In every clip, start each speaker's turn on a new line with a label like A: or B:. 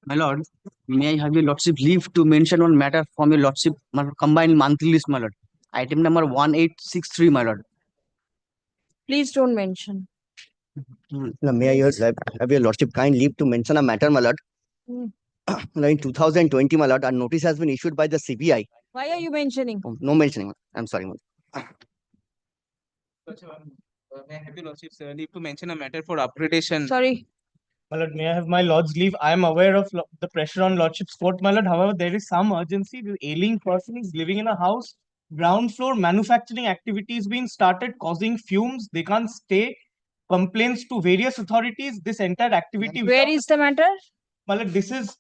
A: My lord, may I have your lordship leave to mention one matter from your lordship combined monthly list, my lord. Item number 1863, my lord.
B: Please don't mention.
C: May I have your lordship kind leave to mention a matter, my lord? In 2020, my lord, a notice has been issued by the CBI.
B: Why are you mentioning?
C: Oh, no mentioning. I'm sorry, my lord.
D: May I have your lordship leave to mention a matter for upgradation?
B: Sorry.
E: My lord, may I have my lord's leave? I am aware of the pressure on lordship's court, my lord. However, there is some urgency. The ailing person is living in a house, ground floor, manufacturing activities being started, causing fumes. They can't stay. Complaints to various authorities. This entire activity.
B: Where is the matter?
E: My lord, this is.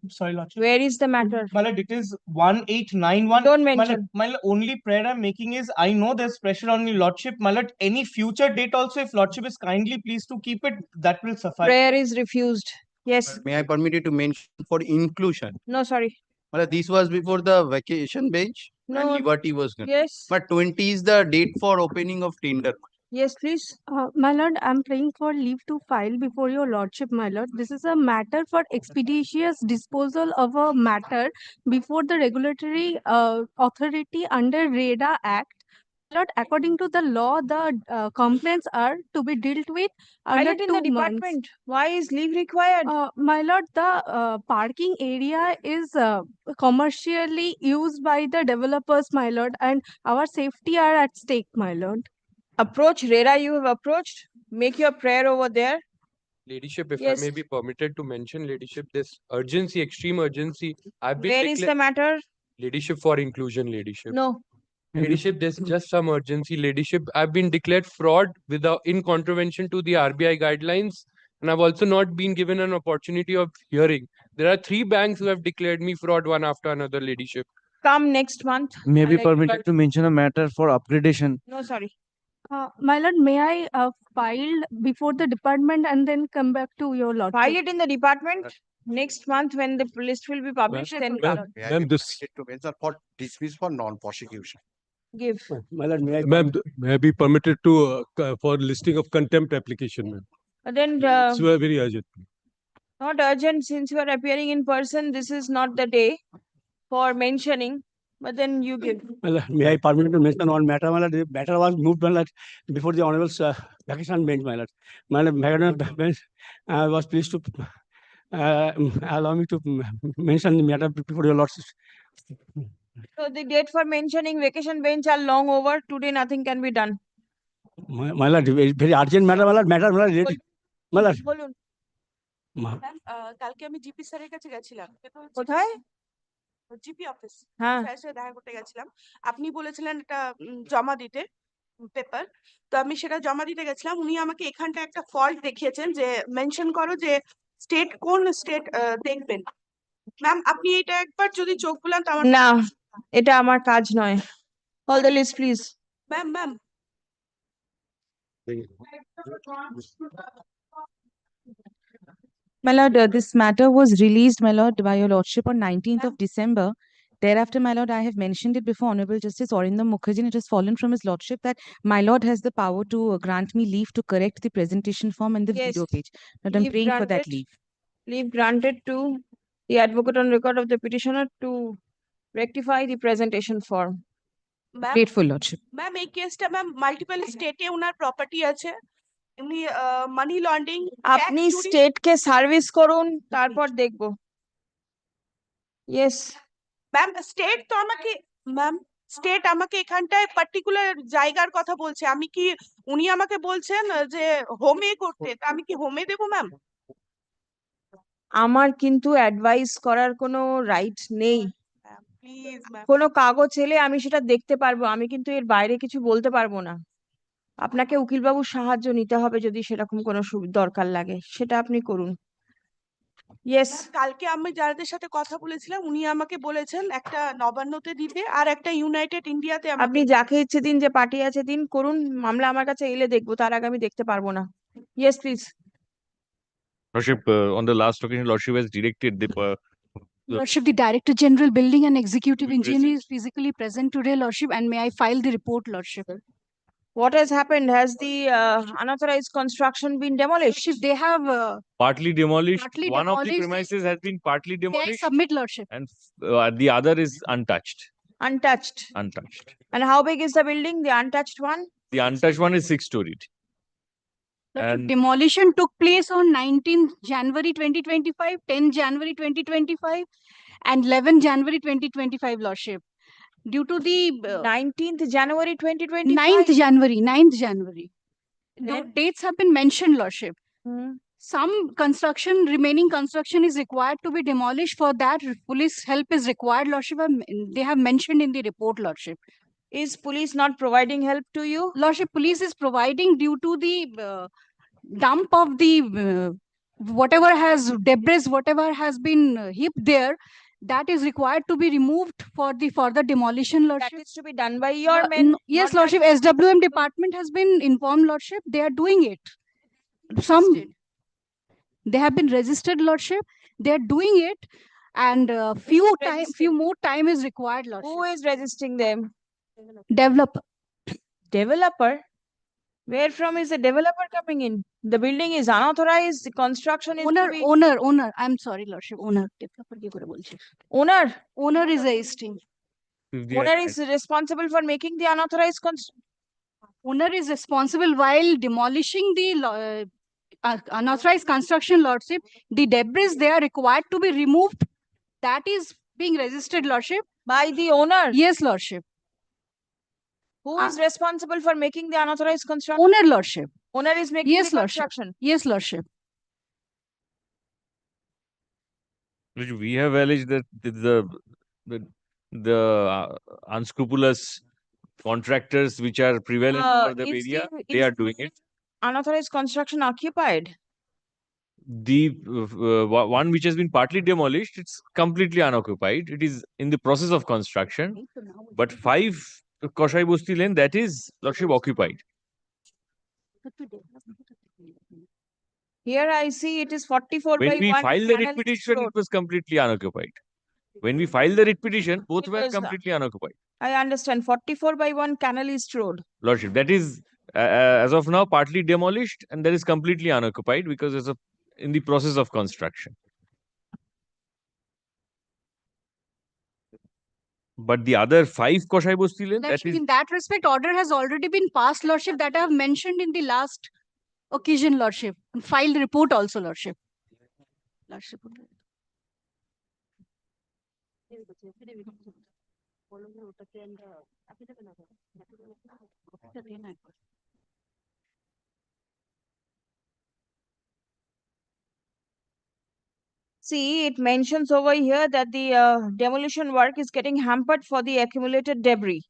E: Sorry, lordship.
B: Where is the matter?
E: My lord, it is 1891.
B: Don't mention.
E: My lord, only prayer I'm making is I know there's pressure on your lordship. My lord, any future date also, if lordship is kindly pleased to keep it, that will suffice.
B: Prayer is refused. Yes.
F: May I permit you to mention for inclusion?
B: No, sorry.
F: Well, this was before the vacation bench
B: No.
F: and liberty was done.
B: Yes.
F: But 20 is the date for opening of tender.
B: Yes, please.
G: My lord, I'm praying for leave to file before your lordship, my lord. This is a matter for expeditious disposal of a matter before the regulatory authority under REDA Act. My lord, according to the law, the complaints are to be dealt with under
B: Pilot in the
G: 2 months.
B: department. Why is leave required?
G: My lord, the parking area is commercially used by the developers, my lord, and our safety are at stake, my lord.
B: Approach RERA, you have approached. Make your prayer over there.
H: Ladyship, if
B: Yes.
H: I may be permitted to mention, Ladyship, this urgency, extreme urgency.
B: Where is the matter?
H: Ladyship, for inclusion, Ladyship.
B: No.
H: Ladyship, there's just some urgency, Ladyship. I've been declared fraud in contravention to the RBI guidelines, and I've also not been given an opportunity of hearing. There are 3 banks who have declared me fraud one after another, Ladyship.
B: Come next month.
A: May be
B: I'll
A: permitted to mention a matter for upgradation.
B: No, sorry.
G: My lord, may I file before the department and then come back to your lordship?
B: File it in the department next month when the list will be published. Then
F: Ma'am, this to mention for dismiss for non-prosecution.
B: give.
C: My lord,
I: Ma'am, may I be permitted to for listing of contempt application, ma'am?
B: But then
I: It's very urgent.
B: not urgent since you are appearing in person. This is not the day for mentioning. But then you give.
C: may I permit to mention one matter? My lord, the matter was moved, my lord, before the honorable vacation bench, my lord. My lord, bench was pleased to allow me to mention the matter before your lordship.
B: So the date for mentioning vacation bench are long over. Today nothing can be done.
C: My lord, very urgent matter, my lord. My lord.
B: বলুন
J: কালকে আমি GP স্যারের কাছে গেছিলাম
B: কোথায়?
J: GP office
B: হ্যাঁ
J: স্যারের সাথে দেখা করতে গেছিলাম। আপনি বলেছিলেন এটা জমা দিতে পেপার, তো আমি সেটা জমা দিতে গেছিলাম। উনি আমাকে এখানটা একটা ফল্ট দেখিয়েছেন যে মেনশন করো যে স্টেট কোন স্টেট দেখবেন। ম্যাম আপনি এটা একবার যদি চোখ বুলান তো আমার
B: না, এটা আমার কাজ নয়। Call the list, please.
J: Ma'am
K: My lord, this matter was released, my lord, by your lordship on 19th of December. Thereafter, my lord, I have mentioned it before Honorable Justice Orindam Mukherjee, and it has fallen from his lordship that my lord has the power to grant me leave to correct the presentation form and the
B: Yes.
K: video page. But I'm
B: Leave
K: praying for that
B: granted.
K: leave.
B: Leave granted to the advocate on record of the petitioner to rectify the presentation form.
J: Ma'am
K: Grateful, lordship.
J: Ma'am এই কেসটা ma'am multiple স্টেটে ওনার property আছে, এমনি money laundering.
B: আপনি স্টেটকে service করুন, তারপর দেখব। Yes
J: ma'am state তো আমাকে ম্যাম স্টেট আমাকে এখানটায় পার্টিকুলার জায়গার কথা বলছে। আমি কি উনি আমাকে বলছেন যে হোমে করতে, তা আমি কি হোমে দেবো ম্যাম?
B: আমার কিন্তু অ্যাডভাইস করার কোনো রাইট নেই।
J: প্লিজ ম্যাম
B: কোনো কাগজ এলে আমি সেটা দেখতে পারবো, আমি কিন্তু এর বাইরে কিছু বলতে পারবো না। আপনাকে উকিলবাবুর সাহায্য নিতে হবে যদি সেরকম কোনো দরকার লাগে, সেটা আপনি করুন। ইয়েস
J: কালকে আমি যাদের সাথে কথা বলেছিলাম উনি আমাকে বলেছেন একটা নবান্নতে দিতে আর একটা ইউনাইটেড ইন্ডিয়াতে।
B: আপনি যাকে ইচ্ছে দিন, যে পার্টি আছে দিন, করুন। মামলা আমার কাছে এলে দেখবো, তার আগে আমি দেখতে পারবো না। Yes please.
L: Lordship, on the last occasion, Lordship has directed the
G: Lordship, the Director General Building and Executive Engineer is physically present today, Lordship, and may I file the report, Lordship?
B: What has happened? Has the unauthorized construction been demolished?
G: Lordship, they have
L: Partly demolished.
G: Partly
L: One of the
G: demolished.
L: premises has been partly
G: they
L: demolished,
G: submit, Lordship.
L: and the other is untouched.
B: Untouched.
L: Untouched.
B: And how big is the building, the untouched one?
L: The untouched one is 6-storied.
G: Lordship,
L: And
G: demolition took place on 19th January 2025, 10 January 2025, and 11 January 2025, Lordship. Due to the
B: 19th January 2025?
G: 9th January, 9th January. The
B: Then?
G: dates have been mentioned, Lordship.
B: Hmm.
G: Some remaining construction is required to be demolished. For that, police help is required, Lordship. They have mentioned in the report, Lordship.
B: Is police not providing help to you?
G: Lordship, police is providing due to the dump of the debris, whatever has been heaped there, that is required to be removed for the further demolition, Lordship.
B: That is to be done by your men.
G: Yes,
B: not that-
G: Lordship. SWM department has been informed, Lordship. They are doing it. They have been registered, Lordship. They are doing it, and few more time is required, Lordship.
B: Who is registering them?
G: Developer.
B: Developer? Where from is the developer coming in? The building is unauthorized. The construction is to be...
G: Owner. I'm sorry, Lordship. Owner. Developer ki kore bolche.
B: Owner?
G: Owner is registering.
B: Owner is responsible for making the unauthorized construction.
G: Owner is responsible while demolishing the unauthorized construction, Lordship. The debris they are required to be removed. That is being registered, Lordship.
B: By the owner?
G: Yes, Lordship.
B: Who is responsible for making the unauthorized construction?
G: Owner, Lordship.
B: Owner is making
G: Yes,
B: the
G: Lordship.
B: construction.
G: Yes, Lordship.
L: we have alleged that the unscrupulous contractors which are prevalent over the area, they are doing it.
B: Unauthorized construction occupied.
L: The one which has been partly demolished, it's completely unoccupied. It is in the process of construction. But 5 Koshai Bosti Lane, that is, Lordship, occupied.
B: Here I see it is 44 by
L: When we
B: 1
L: filed the writ
B: Canal East
L: petition,
B: Road.
L: it was completely unoccupied. When we filed the writ petition, both
B: It
L: were
B: was,
L: completely unoccupied.
B: I understand. 44 by 1 Canal East Road.
L: Lordship, that is, as of now, partly demolished, and that is completely unoccupied because it's in the process of construction. But the other 5 Koshai Bosti Lane, that
G: Lordship,
L: is,
G: in that respect, order has already been passed, Lordship, that I have mentioned in the last occasion, Lordship. And filed report also, Lordship. Lordship.
B: See, it mentions over here that the demolition work is getting hampered for the accumulated debris.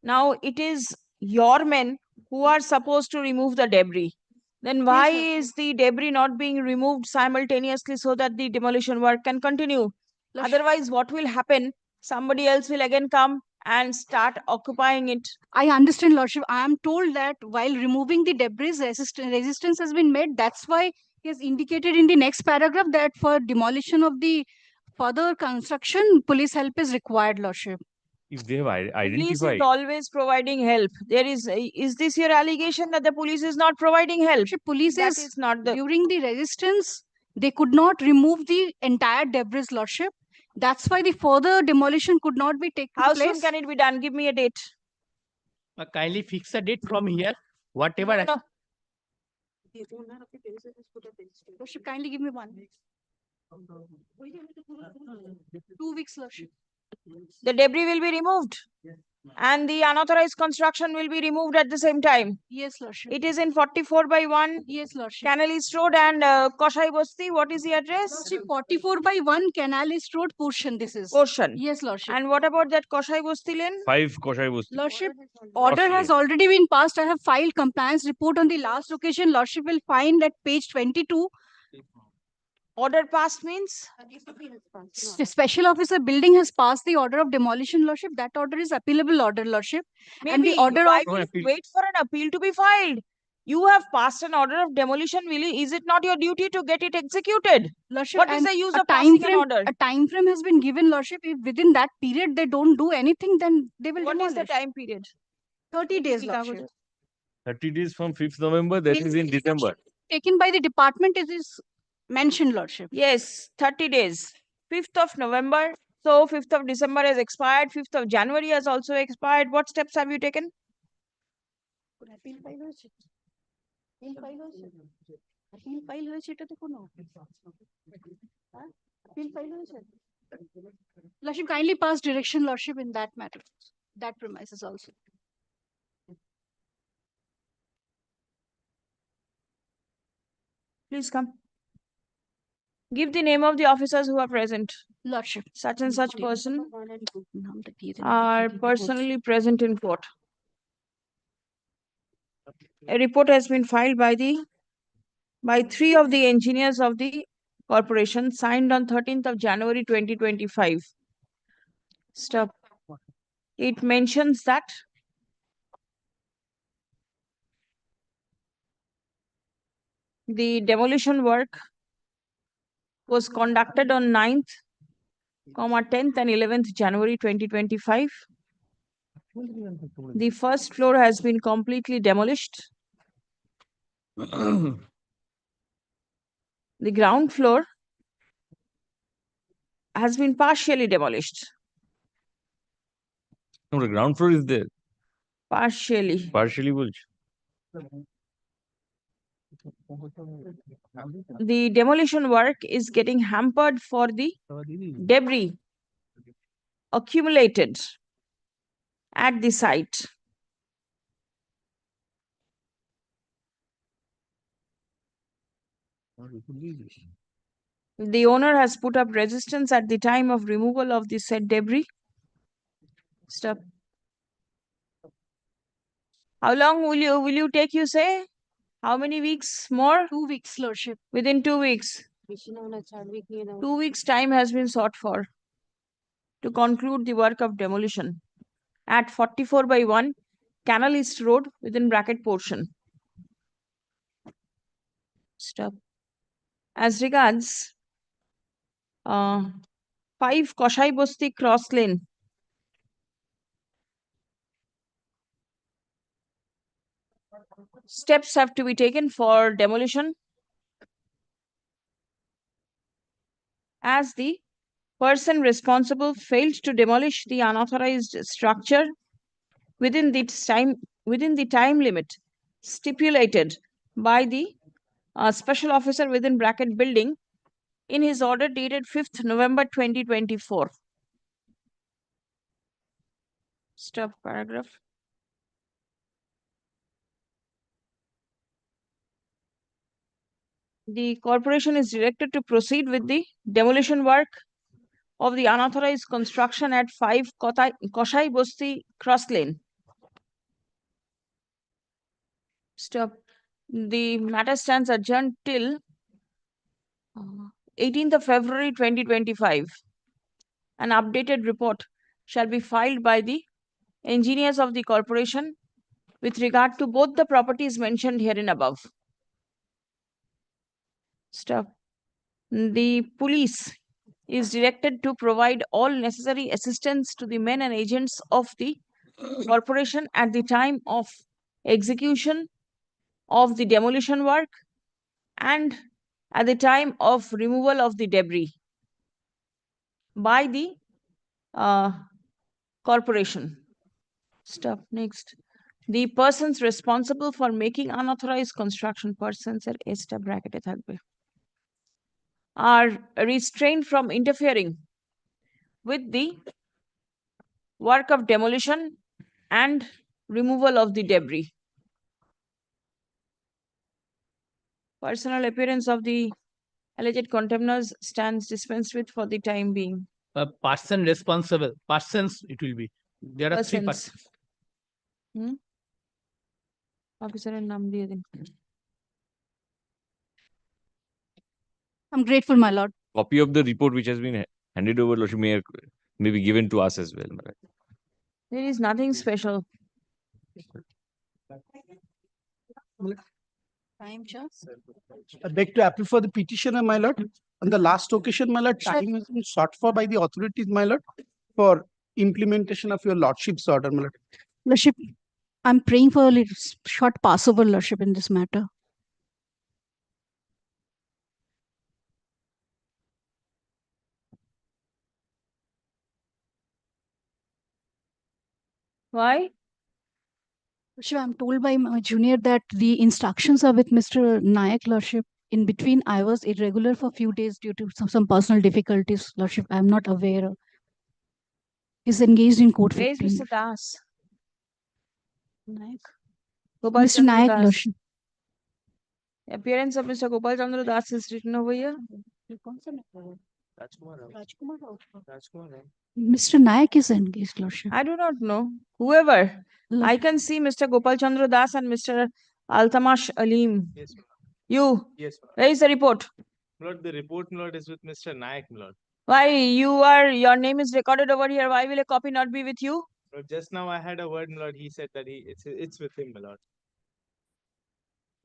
B: Now, it is your men who are supposed to remove the debris. Then why is the debris not being removed simultaneously so that the demolition work can continue? Otherwise, what will happen? Somebody else will again come and start occupying it.
G: I understand, Lordship. I am told that while removing the debris, resistance has been made. That's why he has indicated in the next paragraph that for demolition of the further construction, police help is required, Lordship.
L: if they have
B: Police is
L: identified,
B: always providing help. There is this your allegation that the police is not providing help?
G: Lordship, police
B: That
G: is
B: is not the...
G: during the resistance, they could not remove the entire debris, Lordship. That's why the further demolition could not be taken
B: How
G: place.
B: soon can it be done? Give me a date.
C: Kindly fix a date from here. Whatever.
B: No.
G: Lordship, kindly give me 1 week. 2 weeks, Lordship.
B: The debris will be removed. And the unauthorized construction will be removed at the same time.
G: Yes, Lordship.
B: It is in 44 by 1
G: Yes, Lordship.
B: Canal East Road and Koshai Bosti. What is the address?
G: Lordship, 44 by 1 Canal East Road portion. This is.
B: Portion.
G: Yes, Lordship.
B: And what about that Koshai Bosti Lane?
L: 5 Koshai Bosti.
G: Lordship, order has already been passed. I have filed compliance report on the last occasion. Lordship will find at page 22.
B: Order passed means?
G: The special officer building has passed the order of demolition, Lordship. That order is appealable order, Lordship. And
B: Maybe
G: the order
B: why
G: of
B: will you wait for an appeal to be filed? You have passed an order of demolition. Is it not your duty to get it executed?
G: Lordship,
B: What is
G: and
B: the use
G: a
B: of passing an
G: time frame,
B: order?
G: a time frame has been given, Lordship. If within that period they don't do anything, then they will
B: What is
G: demolish.
B: the time period?
G: 30 days, Lordship.
L: 30 days from 5th November, that is in December.
M: Taken by the department, it is mentioned, Lordship.
B: Yes, 30 days. 5th of November. So 5th of December has expired. 5th of January has also expired. What steps have you taken?
M: Appeal file হয়েছে appeal file হয়েছে এটাতে কোনো appeal file হয়েছে Lordship, kindly pass direction, Lordship, in that matter, that premises also.
B: Please come. Give the name of the officers who are present.
M: Lordship,
B: Such and such person are personally present in court. A report has been filed by 3 of the engineers of the corporation, signed on 13th of January 2025. Stop. It mentions that the demolition work was conducted on 9th, 10th and 11th January 2025. The first floor has been completely demolished. The ground floor has been partially demolished.
L: No, the ground floor is there.
B: Partially.
L: Partially bolche.
B: The demolition work is getting hampered for the debris accumulated at the site. The owner has put up resistance at the time of removal of the said debris. Stop. How long will you take, you say? How many weeks more?
M: 2 weeks, Lordship.
B: Within 2 weeks. 2 weeks time has been sought for to conclude the work of demolition at 44/1 Canal East Road within bracket portion. Stop. As regards 5 Koshai Bosti Cross Lane, steps have to be taken for demolition as the person responsible failed to demolish the unauthorized structure within the time limit stipulated by the special officer within bracket building in his order dated 5th November 2024. Stop paragraph. The corporation is directed to proceed with the demolition work of the unauthorized construction at 5 Koshai Bosti Cross Lane. Stop. The matter stands adjourned till 18th of February 2025. An updated report shall be filed by the engineers of the corporation with regard to both the properties mentioned herein above. Stop. The police is directed to provide all necessary assistance to the men and agents of the corporation at the time of execution of the demolition work and at the time of removal of the debris by the corporation. Stop. Next. The persons responsible for making unauthorized construction persons bracket are restrained from interfering with the work of demolition and removal of the debris. Personal appearance of the alleged contemners stands dispensed with for the time being.
E: A person responsible, persons it will be. There are 3 persons.
B: Officer and naam diye din.
M: I'm grateful, my lord.
L: Copy of the report which has been handed over, Lordship, may be given to us as well.
B: There is nothing special.
M: Time just.
N: I beg to appeal for the petitioner, my lord. On the last occasion, my lord, time has been sought for by the authorities, my lord, for implementation of your lordship's order, my lord.
M: Lordship, I'm praying for a little short passover, Lordship, in this matter.
B: Why?
M: Lordship, I'm told by my junior that the instructions are with Mr. Nayak, Lordship. In between, I was irregular for a few days due to some personal difficulties, Lordship. I'm not aware. He's engaged in court
B: Where is
M: 15.
B: Mr. Das?
M: Nayak.
B: Gopal
M: Mr.
B: Chandra
M: Nayak,
B: Das.
M: Lordship.
B: Appearance of Mr. Gopal Chandra Das is written over here.
M: Mr. Nayak is engaged, Lordship.
B: I do not know. Whoever. I can see Mr. Gopal Chandra Das and Mr. Altamash Alim.
E: Yes, ma'am.
B: You.
E: Yes, ma'am.
B: Where is the report?
E: Lord, the report, Lord, is with Mr. Nayak, Lord.
B: Why your name is recorded over here? Why will a copy not be with you?
E: Lord, just now I had a word, Lord. He said that it's with him, Lord.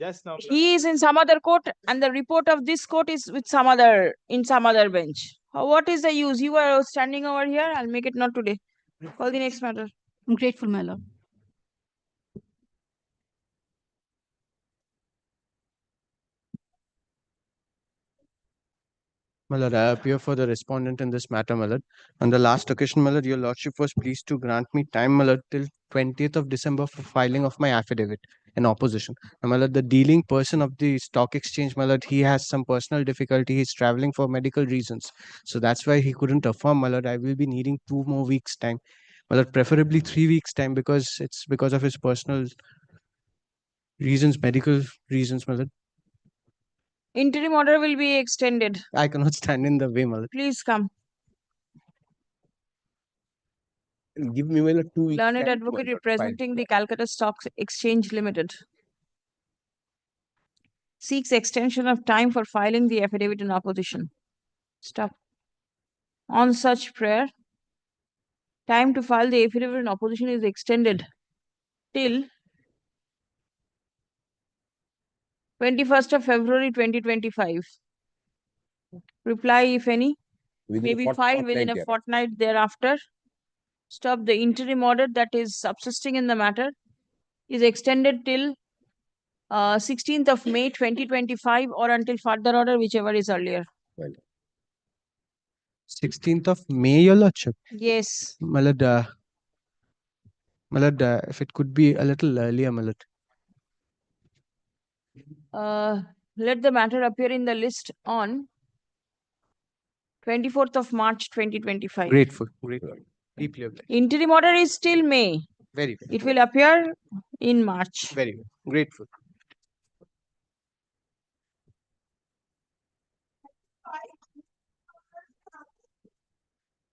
E: Just now, Lord.
B: He is in some other court, and the report of this court is with some other bench. What is the use? You are standing over here. I'll make it not today. Call the next matter.
M: I'm grateful, my lord.
F: My lord, I appear for the respondent in this matter, my lord. On the last occasion, my lord, your lordship was pleased to grant me time, my lord, till 20th of December for filing of my affidavit in opposition. Now, my lord, the dealing person of the stock exchange, my lord, he has some personal difficulty. He's traveling for medical reasons. So that's why he couldn't affirm, my lord. I will be needing 2 more weeks' time. My lord, preferably 3 weeks' time because it's because of his personal reasons, medical reasons, my lord.
B: Interim order will be extended.
F: I cannot stand in the way, my lord.
B: Please come.
F: Give me, my lord, 2 weeks'
B: Learned
F: time to, my
B: advocate
F: lord,
B: representing the Calcutta Stock Exchange Limited seeks extension of time for filing the affidavit in opposition. Stop. On such prayer, time to file the affidavit in opposition is extended till 21st of February 2025. Reply, if any, may be filed within a fortnight thereafter. Stop. The interim order that is subsisting in the matter is extended till 16th of May 2025 or until further order, whichever is earlier.
F: 16th of May, your lordship.
B: Yes.
F: My lord, if it could be a little earlier, my lord.
B: Let the matter appear in the list on 24th of March 2025.
F: Grateful. Deeply obliged.
B: Interim order is till May.
F: Very well.
B: It will appear in March.
F: Very well. Grateful.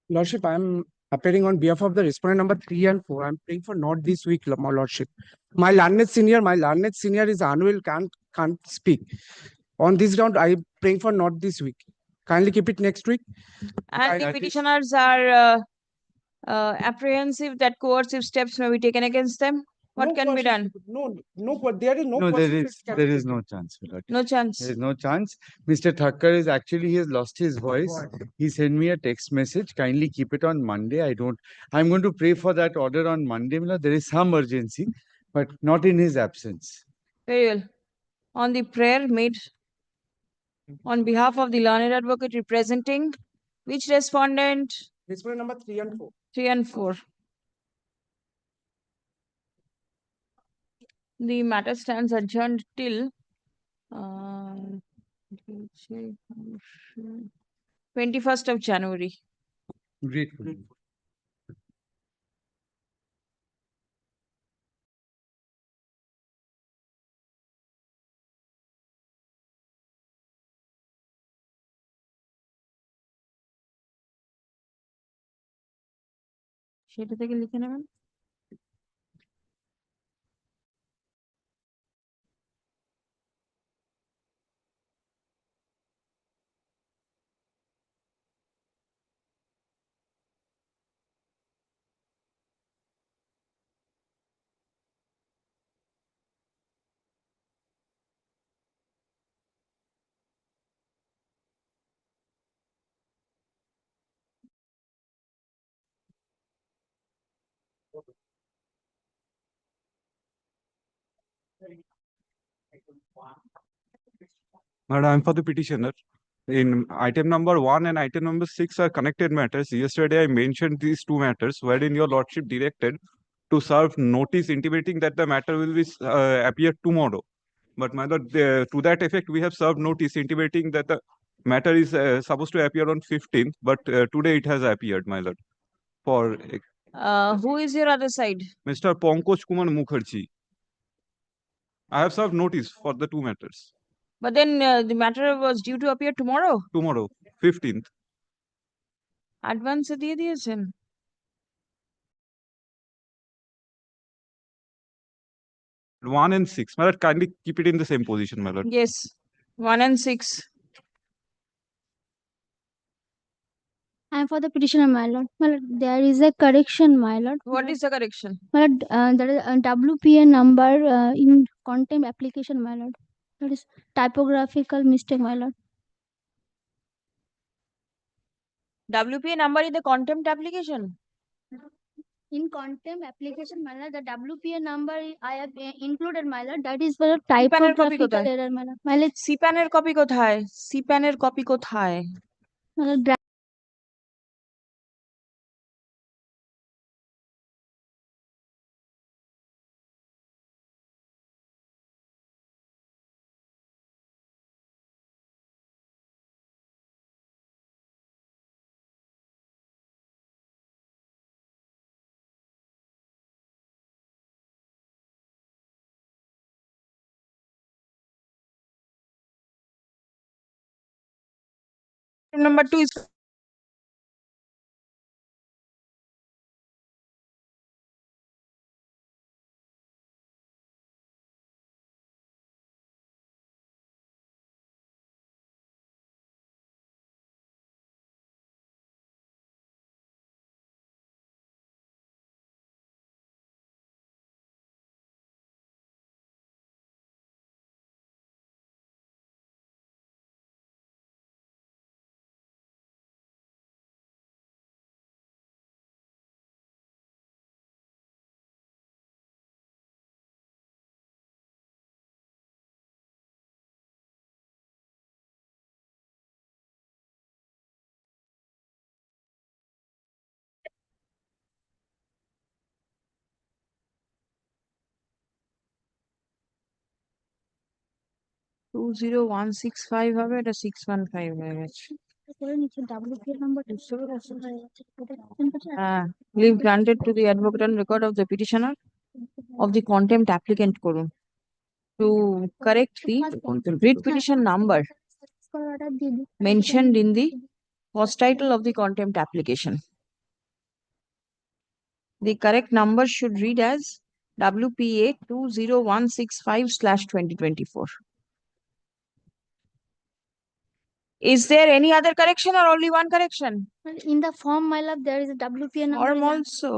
N: Lordship, I am appearing on behalf of the respondent number 3 and 4. I'm praying for not this week, my lordship. My learned senior is unwell, can't speak. On this ground, I'm praying for not this week. Kindly keep it next week.
B: And the petitioners are apprehensive that coercive steps may be taken against them. What can be done?
N: There is no.
O: No, there is no chance, my lord.
B: No chance.
O: There is no chance. Mr. Thakkar is actually, he has lost his voice. He sent me a text message. Kindly keep it on Monday. I'm going to pray for that order on Monday. My lord. There is some urgency, but not in his absence.
B: Very well. On the prayer made on behalf of the learned advocate representing which respondent?
N: Respondent number 3 and 4.
B: 3 and 4. The matter stands adjourned till 21st of January.
O: Grateful.
B: সেটা থেকে লিখে নেবেন।
P: Madam, I'm for the petitioner. In item number 1 and item number 6 are connected matters. Yesterday, I mentioned these two matters, wherein your lordship directed to serve notice intimating that the matter will be appear tomorrow. But my lord, to that effect, we have served notice intimating that the matter is supposed to appear on 15th, but today it has appeared, my lord. For
B: Who is your other side?
P: Mr. Pankaj Kumar Mukherjee. I have served notice for the two matters.
B: But then the matter was due to appear tomorrow.
P: Tomorrow, 15th.
B: Advance দিয়ে দিয়েছেন।
P: 1 and 6. My lord, kindly keep it in the same position, my lord.
B: Yes, 1 and 6.
Q: I'm for the petitioner, my lord. My lord, there is a correction, my lord.
B: What is the correction?
Q: My lord, there is a WPA number in contempt application, my lord. That is typographical mistake, my lord.
B: WPA number in the contempt application?
Q: In contempt application, my lord, the WPA number I have included, my lord. That is for typographical error, my lord. My lord,
B: CPAN এর copy কোথায়? CPAN এর copy কোথায়?
Q: my lord,
B: Number 2 is two zero one six five হবে, এটা 615 হয়ে গেছে।
Q: WPA number.
B: Leave granted to the advocate on record of the petitioner of the contempt applicant করুন to correct the writ petition number mentioned in the first title of the contempt application. The correct number should read as WPA 20165/2024. Is there any other correction or only one correction?
Q: In the form, my love, there is a WPA number.
B: Form also.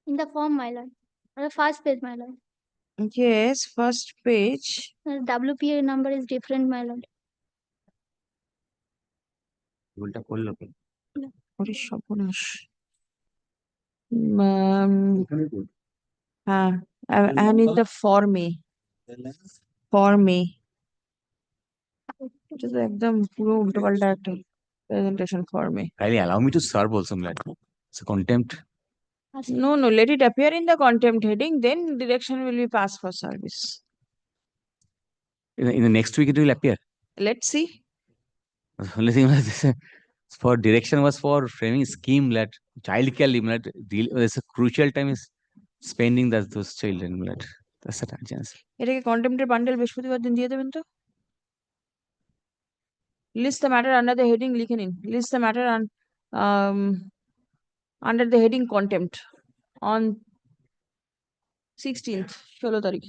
Q: In the form, my lord. On the first page, my lord.
B: Yes, first page.
Q: WPA number is different, my lord.
A: ভুলটা করলো কে?
B: ওরে সর্বনাশ। হ্যাঁ, and in the form A. Form A. এটা তো একদম পুরো উল্টোপাল্টা একটা presentation form A.
R: Kindly allow me to serve also, my lord. It's a contempt.
B: No, let it appear in the contempt heading, then direction will be passed for service.
R: In the next week, it will appear.
B: Let's see.
R: The only thing was this, for direction was for framing scheme that child care leave, that there's a crucial time is spending that those children, that that's an urgency.
B: এটাকে contempt এর bundle বৃহস্পতিবার দিন দিয়ে দেবেন তো। List the matter under the heading লিখে নিন। List the matter under the heading contempt on 16th 16 তারিখ।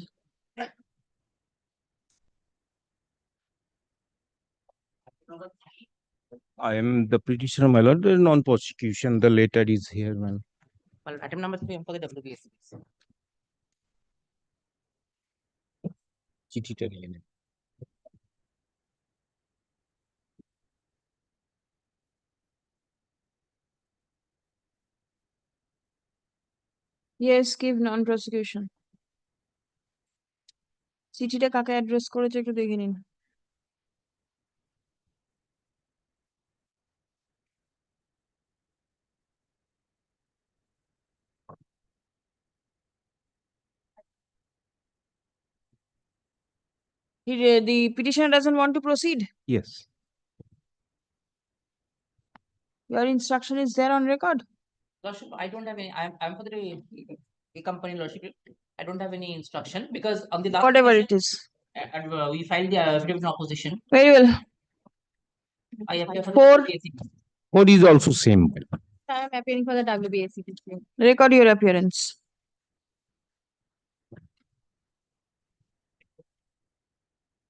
F: I am the petitioner, my lord, non-prosecution. The letter is here, man.
A: Well, item number 3 for the WPS.
F: চিঠিটা নিয়ে নিন।
B: Yes, give non-prosecution. চিঠিটা কাকে address করেছে একটু দেখে নিন। The petitioner doesn't want to proceed.
S: Yes.
B: Your instruction is there on record.
T: Lordship, I don't have any. I'm for the company, Lordship. I don't have any instruction because on the last
B: Whatever
T: occasion,
B: it is.
T: and we filed the affidavit in opposition.
B: Very well.
T: I appear for
B: Four.
T: the WBAC.
S: Code is also same.
B: I am appearing for the WBAC. Record your appearance.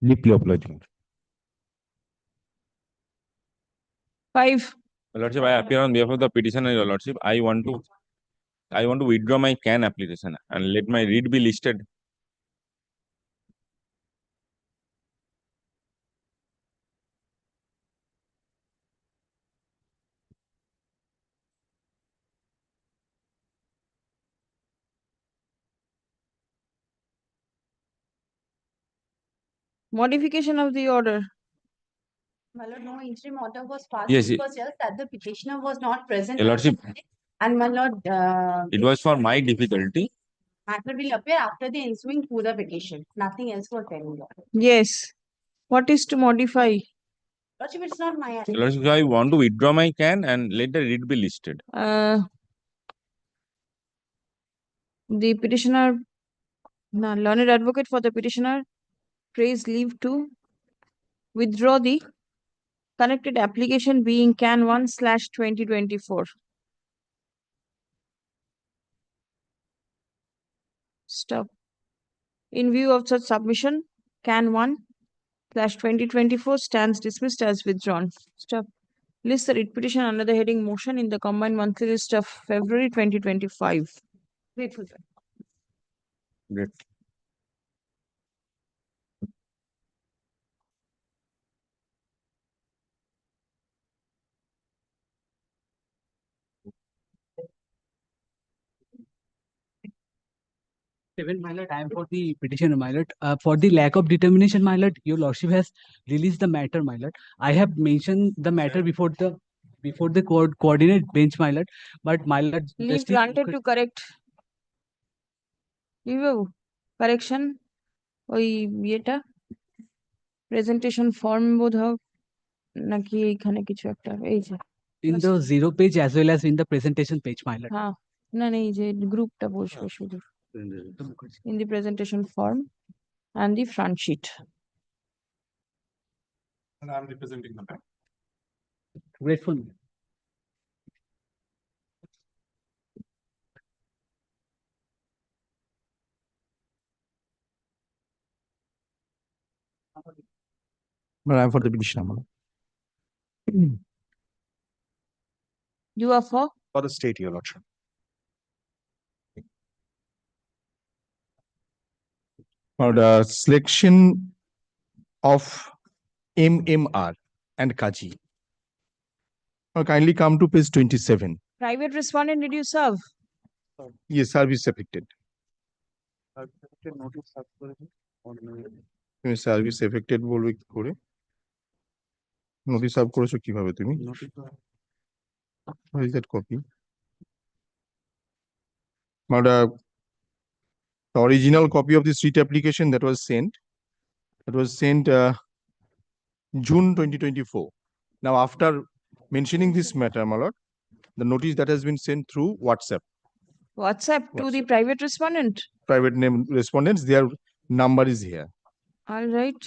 S: Deeply obliged.
B: 5.
L: Your Lordship, I appear on behalf of the petitioner, Your Lordship. I want to withdraw my CAN application and let my read be listed.
B: Modification of the order.
U: My lord, no interim order was passed.
L: Yes,
U: It was just that the petitioner was not present.
L: Your Lordship,
U: And my lord,
L: it was for my difficulty.
U: matter will appear after the ensuing to the petition. Nothing else was there.
B: Yes. What is to modify?
U: Lordship, it's not my.
L: Your Lordship, I want to withdraw my CAN and let the read be listed.
B: The petitioner, no, learned advocate for the petitioner, prays leave to withdraw the connected application being CAN 1/2024. Stop. In view of such submission, CAN 1/2024 stands dismissed as withdrawn. Stop. List the writ petition under the heading motion in the combined monthly list of February 2025. Grateful.
L: Great.
V: My lord, I am for the petitioner, my lord. For the lack of determination, my lord, your lordship has released the matter, my lord. I have mentioned the matter before the coordinate bench, my lord. But my lord,
B: Leave granted to correct. Leave correction. ওই ইয়েটা presentation form বোধহয় নাকি এইখানে কিছু একটা এই যে
V: in the 0 page as well as in the presentation page, my lord.
B: হ্যাঁ না না এই যে গ্রুপটা বসবে শুধু in the presentation form and the front sheet.
P: And I'm representing the bank.
V: Grateful.
S: But I'm for the petitioner.
B: You are for?
S: For the state, your lordship. For the selection of MMR and Kaji. Now kindly come to page 27.
B: Private respondent, did you serve?
S: Yes, service affected. তুমি service affected বলবে কি করে? Notice serve করেছো কিভাবে তুমি? Where is that copy? But the original copy of the street application that was sent June 2024. Now after mentioning this matter, my lord, the notice that has been sent through WhatsApp
B: To the private respondent.
S: Private name respondents, their number is here.
B: All right.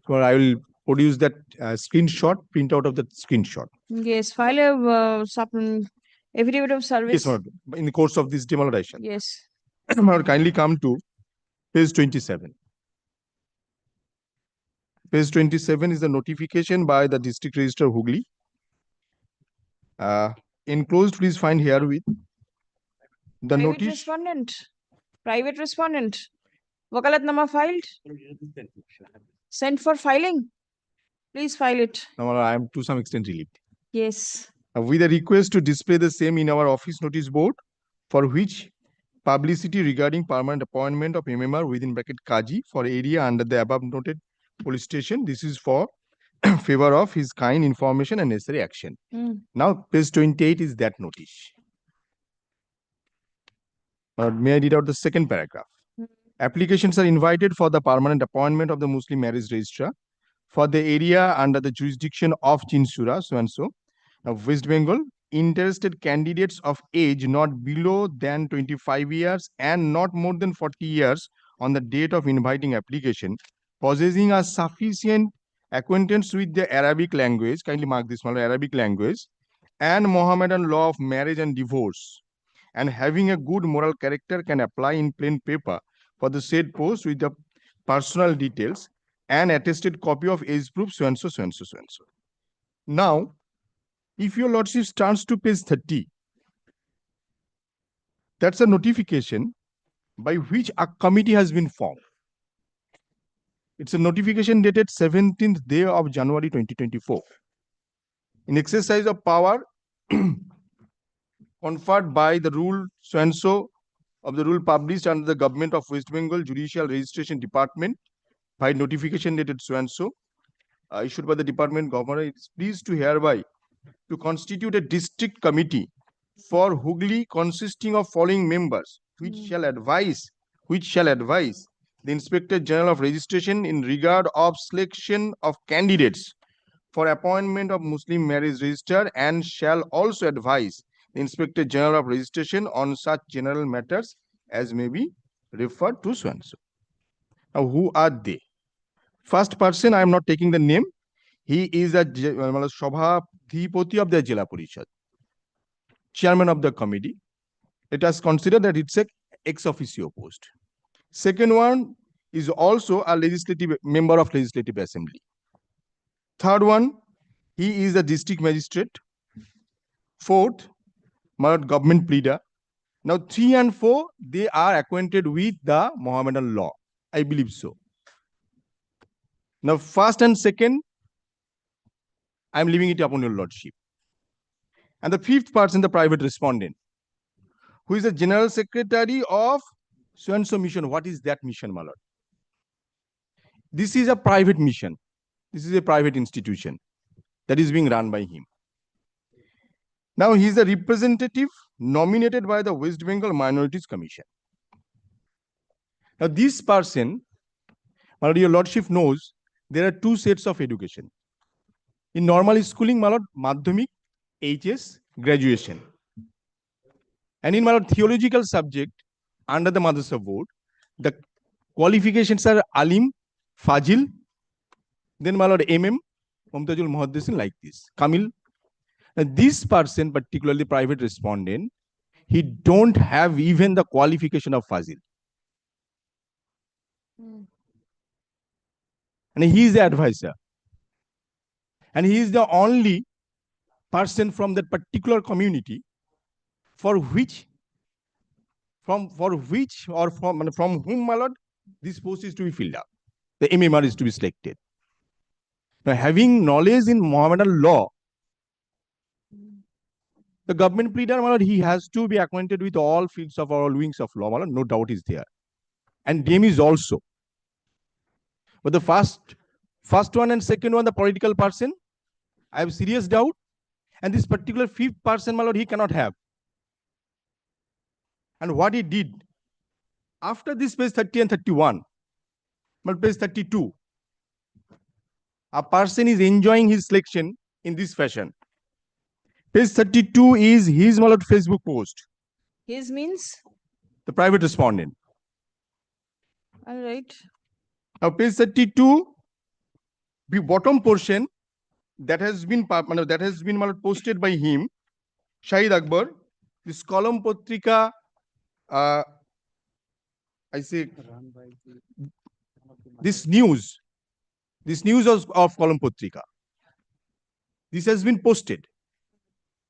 S: So I will produce that screenshot, print out of that screenshot.
B: Yes, file a affidavit of service.
S: Yes, madam. In the course of this demolition.
B: Yes.
S: Madam, kindly come to page 27. Page 27 is the notification by the district registrar Hooghly. Enclosed, please find herewith the
B: Private
S: notice.
B: respondent. Private respondent. Wakalatnama filed. Sent for filing. Please file it.
S: Now, madam, I am to some extent relieved.
B: Yes.
S: With a request to display the same in our office notice board, for which publicity regarding permanent appointment of MMR within bracket Kaji for area under the above noted police station. This is for favor of his kind information and necessary action. Now, page 28 is that notice. May I read out the second paragraph? Applications are invited for the permanent appointment of the Muslim marriage registrar for the area under the jurisdiction of Chinsura, so and so, of West Bengal. Interested candidates of age not below than 25 years and not more than 40 years on the date of inviting application, possessing a sufficient acquaintance with the Arabic language, kindly mark this one, Arabic language, and Mohammedan law of marriage and divorce, and having a good moral character can apply in plain paper for the said post with the personal details and attested copy of age proof, so and so, so and so, so and so. Now, if your lordship turns to page 30, that's a notification by which a committee has been formed. It's a notification dated 17th day of January 2024. In exercise of power conferred by the rule so and so of the rule published under the Government of West Bengal Judicial Registration Department by notification dated so and so, issued by the department governor, it is pleased to hereby to constitute a district committee for Hooghly consisting of following members, which shall advise the Inspector General of Registration in regard of selection of candidates for appointment of Muslim marriage register, and shall also advise the Inspector General of Registration on such general matters as may be referred to so and so. Now, who are they? First person, I am not taking the name. He is a Sabhadhipati of the Jila Parishad, chairman of the committee. Let us consider that it's a ex officio post. Second one is also a legislative member of Legislative Assembly. Third one, he is a district magistrate. Fourth, government pleader. Now, 3 and 4, they are acquainted with the Mohammedan law. I believe so. Now, first and second, I am leaving it upon your lordship. And the fifth person, the private respondent, who is the general secretary of so and so mission. What is that mission, my lord? This is a private mission. This is a private institution that is being run by him. Now, he is a representative nominated by the West Bengal Minorities Commission. Now, this person, my lord, your lordship knows there are two sets of education. In normal schooling, my lord, Madhyamik, HS, graduation. And in my lord, theological subject, under the Madrasa board, the qualifications are Alim, Fajil, then my lord, MM, Mumtajul Muhaddisin, like this, Kamil. And this person, particularly private respondent, he don't have even the qualification of Fazil. And he is the advisor. And he is the only person from that particular community for which, from whom, my lord, this post is to be filled up. The MMR is to be selected. Now, having knowledge in Mohammedan law, the government pleader, my lord, he has to be acquainted with all fields of all wings of law, my lord, no doubt is there. And DM is also. But the first one and second one, the political person, I have serious doubt. And this particular fifth person, my lord, he cannot have. And what he did, after this page 30 and 31, but page 32, a person is enjoying his selection in this fashion. Page 32 is his, my lord, Facebook post.
B: His means?
S: The private respondent.
B: All right.
S: Now, page 32, the bottom portion that has been posted by him, Shahid Akbar, this column Patrika, I say, this news of column Patrika, this has been posted.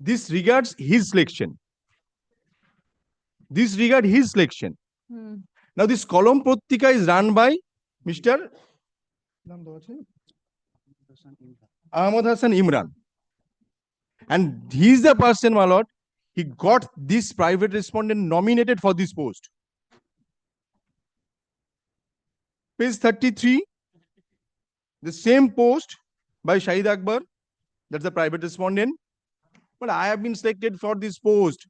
S: This regards his selection. Now, this column Patrika is run by Mr. Ahmad Hassan Imran. And he is the person, my lord, he got this private respondent nominated for this post. Page 33, the same post by Shahid Akbar, that's the private respondent. But I have been selected for this post.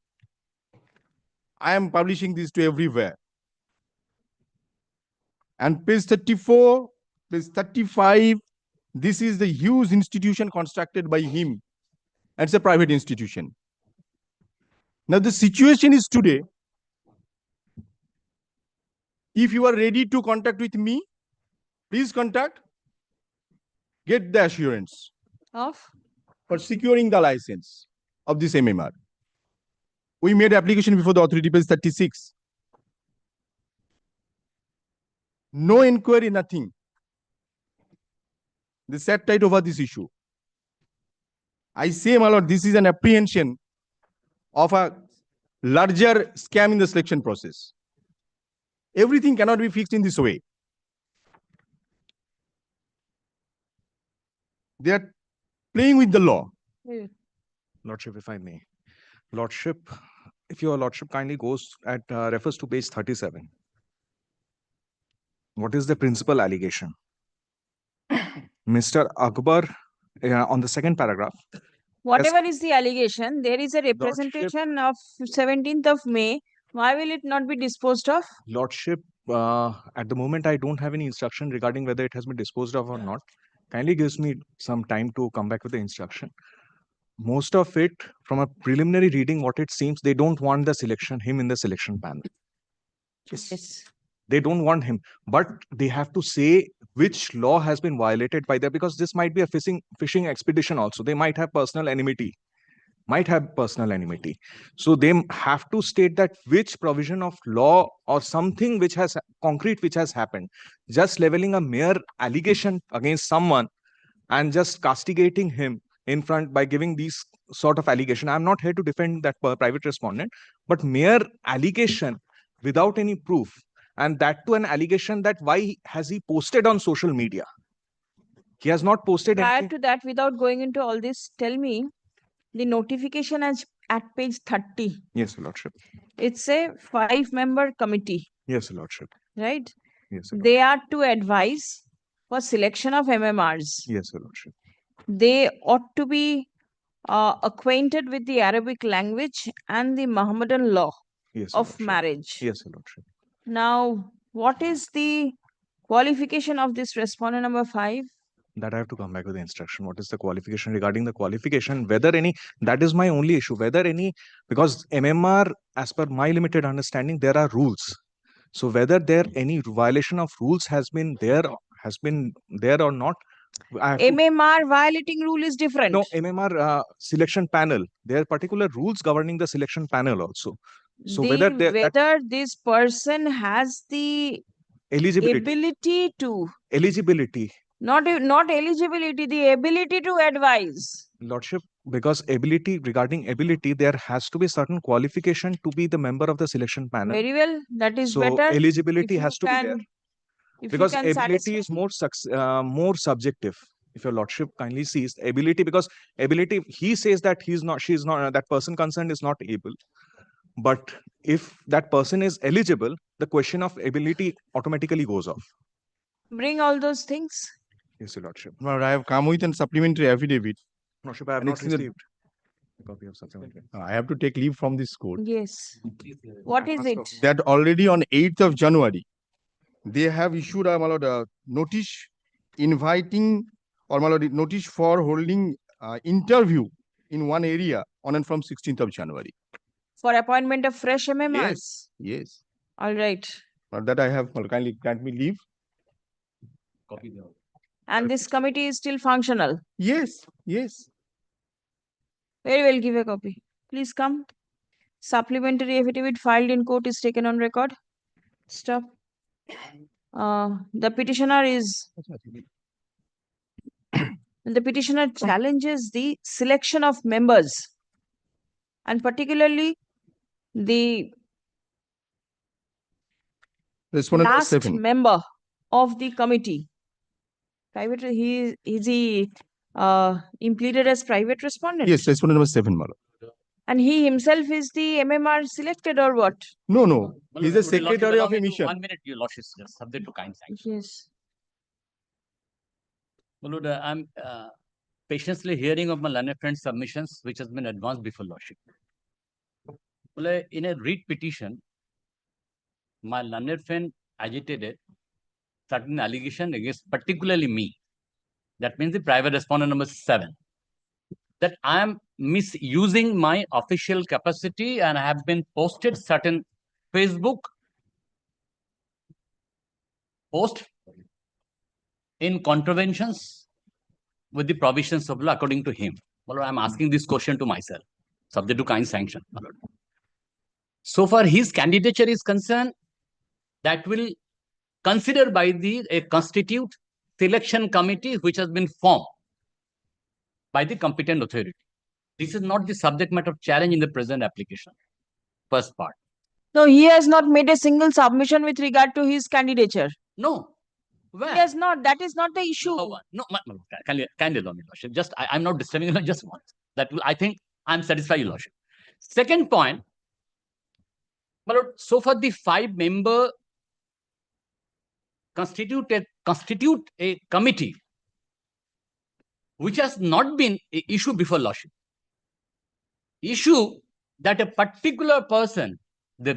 S: I am publishing this to everywhere. And page 34, page 35, this is the huge institution constructed by him. It's a private institution. Now the situation is today, if you are ready to contact with me, please contact, get the assurance
B: Of?
S: for securing the license of this MMR. We made application before the authority, page 36. No inquiry, nothing. They sat tight over this issue. I say, my lord, this is an apprehension of a larger scam in the selection process. Everything cannot be fixed in this way. They are playing with the law.
D: Lordship, if I may. Lordship, if your Lordship kindly goes at refers to page 37. What is the principal allegation? Mr. Akbar, on the second paragraph.
B: Whatever is the allegation, there is a representation of 17th of May. Why will it not be disposed of?
D: Lordship, at the moment, I don't have any instruction regarding whether it has been disposed of or not. Kindly gives me some time to come back with the instruction. Most of it, from a preliminary reading, what it seems, they don't want him in the selection panel.
B: Yes.
D: They don't want him, but they have to say which law has been violated by that, because this might be a fishing expedition also. They might have personal enmity. So they have to state that which provision of law or something which has concrete which has happened. Just leveling a mere allegation against someone and just castigating him in front by giving these sort of allegation. I'm not here to defend that private respondent, but mere allegation without any proof, and that to an allegation that why has he posted on social media? He has not posted
B: Prior
D: anything.
B: to that, without going into all this, tell me the notification is at page 30.
D: Yes, Your Lordship.
B: It's a 5-member committee,
D: Yes, Your Lordship.
B: right?
D: Yes,
B: They are to advise for selection of MMRs.
D: Yes, Your Lordship.
B: They ought to be acquainted with the Arabic language and the Mohammedan law
D: Yes, Your
B: of
D: Lordship.
B: marriage.
D: Yes, Your Lordship.
B: Now, what is the qualification of this respondent number 5?
D: That I have to come back with the instruction. What is the qualification? Regarding the qualification, whether any, that is my only issue, whether any, because MMR, as per my limited understanding, there are rules. So whether there any violation of rules has been there or not, I have to,
B: MMR violating rule is different.
D: no, MMR selection panel, there are particular rules governing the selection panel also. So whether
B: This person has the
D: eligibility,
B: not eligibility, the ability to advise.
D: Lordship, because regarding ability, there has to be certain qualification to be the member of the selection panel.
B: Very well, that is
D: So
B: better.
D: eligibility has to be there. Because ability is more subjective. If your Lordship kindly sees ability, because ability, he says that she's not, that person concerned is not able. But if that person is eligible, the question of ability automatically goes off.
B: Bring all those things.
D: Yes, Your Lordship.
S: Well, I have come with a supplementary affidavit.
D: Lordship, I have not received a copy of supplementary.
S: I have to take leave from this court.
B: Yes. What is it?
S: That already on 8th of January, they have issued a notice inviting or notice for holding interview in one area on and from 16th of January.
B: For appointment of fresh MMRs?
S: Yes, yes.
B: All right.
S: That I have, kindly grant me leave.
B: And this committee is still functional?
S: Yes, yes.
B: Very well, give a copy. Please come. Supplementary affidavit filed in court is taken on record. Stop. The petitioner challenges the selection of members, and particularly the last member of the committee. Is he pleaded as private respondent?
S: Yes, respondent number 7, Mala.
B: And he himself is the MMR selected or what?
S: No, no.
L: Well,
S: He's the
L: would you lordship
S: secretary
L: allow
S: of
L: me
S: a
L: to-
S: mission.
L: 1 minute, your lordship, just subject to kind sanction.
B: Yes.
H: Well, I'm patiently hearing of my learned friend's submissions, which has been advanced before lordship. Well, in a read petition, my learned friend agitated certain allegation against particularly me. That means the private respondent number 7. That I am misusing my official capacity and have been posted certain Facebook post in contraventions with the provisions of law according to him. Well, I'm asking this question to myself, subject to kind sanction. So far, his candidature is concerned, that will consider by a constitute selection committee which has been formed by the competent authority. This is not the subject matter of challenge in the present application. First part.
B: No, he has not made a single submission with regard to his candidature.
H: No. Where?
B: He has not. That is not the issue.
H: No, kindly allow me, Lordship. Just, I'm not disturbing you, just once. That will, I think I'm satisfied, Your Lordship. Second point, my Lord, so far the 5-member constitute a committee which has not been an issue before Lordship. Issue that a particular person,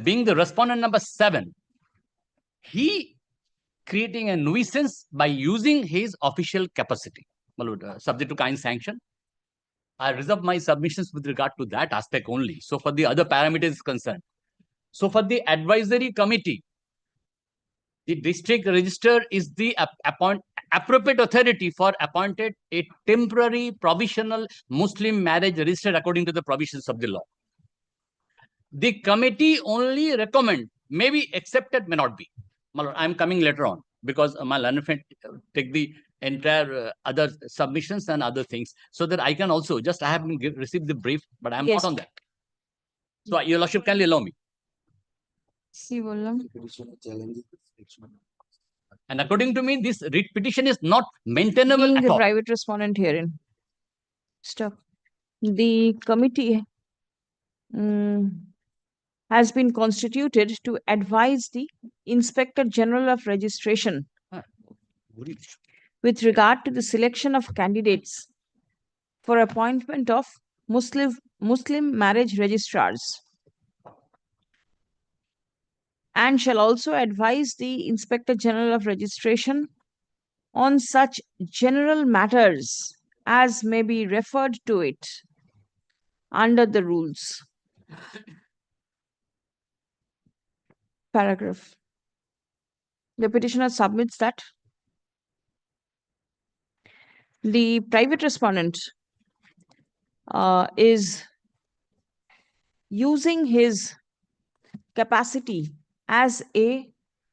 H: being the respondent number 7, he creating a nuisance by using his official capacity. My Lord, subject to kind sanction. I reserve my submissions with regard to that aspect only. So for the other parameters is concerned. So for the advisory committee, the district register is the appropriate authority for appointed a temporary provisional Muslim marriage registered according to the provisions of the law. The committee only recommend, may be accepted, may not be. I'm coming later on because my learned friend take the entire other submissions and other things so that I can also just, I have received the brief, but I'm
B: Yes.
H: not on that. So Your Lordship, kindly allow me.
B: See, Bollam.
H: And according to me, this writ petition is not maintainable
B: Being
H: at
B: the
H: all.
B: private respondent herein. Stop. The committee has been constituted to advise the Inspector General of Registration with regard to the selection of candidates for appointment of Muslim marriage registrars, and shall also advise the Inspector General of Registration on such general matters as may be referred to it under the rules. Paragraph. The petitioner submits that the private respondent is using his capacity as a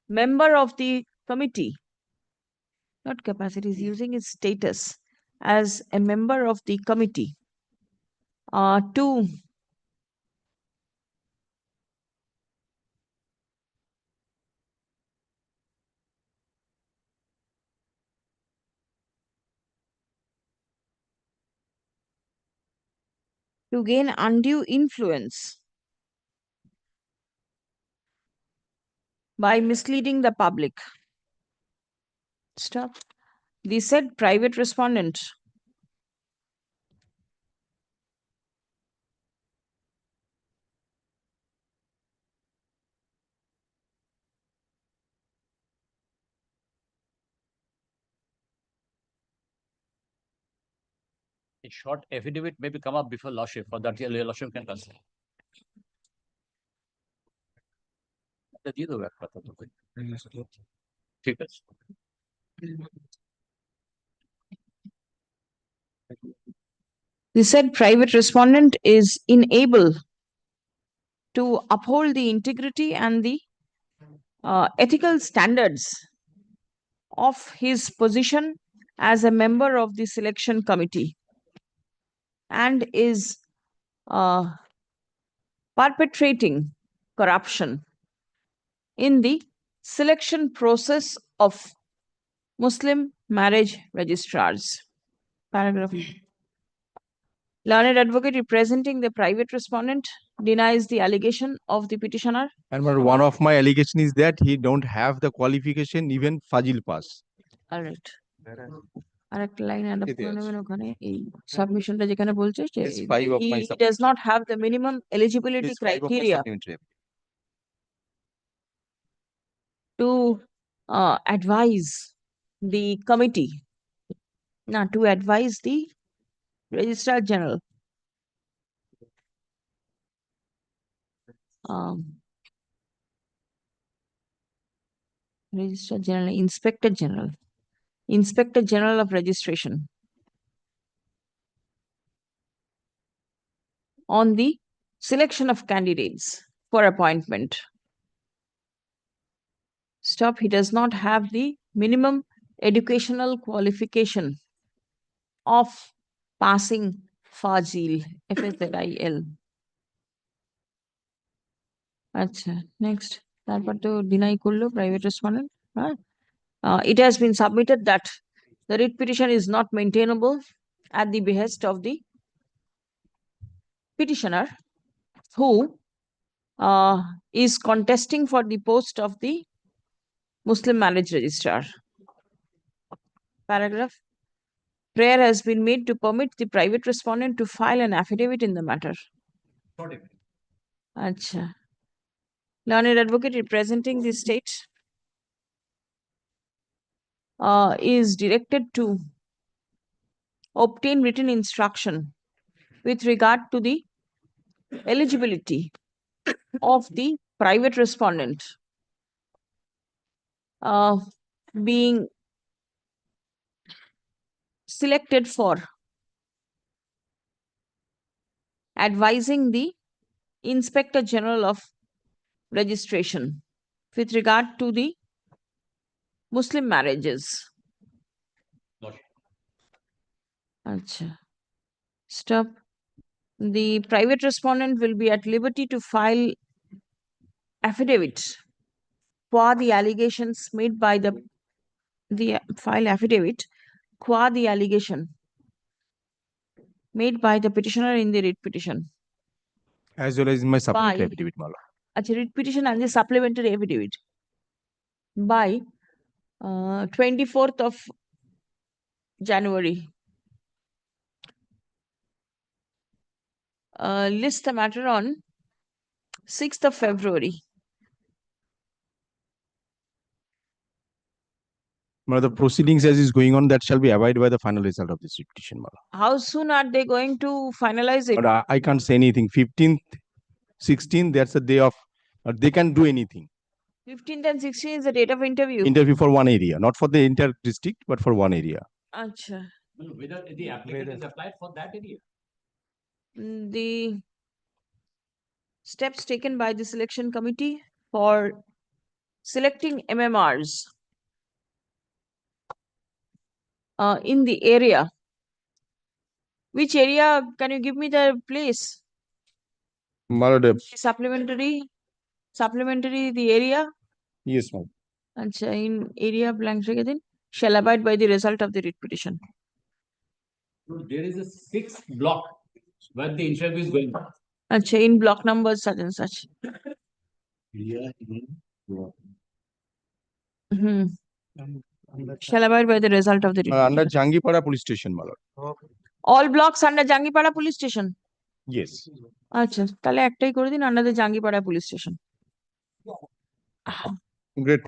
B: member of the committee, not capacity, is using his status as a member of the committee to gain undue influence by misleading the public. Stop. The said private respondent
H: A short affidavit may be come up before Lordship, for that Your Lordship can consider. दे दो व्याख्या तो कोई ठीक है
B: The said private respondent is unable to uphold the integrity and the ethical standards of his position as a member of the selection committee, and is perpetrating corruption in the selection process of Muslim marriage registrars. Paragraph. Learned advocate representing the private respondent denies the allegation of the petitioner.
S: And one of my allegation is that he don't have the qualification, even Fazil pass.
B: All right. আরেকটা line add করে নেবেন ওখানে এই সাবমিশনটা যেখানে বলছে যে
S: It's 5 of my
B: he does not have the minimum eligibility
S: It's 5 of my
B: criteria
S: supplementary.
B: to advise the committee, to advise the Registrar General. Registrar General, Inspector General of Registration on the selection of candidates for appointment. Stop. He does not have the minimum educational qualification of passing Fazil, FSLIL. আচ্ছা, next. তারপর তো deny করলো private respondent. It has been submitted that the writ petition is not maintainable at the behest of the petitioner who is contesting for the post of the Muslim marriage registrar. Paragraph. Prayer has been made to permit the private respondent to file an affidavit in the matter. Acha. Learned advocate representing the state is directed to obtain written instruction with regard to the eligibility of the private respondent being selected for advising the Inspector General of Registration with regard to the Muslim marriages. Acha. Stop. The private respondent will be at liberty to file affidavit qua the allegations made by the file affidavit qua the allegation made by the petitioner in the writ petition.
S: As well as in my supplementary affidavit, Mala.
B: Acha, writ petition and the supplementary affidavit by 24th of January. List the matter on 6th of February.
S: Mala, the proceedings as is going on, that shall be abided by the final result of this petition, Mala.
B: How soon are they going to finalize it?
S: But I can't say anything. 15th, 16th, that's the day of, they can do anything.
B: 15th and 16th is the date of interview.
S: Interview for one area, not for the entire district, but for one area.
B: Acha.
H: Whether the applicant is applied for that area.
B: The steps taken by the selection committee for selecting MMRs in the area. Which area? Can you give me the place?
S: Mala,
B: Supplementary, the area?
S: yes, ma'am.
B: Acha, in area blank shall abide by the result of the writ petition.
H: So there is a 6th block where the interview is going on.
B: Acha, in block numbers such and such. Shall abide by the result of the writ
S: Under
B: petition.
S: Jangipara police station, Mala.
B: All blocks under Jangipara police station.
S: Yes.
B: আচ্ছা, তাহলে একটাই করে দিন under the Jangipara police station.
S: Great.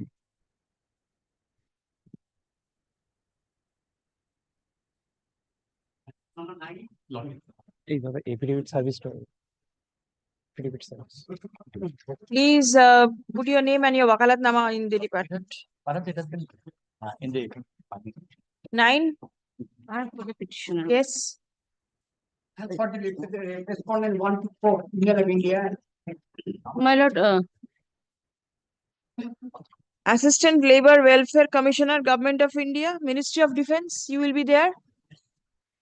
I: এইভাবে affidavit service affidavit service
B: Please put your name and your wakalatnama in the department.
I: in the
B: 9.
U: For the petitioner.
B: Yes.
U: For the respondent 1 to 4, Union of India.
B: My lord, Assistant Labor Welfare Commissioner, Government of India, Ministry of Defense, you will be there.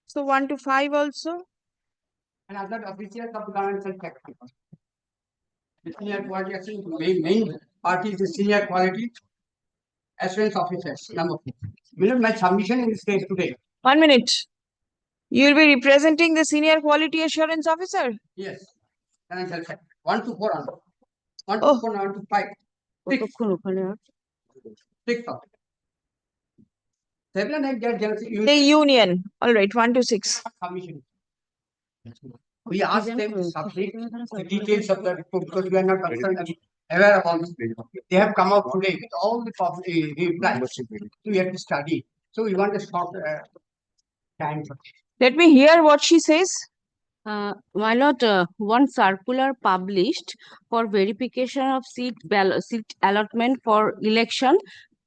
B: So 1 to 5 also.
U: And other officials of government and sector. The senior quality assurance, main part is the senior quality assurance officers, number 4. My submission in this case today.
B: 1 minute. You'll be representing the senior quality assurance officer?
U: Yes. Financial sector. 1 to 4 on. 1 to
B: Oh.
U: 4, 1 to 5. 6. 6 of it.
B: The union. All right, 1 to 6.
U: Commission. We asked them to submit the details of the report because we are not concerned and aware of all this. They have come out today with all the replies. So we have to study. So we want a short time.
B: Let me hear what she says.
J: My lord, one circular published for verification of seat allotment for election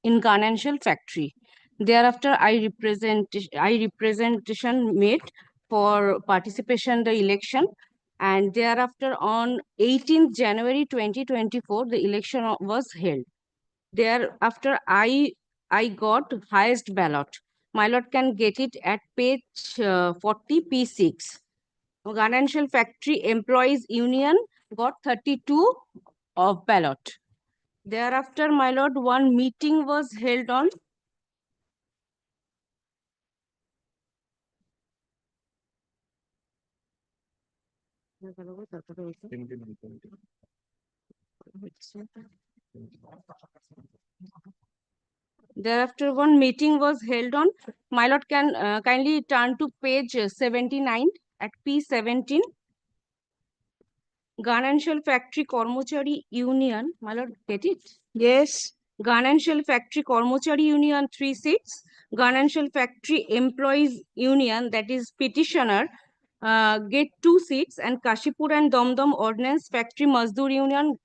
J: in Garnanshal factory. Thereafter, I representation made for participation in the election, and thereafter on 18th January 2024, the election was held. Thereafter, I got highest ballot. My lord can get it at page 40 P6. Garnanshal Factory Employees Union got 32 of ballot. Thereafter, my lord, one meeting was held on Thereafter, one meeting was held on. My lord can kindly turn to page 79 at P17. Garnanshal Factory Kormochari Union. My lord, get it?
B: Yes.
J: Garnanshal Factory Kormochari Union, 3 seats. Garnanshal Factory Employees Union, that is petitioner, get 2 seats. And Kashipur and Domdom Ordnance Factory Mazdoor Union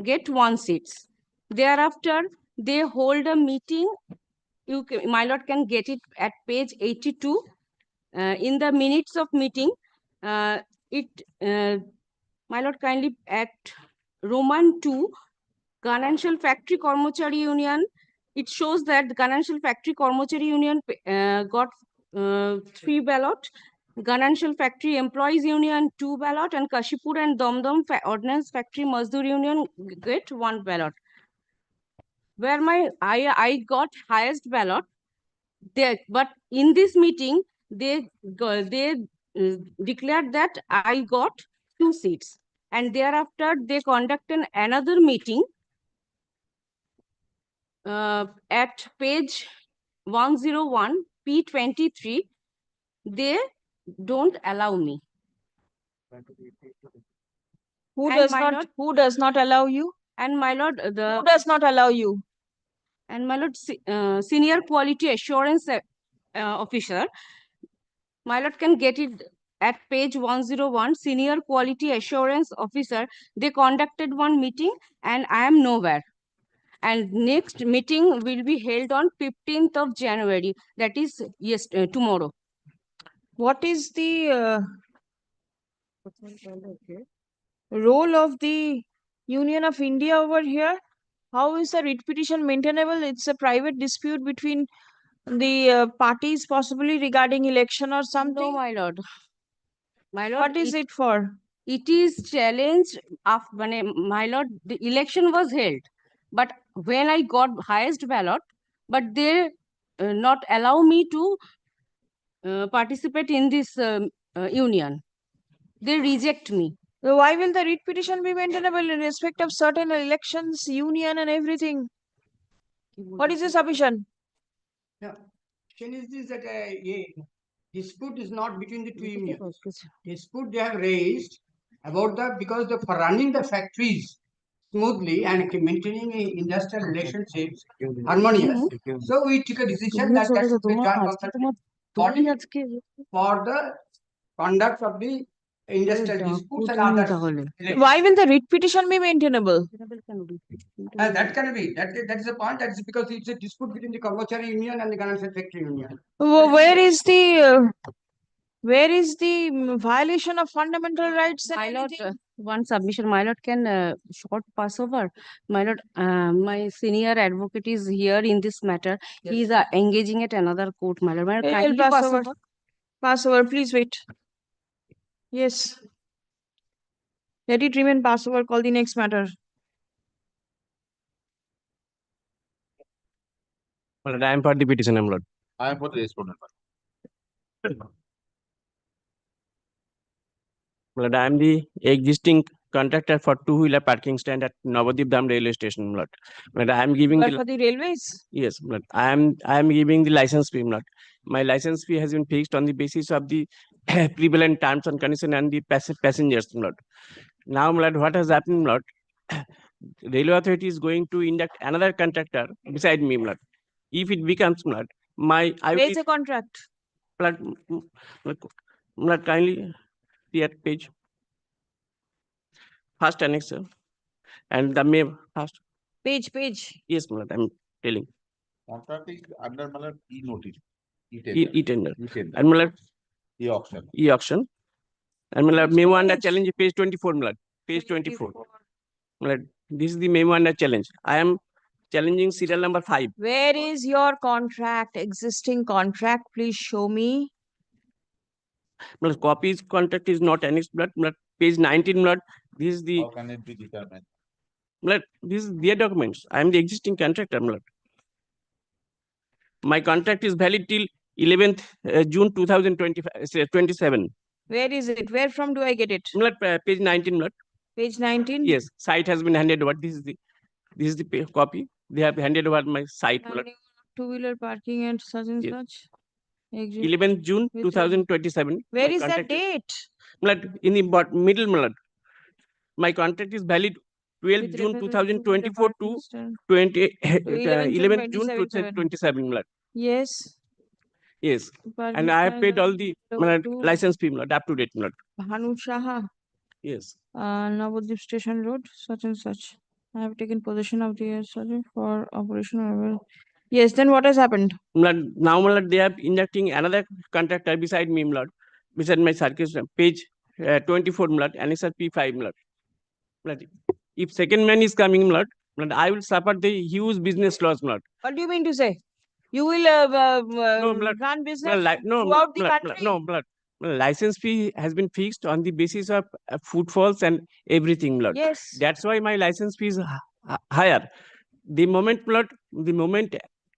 J: get 1 seats. Thereafter, they hold a meeting. My lord can get it at page 82. In the minutes of meeting, my lord kindly at Roman 2, Garnanshal Factory Kormochari Union, it shows that the Garnanshal Factory Kormochari Union got 3 ballot. Garnanshal Factory Employees Union 2 ballot, and Kashipur and Domdom Ordnance Factory Mazdoor Union get 1 ballot. Where I got highest ballot, but in this meeting they declared that I got 2 seats, and thereafter they conducted another meeting at page 101 P23. They don't allow me.
B: Who does not allow you?
J: And my lord,
B: Who does not allow you?
J: And my lord, senior quality assurance officer, my lord can get it at page 101, senior quality assurance officer. They conducted one meeting and I am nowhere. And next meeting will be held on 15th of January. That is tomorrow.
B: What is the role of the Union of India over here? How is the writ petition maintainable? It's a private dispute between the parties, possibly regarding election or something.
J: No, my lord. My lord,
B: what is it for?
J: It is challenged after, my lord, the election was held, but when I got highest ballot, but they not allow me to participate in this union. They reject me.
B: So why will the writ petition be maintainable in respect of certain elections, union and everything? What is the submission?
U: Yeah. Question is this that a dispute is not between the two unions. Dispute they have raised about because for running the factories smoothly and maintaining industrial relationships harmonious. So we took a decision that that should be joint consultation body for the conduct of the industrial disputes and others.
B: Why will the writ petition be maintainable?
U: That can be. That is the point. That is because it's a dispute between the Karmachari Union and the Garnanshal Factory Union.
B: Where is the violation of fundamental rights?
J: My lord, one submission. My lord can short pass over. My lord, my senior advocate is here in this matter. Yes. He is engaging at another court. My lord, kindly
B: pass over. Pass over. Please wait. Yes. Let it remain pass over. Call the next matter.
K: I am for the petition, my lord.
W: I am for the respondent.
C: Lord, I am the existing contractor for two-wheeler parking stand at Navadip Dham railway station. Lord, I am giving
B: But for the railways?
C: yes, Lord. I am giving the license fee. Lord, my license fee has been fixed on the basis of the prevalent terms and conditions and the passengers. Lord, now Lord, what has happened? Lord, railway authority is going to induct another contractor beside me. Lord, if it becomes Lord, I
B: Where's
C: will
B: the contract?
C: Lord, kindly see at page first annex and the may first.
B: Page.
C: Yes, Lord, I'm telling.
K: Contract is under e-notice,
C: E-tender.
K: E-tender.
C: And Malad
K: E-auction.
C: E-auction. And Malad memo under challenge page 24, Malad. Page 24. Malad, this is the memo under challenge. I am challenging serial number 5.
B: Where is your contract? Existing contract, please show me.
C: Malad, copies contract is not annexed, Malad. Page 19, Malad. This is the.
K: How can it be determined?
C: Malad, this is their documents. I am the existing contractor, Malad. My contract is valid till 11th June 2027.
B: Where is it? Where from do I get it?
C: Page 19.
B: Page 19?
C: Yes, site has been handed over. This is the copy. They have handed over my site.
B: Two-wheeler parking and such and such.
C: 11th June 2027.
B: Where is that date?
C: In the middle. My contract is valid 12th June 2024 to 11th June 2027.
B: Yes.
C: Yes. And I have paid all the license fee up to date.
B: Bhanu Shaha.
C: Yes.
B: Navadip Station Road, such and such. I have taken possession of the surgery for operation. Yes, then what has happened?
C: Now they are inducting another contractor beside me, beside my circus page 24, Annexure P5. If second man is coming, I will suffer the huge business loss.
B: What do you mean to say? You will run business throughout the country?
C: No, license fee has been fixed on the basis of footfalls and everything.
B: Yes.
C: That's why my license fee is higher. The moment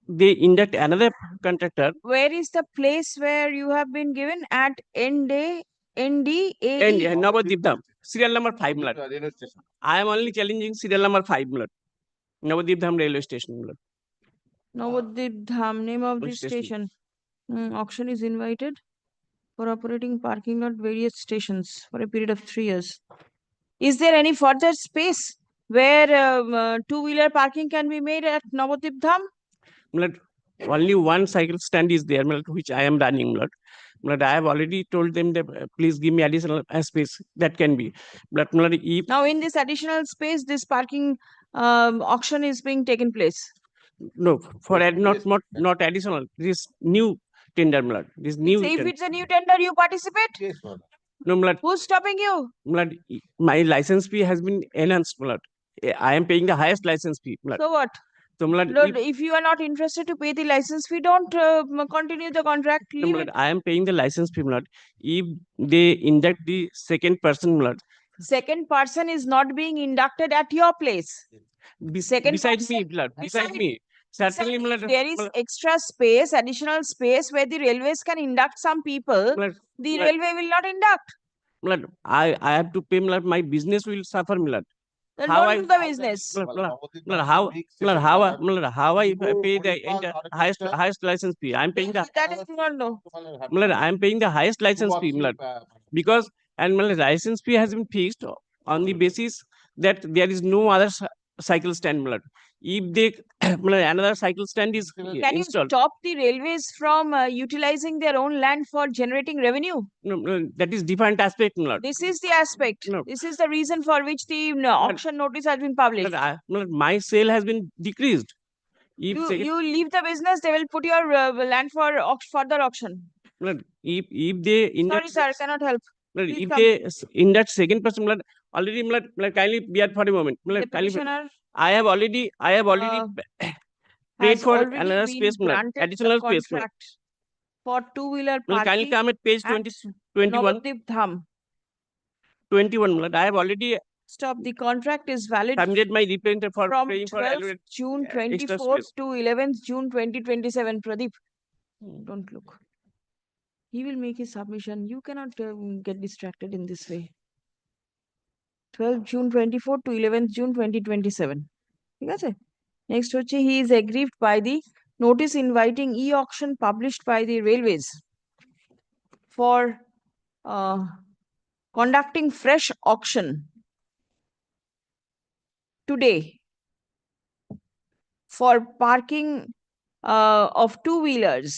C: they induct another contractor.
B: Where is the place where you have been given at NDAE?
C: Navadip Dham, serial number 5. I am only challenging serial number 5. Navadip Dham railway station.
B: Navadip Dham, name of the station. Auction is invited for operating parking lot various stations for a period of 3 years. Is there any further space where two-wheeler parking can be made at Navadip Dham?
C: Only one cycle stand is there, which I am running. I have already told them that please give me additional space. That can be.
B: Now, in this additional space, this parking auction is being taken place.
C: No, for not additional. This new tender, This new.
B: So if it's a new tender, you participate?
K: Yes,
C: no,
B: Who's stopping you?
C: My license fee has been enhanced, I am paying the highest license fee.
B: So what?
C: So,
B: if you are not interested to pay the license fee, don't continue the contract. Leave it.
C: I am paying the license fee. If they induct the second person,
B: second person is not being inducted at your place.
C: Beside me, beside me. Certainly,
B: there is extra space, additional space where the railways can induct some people. The railway will not induct.
C: I have to pay. My business will suffer.
B: Then don't do the business.
C: How I pay the highest license fee? I am paying the.
B: That is not no.
C: I am paying the highest license fee, because license fee has been fixed on the basis that there is no other cycle stand. If they another cycle stand is
B: Can
C: installed.
B: you stop the railways from utilizing their own land for generating revenue?
C: No, that is different aspect.
B: This is the aspect. This is the reason for which the auction notice has been published.
C: My sale has been decreased. If
B: you leave the business, they will put your land for further auction.
C: If they
B: Sorry, sir, cannot help.
C: If they induct second person, already kindly bear for a moment. I have already paid for another space, additional space.
B: For two-wheeler parking.
C: Kindly come at page 21. 21. I have already.
B: Stop. The contract is valid.
C: Submitted my reprinter for
B: from
C: paying
B: 12th June 24 to 11th June 2027. Pradeep, don't look. He will make his submission. You cannot get distracted in this way. 12th June 24 to 11th June 2027. ঠিক আছে? Next হচ্ছে he is aggrieved by the notice inviting e-auction published by the railways for conducting fresh auction today for parking of two-wheelers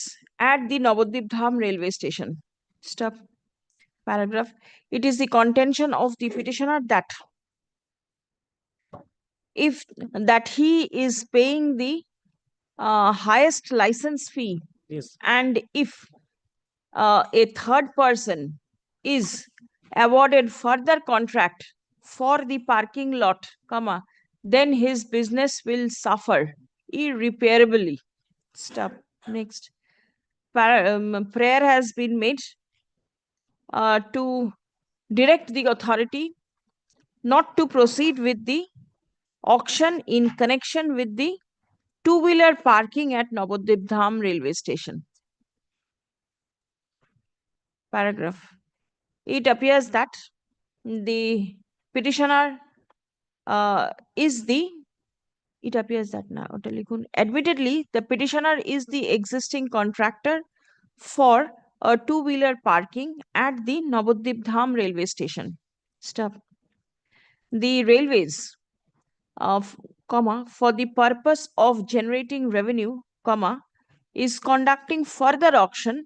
B: at the Navadvip Dham railway station. Stop. Paragraph. It is the contention of the petitioner that if that he is paying the highest license fee,
C: Yes.
B: and if a third person is awarded further contract for the parking lot, comma, then his business will suffer irreparably. Stop. Next. Prayer has been made to direct the authority not to proceed with the auction in connection with the two-wheeler parking at Navadvip Dham railway station. Paragraph. It appears that the petitioner is the admittedly the petitioner is the existing contractor for a two-wheeler parking at the Navadvip Dham railway station. Stop. The railways for the purpose of generating revenue, is conducting further auction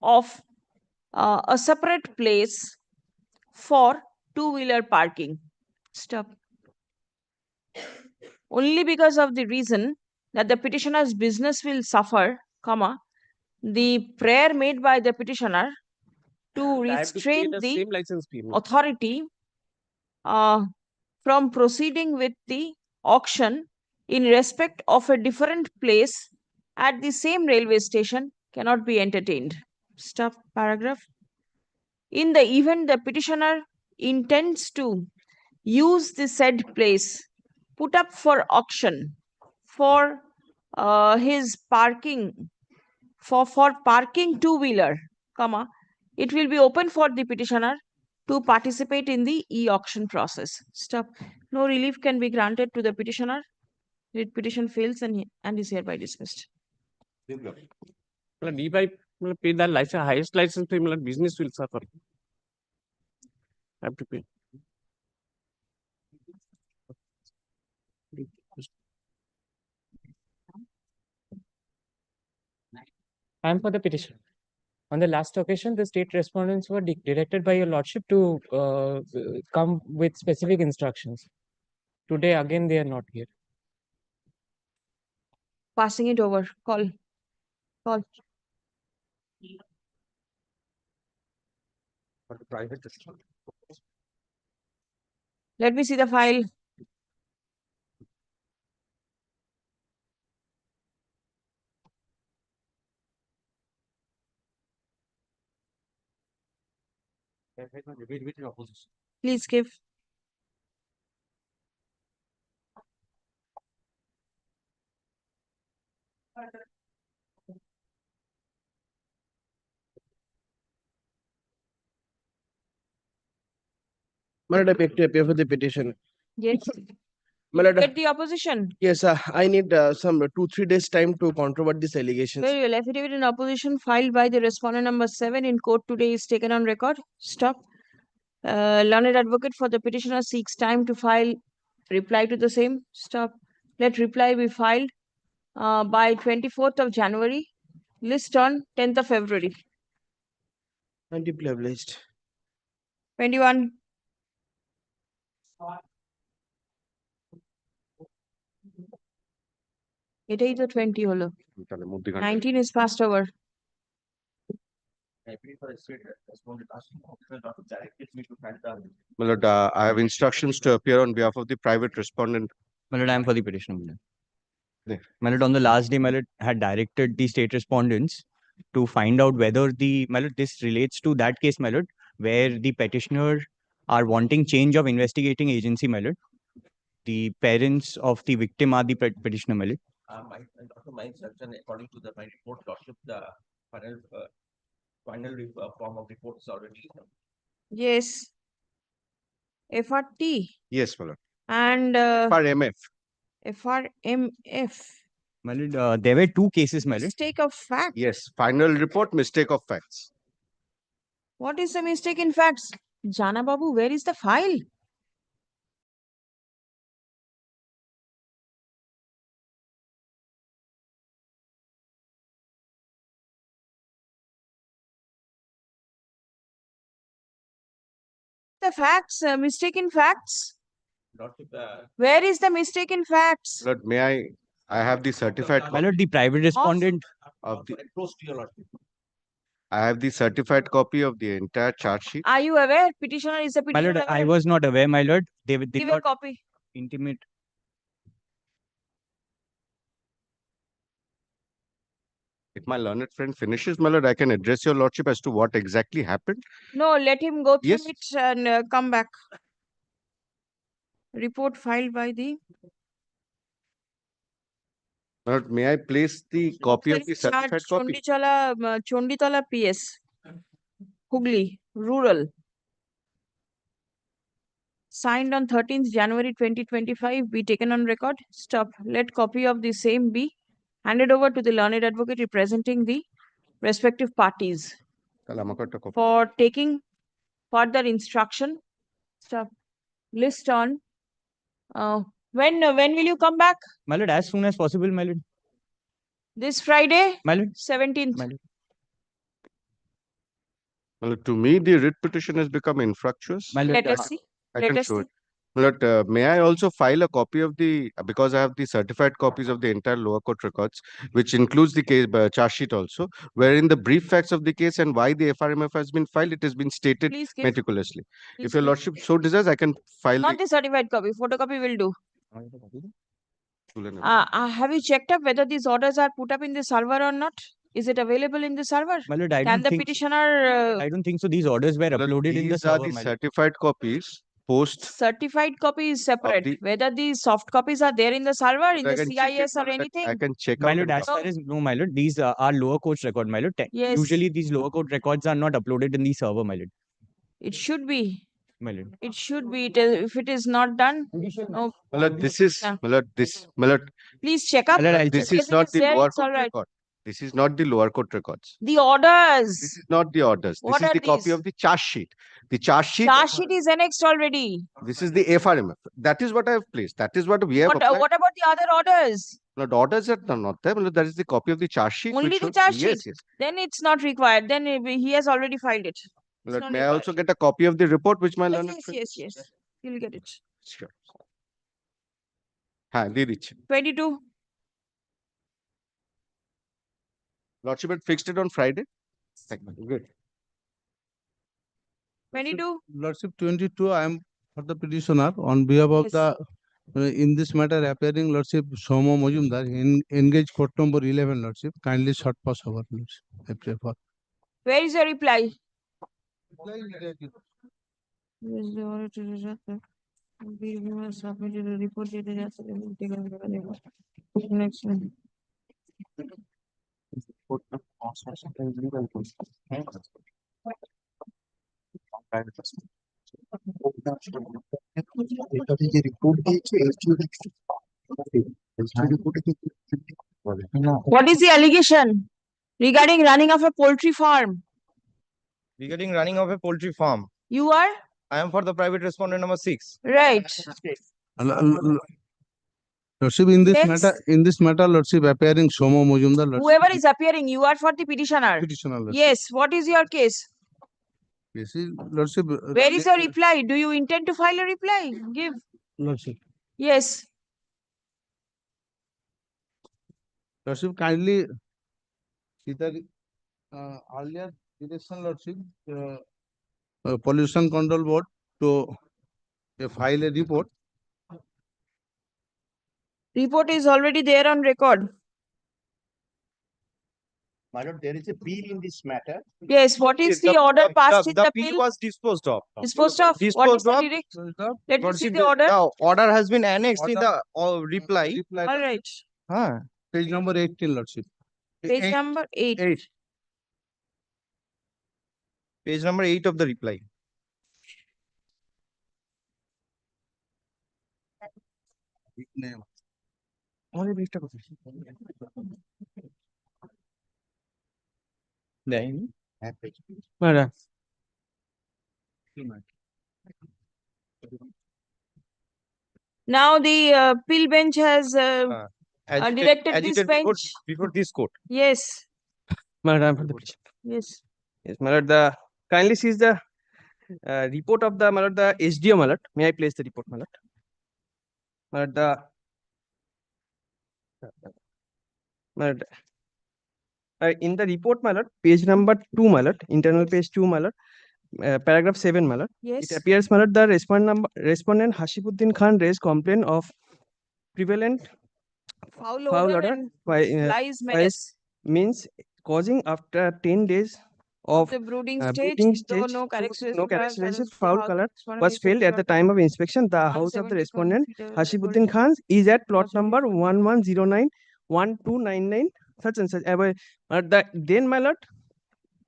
B: of a separate place for two-wheeler parking. Stop. Only because of the reason that the petitioner's business will suffer, the prayer made by the petitioner to
C: I have to pay
B: restrain
C: the
B: the
C: same license fee.
B: authority from proceeding with the auction in respect of a different place at the same railway station cannot be entertained. Stop. Paragraph. In the event the petitioner intends to use the said place put up for auction for his parking for parking two-wheeler, it will be open for the petitioner to participate in the e-auction process. Stop. No relief can be granted to the petitioner. The petition fails and is hereby dismissed.
C: If I pay the license, highest license fee, business will suffer. I have to pay.
I: I am for the petition. On the last occasion, the state respondents were directed by your lordship to come with specific instructions. Today, again, they are not here.
B: Passing it over. Call. Let me see the file. Please give.
E: Madam, I beg to appear for the petition.
B: Yes.
E: Madam,
B: Get the opposition.
E: yes, I need some 2-3 days time to controvert these allegations.
B: Very well. Affidavit in opposition filed by the respondent number 7 in court today is taken on record. Stop. Learned advocate for the petitioner seeks time to file reply to the same. Stop. Let reply be filed by 24th of January. List on 10th of February.
E: I'm deeply obliged.
B: 21. এটাই তো 20 হলো 19 is passed over.
F: My lord, I have instructions to appear on behalf of the private respondent.
G: My lord, I am for the petition. My lord, on the last day, my lord had directed the state respondents to find out whether my lord, this relates to that case, my lord, where the petitioner are wanting change of investigating agency, my lord. The parents of the victim are the petitioner, my lord.
W: My instruction, according to my report, lordship, the final form of report is already.
B: Yes. FRT
M: Yes, my lord.
B: and
M: FRMF.
B: FRMF.
G: My lord, there were two cases, my lord.
B: Mistake of fact.
M: Yes, final report, mistake of facts.
B: What is the mistake in facts? Jana Babu, where is the file? The facts, mistake in facts. Where is the mistake in facts?
M: Lord, may I have the certified
G: My lord, the private respondent.
M: of the, I have the certified copy of the entire charge sheet.
B: Are you aware? Petitioner is a
G: My
B: petitioner.
G: lord, I was not aware, my lord. They
B: Give a
G: got
B: copy.
G: intimate.
M: If my learned friend finishes, my lord, I can address your lordship as to what exactly happened.
B: No, let him go through
M: Yes.
B: it and come back. Report filed by the
M: My lord, may I place the copy of the certified copy?
B: Chonditala PS, Hooghly, rural. Signed on 13th January 2025, be taken on record. Stop. Let copy of the same be handed over to the learned advocate representing the respective parties for taking further instruction. Stop. List on. When will you come back?
G: My lord, as soon as possible, my lord.
B: This Friday,
G: My lord.
B: 17th.
G: My lord.
M: Well, to me, the writ petition has become infructuous.
B: Let us see.
M: I
B: Let
M: can
B: us
M: show
B: see.
M: it. But may I also file a copy of the, because I have the certified copies of the entire lower court records, which includes the case charge sheet also, wherein the brief facts of the case and why the FRMF has been filed, it has been stated
B: Please give.
M: meticulously.
B: Please
M: If your
B: give.
M: lordship so desires, I can file
B: Not the certified copy. Photocopy will do.
M: the.
B: Have you checked up whether these orders are put up in the server or not? Is it available in the server?
G: My lord, I
B: Can
G: don't
B: the
G: think
B: petitioner
G: I don't think so. These orders were uploaded in the
M: These are
G: server,
M: the
G: my lord.
M: certified copies post.
B: certified copy is separate.
M: the-
B: Whether the soft copies are there in the server, in
M: I
B: the
M: can check it,
B: CIS or anything.
M: I can check
G: My
M: out.
G: lord,
M: and
G: as
M: come.
G: far as no, my lord, these are lower courts record, my lord.
B: Yes.
G: Usually these lower court records are not uploaded in the server, my lord.
B: It should be.
G: My lord.
B: It should be. If it is not done, no.
M: My lord, this is, my lord, this, my lord,
B: Please check up.
G: My lord, I'll
M: this
G: check.
M: is not the
B: there,
M: lower
B: it's all
M: court
B: right.
M: record. This is not the lower court records.
B: The orders.
M: This is not the orders.
B: What
M: This is
B: are
M: the copy
B: these?
M: of the charge sheet. The charge sheet.
B: Charge sheet is annexed already.
M: This is the FRMF. That is what I have placed. That is what we have applied.
B: What about the other orders?
M: No, the orders are not there. But that is the copy of the charge sheet.
B: Only
M: which
B: the
M: shows-
B: charge
M: Yes,
B: sheet.
M: yes.
B: Then it's not required. Then he has already filed it. It's not
M: May I
B: required.
M: also get a copy of the report which my
B: Yes,
M: learned
B: yes,
M: friend-
B: yes, yes. You'll get it.
M: Sure. हाँ दे दीजिए
B: 22.
M: Lordship had fixed it on Friday. Good.
B: 22.
N: Lordship 22, I am for the petitioner on behalf of the in this matter appearing Lordship Somo Mojumdar engage court number 11 Lordship kindly short pass over Lordship. I pray for.
B: Where is your reply? Submitted a report dated yesterday. Next one. What is the allegation regarding running of a poultry farm?
O: Regarding running of a poultry farm,
B: You are?
O: I am for the private respondent number 6.
B: Right.
N: Lordship in this
B: Next.
N: matter Lordship appearing Somo Mojumdar Lordship.
B: Whoever is appearing, you are for the petitioner.
N: Petitioner, Lordship.
B: Yes. What is your case?
N: Yes, Lordship.
B: Where is your reply? Do you intend to file a reply? Give.
N: Lordship.
B: Yes.
N: Lordship kindly either earlier direction Lordship pollution control board to file a report.
B: Report is already there on record.
O: My lord, there is a bill in this matter.
B: Yes. What is the order passed in the
O: bill
B: bill?
O: was disposed of.
B: Disposed of? What is the direct? Let me see the order.
O: The order has been annexed in the reply.
B: All right.
N: Huh. Page number 18 Lordship.
B: Page number 8.
O: Page number 8 of the reply.
F: Madam.
B: Now the appeal bench has directed this bench.
F: Before this court.
B: Yes.
F: Madam, for the petition.
B: Yes.
F: Yes, my lord, the kindly sees the report of the, my lord, the SDO, my lord. May I place the report, my lord? My lord, my lord, in the report, my lord, page number 2, my lord, internal page 2, my lord, paragraph 7, my lord.
B: Yes.
F: It appears, my lord, the respondent Hashibuddin Khan raised complaint of prevalent
B: Foul
F: foul
B: odor
F: odor
B: and
F: by
B: flies menace
F: means causing after 10 days of
B: the brooding
F: breeding
B: stage, though
F: stage,
B: no
F: no
B: characteristic
F: foul color was felt at the time of inspection. The house of the respondent Hashibuddin Khan is at plot number 1109 1299 such and such. Then my lord,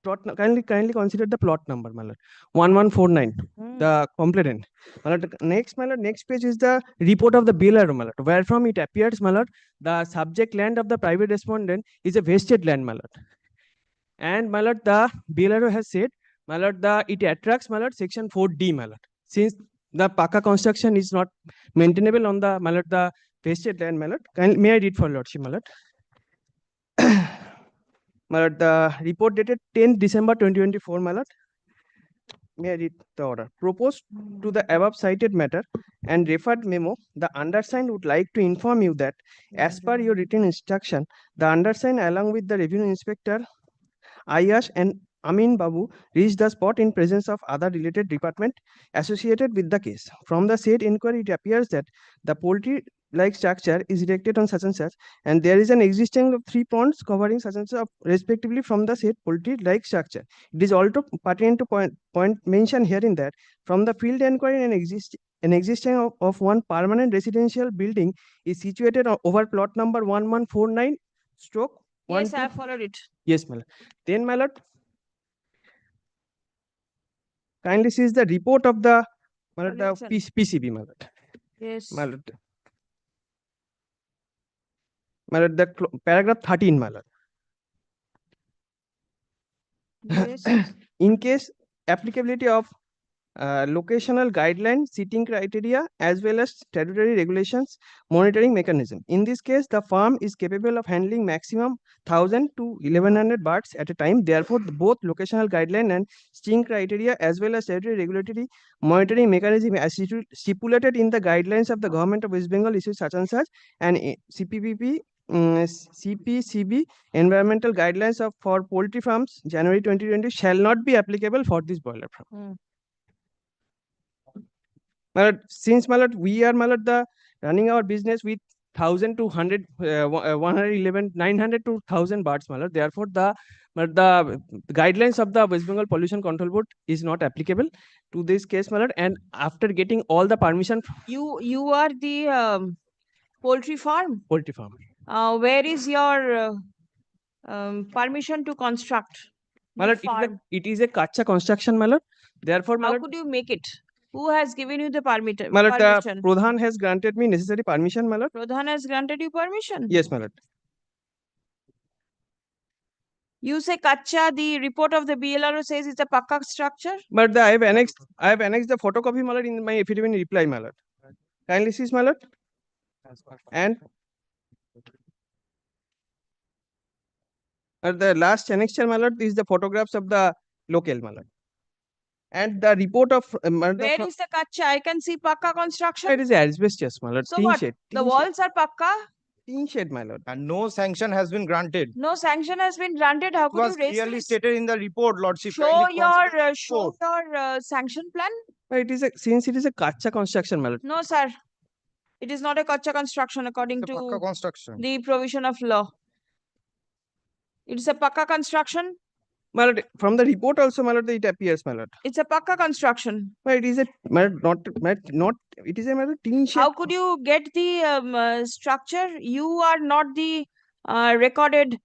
F: plot kindly consider the plot number, my lord, 1149. The complainant. My lord, next, my lord, next page is the report of the BLR, my lord, where from it appears, my lord, the subject land of the private respondent is a vested land, my lord. And my lord, the BLRO has said, my lord, it attracts, my lord, section 4D, my lord. Since the Paka construction is not maintainable on the, my lord, the vested land, my lord. May I read for lordship, my lord? My lord, the report dated 10th December 2024, my lord. May I read the order? Proposed to the above cited matter and referred memo, the undersigned would like to inform you that as per your written instruction, the undersigned along with the revenue inspector Ayash and Amin Babu reached the spot in presence of other related department associated with the case. From the said inquiry, it appears that the poultry-like structure is erected on such and such, and there is an existing of 3 ponds covering such and such, respectively from the said poultry-like structure. It is also pertinent to point mentioned herein that from the field inquiry, an existing of one permanent residential building is situated over plot number 1149 stroke.
B: Yes, I have followed it.
F: Yes, my lord. Then, my lord, kindly sees the report of the, my lord, the PCB, my lord.
B: Yes.
F: My lord. My lord, the paragraph 13, my lord.
B: Yes.
F: In case applicability of locational guidelines, seating criteria, as well as statutory regulations, monitoring mechanism. In this case, the farm is capable of handling maximum 1000 to 1100 birds at a time. Therefore, both locational guideline and seating criteria, as well as statutory regulatory monitoring mechanism, as stipulated in the guidelines of the government of West Bengal, issued such and such, and CPPP. CPCB environmental guidelines for poultry farms January 2020 shall not be applicable for this broiler farm. Since we are running our business with 1000 to 100 111 900 to 1000 birds, therefore the guidelines of the West Bengal Pollution Control Board is not applicable to this case, and after getting all the permission,
B: you are the poultry farm. Where is your permission to construct?
F: It is a kacha construction, therefore,
B: how could you make it? Who has given you the permission?
F: The Pradhan has granted me necessary permission,
B: Pradhan has granted you permission?
F: Yes, my lord.
B: You say kacha, the report of the BLRO says it's a pakka structure?
F: But I have annexed the photocopy, my lord, in my affidavit reply, my lord. Kindly see, my lord. And the last annexure, my lord, is the photographs of the local, my lord. And the report of
B: where is the kacha? I can see pakka construction.
F: It is asbestos, my lord.
B: So what? The walls are pakka?
F: Tin shed, my lord.
O: And no sanction has been granted.
B: No sanction has been granted. How could
O: was
B: you raise
O: clearly
B: this?
O: stated in the report, Lordship.
B: Show your sanction plan.
F: It is since it is a kacha construction, my lord.
B: No, sir. It is not a kacha construction according to
O: pakka construction.
B: The provision of law. It is a pakka construction.
F: My lord, from the report also, my lord, it appears, my lord.
B: It's a pakka construction.
F: It is a not. It is a tin shed.
B: How could you get the structure? You are not the recorded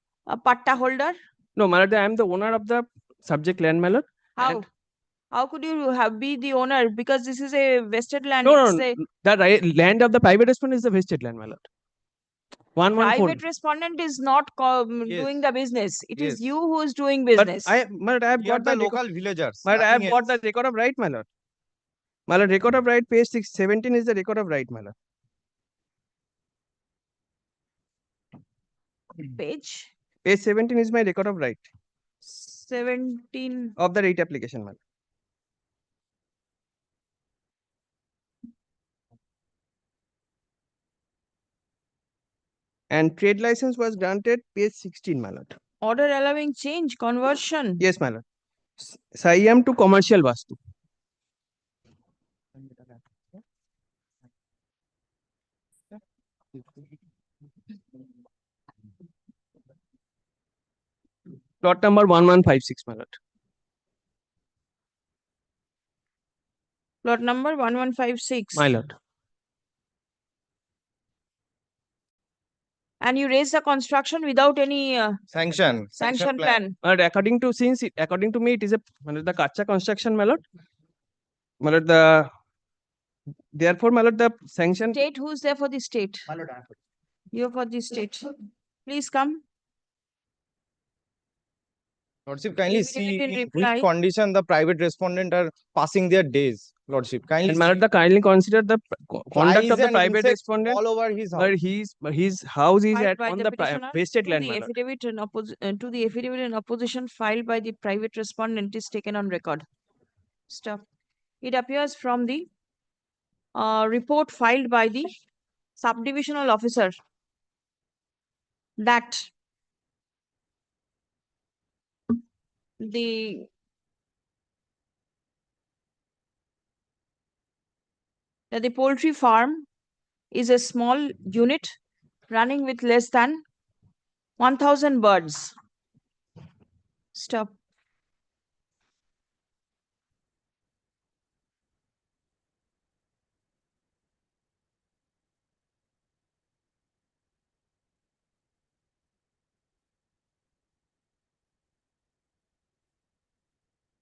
B: patta holder.
F: No, my lord, I am the owner of the subject land, my lord.
B: How? How could you have be the owner? Because this is a vested land.
C: No,
B: It's
C: no,
B: a
C: the land of the private respondent is the vested land, my lord. 114.
B: private respondent is not doing the business. It is
C: Yes.
B: you who is doing
C: But
B: business.
C: I have
O: We are
C: got
O: the
C: the
O: local villagers.
C: but I have
O: nothing
C: got
O: else.
C: the record of right, my lord. My lord, record of right, page 17 is the record of right, my lord.
B: Page
C: Page 17 is my record of right
B: 17.
C: of the rate application, my lord. And trade license was granted, page 16, my lord.
B: Order allowing change, conversion.
C: Yes, my lord. Siam to commercial Vastu. Plot number 1156, my lord.
B: Plot number 1156.
C: My lord.
B: And you raise the construction without any
O: Sanction.
B: sanction plan.
C: But according to me, it is a the Kacha construction, my lord. My lord, therefore, my lord, the sanction.
B: State, who's there for the state? You're for the state. Please come.
O: Lordship, kindly
B: Affidavit
O: see
B: in
O: in
B: reply.
O: which condition the private respondent are passing their days. Lordship, kindly
C: And my lord, the kindly consider the conduct of the private respondent.
O: all over his house.
C: But his house is
B: Filed
C: at
B: by
C: on
B: the
C: the
B: petitioner
C: vested
B: to
C: land,
B: the
C: my lord.
B: affidavit in to the affidavit in opposition filed by the private respondent is taken on record. Stop. It appears from the report filed by the subdivisional officer that the poultry farm is a small unit running with less than 1000 birds. Stop.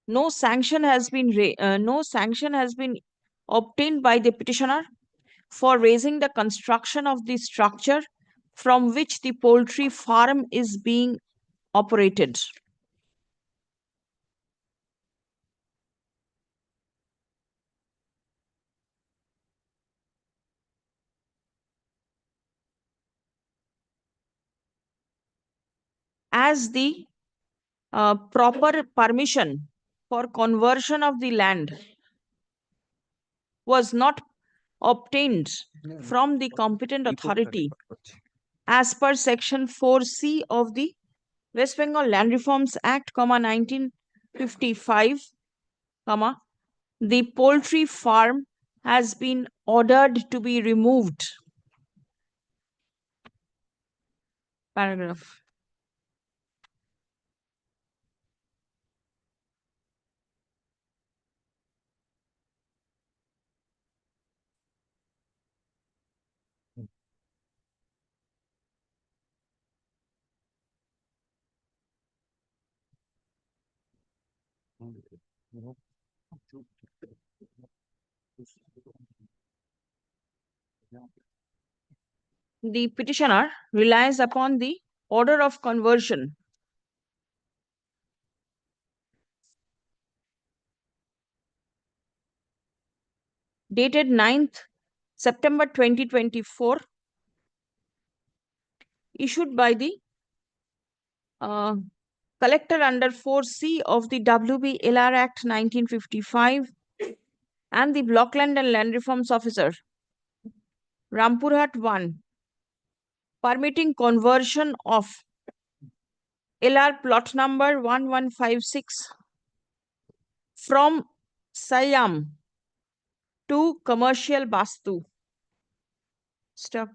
B: No sanction has been obtained by the petitioner for raising the construction of the structure from which the poultry farm is being operated. As the proper permission for conversion of the land was not obtained from the competent authority as per section 4C of the West Bengal Land Reforms Act, 1955, the poultry farm has been ordered to be removed. Paragraph. The petitioner relies upon the order of conversion dated 9th September 2024, issued by the collector under 4C of the WB-LR Act 1955 and the Blockland and Land Reforms Officer, Rampurhat 1, permitting conversion of LR plot number 1156 from Siam to commercial Bastu. Stop.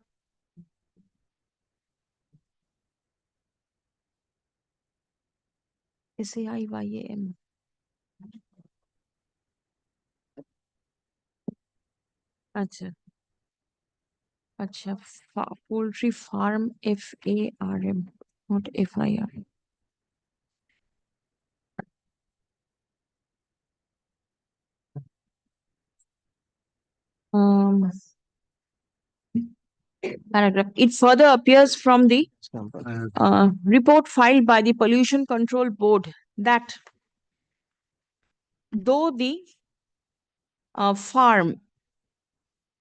B: SAIYAM. Acha. Acha. Poultry farm FARM, not FIR. paragraph. It further appears from the report filed by the Pollution Control Board that though the farm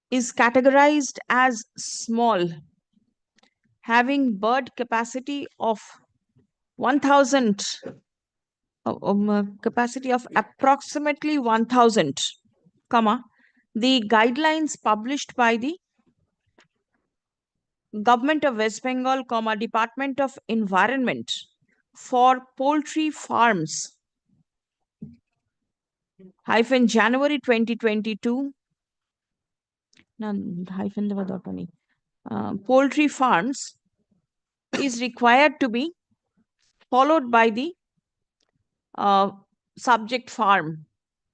B: is categorized as small, having bird capacity of 1000, capacity of approximately 1000, comma, the guidelines published by the Government of West Bengal, comma, Department of Environment for poultry farms hyphen January 2022 hyphen poultry farms is required to be followed by the subject farm.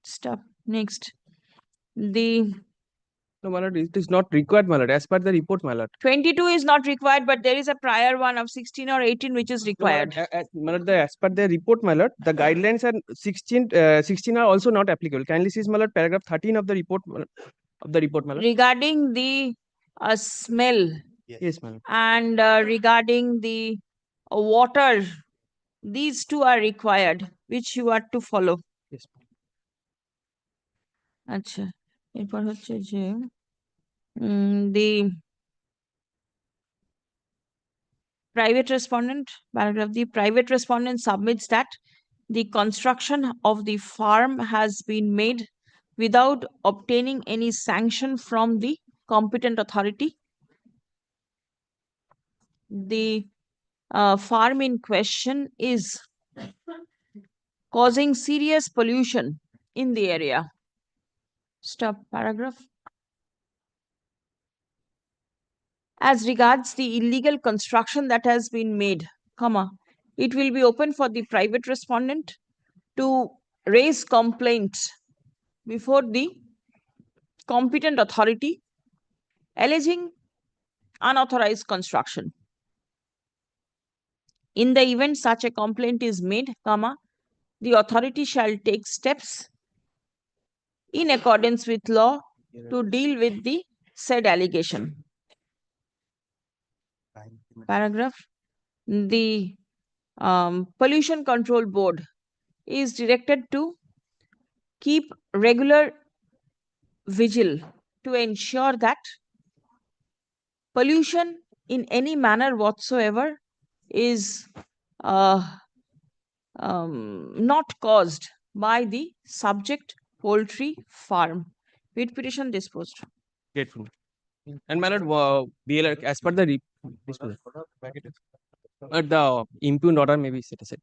B: Stop. Next.
C: No, my lord, it is not required, my lord, as per the report, my lord.
B: 22 is not required, but there is a prior one of 16 or 18 which is required.
C: No, my lord, as per the report, my lord, the guidelines are 16 are also not applicable. Kindly see, my lord, paragraph 13 of the report, my lord.
B: Regarding the smell.
C: Yes, my lord.
B: And regarding the water, these two are required, which you are to follow.
C: Yes.
B: আচ্ছা এরপর হচ্ছে যে the private respondent paragraph, the private respondent submits that the construction of the farm has been made without obtaining any sanction from the competent authority. The farm in question is causing serious pollution in the area. Stop paragraph. As regards the illegal construction that has been made, comma, it will be open for the private respondent to raise complaints before the competent authority alleging unauthorized construction. In the event such a complaint is made, comma, the authority shall take steps in accordance with law to deal with the said allegation. Paragraph. The Pollution Control Board is directed to keep regular vigil to ensure that pollution in any manner whatsoever is not caused by the subject poultry farm. With petition disposed.
C: Grateful. And my lord, BL, as per the the impugned order may be set aside.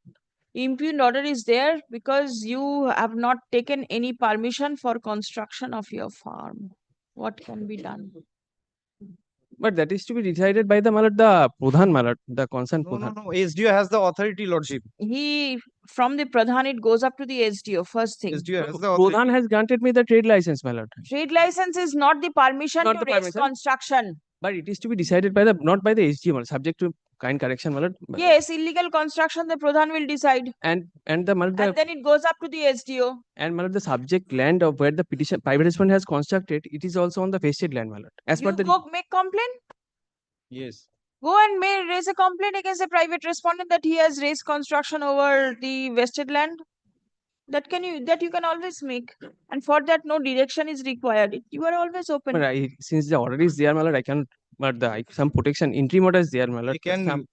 B: Impugned order is there because you have not taken any permission for construction of your farm. What can be done?
C: But that is to be decided by the malad, the Pradhan malad, the concerned Pradhan.
O: No, SDO has the authority, lordship.
B: From the Pradhan, it goes up to the SDO, first thing.
O: SDO has the authority.
C: Pradhan has granted me the trade license, my lord.
B: Trade license is not the permission
C: Not
B: to
C: the
B: raise
C: permission.
B: construction.
C: But it is to be decided by the, not by the SDO, malad, subject to kind correction, malad.
B: Yes, illegal construction, the Pradhan will decide.
C: And the malad,
B: And then it goes up to the SDO.
C: And malad, the subject land of where the petition private respondent has constructed, it is also on the vested land, malad. As per the
B: Go make complaint.
C: yes.
B: Go and raise a complaint against a private respondent that he has raised construction over the vested land. That you can always make, and for that no direction is required. You are always open.
C: But since the order is there, malad, I can. But some protection interim order is there, malad.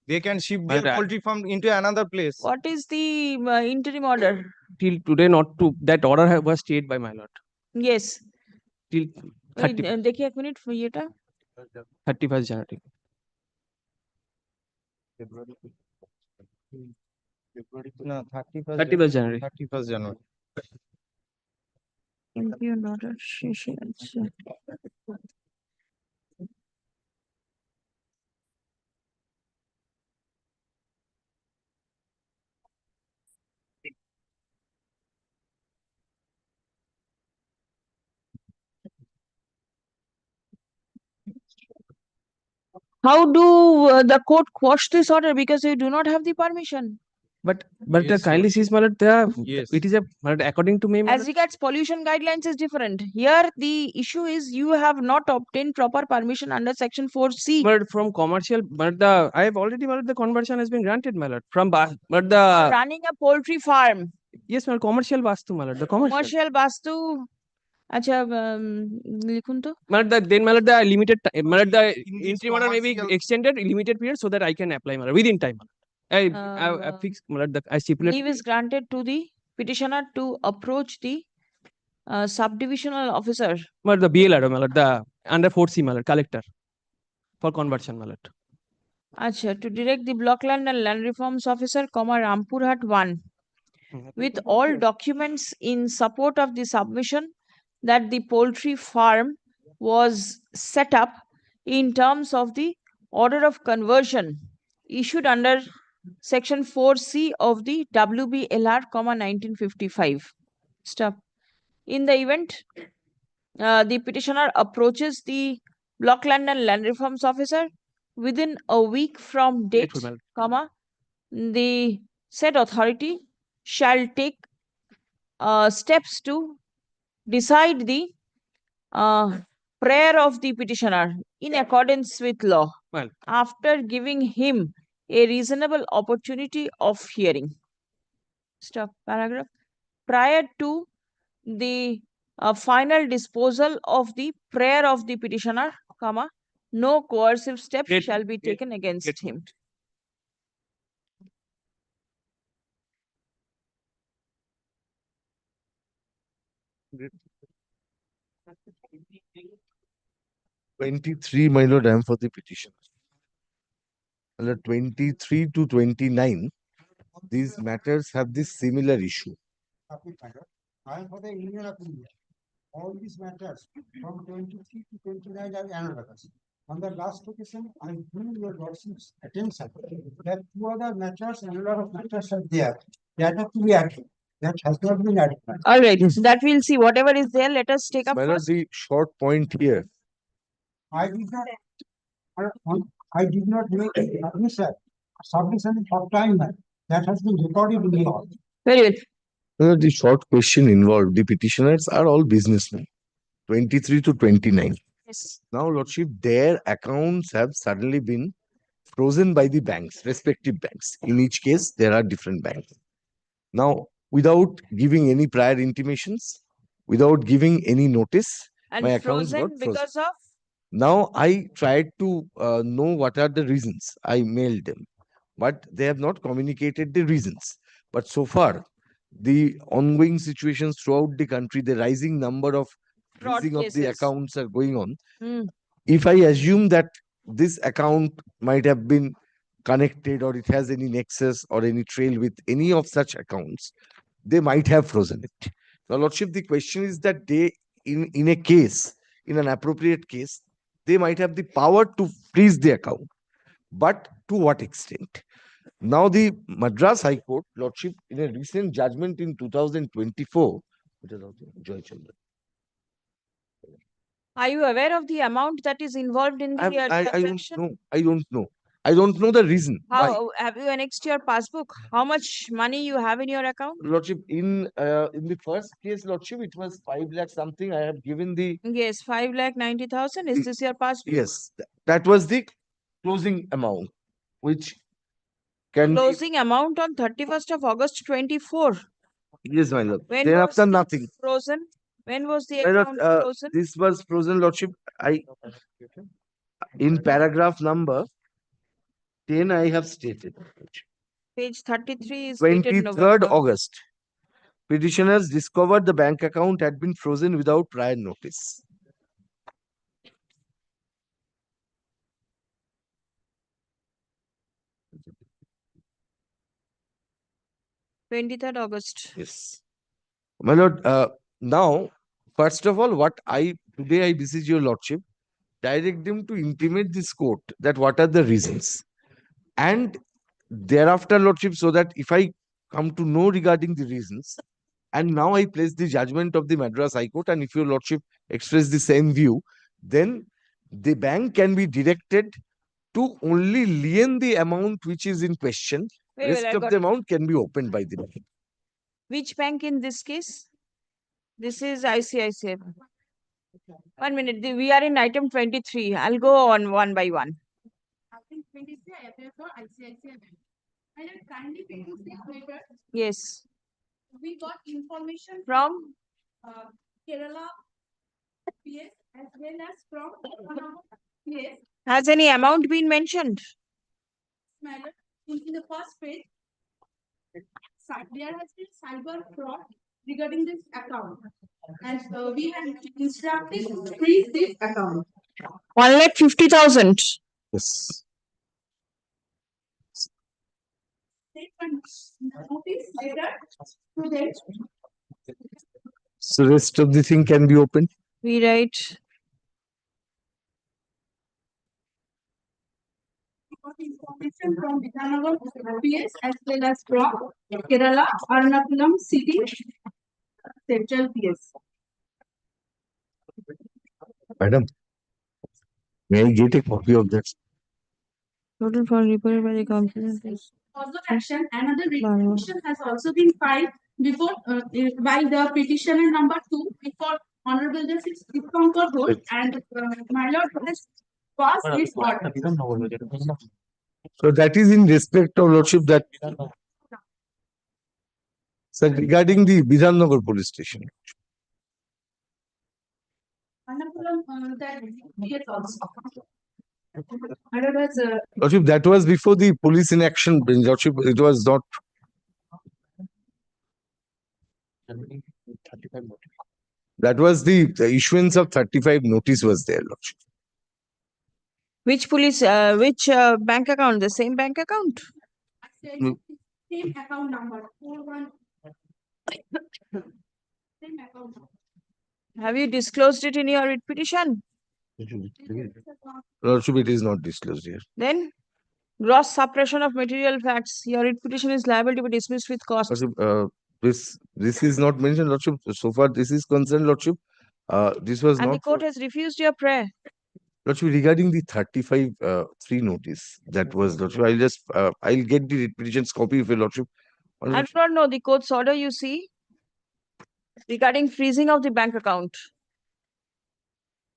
O: They can shift their poultry farm into another place.
B: What is the interim order?
C: Till today, not to that order was stayed by my lord.
B: Yes.
C: Till 30.
B: देखिए एक minute এটা
C: 31st January.
O: No,
C: 31st January.
O: 31st January.
B: Impugned order শেষে আছে। How do the court quash this order? Because you do not have the permission.
C: But
L: Yes,
C: kindly sees, my lord,
L: Yes.
C: it is a, my lord, according to me, my
B: As
C: lord,
B: regards pollution guidelines is different. Here, the issue is you have not obtained proper permission under section 4C.
C: but from commercial, but I have already, my lord, the conversion has been granted, my lord, from but
B: Running a poultry farm.
C: yes, my lord, commercial vastu, my lord, the
B: Commercial bastu. আচ্ছা লিখুন তো
C: then my lord, the limited time, my lord, the entry order may be extended limited period so that I can apply, my lord, within time. I fixed, my lord, I stipulate.
B: Leave is granted to the petitioner to approach the subdivisional officer.
C: My lord, the BLR, my lord, the under 4C, my lord, collector for conversion, my lord.
B: Acha, to direct the block land and land reforms officer, Rampurhat 1, with all documents in support of the submission that the poultry farm was set up in terms of the order of conversion issued under section 4C of the WBLR, 1955. Stop. In the event the petitioner approaches the block land and land reforms officer within a week from date, the said authority shall take steps to decide the prayer of the petitioner in accordance with law,
C: Well,
B: after giving him a reasonable opportunity of hearing. Stop. Paragraph. Prior to the final disposal of the prayer of the petitioner, no coercive steps shall be taken against him.
A: 23, my lord, I am for the petition. Under 23 to 29, these matters have this similar issue.
U: I am for the Union of India. All these matters from 23 to 29 are analogous. On the last occasion, I bring your lordship's attention that two other matters and a lot of matters are there that have to be added. That has not been added.
B: All right, that we'll see. Whatever is there, let us take up
A: My lord,
B: first.
A: the short point here.
U: I did not make submission of time that has been recorded in the law.
B: Very well.
A: My lord, the short question involved, the petitioners are all businessmen, 23 to 29.
B: Yes.
A: Now, lordship, their accounts have suddenly been frozen by the banks, respective banks. In each case, there are different banks. Now, without giving any prior intimations, without giving any notice,
B: And
A: my accounts got
B: frozen
A: frozen.
B: because of?
A: Now, I tried to know what are the reasons. I mailed them, but they have not communicated the reasons. But so far, the ongoing situations throughout the country, the rising number of
B: Fraud
A: freezing of the
B: cases.
A: accounts are going on.
B: Hmm.
A: If I assume that this account might have been connected or it has any nexus or any trail with any of such accounts, they might have frozen it. Now, lordship, the question is that they, in a case, in an appropriate case, they might have the power to freeze the account. But to what extent? Now, the Madras High Court, lordship, in a recent judgment in 2024, it is also Joy Chandra.
B: Are you aware of the amount that is involved in the
A: I don't
B: transaction?
A: know. I don't know. I don't know the reason. Why?
B: How have you annexed your passbook? How much money you have in your account?
A: Lordship, in the first case, lordship, it was 5 lakh something. I have given the
B: Yes, 5,90,000. Is this your passbook?
A: yes, that was the closing amount, which can be
B: Closing amount on 31st of August 24.
A: yes, my lord.
B: When
A: Thereafter,
B: was
A: nothing.
B: this frozen? When was the
A: My lord,
B: account frozen?
A: this was frozen, lordship. I in paragraph number 10, I have stated.
B: Page 33 is dated
A: 23rd
B: November.
A: August. Petitioners discovered the bank account had been frozen without prior notice.
B: Twenty-third August.
A: Yes. My lord, now, first of all, what today I beseech your lordship, direct them to intimate this court that what are the reasons. And thereafter, lordship, so that if I come to know regarding the reasons, and now I place the judgment of the Madras High Court, and if your lordship express the same view, then the bank can be directed to only lien the amount which is in question
B: Very well,
A: Rest
B: I
A: of
B: got
A: the
B: it.
A: amount can be opened by the bank.
B: Which bank in this case? This is ICICI. 1 minute. We are in item 23. I'll go on one by one. Yes.
J: We got information
B: From
J: Kerala PS as well as from PS.
B: Has any amount been mentioned?
J: Madam, in the first page, there has been cyber fraud regarding this account, and we have instructed to freeze this account.
B: 1,50,000.
A: Yes.
J: Statement notice letter to them.
A: So rest of the thing can be opened.
B: We write.
J: Got information from Vidanagar PS as well as from Kerala, Ernakulam City, Central PS.
A: Madam, may I get a copy of that?
B: Total fund reported by the company.
J: Cause of action, another petition has also been filed before by the petitioner number 2 before Honorable Justice Tirthankar Ghosh, and my lord has passed this order.
A: So that is in respect of Lordship that. Sir, regarding the Bidhannagar police station.
J: That yes also. Otherwise,
A: Lordship, that was before the police in action. Lordship, it was not. That was the issuance of 35 notice was there, Lordship.
B: Which police, which bank account? The same bank account?
J: same account number 41. Same account.
B: Have you disclosed it in your writ petition?
A: Lordship, it is not disclosed here.
B: Then, gross suppression of material facts. Your writ petition is liable to be dismissed with cost.
A: Lordship, this is not mentioned, Lordship. So far, this is concerned, Lordship. This was
B: And
A: not.
B: the court has refused your prayer.
A: Lordship, regarding the 35 3 notice, that was Lordship. I'll get the writ petition's copy of your Lordship.
B: I do not know the court's order you see regarding freezing of the bank account.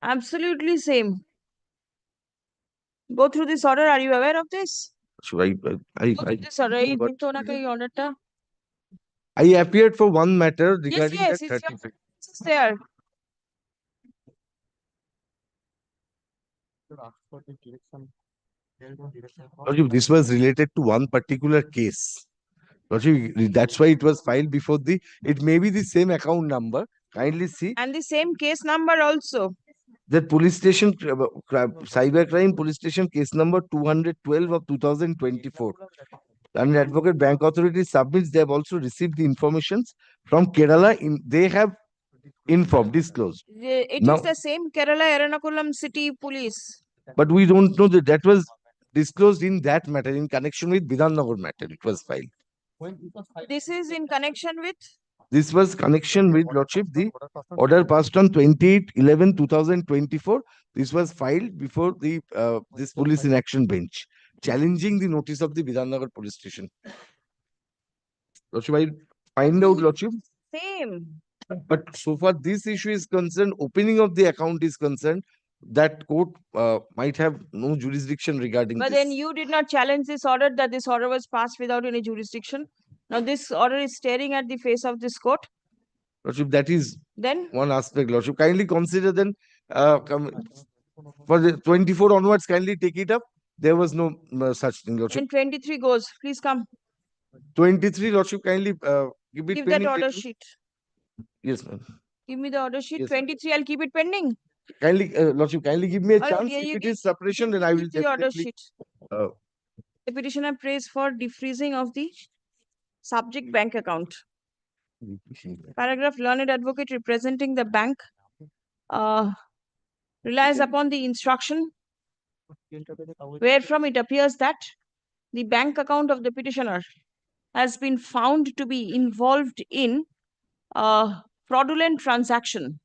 B: Absolutely same. Go through this order. Are you aware of this?
A: This
B: order.
A: I appeared for one matter regarding
B: yes,
A: that
B: it's
A: 35.
B: It's there.
A: Lordship, this was related to one particular case. Lordship, that's why it was filed before the. It may be the same account number. Kindly see.
B: And the same case number also.
A: That police station, cybercrime police station case number 212 of 2024. And Advocate Bank Authority submits they have also received the informations from Kerala. They have informed, disclosed.
B: It
A: Now,
B: is the same Kerala Ernakulam City Police.
A: but we don't know that was disclosed in that matter in connection with Bidhannagar matter. It was filed.
B: This is in connection with?
A: This was connection with Lordship. The order passed on 28/11/2024. This was filed before the this police in action bench, challenging the notice of the Bidhannagar police station. Lordship, I find out, Lordship.
B: Same.
A: But so far this issue is concerned, opening of the account is concerned, that court might have no jurisdiction regarding
B: But
A: this.
B: then you did not challenge this order, that this order was passed without any jurisdiction. Now this order is staring at the face of this court.
A: Lordship, that is
B: Then
A: one aspect. Lordship, kindly consider then for the 24 onwards, kindly take it up. There was no such thing, Lordship.
B: Then 23 goes. Please come.
A: 23, Lordship, kindly give it
B: Give
A: pending.
B: that order sheet.
A: Yes, ma'am.
B: Give me the order sheet.
A: Yes,
B: 23, I'll keep it pending.
A: Kindly, Lordship, kindly give me a
B: Oh,
A: chance.
B: yeah,
A: If
B: you
A: it
B: give-
A: is suppression, then I will
B: the order
A: definitely.
B: sheet. The petitioner prays for defreezing of the subject bank account. Paragraph, learned advocate representing the bank relies upon the instruction wherefrom it appears that the bank account of the petitioner has been found to be involved in a fraudulent transaction.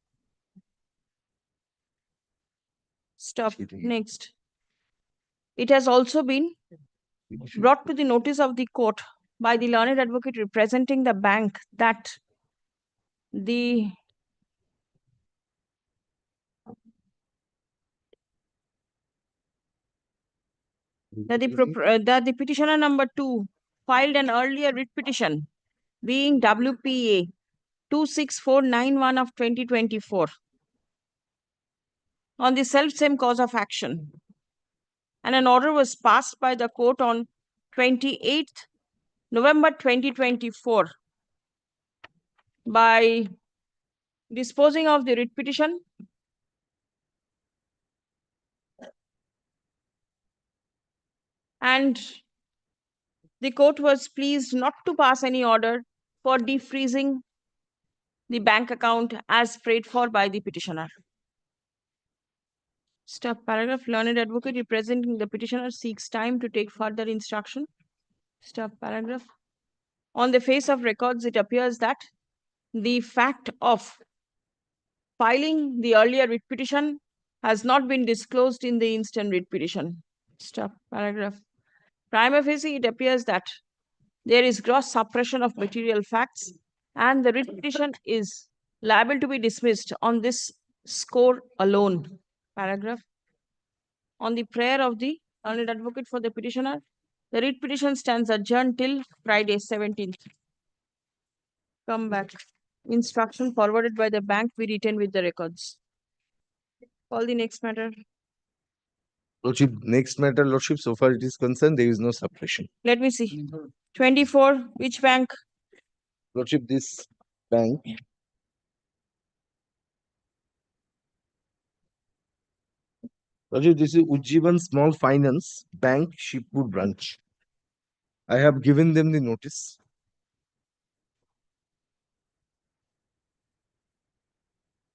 B: Stop. Next. It has also been brought to the notice of the court by the learned advocate representing the bank that the that the petitioner number 2 filed an earlier writ petition being WPA 26491 of 2024 on the self-same cause of action. And an order was passed by the court on 28th November 2024 by disposing of the writ petition and the court was pleased not to pass any order for defreezing the bank account as prayed for by the petitioner. Stop paragraph. Learned advocate representing the petitioner seeks time to take further instruction. Stop paragraph. On the face of records, it appears that the fact of filing the earlier writ petition has not been disclosed in the instant writ petition. Stop paragraph. Prima facie, it appears that there is gross suppression of material facts and the writ petition is liable to be dismissed on this score alone. Paragraph. On the prayer of the learned advocate for the petitioner, the writ petition stands adjourned till Friday 17th. Come back. Instruction forwarded by the bank be retained with the records. Call the next matter.
A: Lordship, next matter, Lordship, so far it is concerned, there is no suppression.
B: Let me see. 24, which bank?
A: Lordship, this bank. Lordship, this is Ujjivan Small Finance Bank, Shipur branch. I have given them the notice.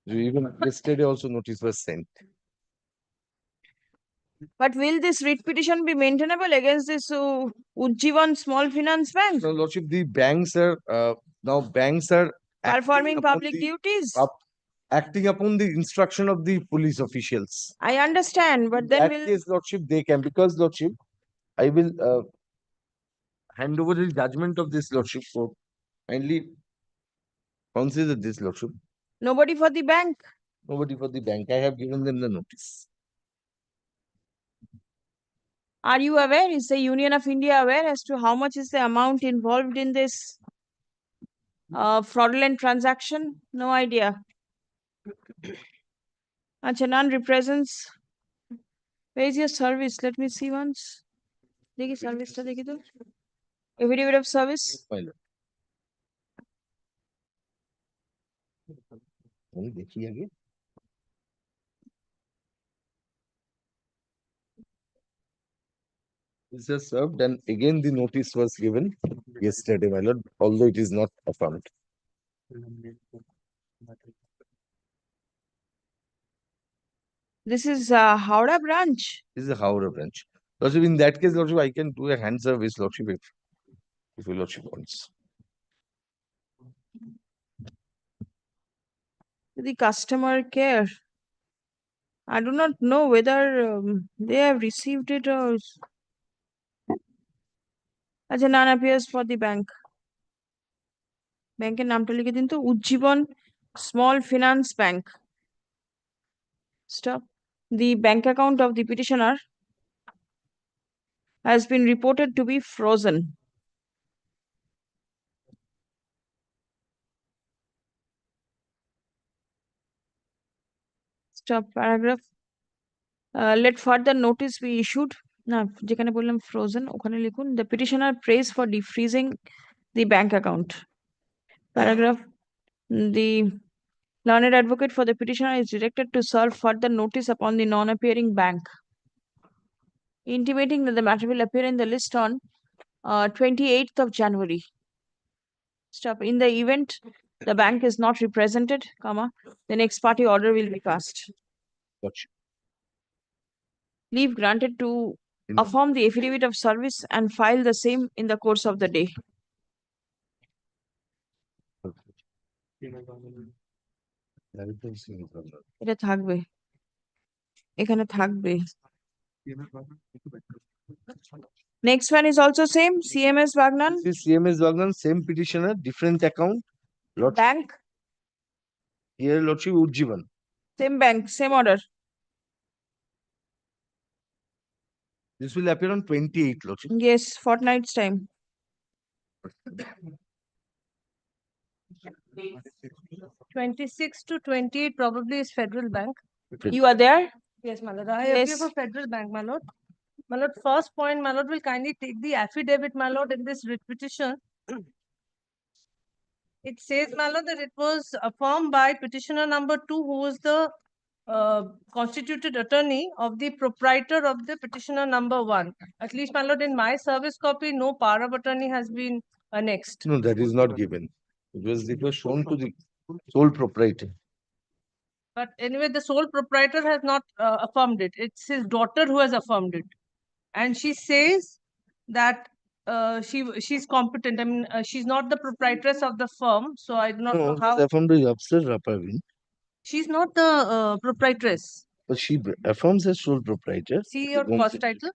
A: Even yesterday also notice was sent.
B: But will this writ petition be maintainable against this Ujjivan Small Finance Bank?
A: No, Lordship, the banks are now banks are
B: Performing public duties.
A: Acting upon the instruction of the police officials.
B: I understand, but then
A: In that
B: will
A: case, Lordship, they can, because Lordship, I will hand over the judgment of this Lordship. So kindly consider this Lordship.
B: nobody for the bank?
A: Nobody for the bank. I have given them the notice.
B: Are you aware? Is the Union of India aware as to how much is the amount involved in this fraudulent transaction? No idea. Achanan represents. Where is your service? Let me see once. Dekhi service ta dekhi to. Affidavit of service.
A: देखिए आगे. This is served and again the notice was given yesterday, my lord, although it is not affirmed.
B: This is Howrah branch.
A: This is a Howrah branch. Lordship, in that case, Lordship, I can do a hand service, Lordship, if your Lordship wants.
B: The customer care. I do not know whether they have received it or. আচ্ছা none appears for the bank. ব্যাংকের নামটা লিখে দিন তো Ujjivan small finance bank. Stop. The bank account of the petitioner has been reported to be frozen. Stop paragraph. Let further notice be issued. না যেখানে বললাম frozen ওখানে লিখুন the petitioner prays for defreezing the bank account. Paragraph. The learned advocate for the petitioner is directed to serve further notice upon the non-appearing bank, intimating that the matter will appear in the list on 28th of January. Stop. In the event the bank is not represented, the next party order will be passed.
A: Gotcha.
B: Leave granted to affirm the affidavit of service and file the same in the course of the day. এটা থাকবে এখানে থাকবে Next one is also same, CMS Wagner.
A: This is CMS Wagner, same petitioner, different account.
B: Bank,
A: Here, Lordship Ujjivan.
B: same bank, same order.
A: This will appear on 28, Lordship.
B: Yes, fortnight's time.
Q: 26 to 28 probably is Federal Bank.
B: You are there?
Q: Yes, my lord. I appear
B: Yes.
Q: for Federal Bank, my lord. My lord, first point, my lord will kindly take the affidavit, my lord, in this writ petition. It says, my lord, that it was affirmed by petitioner number 2, who was the constituted attorney of the proprietor of the petitioner number 1. At least, my lord, in my service copy, no power of attorney has been annexed.
A: No, that is not given. It was shown to the sole proprietor.
Q: But anyway, the sole proprietor has not affirmed it. It's his daughter who has affirmed it. And she says that she's competent. I mean, she's not the proprietress of the firm, so I do not know how.
A: Affirmed by Afsar Rapavin,
Q: She's not the proprietress.
A: but she affirms as sole proprietor.
Q: See your first title,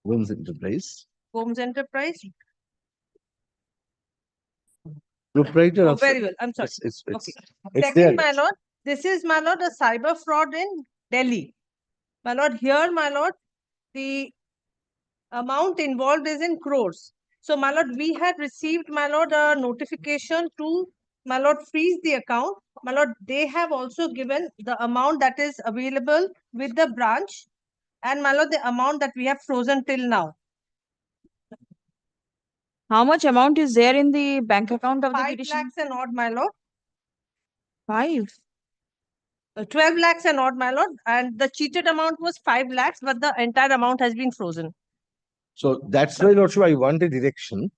A: Homes Enterprise.
Q: Homes Enterprise.
A: Proprietor
Q: Oh,
A: of.
Q: very well. I'm sorry.
A: It's
Q: Okay.
A: it's
Q: Second,
A: there.
Q: my lord, this is, my lord, a cyber fraud in Delhi. My lord, here, my lord, the amount involved is in crores. So, my lord, we had received, my lord, a notification to, my lord, freeze the account. My lord, they have also given the amount that is available with the branch, and, my lord, the amount that we have frozen till now.
B: How much amount is there in the bank account of the
Q: 5
B: petition?
Q: lakhs and odd, my lord.
B: 5.
Q: 12 lakhs and odd, my lord. And the cheated amount was 5 lakhs, but the entire amount has been frozen.
A: So that's why, Lordship, I want a direction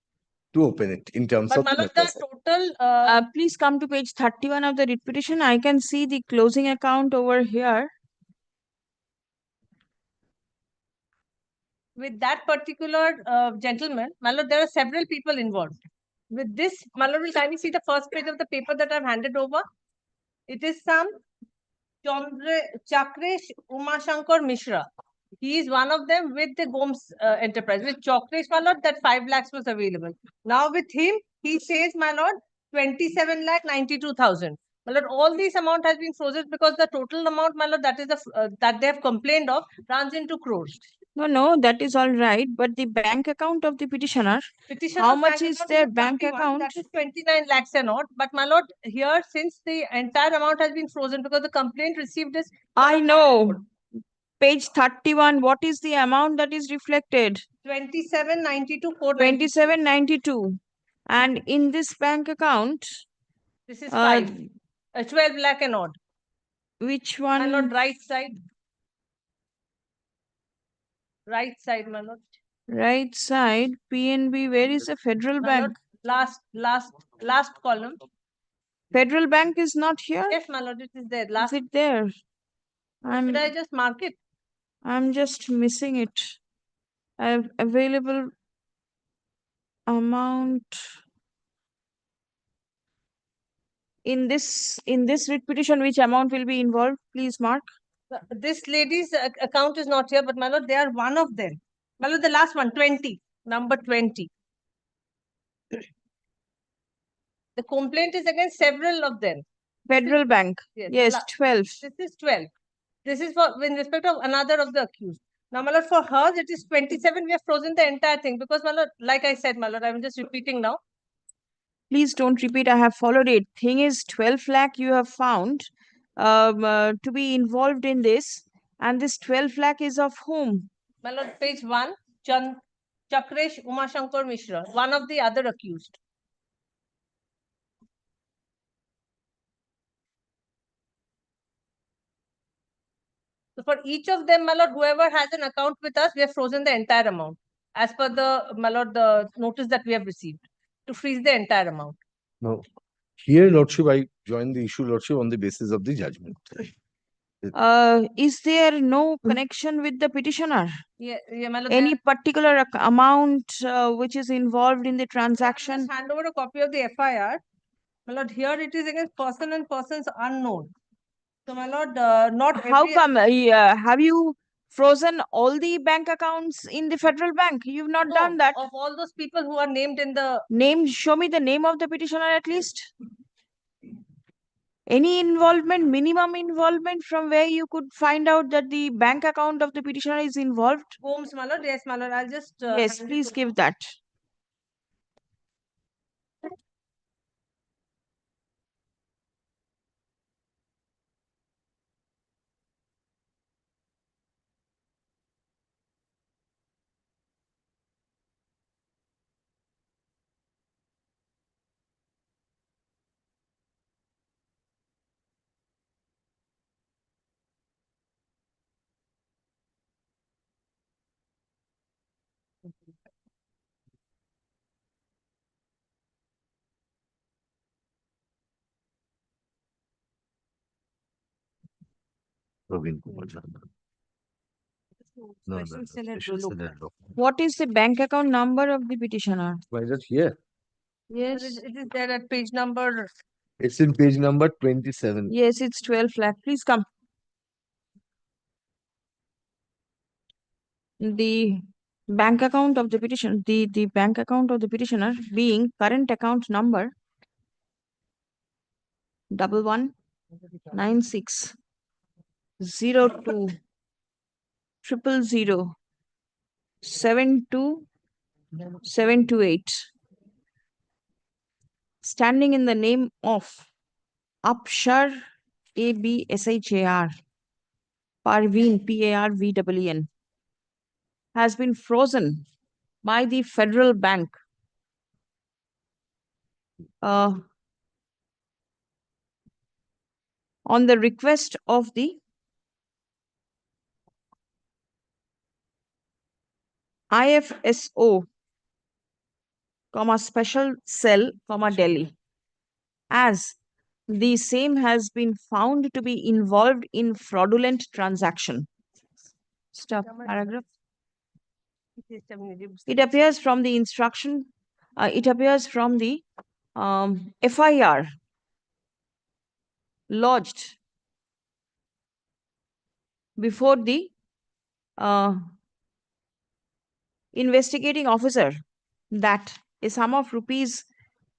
A: to open it in terms
Q: But,
A: of.
Q: my lord, the total
B: Please come to page 31 of the writ petition. I can see the closing account over here.
Q: with that particular gentleman, my lord, there are several people involved. With this, my lord, will kindly see the first page of the paper that I've handed over. It is some Chakresh Umashankar Mishra. He is one of them with the Gomes enterprise. With Chakresh, my lord, that 5 lakhs was available. Now with him, he says, my lord, 27 lakh 92,000. My lord, all this amount has been frozen because the total amount, my lord, that is that they have complained of, runs into crores.
B: No, that is all right. But the bank account of the petitioner, how much is their bank account?
Q: That is 29 lakhs and odd. But, my lord, here, since the entire amount has been frozen because the complaint received is.
B: I know. Page 31, what is the amount that is reflected?
Q: 2792.
B: 2792. And in this bank account,
Q: this is 5. 12 lakh and odd.
B: Which one?
Q: My lord, right side. Right side, my lord.
B: Right side, PNB. Where is the Federal
Q: My
B: Bank?
Q: lord, last column.
B: Federal Bank is not here?
Q: Yes, my lord, it is there. Last.
B: Is it there?
Q: Should I just mark it?
B: I'm just missing it. I have available amount. In this writ petition, which amount will be involved? Please mark.
Q: This lady's account is not here, but, my lord, they are one of them. My lord, the last one, 20, number 20. The complaint is against several of them.
B: Federal Bank. Yes, 12.
Q: This is 12. This is for in respect of another of the accused. Now, my lord, for hers, it is 27. We have frozen the entire thing because, my lord, like I said, my lord, I'm just repeating now.
B: Please don't repeat. I have followed it. Thing is, 12 lakh you have found to be involved in this. And this 12 lakh is of whom?
Q: My lord, page 1, Chakresh Umashankar Mishra, one of the other accused. So for each of them, my lord, whoever has an account with us, we have frozen the entire amount. As per the, my lord, the notice that we have received to freeze the entire amount.
A: No. Here, Lordship, I join the issue, Lordship, on the basis of the judgment.
B: Is there no connection with the petitioner?
Q: Yeah, my lord.
B: Any particular amount which is involved in the transaction?
Q: Just hand over a copy of the FIR. My lord, here it is against person and persons unknown. So, my lord, not
B: How come? Have you frozen all the bank accounts in the federal bank? You've not
Q: No,
B: done that.
Q: of all those people who are named in the
B: Name, show me the name of the petitioner at least. Any involvement, minimum involvement from where you could find out that the bank account of the petitioner is involved?
Q: Holmes, my lord. Yes, my lord. I'll just
B: Yes,
Q: hand it
B: please
Q: to-
B: give that.
A: Praveen Kumar Jha. No, no,
Q: Special
A: no,
Q: Senate
A: Special
Q: look.
A: Senate law.
B: What is the bank account number of the petitioner?
A: Why is it here?
B: Yes.
Q: It is there at page number.
A: It's in page number 27.
B: Yes, it's 12 lakh. Please come. The bank account of the petitioner, the bank account of the petitioner being current account number 1196 000 72728, standing in the name of Abshar ABSHAR Parveen PARVEEN, has been frozen by the federal bank on the request of the IFSO, special cell, Delhi, as the same has been found to be involved in fraudulent transaction. Stop paragraph. It appears from the instruction, it appears from the FIR lodged before the investigating officer that a sum of rupees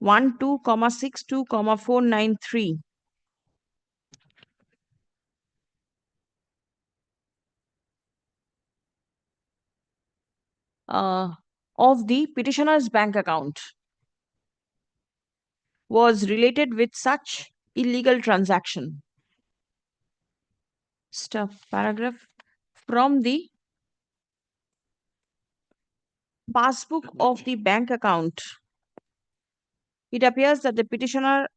B: 12,62,493 of the petitioner's bank account was related with such illegal transaction. Stop paragraph. From the passbook of the bank account, it appears that the petitioner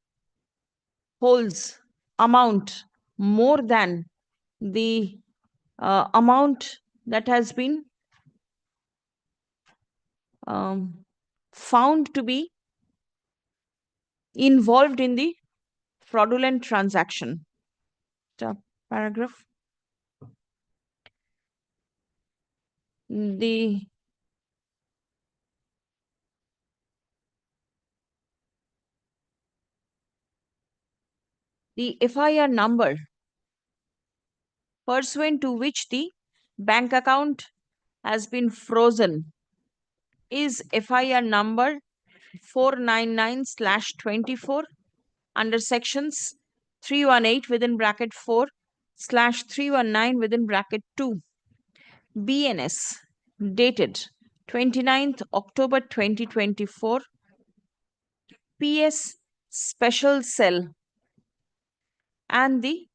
B: holds amount more than the amount that has been found to be involved in the fraudulent transaction. Stop paragraph. The FIR number pursuant to which the bank account has been frozen is FIR number 499/24 under sections 318 within bracket 4/319 within bracket 2 BNS dated 29th October 2024 PS special cell, and the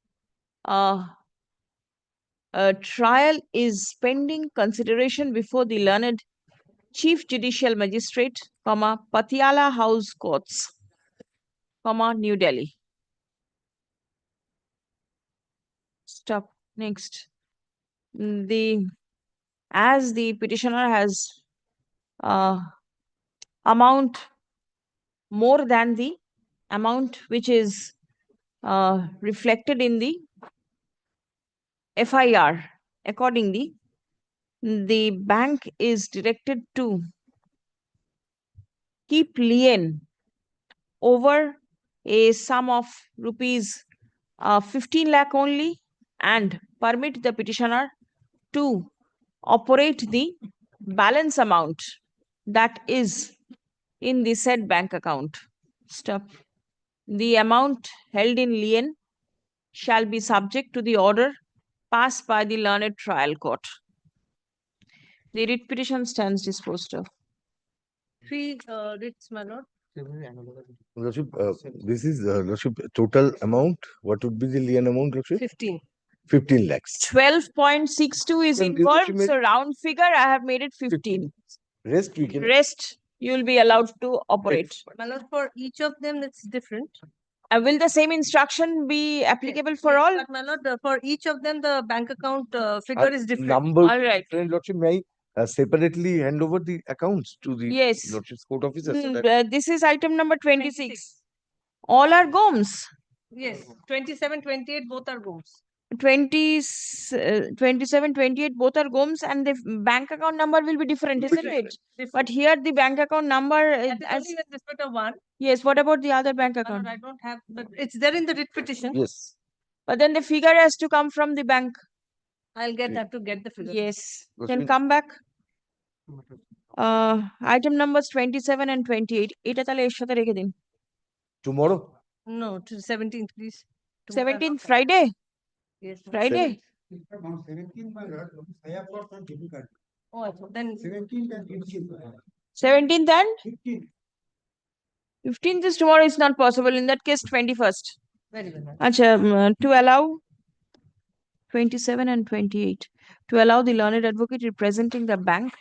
B: trial is pending consideration before the learned Chief Judicial Magistrate, Patiala House Courts, New Delhi. Stop. Next. As the petitioner has amount more than the amount which is reflected in the FIR, accordingly, the bank is directed to keep lien over a sum of rupees 15 lakh only and permit the petitioner to operate the balance amount that is in the said bank account. Stop. The amount held in lien shall be subject to the order passed by the learned trial court. The writ petition stands disposed of.
Q: 3 writs, my lord.
A: Lordship, this is Lordship, total amount. What would be the lien amount, Lordship?
Q: 15.
A: 15 lakhs.
B: 12.62 is
A: Then
B: involved,
A: Lordship,
B: so round figure I have made it 15.
A: Rest we can.
B: Rest you will be allowed to operate.
Q: My lord, for each of them, it's different.
B: Will the same instruction be applicable for all?
Q: But my lord, for each of them, the bank account figure is different.
A: Number.
B: All right.
A: Different, Lordship, may I separately hand over the accounts to the
B: Yes.
A: Lordship's court officer? So that
B: This is item number 26. All are GOMS.
Q: Yes, 27, 28, both are GOMS.
B: 27, 28, both are GOMS, and the bank account number will be different, isn't it? But here the bank account number
Q: That is only with respect of one.
B: Yes, what about the other bank
Q: My lord,
B: account?
Q: I don't have, but it's there in the writ petition.
A: Yes.
B: But then the figure has to come from the bank.
Q: I'll have to get the figure.
B: Yes.
A: What
B: Can
A: mean-
B: come back. Item numbers 27 and 28. এটা তাহলে এর সাথে রেখে দিন।
A: tomorrow.
Q: No, to 17th, please.
B: 17th Friday?
Q: Yes.
B: Friday?
Q: 17th, oh, then
B: 17th and 15th is tomorrow. Is not possible. In that case, 21st.
Q: very well.
B: Acha, to allow 27 and 28, to allow the learned advocate representing the bank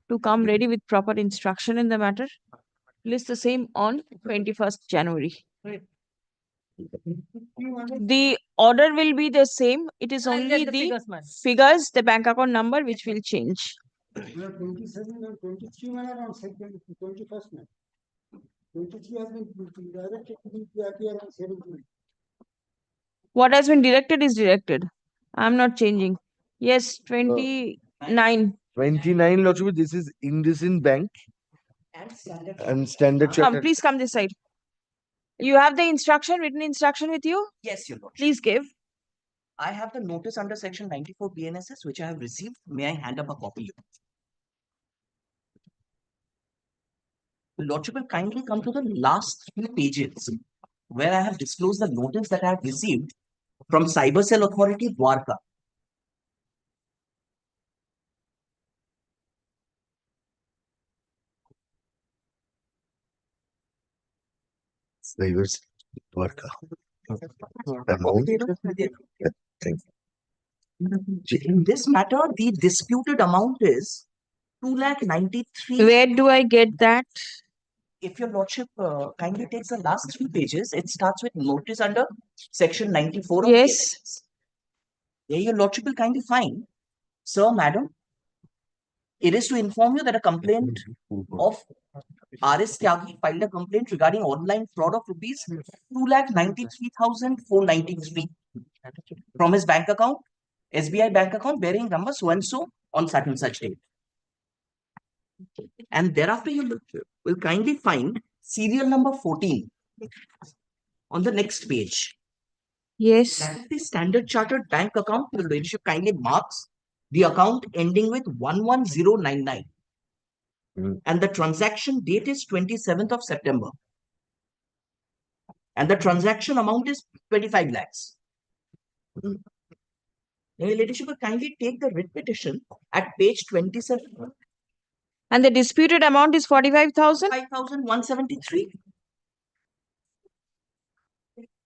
B: to come ready with proper instruction in the matter, list the same on 21st January.
Q: Right.
B: The order will be the same. It is
Q: I'll
B: only
Q: get the
B: the
Q: figures, ma'am.
B: figures, the bank account number, which will change.
P: 27 and 23 manner on second, 21st man. 23 has been directed to appear on 17.
B: What has been directed is directed. I'm not changing. Yes, 29.
A: 29, Lordship, this is IndusInd Bank and Standard
B: Come,
A: Chartered.
B: please come this side. You have the instruction, written instruction with you?
R: Yes, Your Lordship.
B: Please give.
R: I have the notice under section 94 BNSS, which I have received. May I hand up a copy? The Lordship will kindly come to the last few pages where I have disclosed the notice that I have received from Cyber Cell Authority, Dwarka.
A: Savers Dwarka. Amount. Yeah, thank you.
R: In this matter, the disputed amount is 2,93,000.
B: Where do I get that?
R: If your lordship kindly takes the last 3 pages, it starts with notice under section 94 of
B: Yes.
R: BNSS. There your lordship will kindly find, sir, madam, it is to inform you that a complaint of R.S. Tyagi filed a complaint regarding online fraud of rupees 2,93,493 from his bank account, SBI bank account bearing number so and so on such and such date. And thereafter you will kindly find serial number 14 on the next page.
B: Yes.
R: That is the Standard Chartered bank account. Your lordship kindly marks the account ending with 11099. And the transaction date is 27th of September. And the transaction amount is 25 lakhs. Now, your ladyship will kindly take the writ petition at page 27.
B: And the disputed amount is 45,000?
R: 5,173.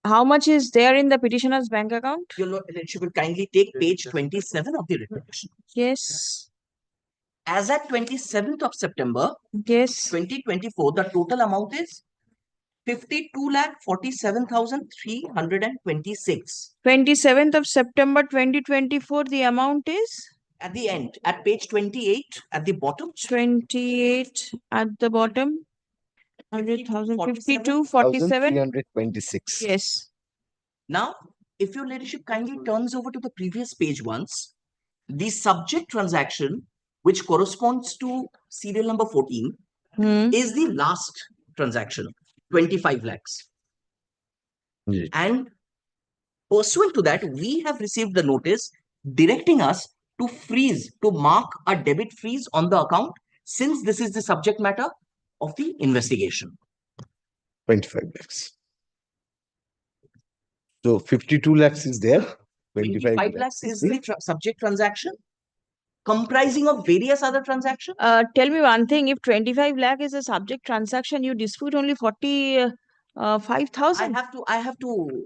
B: How much is there in the petitioner's bank account?
R: Your ladyship will kindly take page 27 of the writ petition.
B: Yes.
R: As at 27th of September,
B: yes,
R: 2024, the total amount is 52,47,326.
B: 27th of September 2024, the amount is?
R: At the end, at page 28, at the bottom.
B: 28 at the bottom. 100,000, 52, 47.
A: 326.
B: Yes.
R: Now, if your ladyship kindly turns over to the previous page once, the subject transaction, which corresponds to serial number 14, is the last transaction, 25 lakhs. And pursuant to that, we have received the notice directing us to freeze, to mark a debit freeze on the account, since this is the subject matter of the investigation.
A: 25 lakhs. So 52 lakhs is there.
R: 25 lakhs is the subject transaction comprising of various other transactions.
B: Tell me one thing, if 25 lakh is a subject transaction, you dispute only 45,000.
R: I have to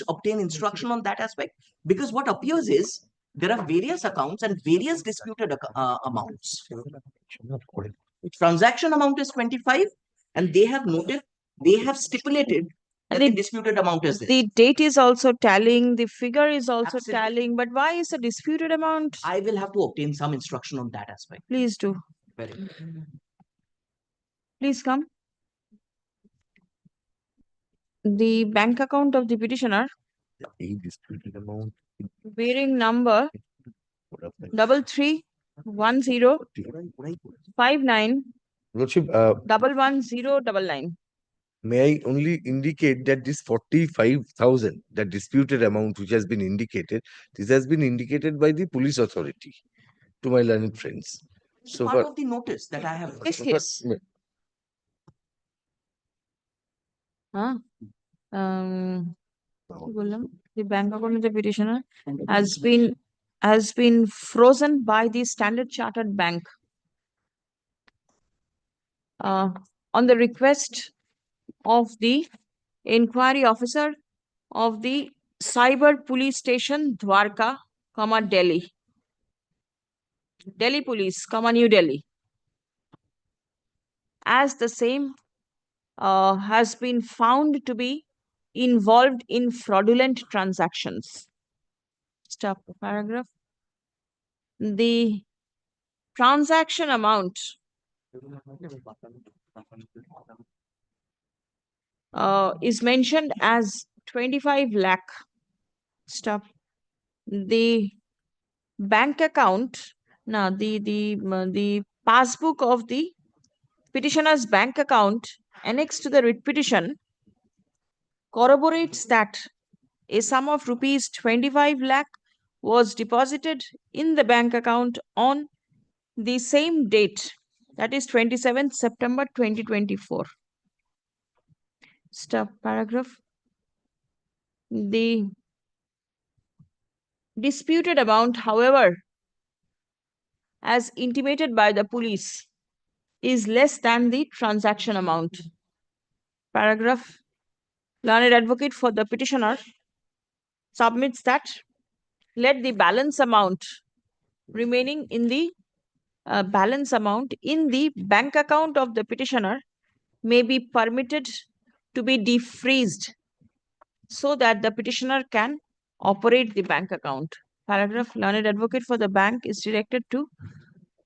R: obtain instruction on that aspect, because what appears is there are various accounts and various disputed amounts. Transaction amount is 25, and they have stipulated that the disputed amount is this.
B: The date is also tallying, the figure is also tallying, but why is a disputed amount?
R: I will have to obtain some instruction on that aspect.
B: Please do.
R: Very good.
B: Please come. The bank account of the petitioner,
A: disputed amount,
B: bearing number 331059
A: Lordship,
B: 11099.
A: may I only indicate that this 45,000, that disputed amount which has been indicated, this has been indicated by the police authority to my learned friends. So
R: Part
A: far,
R: of the notice that I have.
B: Yes. Huh? The bank account of the petitioner has been frozen by the Standard Chartered Bank on the request of the inquiry officer of the Cyber Police Station Dwarka, Delhi. Delhi Police, New Delhi. As the same has been found to be involved in fraudulent transactions. Stop the paragraph. The transaction amount is mentioned as 25 lakh. Stop. The bank account, now the passbook of the petitioner's bank account annexed to the writ petition corroborates that a sum of rupees 25 lakh was deposited in the bank account on the same date, that is 27th September 2024. Stop paragraph. The disputed amount, however, as intimated by the police, is less than the transaction amount. Paragraph. Learned advocate for the petitioner submits that let the balance amount remaining in the balance amount in the bank account of the petitioner may be permitted to be defreezed so that the petitioner can operate the bank account. Paragraph. Learned advocate for the bank is directed to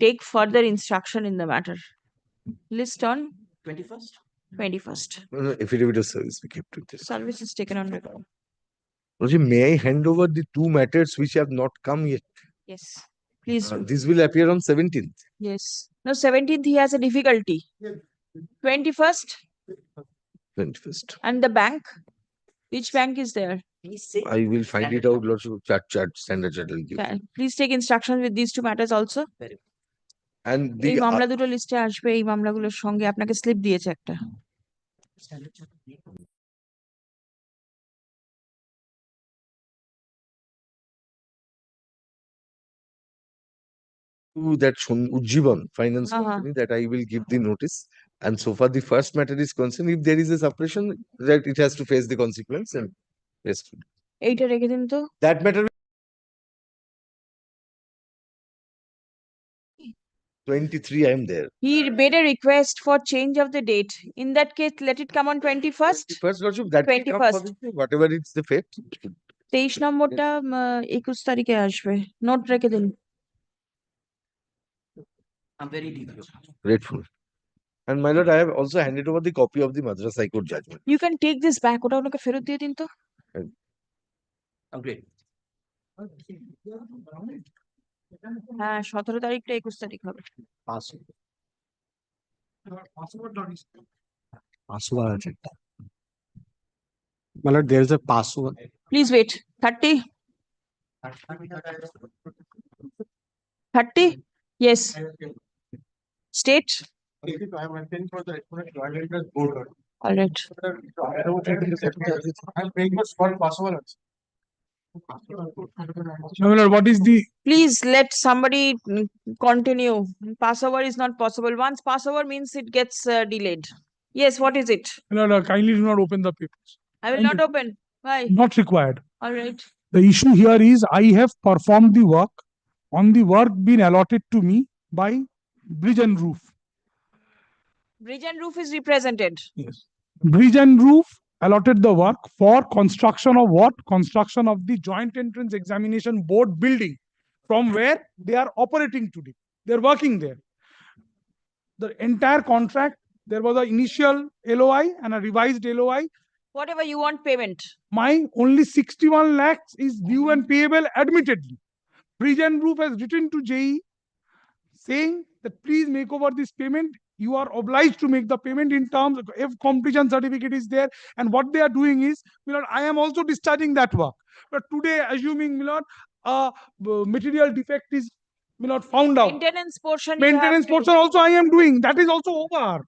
B: take further instruction in the matter. List on
R: 21st.
B: 21st.
A: No, affidavit of service we kept with this.
B: Service is taken on record.
A: Lordship, may I hand over the two matters which have not come yet?
B: Yes. Please do.
A: This will appear on 17th.
B: Yes. No, 17th he has a difficulty. 21st.
A: 21st.
B: And the bank? Which bank is there?
A: I will find it out, Lordship. Standard Chartered.
B: Please take instructions with these two matters also.
A: And
B: এই
A: the
B: মামলা দুটো লিস্টে আসবে, এই মামলাগুলোর সঙ্গে আপনাকে slip দিয়েছে একটা।
A: that Ujjivan finance company that I will give the notice. And so far the first matter is concerned, if there is a suppression, that it has to face the consequence and yes.
B: এইটা রেখে দিন তো।
A: That matter 23, I am there.
B: He made a request for change of the date. In that case, let it come on 21st.
A: First, Lordship, that will come for
B: 21st.
A: whatever it's the fate.
B: 23 নম্বরটা 21 তারিখে আসবে। Note রেখে দিন।
R: I'm very
A: grateful. And my lord, I have also handed over the copy of the Madras High Court judgment.
B: You can take this back. ওটা ওনাকে ফেরত দিয়ে দিন তো।
R: Great.
B: হ্যাঁ 17 তারিখটা 21 তারিখ হবে।
F: Password আছে। My lord, there is a password.
B: Please wait. 30. 30? Yes. State?
F: I am attending for the exponent joint interest board.
B: All right.
F: I am paying for possible.
B: What is the? Please let somebody continue. Passover is not possible. Once Passover means it gets delayed. Yes, what is it?
D: No, kindly do not open the papers.
B: I will not open. Why?
D: Not required.
B: All right.
D: The issue here is I have performed the work on the work being allotted to me by Bridge and Roof.
B: Bridge and Roof is represented.
D: Yes. Bridge and Roof allotted the work for construction of what? Construction of the Joint Entrance Examination Board building, from where they are operating today. They are working there. The entire contract, there was an initial LOI and a revised LOI.
B: Whatever you want payment.
D: My only 61 lakhs is due and payable admittedly. Bridge and Roof has written to JE saying that please make over this payment. You are obliged to make the payment in terms of if completion certificate is there. And what they are doing is, Milord, I am also discharging that work. But today, assuming, Milord, material defect is, Milord, found out.
B: Maintenance portion.
D: Maintenance portion also I am doing. That is also over.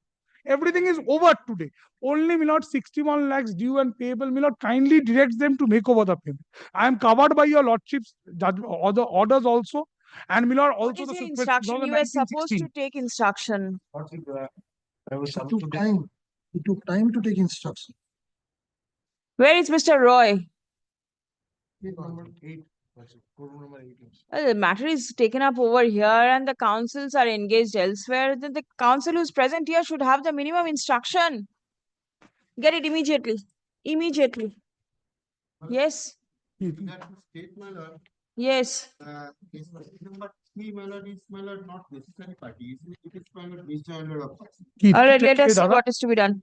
D: Everything is over today. Only, Milord, 61 lakhs due and payable. Milord, kindly direct them to make over the payment. I am covered by your lordship's orders also. And Milord, also
B: the
D: the
B: instruction? You were supposed to take instruction.
P: I was supposed to time. It took time to take instruction.
B: Where is Mr. Roy?
F: Number 8.
B: Well, the matter is taken up over here and the councils are engaged elsewhere. Then the council who's present here should have the minimum instruction. Get it immediately. Immediately. Yes. Yes.
P: Number 3, Malad, is Malad not necessary party. It is Malad disjointed of
B: All right, let us see what is to be done.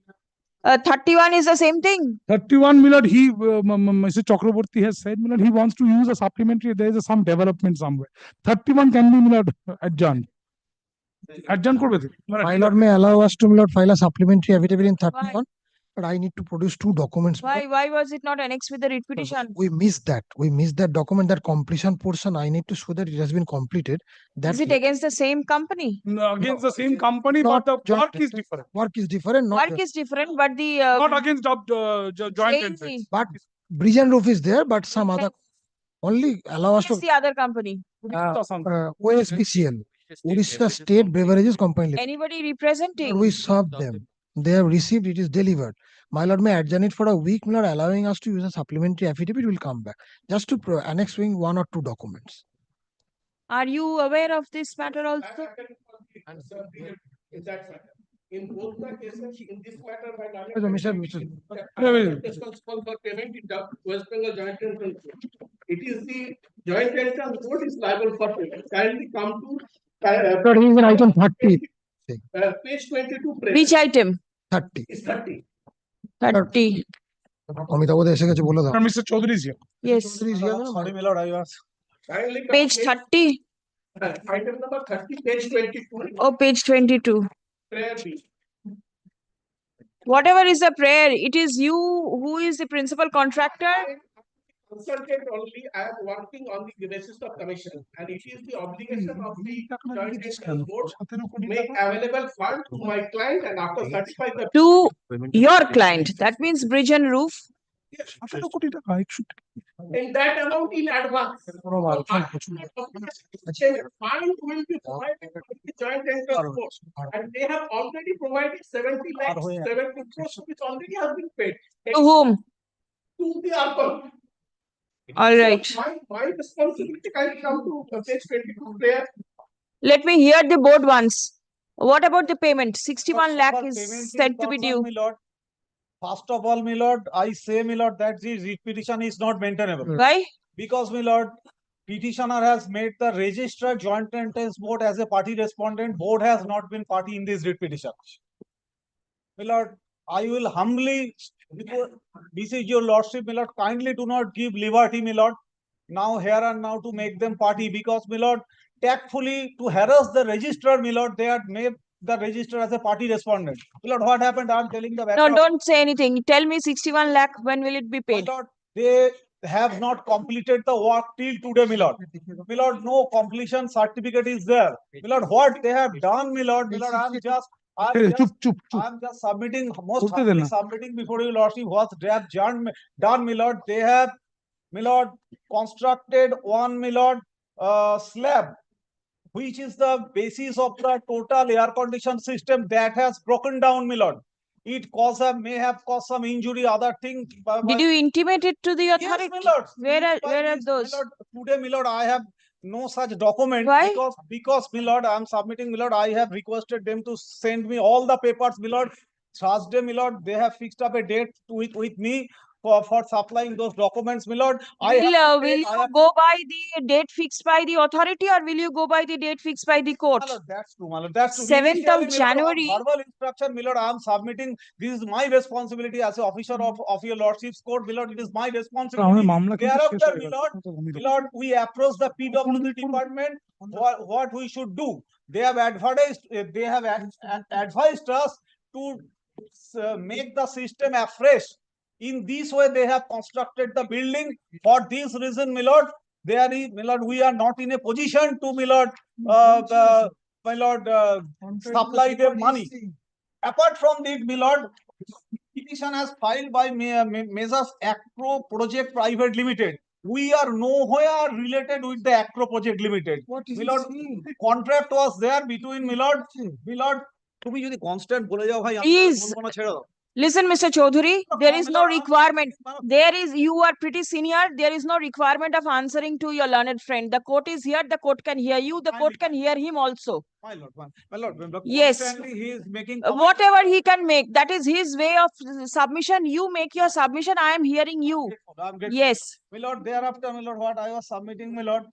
B: 31 is the same thing.
D: 31, Milord, he, Mr. Chakraborty has said, Milord, he wants to use a supplementary. There is some development somewhere. 31 can be, Milord, adjourned. Adjourn korbe.
P: My lord may allow us to, Milord, file a supplementary affidavit in 31, but I need to produce 2 documents.
B: Why was it not annexed with the writ petition?
P: We missed that. We missed that document, that completion portion. I need to show that it has been completed.
B: Is it against the same company?
D: No, against the same company, but the work is different.
P: Work is different.
B: Work is different, but the
D: not against joint entrance.
P: But Bridge and Roof is there, but some other only allow us
B: Who is
P: to
B: the other company?
P: OSBCL, Odisha State Beverages Company Limited.
B: Anybody representing?
P: We served them. They have received, it is delivered. My lord may adjourn it for a week, my lord, allowing us to use a supplementary affidavit. Will come back just to annex 1 or 2 documents.
B: Are you aware of this matter also?
U: In both the cases, in this matter,
P: Mr.
U: for payment in the West Bengal Joint Entrance Board. It is the Joint Entrance Board is liable for payment. Kindly come to
P: He is in item 30.
U: page 22.
B: Which item?
P: 30.
U: Is 30.
B: 30.
P: Amitabh এসে গেছে বলে দাও।
D: Mr. Chaudhary is here.
B: Yes.
P: Sorry, my lord, I was.
B: Page 30.
U: Item number 30, page 22.
B: Oh, page 22.
U: Prayer B.
B: Whatever is the prayer, it is you who is the principal contractor.
U: Consultant only, I am working on the basis of commission, and it is the obligation of the Joint Entrance Board to make available fund to my client and after certify the
B: To your client. That means Bridge and Roof.
U: in that amount in advance. Fund will be provided by the Joint Entrance Board, and they have already provided 70 lakhs, 70 crores, which already has been paid.
B: To whom?
U: To the ARPA.
B: All right.
U: My responsibility can come to page 22 there.
B: Let me hear the board once. What about the payment? 61 lakh is said to be due.
T: First of all, my lord, I say, my lord, that the writ petition is not maintainable.
B: Why?
T: Because, my lord, petitioner has made the registrar Joint Entrance Board as a party respondent. Board has not been party in this writ petition. My lord, I will humbly beseech your lordship, my lord, kindly do not give liberty, my lord, now here and now to make them party, because, my lord, tactfully to harass the registrar, my lord, they had made the registrar as a party respondent. My lord, what happened? I am telling the
B: No, don't say anything. Tell me 61 lakh, when will it be paid?
T: My lord, they have not completed the work till today, my lord. My lord, no completion certificate is there. My lord, what they have done, my lord, I'm just submitting, most humbly submitting before your lordship what they have done, my lord. They have, my lord, constructed one, my lord, slab, which is the basis of the total air condition system that has broken down, my lord. It may have caused some injury, other thing.
B: Did you intimate it to the authority?
T: Yes, my lord.
B: Where are those?
T: My lord, today, my lord, I have no such document.
B: Why?
T: Because, my lord, I am submitting, my lord, I have requested them to send me all the papers, my lord. Thursday, my lord, they have fixed up a date with me for supplying those documents, my lord.
B: Will you go by the date fixed by the authority, or will you go by the date fixed by the court?
T: My lord, that's true, my lord. That's true.
B: 7th of
T: Initially, my lord,
B: January.
T: on verbal instruction, my lord, I am submitting. This is my responsibility as an officer of your lordship's court, my lord. It is my responsibility. Thereafter, my lord, we approach the PWD department. What we should do? They have advertised. They have advised us to make the system afresh. In this way, they have constructed the building. For this reason, my lord, my lord, we are not in a position to, my lord, supply them money. Apart from this, my lord, petition has filed by Measures Acro Project Private Limited. We are nowhere related with the Acro Project Limited. My lord, contract was there between, my lord, তুমি যদি constant বলে যাও ভাই
B: Please.
T: ছেড়ে দাও।
B: Listen, Mr. Chaudhary, there is no requirement. You are pretty senior. There is no requirement of answering to your learned friend. The court is here. The court can hear you. The court can hear him also.
T: My lord,
B: Yes.
T: constantly he is making
B: Whatever he can make, that is his way of submission. You make your submission. I am hearing you. Yes.
T: My lord, thereafter, my lord, what I was submitting, my lord.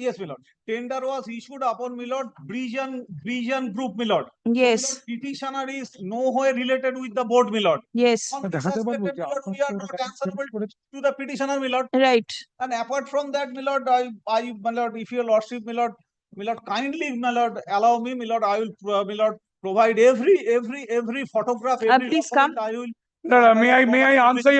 T: Yes, my lord. Tender was issued upon, my lord, Brijan Group, my lord.
B: Yes.
T: So, my lord, petitioner is nowhere related with the board, my lord.
B: Yes.
T: On this aspect, my lord, we are not answerable to the petitioner, my lord.
B: Right.
T: And apart from that, my lord, my lord, if your lordship, my lord, kindly, my lord, allow me, my lord, I will, my lord, provide every photograph. Every
B: please come.
T: I will.
D: May I answer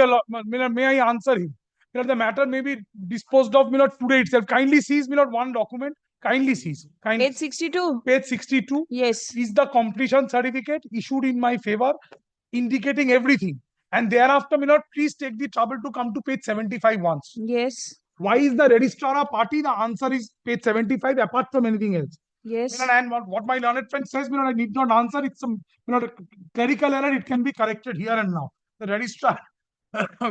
D: may I answer him? The matter may be disposed of, today itself. Kindly seize, one document. Kindly seize.
B: Page 62.
D: Page 62.
B: Yes.
D: Is the completion certificate issued in my favor, indicating everything. And thereafter, please take the trouble to come to page 75 once.
B: Yes.
D: Why is the registrar a party? The answer is page 75, apart from anything else.
B: Yes.
D: And what my learned friend says, I need not answer. It's some, a clerical error. It can be corrected here and now. The registrar,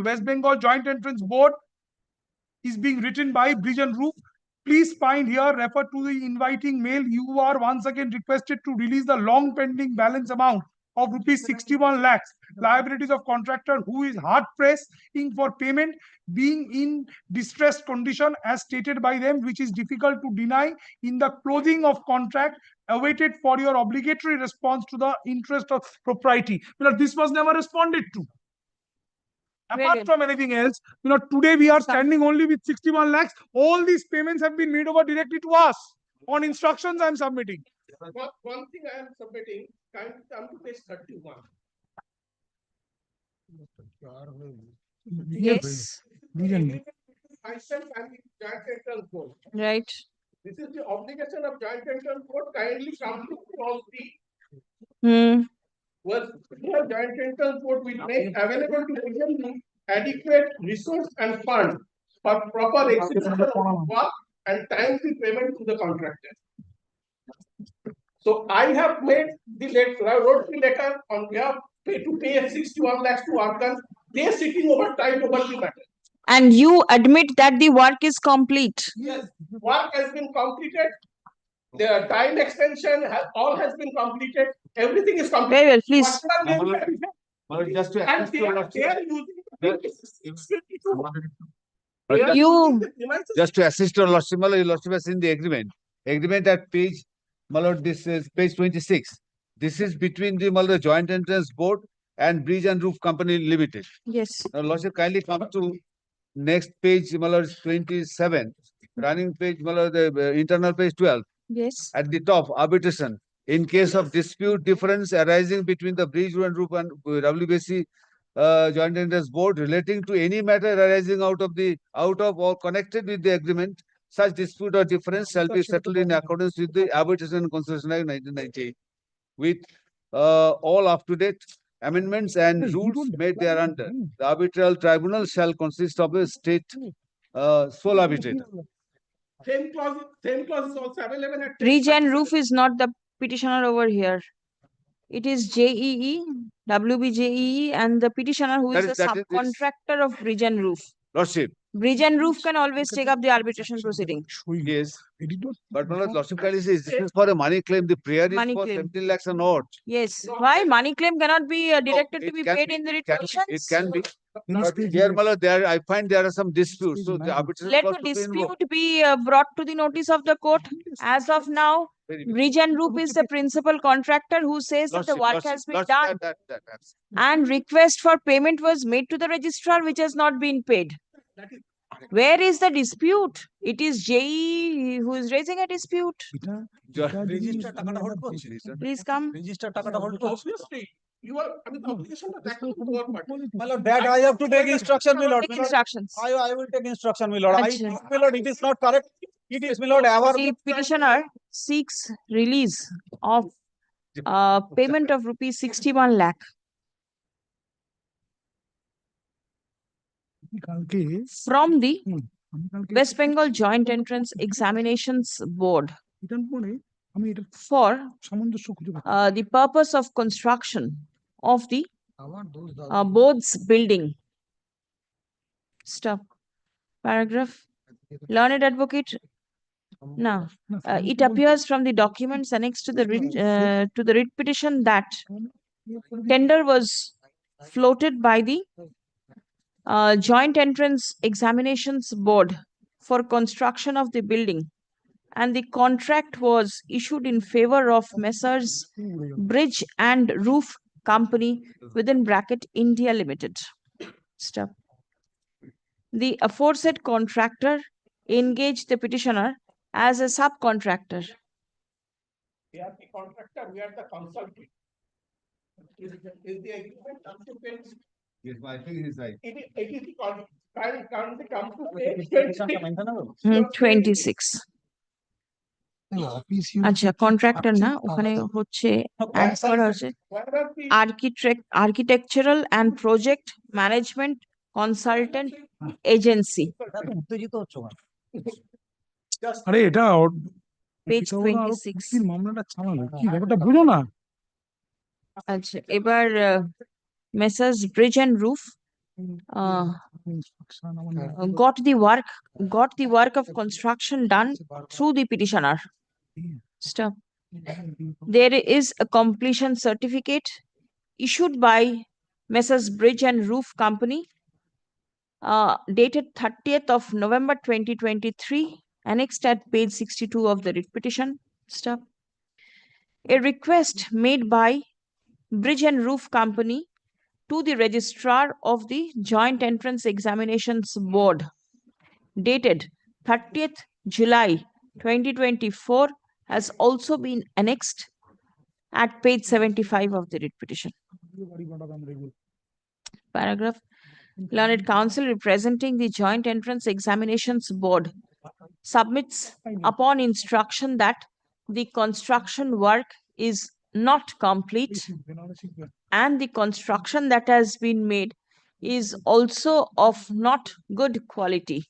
D: West Bengal Joint Entrance Board, is being written by Bridge and Roof. Please find here, refer to the inviting mail. You are once again requested to release the long pending balance amount of rupees 61 lakhs, liabilities of contractor who is hard pressing for payment, being in distressed condition as stated by them, which is difficult to deny in the closing of contract, awaited for your obligatory response to the interest of propriety. This was never responded to. Apart from anything else, today we are standing only with 61 lakhs. All these payments have been made over directly to us. On instructions, I am submitting.
U: One thing I am submitting, come to page 31.
B: Yes.
U: Myself and the Joint Entrance Board.
B: Right.
U: This is the obligation of Joint Entrance Board. Kindly come to all three. Well, here Joint Entrance Board will make available to PWD adequate resource and fund for proper execution of work and timely payment to the contractor. So I have made the letter, I wrote the letter on behalf to pay 61 lakhs to workers. They are sitting over time over the matter.
B: And you admit that the work is complete.
U: Yes, work has been completed. The time extension all has been completed. Everything is completed.
B: Very well, please.
U: Just to assist
K: just to assist your lordship, your lordship has seen the agreement. Agreement at page, this is page 26. This is between the Joint Entrance Board and Bridge and Roof Company Limited.
B: Yes.
K: Now, lordship, kindly come to next page, 27. Running page, the internal page 12.
B: Yes.
K: At the top, arbitration. In case of dispute difference arising between the Bridge and Roof and WBC Joint Entrance Board relating to any matter arising out of or connected with the agreement. Such dispute or difference shall be settled in accordance with the Arbitration and Conciliation Act 1998, with all up-to-date amendments and rules made thereunder. The arbitral tribunal shall consist of a state sole arbitrator.
H: Same clause is also available at
B: Bridge and Roof is not the petitioner over here. It is JEE, WBJEE, and the petitioner who is a subcontractor of Bridge and Roof.
K: Lordship.
B: Bridge and Roof can always take up the arbitration proceeding.
K: Yes. But my Lordship kindly says this is for a money claim. The prayer is for 17 lakhs and odd.
B: Yes. Why? Money claim cannot be directed to be paid in the writ petitions?
K: It can be. But here, my Lord, I find there are some disputes. So the arbitration
B: Let
K: clause
B: the
K: should be invoked.
B: dispute be brought to the notice of the court. As of now, Bridge and Roof is the principal contractor who says that the work has been done and request for payment was made to the registrar which has not been paid. Where is the dispute? It is JE who is raising a dispute. Please come.
H: Obviously, you are, I mean, the obligation of that to both parties.
T: My lord, that I have to take instruction, my lord.
B: Take instructions.
T: I will take instruction, my lord.
B: Achha.
T: My lord, it is not correct. It is, my lord, our
B: The petitioner seeks release of payment of rupees 61 lakh from the West Bengal Joint Entrance Examinations Board for the purpose of construction of the board's building. Stop. Paragraph. Learned advocate. Now, it appears from the documents annexed to the writ petition that tender was floated by the Joint Entrance Examinations Board for construction of the building, and the contract was issued in favor of Messrs. Bridge and Roof Company within bracket India Limited. Stop. The aforesaid contractor engaged the petitioner as a subcontractor.
H: We are the contractor, we are the consultant. Is the agreement up to page?
K: Yes, I think he is right.
H: It is the currently come to page
B: 26. আচ্ছা contractor না ওখানে হচ্ছে add করা হচ্ছে architectural and project management consultant agency
D: আরে এটা
B: page 26
D: মামলাটা চালানো কি ব্যাপারটা বুঝো না
B: আচ্ছা এবার messrs bridge and roof got the work of construction done through the petitioner. Stop. There is a completion certificate issued by Messrs. Bridge and Roof Company, dated 30th of November 2023, annexed at page 62 of the writ petition. Stop. A request made by Bridge and Roof Company to the registrar of the Joint Entrance Examinations Board, dated 30th July 2024, has also been annexed at page 75 of the writ petition. Paragraph. Learned counsel representing the Joint Entrance Examinations Board submits upon instruction that the construction work is not complete and the construction that has been made is also of not good quality.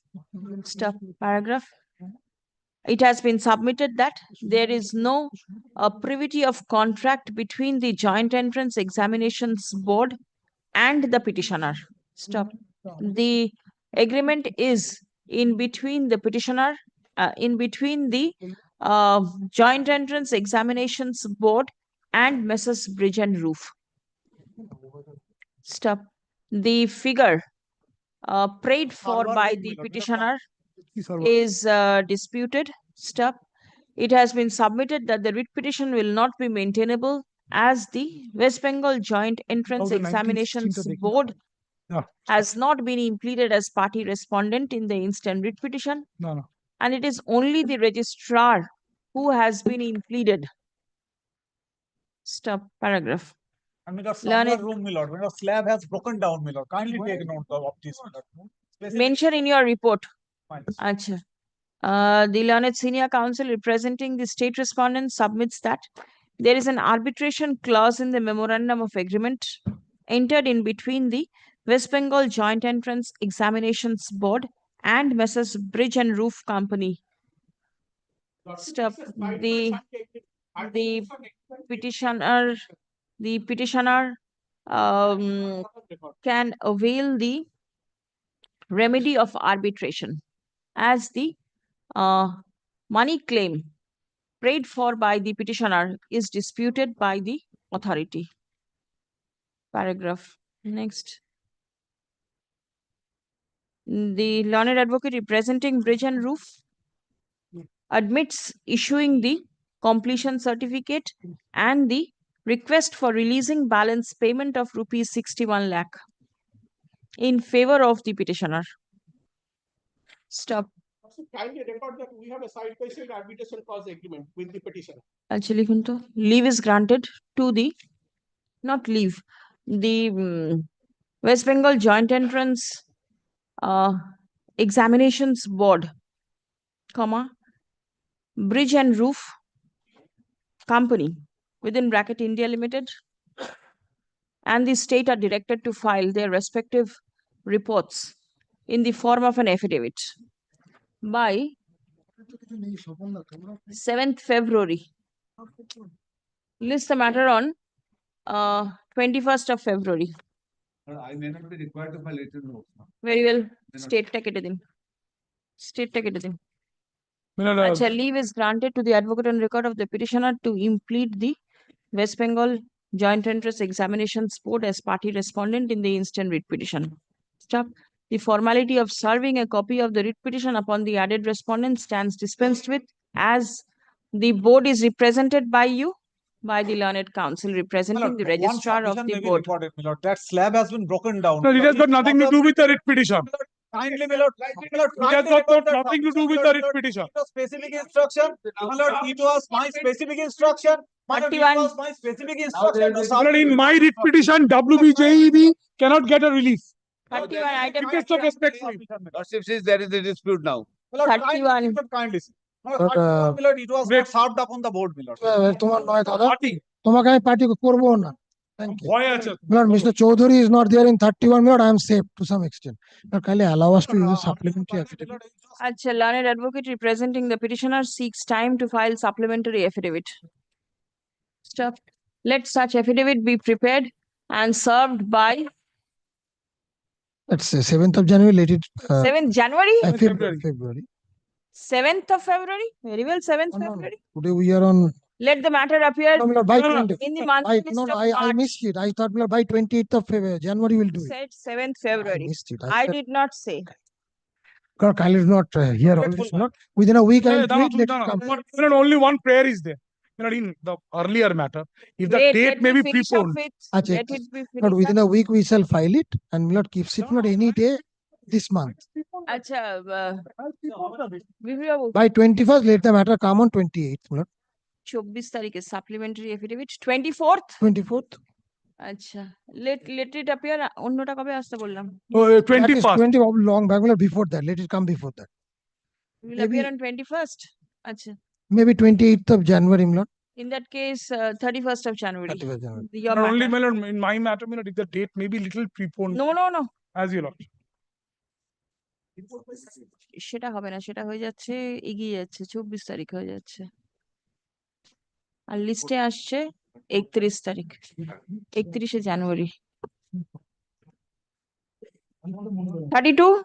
B: Stop. Paragraph. It has been submitted that there is no privity of contract between the Joint Entrance Examinations Board and the petitioner. Stop. The agreement is in between the petitioner, in between the Joint Entrance Examinations Board and Messrs. Bridge and Roof. Stop. The figure prayed for by the petitioner is disputed. Stop. It has been submitted that the writ petition will not be maintainable as the West Bengal Joint Entrance Examinations Board has not been impleaded as party respondent in the instant writ petition.
D: No.
B: And it is only the registrar who has been impleaded. Stop. Paragraph.
T: And my lord,
B: Learned-
T: somewhere room, my lord, when a slab has broken down, my lord, kindly take note of this, my lord.
B: Mention in your report.
T: Fine.
B: Acha. The learned senior counsel representing the state respondent submits that there is an arbitration clause in the memorandum of agreement entered in between the West Bengal Joint Entrance Examinations Board and Messrs. Bridge and Roof Company. Stop. The petitioner, can avail the remedy of arbitration as the money claim paid for by the petitioner is disputed by the authority. Paragraph. Next. The learned advocate representing Bridge and Roof admits issuing the completion certificate and the request for releasing balance payment of rupees 61 lakh in favor of the petitioner. Stop.
H: Also, kindly record that we have a side-by-side arbitration clause agreement with the petitioner.
B: Actually, Kunto, leave is granted to the, not leave, the West Bengal Joint Entrance Examinations Board, comma, Bridge and Roof Company, within bracket India Limited, and the state are directed to file their respective reports in the form of an affidavit by 7th February. List the matter on 21st of February.
K: I may not be required to file later notes.
B: Very well. State take it in. State take it in.
D: My lord,
B: Leave is granted to the advocate on record of the petitioner to implead the West Bengal Joint Entrance Examinations Board as party respondent in the instant writ petition. Stop. The formality of serving a copy of the writ petition upon the added respondent stands dispensed with, as the board is represented by you, by the learned counsel representing the registrar of the board.
T: That slab has been broken down.
D: no, it has got nothing to do with the writ petition.
T: Kindly, my lord,
D: It has got nothing to do with the writ petition.
T: Specific instruction, my lord, it was my specific instruction. My lord, it was my specific instruction. to
D: My lord, in my writ petition, WBJEB cannot get a relief.
B: 31 item.
D: Request of respect for him.
K: Lordship says there is a dispute now.
T: My lord,
B: 31.
T: kindly. My
P: But,
T: lord, it was not served up on the board, my lord.
P: তোমার নয় দাদা
D: Party.
P: তোমাকে আমি party করবো না thank you
D: ভয় আছে।
P: Lord, Mr. Chaudhary is not there in 31 minutes. I am safe to some extent. Lord, kindly allow us to use a supplementary affidavit.
B: Acha, learned advocate representing the petitioner seeks time to file supplementary affidavit. Stop. Let such affidavit be prepared and served by
P: Let's say 7th of January, let it
B: 7th January?
P: February.
B: 7th of February? Very well, 7th February.
P: Today we are on
B: Let the matter appear
P: no, Lord, by 20.
B: in the monthly list
P: No,
B: of
P: I
B: March.
P: missed it. I thought Lord, by 28th of February, January will do it.
B: Said 7th February.
P: missed it. I
B: I
P: said-
B: did not say.
P: God, kindly do not hear all this. Not within a week. I will do it. Let it come.
D: My lord, only one prayer is there. My lord, in the earlier matter, if the
B: Wait,
D: date
B: let
D: may
B: me
D: be
B: finish up
D: preponed.
B: with,
P: Achha,
B: let it be
P: Lord,
B: finished
P: within
B: up.
P: a week we shall file it, and Lord keeps it not any day this month.
B: Acha, Vibhi Babu,
P: By 21st, let the matter come on 28th. Lord,
B: 24 তারিখে supplementary affidavit, 24th?
P: 24th.
B: আচ্ছা, let it appear, অন্যটা কবে আসতে বললাম?
D: Oh,
P: That is
D: 21st.
P: 20 long back. Lord, before that, let it come before that.
B: Will
P: Maybe-
B: appear on 21st? Acha.
P: Maybe 28th of January, Lord.
B: In that case, 31st of January.
P: 31st January.
B: Your
D: Not only
B: matter.
D: my lord, in my matter, my lord, if the date may be little preponed.
B: No.
D: As you lord.
B: সেটা হবে না, সেটা হয়ে যাচ্ছে, এগিয়ে যাচ্ছে, 24 তারিখ হয়ে যাচ্ছে। আর লিস্টে আসছে 31 তারিখ, 31শে জানুয়ারি। 32?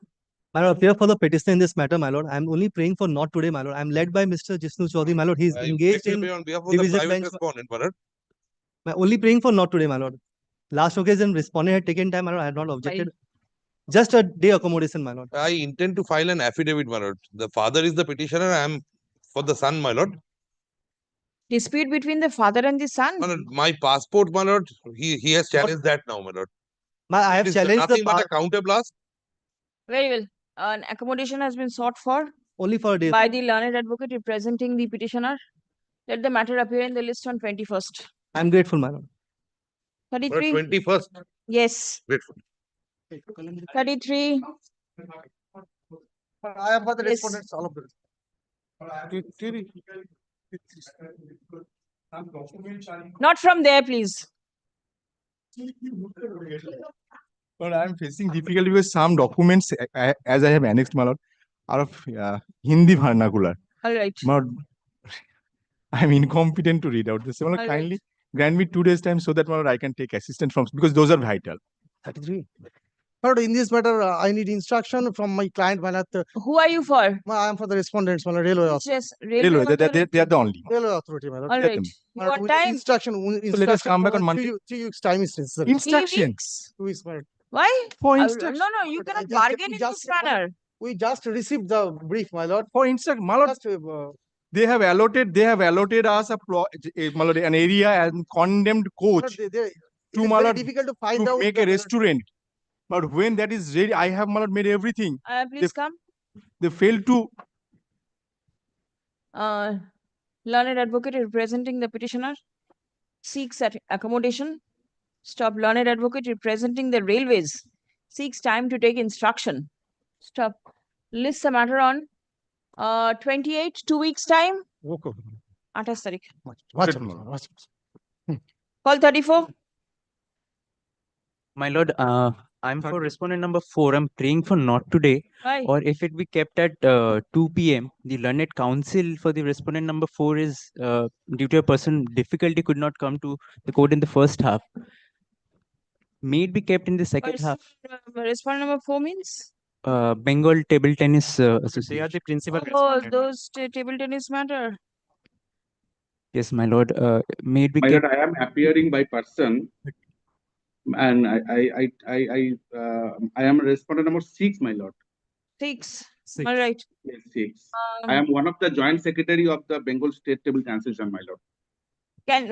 I: My lord, appear for the petitioner in this matter, my lord. I'm only praying for not today, my lord. I'm led by Mr. Jisnu Chaudhary, my lord. He's engaged in
S: on behalf of the
I: division
S: private
I: bench.
S: respondent, my lord.
I: I'm only praying for not today, my lord. Last occasion, respondent had taken time, my lord. I had not objected. Just a day accommodation, my lord.
S: I intend to file an affidavit, my lord. The father is the petitioner. I am for the son, my lord.
B: Dispute between the father and the son?
S: My lord, my passport, my lord, he has challenged that now, my lord.
I: I have
S: It is
I: challenged
S: nothing
I: the
S: but a counter blast.
B: Very well. An accommodation has been sought for
I: only for a day.
B: by the learned advocate representing the petitioner. Let the matter appear in the list on 21st.
I: I'm grateful, my lord.
B: 33.
S: 21st.
B: Yes.
S: Wait.
B: 33.
I: I am for the
B: Yes.
I: respondents, all of them.
B: Not from there, please.
E: But I'm facing difficulty with some documents as I have annexed, my lord, out of Hindi vernacular.
B: All right.
E: My lord, I'm incompetent to read out this. My lord,
B: All
E: kindly
B: right.
E: grant me 2 days time so that my lord, I can take assistance from, because those are vital.
I: 33. But in this matter, I need instruction from my client, Malat.
B: Who are you for?
I: I am for the respondents, Malat, Railway
B: It's
I: Authority.
B: just Railway
E: They are the only.
I: Railway Authority, Malat.
B: All right. You want time?
I: Instruction.
E: So let us come back on Monday.
I: 3 weeks time is necessary.
B: 3
E: Instruction.
B: weeks?
I: 2 weeks, Malat.
B: Why?
E: For
B: No,
E: instruction.
B: you cannot
I: Just-
B: bargain
I: we
B: in
I: just-
B: this manner.
I: We just received the brief, my lord.
E: For instruction, my lord,
I: Just,
E: they have allotted us my lord, an area and condemned coach
I: it
E: to
I: is very
E: my lord,
I: difficult to find
E: to
I: out.
E: make a restaurant. But when that is ready, I have my lord, made everything.
B: Please come.
E: They failed to.
B: Learned advocate representing the petitioner seeks accommodation. Stop. Learned advocate representing the railways seeks time to take instruction. Stop. List the matter on 28, 2 weeks time. 28 तारीख. Call 34.
G: My lord, I'm for respondent number 4. I'm praying for not today,
B: Why?
G: or if it be kept at 2 p.m. The learned counsel for the respondent number 4 is due to a person difficulty could not come to the court in the first half. May it be kept in the second half.
B: Respondent number 4 means?
G: Bengal Table Tennis Association.
F: They are the principal
B: Oh,
F: respondent.
B: those table tennis matter.
G: Yes, my lord. May it be
V: My
G: kept.
V: lord, I am appearing by person, and I am respondent number 6, my lord.
B: 6. All right.
V: Yes, 6. I am one of the joint secretary of the Bengal State Table Tennis Association, my lord.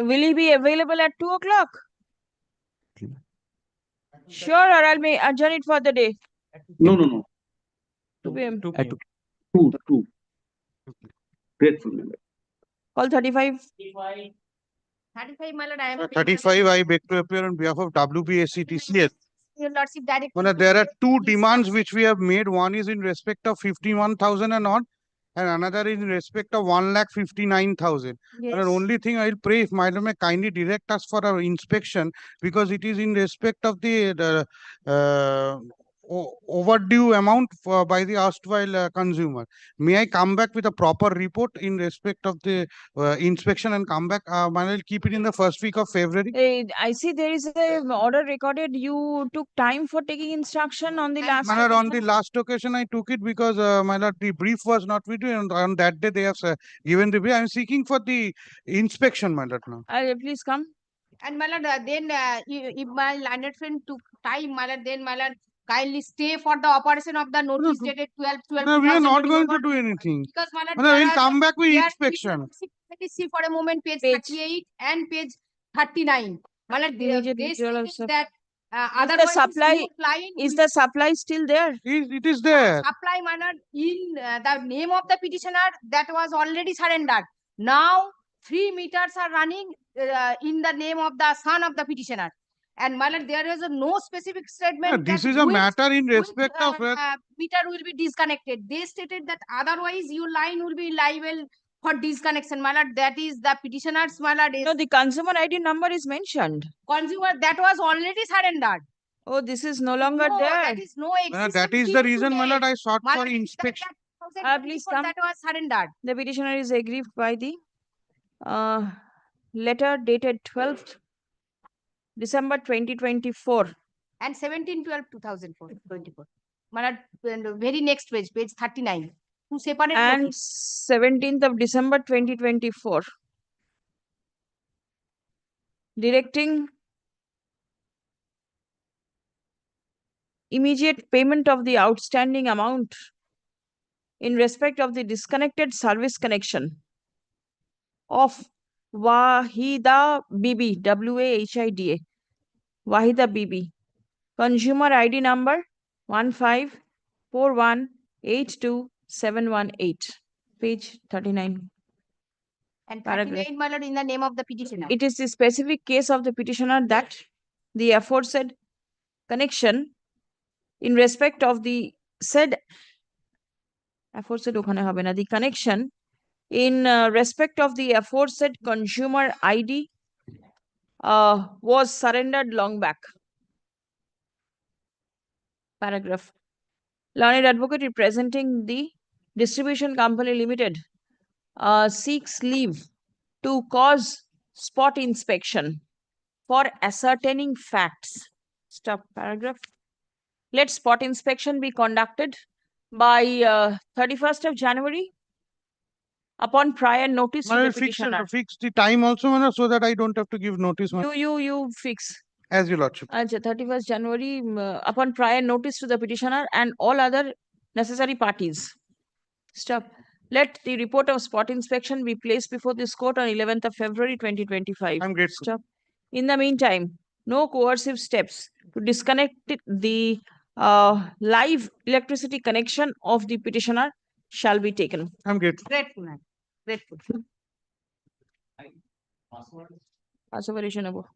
B: Will he be available at 2 o'clock? Sure, or I'll adjourn it for the day.
V: No.
B: 2 p.m.
V: 2. Grateful, my lord.
B: Call 35.
W: 35, my lord, I am.
X: 35, I beg to appear on behalf of WBSCTCS.
W: Your lordship directly.
X: Well, there are 2 demands which we have made. One is in respect of 51,000 and odd, and another is in respect of 1,59,000.
B: Yes.
X: And the only thing I'll pray if Madam may kindly direct us for our inspection, because it is in respect of the overdue amount by the erstwhile consumer. May I come back with a proper report in respect of the inspection and come back? I'll keep it in the first week of February.
B: I see there is a order recorded. You took time for taking instruction on the last.
X: My lord, on the last occasion, I took it because, my lord, the brief was not with you, and on that day they have given the brief. I am seeking for the inspection, my lord, now.
B: Please come.
W: And my lord, then if my landed friend took time, my lord, then my lord, kindly stay for the operation of the notice dated 12.
X: No, we are not going to do anything.
W: Because my lord,
X: My lord,
W: there
X: we'll
W: are-
X: come back with
W: there are-
X: inspection.
W: Let me see for a moment page 38 and page 39. My lord, they stated that otherwise
B: Is the supply still there?
X: It is there.
W: Supply, my lord, in the name of the petitioner that was already surrendered. Now 3 meters are running in the name of the son of the petitioner. And my lord, there is no specific statement.
X: This
W: that
X: is a
W: which-
X: matter in
W: which,
X: respect of
W: meter will be disconnected. They stated that otherwise your line will be liable for disconnection. My lord, that is the petitioner's, my lord.
B: No, the consumer ID number is mentioned.
W: Consumer that was already surrendered.
B: Oh, this is no longer
W: No,
B: there.
W: that is no existence.
X: that is the reason, my lord, I sought for inspection.
B: Please come.
W: That was surrendered.
B: The petitioner is aggrieved by the letter dated 12th December 2024.
W: And 17/12/2024. My lord, very next page, page 39. Two separate
B: And
W: notice.
B: 17th of December 2024. Directing immediate payment of the outstanding amount in respect of the disconnected service connection of Wahida Bibi, WAHIDA, Wahida Bibi, consumer ID number 154182718, page 39.
W: And
B: Paragraph.
W: 39, my lord, in the name of the petitioner.
B: It is the specific case of the petitioner that the aforesaid connection in respect of the said aforesaid ওখানে হবে না, the connection in respect of the aforesaid consumer ID was surrendered long back. Paragraph. Learned advocate representing the distribution company limited seeks leave to cause spot inspection for ascertaining facts. Stop paragraph. Let spot inspection be conducted by 31st of January upon prior notice to the petitioner.
X: Fix the time also, Manoj, so that I don't have to give notice.
B: You fix.
X: As your lordship.
B: 31st January upon prior notice to the petitioner and all other necessary parties. Stop. Let the report of spot inspection be placed before this court on 11th of February 2025.
X: I'm grateful.
B: Stop. In the meantime, no coercive steps to disconnect the live electricity connection of the petitioner shall be taken.
X: I'm grateful.
J: Grateful, ma'am. Grateful.
B: Asseveration above.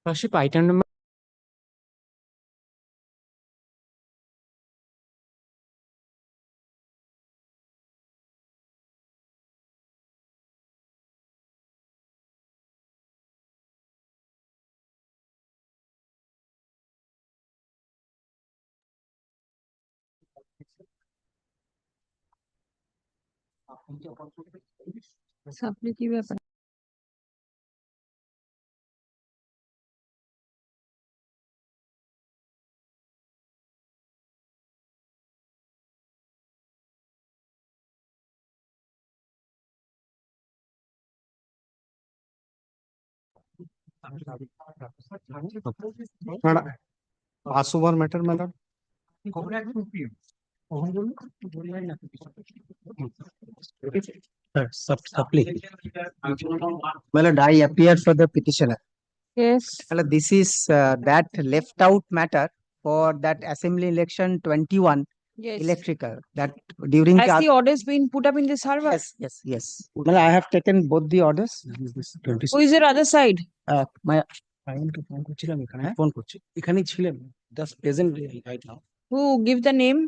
F: Lordship, item number
B: সাপ্লি কি ব্যাপার?
F: pass over matter, my lord.
L: Supply. My lord, I appear for the petitioner.
B: Yes.
L: My lord, this is that left out matter for that assembly election 21
B: Yes.
L: electrical that during
B: Has the orders been put up in the server?
L: yes. Well, I have taken both the orders.
B: Who is your other side?
L: My
F: phone করছিলাম এখানে phone করছি এখানেই ছিলেন just present right now
B: Who give the name?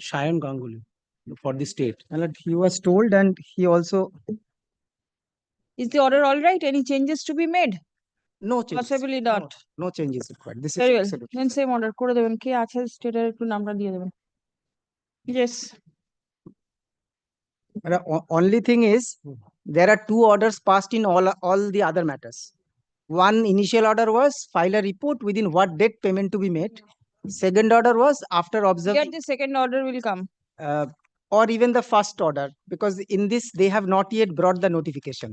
F: Sayan Ganguly for the state.
L: my lord, he was told and he also
B: Is the order all right? Any changes to be made?
L: no changes.
B: Possibly not.
L: No changes required. This is
B: Very well.
L: absolute.
B: Then same order করে দেবেন। কে আছে স্টেটের একটু নামটা দিয়ে দেবেন। Yes.
L: Only thing is there are two orders passed in all the other matters. One initial order was file a report within what date payment to be made. Second order was after
B: Here
L: observing
B: the second order will come.
L: or even the first order, because in this they have not yet brought the notification.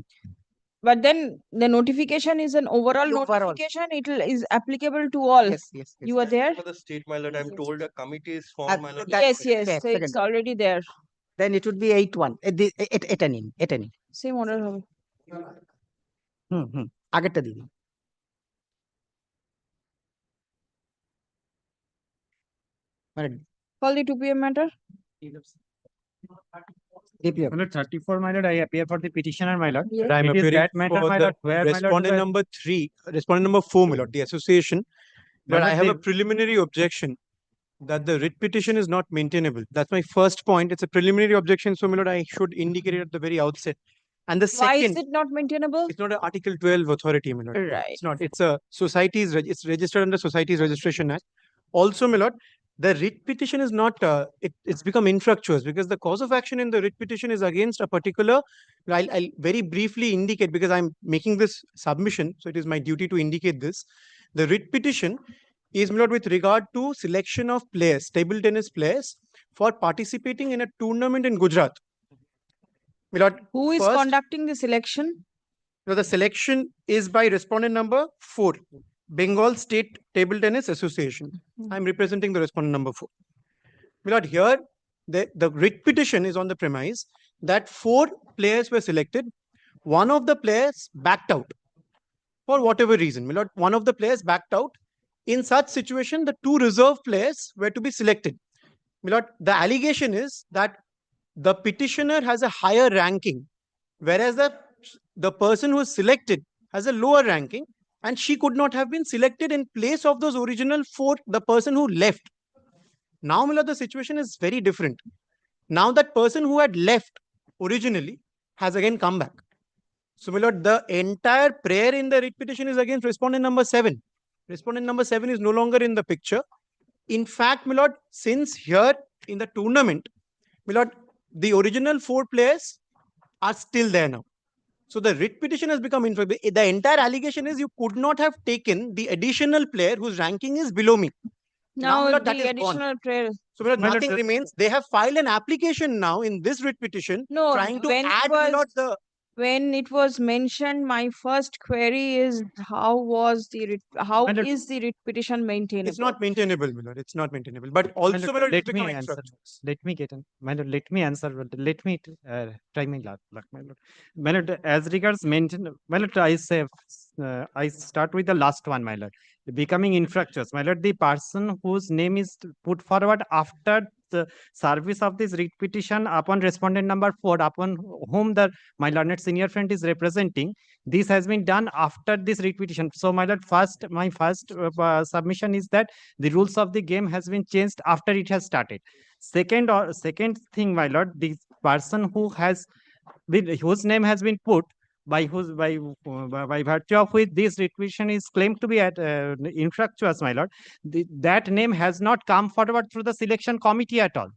B: But then the notification is an overall
L: Overall.
B: notification. It is applicable to all.
L: Yes.
B: You were there?
M: For the state, my lord, I'm told a committee is formed, my lord.
B: Yes.
L: fair,
B: So it's
L: second.
B: already there.
L: Then it would be 8-1 at any.
B: Same order হবে।
L: আগেরটা দিন।
B: Call the 2 PM matter.
L: DPF.
F: My lord, 34, my lord, I appear for the petitioner, my lord.
B: Yes.
F: I'm
N: It is
F: appearing
N: that matter,
F: for
N: my
F: the
N: lord, where, my lord, respondent number 3, respondent number 4, my lord, the association.
F: My
N: But I
F: lord,
N: have a
F: they-
N: preliminary objection that the writ petition is not maintainable. That's my first point. It's a preliminary objection, so my lord, I should indicate it at the very outset. And the
B: Why is
N: second,
B: it not maintainable?
N: it's not an Article 12 authority, my lord.
B: Right.
N: It's not. It's a society's. It's registered under Societies Registration Act. Also, my lord, the writ petition is not. It's become infructuous because the cause of action in the writ petition is against a particular. I'll very briefly indicate because I'm making this submission, so it is my duty to indicate this. The writ petition is, my lord, with regard to selection of players, table tennis players, for participating in a tournament in Gujarat. My lord,
B: Who is
N: first,
B: conducting the selection?
N: the selection is by respondent number 4, Bengal State Table Tennis Association. I'm representing the respondent number 4. My lord, here the writ petition is on the premise that 4 players were selected. One of the players backed out for whatever reason. My lord, one of the players backed out. In such situation, the 2 reserve players were to be selected. My lord, the allegation is that the petitioner has a higher ranking, whereas the person who is selected has a lower ranking, and she could not have been selected in place of those original 4, the person who left. Now, my lord, the situation is very different. Now that person who had left originally has again come back. So, my lord, the entire prayer in the writ petition is against respondent number 7. Respondent number 7 is no longer in the picture. In fact, my lord, since here in the tournament, my lord, the original 4 players are still there now. So the writ petition has become infructuous. The entire allegation is you could not have taken the additional player whose ranking is below me.
B: Now
N: my lord, that
B: the
N: is gone.
B: additional prayer.
N: So my lord,
F: My lord,
N: nothing remains. They have filed an application now in this writ petition
B: No,
N: trying to
B: when it
N: add, my lord,
B: was when it was mentioned, my first query is how is the writ petition maintainable?
N: it's not maintainable, my lord. It's not maintainable. But also, my lord, it's let me become answer. infructuous. Let me get in. My lord, let me answer. Let me try my luck, my lord. My lord, as regards maintain, my lord, I say, I start with the last one, my lord. Becoming infructuous, my lord, the person whose name is put forward after
A: the service of this writ petition upon respondent number 4, upon whom the my learned senior friend is representing. This has been done after this writ petition. So my lord, my first submission is that the rules of the game has been changed after it has started. Second thing, my lord, the person whose name has been put by virtue of which this writ petition is claimed to be infructuous, my lord, that name has not come forward through the selection committee at all.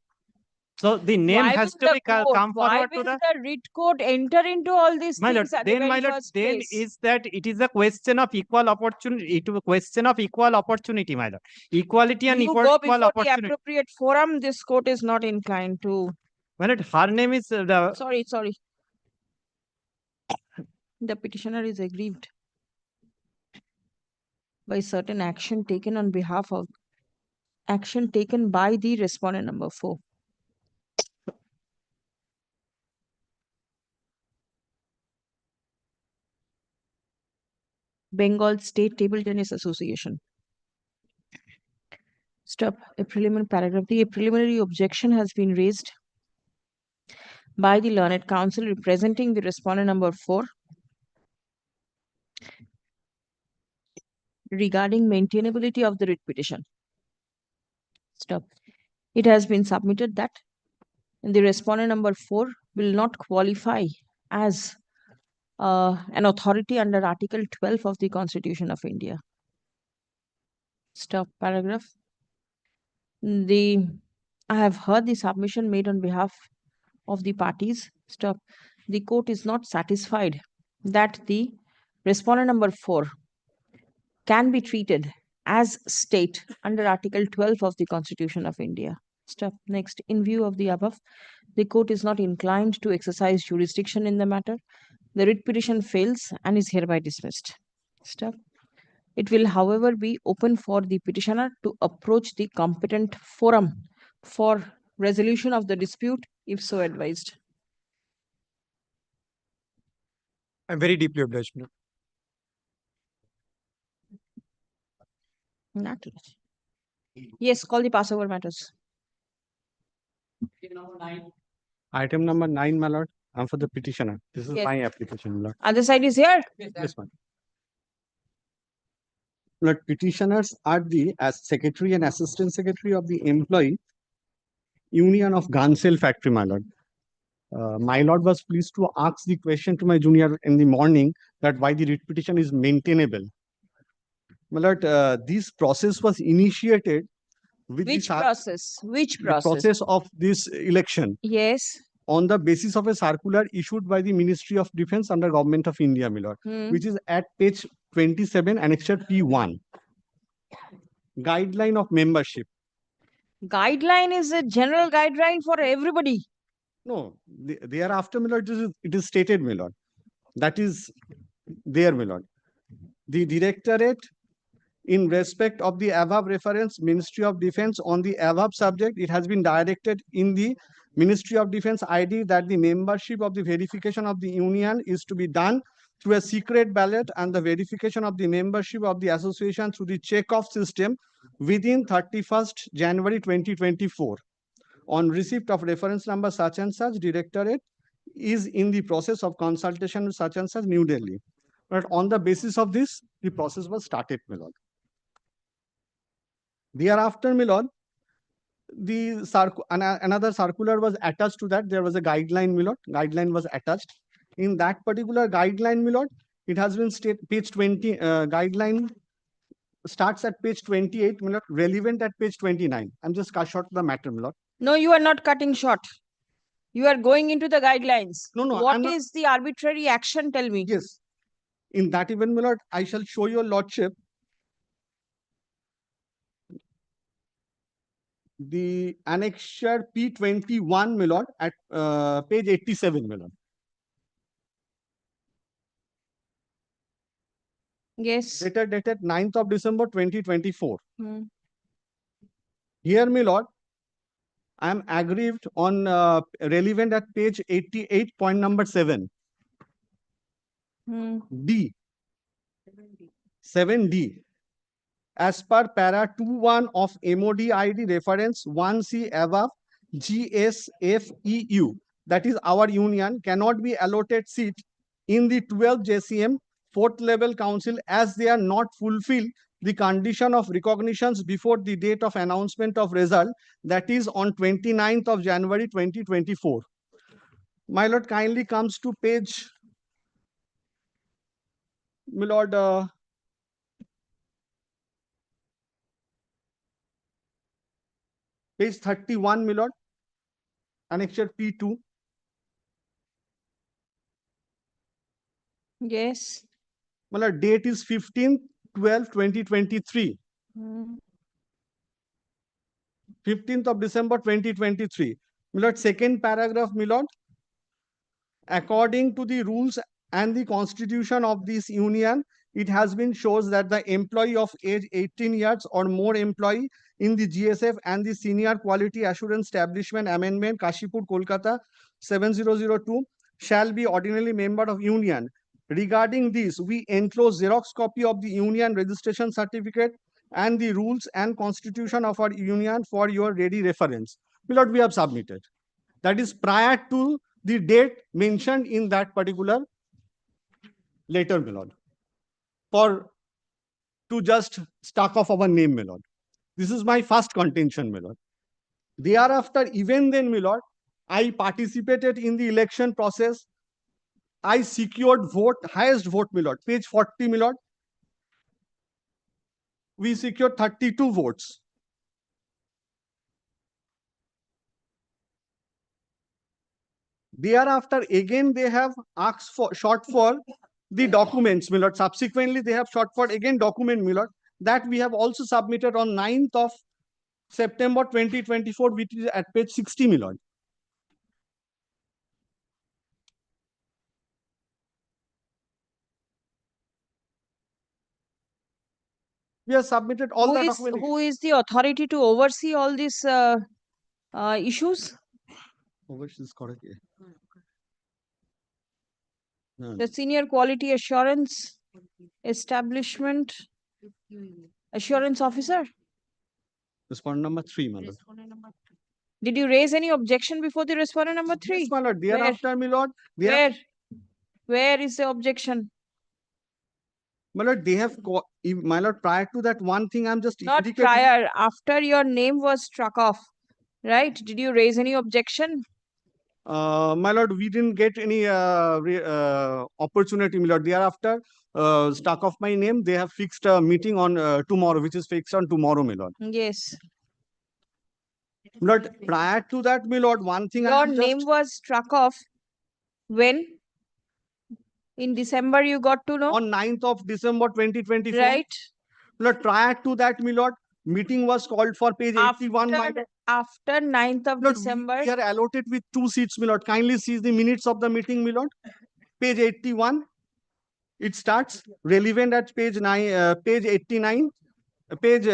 A: So the name
B: Why
A: has
B: will
A: to
B: the
A: be
B: court,
A: come
B: why
A: forward to
B: will
A: the
B: the writ court enter into all these
A: my lord.
B: things at the
A: Then
B: very
A: my lord,
B: first
A: then
B: place?
A: is that it is a question of equal opportunity. It is a question of equal opportunity, my lord. Equality and
B: You
A: equal
B: go before the
A: opportunity.
B: appropriate forum. This court is not inclined to.
A: My lord, her name is the
B: Sorry. The petitioner is aggrieved by certain action taken on behalf of action taken by the respondent number 4. Bengal State Table Tennis Association. Stop. A preliminary paragraph. The preliminary objection has been raised by the learned counsel representing the respondent number 4 regarding maintainability of the writ petition. Stop. It has been submitted that the respondent number 4 will not qualify as an authority under Article 12 of the Constitution of India. Stop. Paragraph. I have heard the submission made on behalf of the parties. Stop. The court is not satisfied that the respondent number 4 can be treated as state under Article 12 of the Constitution of India. Stop. Next. In view of the above, the court is not inclined to exercise jurisdiction in the matter. The writ petition fails and is hereby dismissed. Stop. It will, however, be open for the petitioner to approach the competent forum for resolution of the dispute if so advised.
N: I'm very deeply obliged.
B: Not much. Yes, call the passover matters.
F: Item number 9, my lord. I'm for the petitioner. This is
B: Yes.
F: my application, my lord.
B: Other side is here.
F: This one. Lord, petitioners are the as secretary and assistant secretary of the employee union of gun sale factory, my lord. My lord was pleased to ask the question to my junior in the morning that why the writ petition is maintainable. My lord, this process was initiated with
B: Which
F: the
B: process? Which
F: the
B: process?
F: process of this election
B: Yes.
F: on the basis of a circular issued by the Ministry of Defense under Government of India, my lord, which is at page 27, annexure P1. Guideline of membership.
B: Guideline is a general guideline for everybody.
F: No, thereafter, my lord, it is stated, my lord. That is there, my lord. The directorate, in respect of the above reference, Ministry of Defense on the above subject, it has been directed in the Ministry of Defense ID that the membership of the verification of the union is to be done through a secret ballot and the verification of the membership of the association through the check-off system within 31st January 2024. On receipt of reference number such and such, directorate is in the process of consultation with such and such New Delhi. But on the basis of this, the process was started, my lord. Thereafter, my lord, another circular was attached to that. There was a guideline, my lord. Guideline was attached. In that particular guideline, my lord, it has been stated, page 20, guideline starts at page 28, my lord, relevant at page 29. I'm just cut short the matter, my lord.
B: No, you are not cutting short. You are going into the guidelines.
F: No,
B: What is the arbitrary action? Tell me.
F: Yes. In that event, my lord, I shall show your lordship the annexure P21, my lord, at page 87, my lord.
B: Yes.
F: Dated 9th of December 2024.
B: Hmm.
F: Here, my lord, I am aggrieved on relevant at page 88, point number 7. D. 7D. As per para 21 of MOD ID reference 1C above,
C: GSFEU, that is our union, cannot be allotted seat in the 12th JCM 4th level council as they are not fulfill the condition of recognitions before the date of announcement of result, that is on 29th of January 2024. My lord, kindly comes to page, my lord, page 31, my lord, annexure P2.
B: Yes.
C: My lord, date is 15/12/2023. 15th of December 2023. My lord, second paragraph, my lord. According to the rules and the constitution of this union, it has been shows that the employee of age 18 years or more employee in the GSF and the Senior Quality Assurance Establishment Amendment, Kashipur, Kolkata 7002 shall be ordinarily member of union. Regarding this, we enclose Xerox copy of the union registration certificate and the rules and constitution of our union for your ready reference. My lord, we have submitted. That is prior to the date mentioned in that particular letter, my lord, for to just stuck off our name, my lord. This is my first contention, my lord. Thereafter, even then, my lord, I participated in the election process. I secured vote, highest vote, my lord, page 40, my lord. We secured 32 votes. Thereafter, again, they have asked for short for the documents, my lord. Subsequently, they have short for again document, my lord, that we have also submitted on 9th of September 2024, which is at page 60, my lord. We have submitted all the documents.
B: Who is the authority to oversee all these issues?
C: Overseas correct.
B: The Senior Quality Assurance Establishment Assurance Officer.
C: Respondent number 3, my lord.
B: Did you raise any objection before the respondent number 3?
C: Yes, my lord. Thereafter, my lord.
B: Where is the objection?
C: My lord, they have, my lord, prior to that one thing, I'm just
B: Not prior, after your name was struck off, right? Did you raise any objection?
C: My lord, we didn't get any opportunity, my lord. Thereafter, stuck off my name, they have fixed a meeting on tomorrow, which is fixed on tomorrow, my lord.
B: Yes.
C: My lord, prior to that, my lord, one thing
B: Your name was struck off when? In December, you got to know?
C: On 9th of December 2024.
B: Right.
C: My lord, prior to that, my lord, meeting was called for page 81.
B: After 9th of December.
C: We are allotted with 2 seats, my lord. Kindly see the minutes of the meeting, my lord. Page 81. It starts relevant at page 9, page 89, page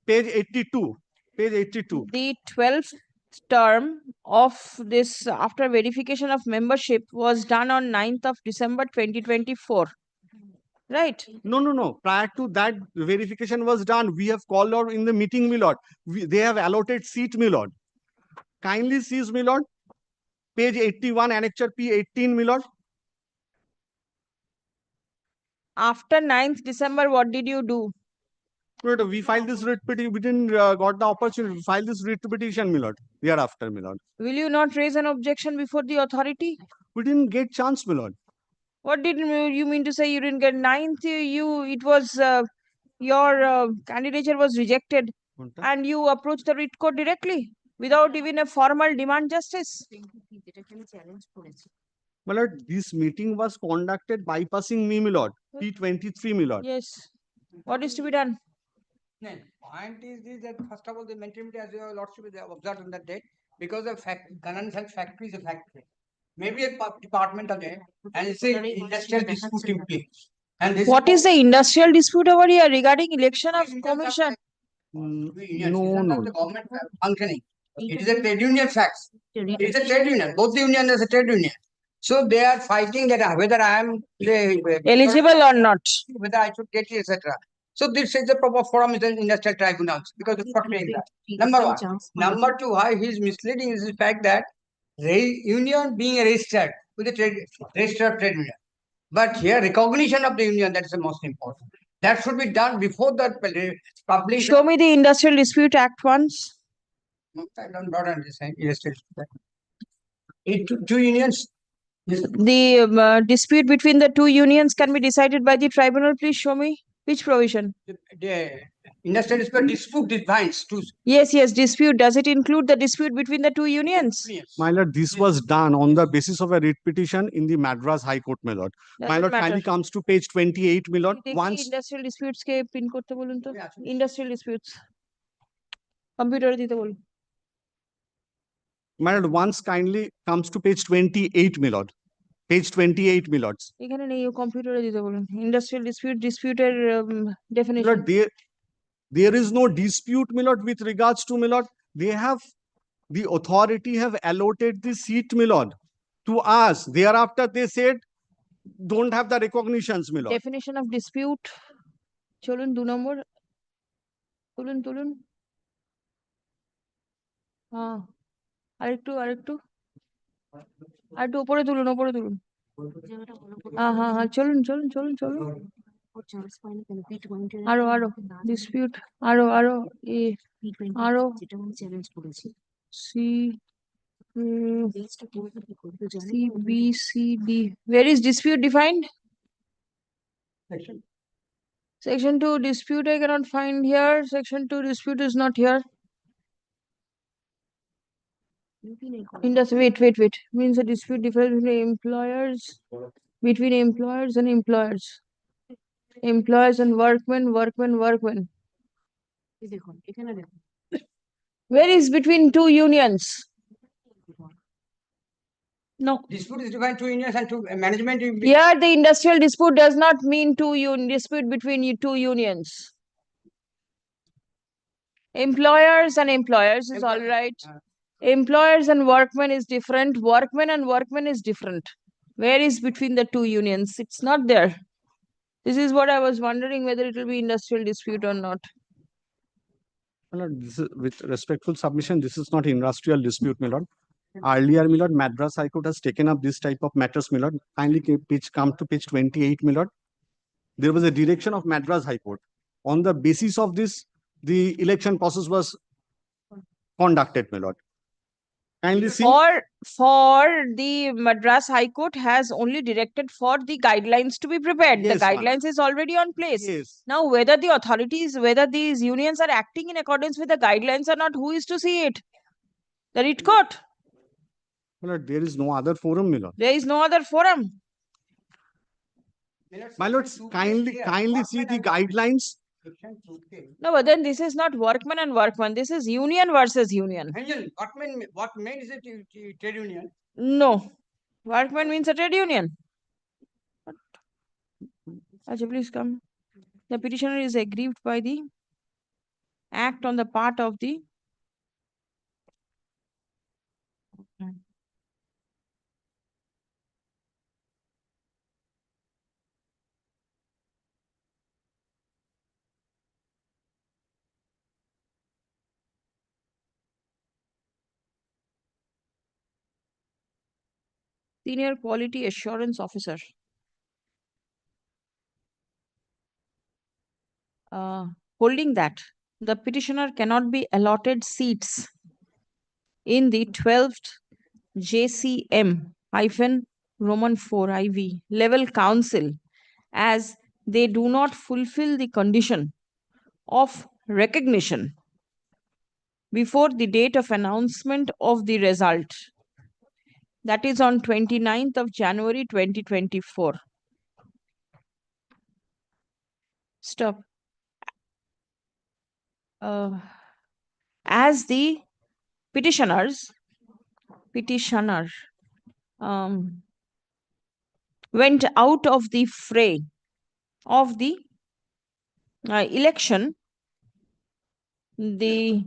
C: 82. Page 82.
B: The 12th term of this after verification of membership was done on 9th of December 2024. Right.
C: No. Prior to that verification was done. We have called out in the meeting, my lord. They have allotted seat, my lord. Kindly seize, my lord. Page 81, annexure P18, my lord.
B: After 9th December, what did you do?
C: We filed this writ petition. We didn't got the opportunity to file this writ petition, my lord. Thereafter, my lord.
B: Will you not raise an objection before the authority?
C: We didn't get chance, my lord.
B: What did you mean to say? You didn't get 9th? It was your candidature was rejected, and you approached the writ court directly without even a formal demand justice.
C: My lord, this meeting was conducted bypassing me, my lord. P23, my lord.
B: Yes. What is to be done?
U: No, point is this, that first of all, the mentality as your lordship they have observed on that date, because the Ganan Health factory is a factory. Maybe a department again, and it's an industrial dispute in place. And this
B: What is the industrial dispute over here regarding election of commission?
U: No. The government functioning. It is a trade union facts. It is a trade union. Both the union is a trade union. So they are fighting that whether I am
B: eligible or not.
U: Whether I should get it, etc. So this is the proper forum is the industrial tribunals because the court saying that. Number one. Number two, why he is misleading is the fact that union being registered with the registered trade union. But here recognition of the union, that is the most important. That should be done before the public.
B: Show me the Industrial Dispute Act once.
U: I don't understand industrial dispute. Two unions.
B: The dispute between the two unions can be decided by the tribunal. Please show me which provision.
U: The industrial dispute defines two.
B: Yes, dispute. Does it include the dispute between the two unions?
C: My lord, this was done on the basis of a writ petition in the Madras High Court, my lord. My lord, kindly comes to page 28, my lord. Once
B: industrial disputes ke pin korte bolun to. Industrial disputes. Computer dite bolun.
C: my lord, once kindly comes to page 28, my lord. Page 28, my lords.
B: এখানে নেই, ও কম্পিউটারে দিতে বলুন। Industrial ডিসপিউটের
C: My
B: definition.
C: lord, there is no dispute, my lord, with regards to, my lord. The authority have allotted the seat, my lord, to us. Thereafter, they said, don't have the recognitions, my lord.
B: Definition of dispute চলুন 2 নম্বর তুলুন হ্যাঁ আরেকটু উপরে তুলুন হ্যাঁ চলুন আরো dispute আরো C B, C, D. Where is dispute defined? Section 2 dispute I cannot find here. Section 2 dispute is not here. Wait. Means a dispute difference between employers and employers. Employers and workmen. Where is between two unions? No.
U: Dispute is defined two unions and two management.
B: Here the industrial dispute does not mean dispute between two unions. Employers and employers is all right. Employers and workmen is different. Workmen is different. Where is between the two unions? It's not there. This is what I was wondering whether it will be industrial dispute or not.
C: My lord, this is, with respectful submission, this is not industrial dispute, my lord. Earlier, my lord, Madras High Court has taken up this type of matters, my lord. Kindly come to page 28, my lord. There was a direction of Madras High Court. On the basis of this, the election process was conducted, my lord. Kindly see.
B: For the Madras High Court has only directed for the guidelines to be prepared.
C: Yes,
B: the guidelines is already on place.
C: Yes.
B: Now, whether the authorities, whether these unions are acting in accordance with the guidelines or not, who is to see it? The writ court.
C: My lord, there is no other forum, my lord.
B: There is no other forum.
C: My lord, kindly see the guidelines.
B: No, but then this is not workman and workman. This is union versus union.
U: What means it trade union?
B: No. Workman means a trade union. Ajay, please come. The petitioner is aggrieved by the act on the part of the Senior Quality Assurance Officer. Holding that the petitioner cannot be allotted seats in the 12th JCM-Roman 4 IV level council as they do not fulfill the condition of recognition before the date of announcement of the result. That is on 29th of January 2024. Stop. As the petitioner went out of the fray of the election, the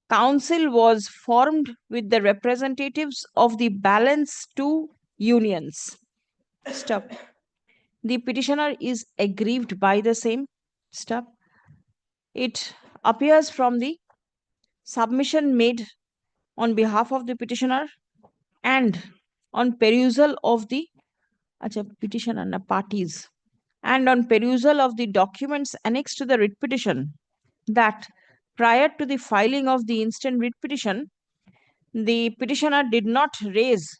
B: council was formed with the representatives of the balance two unions. Stop. The petitioner is aggrieved by the same. Stop. It appears from the submission made on behalf of the petitioner and on perusal of the petitioner na parties and on perusal of the documents annexed to the writ petition that prior to the filing of the instant writ petition, the petitioner did not raise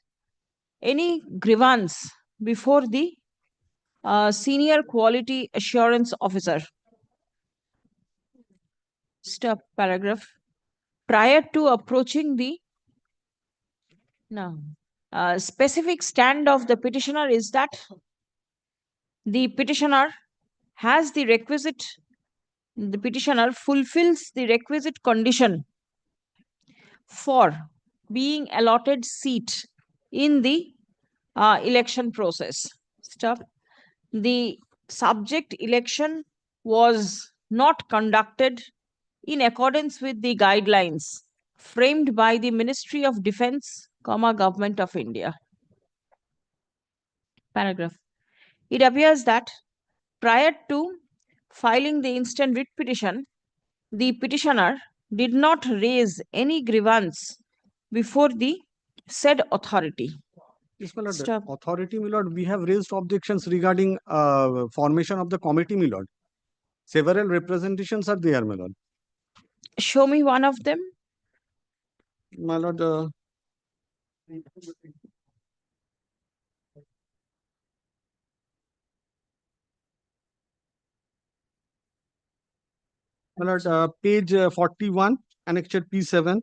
B: any grievance before the senior quality assurance officer. Stop paragraph. Prior to approaching the specific stand of the petitioner is that the petitioner fulfills the requisite condition for being allotted seat in the election process. Stop. The subject election was not conducted in accordance with the guidelines framed by the Ministry of Defence, Government of India. Paragraph. It appears that prior to filing the instant writ petition, the petitioner did not raise any grievance before the said authority.
C: Yes, my lord.
B: Stop.
C: Authority, my lord, we have raised objections regarding formation of the committee, my lord. Several representations are there, my lord.
B: Show me one of them.
C: My lord, my lord, page 41, annexure P7.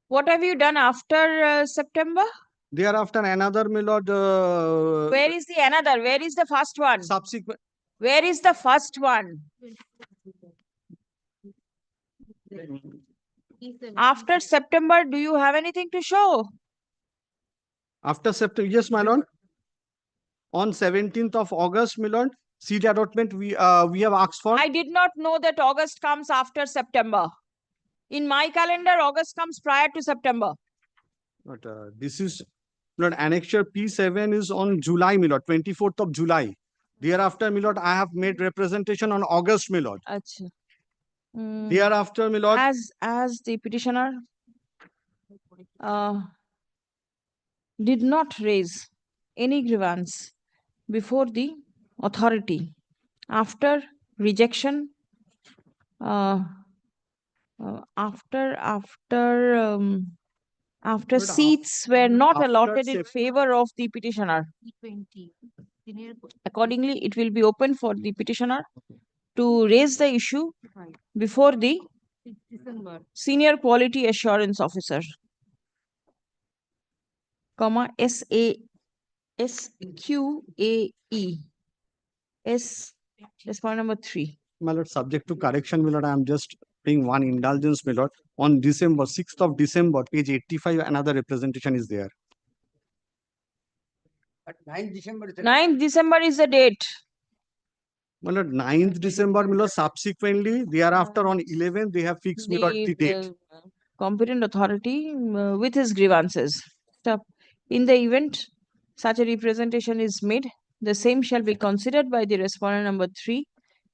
B: What have you done after September?
C: Thereafter, another, my lord.
B: Where is the another? Where is the first one?
C: Subsequent.
B: Where is the first one? After September, do you have anything to show?
C: After September, yes, my lord. On 17th of August, my lord, seat allotment we have asked for.
B: I did not know that August comes after September. In my calendar, August comes prior to September.
C: But this is, my lord, annexure P7 is on July, my lord, 24th of July. Thereafter, my lord, I have made representation on August, my lord.
B: Achha.
C: Thereafter, my lord.
B: As the petitioner did not raise any grievance before the authority after rejection, after seats were not allotted in favor of the petitioner. Accordingly, it will be open for the petitioner to raise the issue before the senior quality assurance officer, SQAE. That's point number 3.
C: My lord, subject to correction, my lord, I am just paying one indulgence, my lord. On December, 6th of December, page 85, another representation is there.
U: But 9th December is the
B: 9th December is the date.
C: My lord, 9th December, my lord, subsequently, thereafter on 11th, they have fixed, my lord, the date.
B: Competent authority with his grievances. Stop. In the event such a representation is made, the same shall be considered by the respondent number 3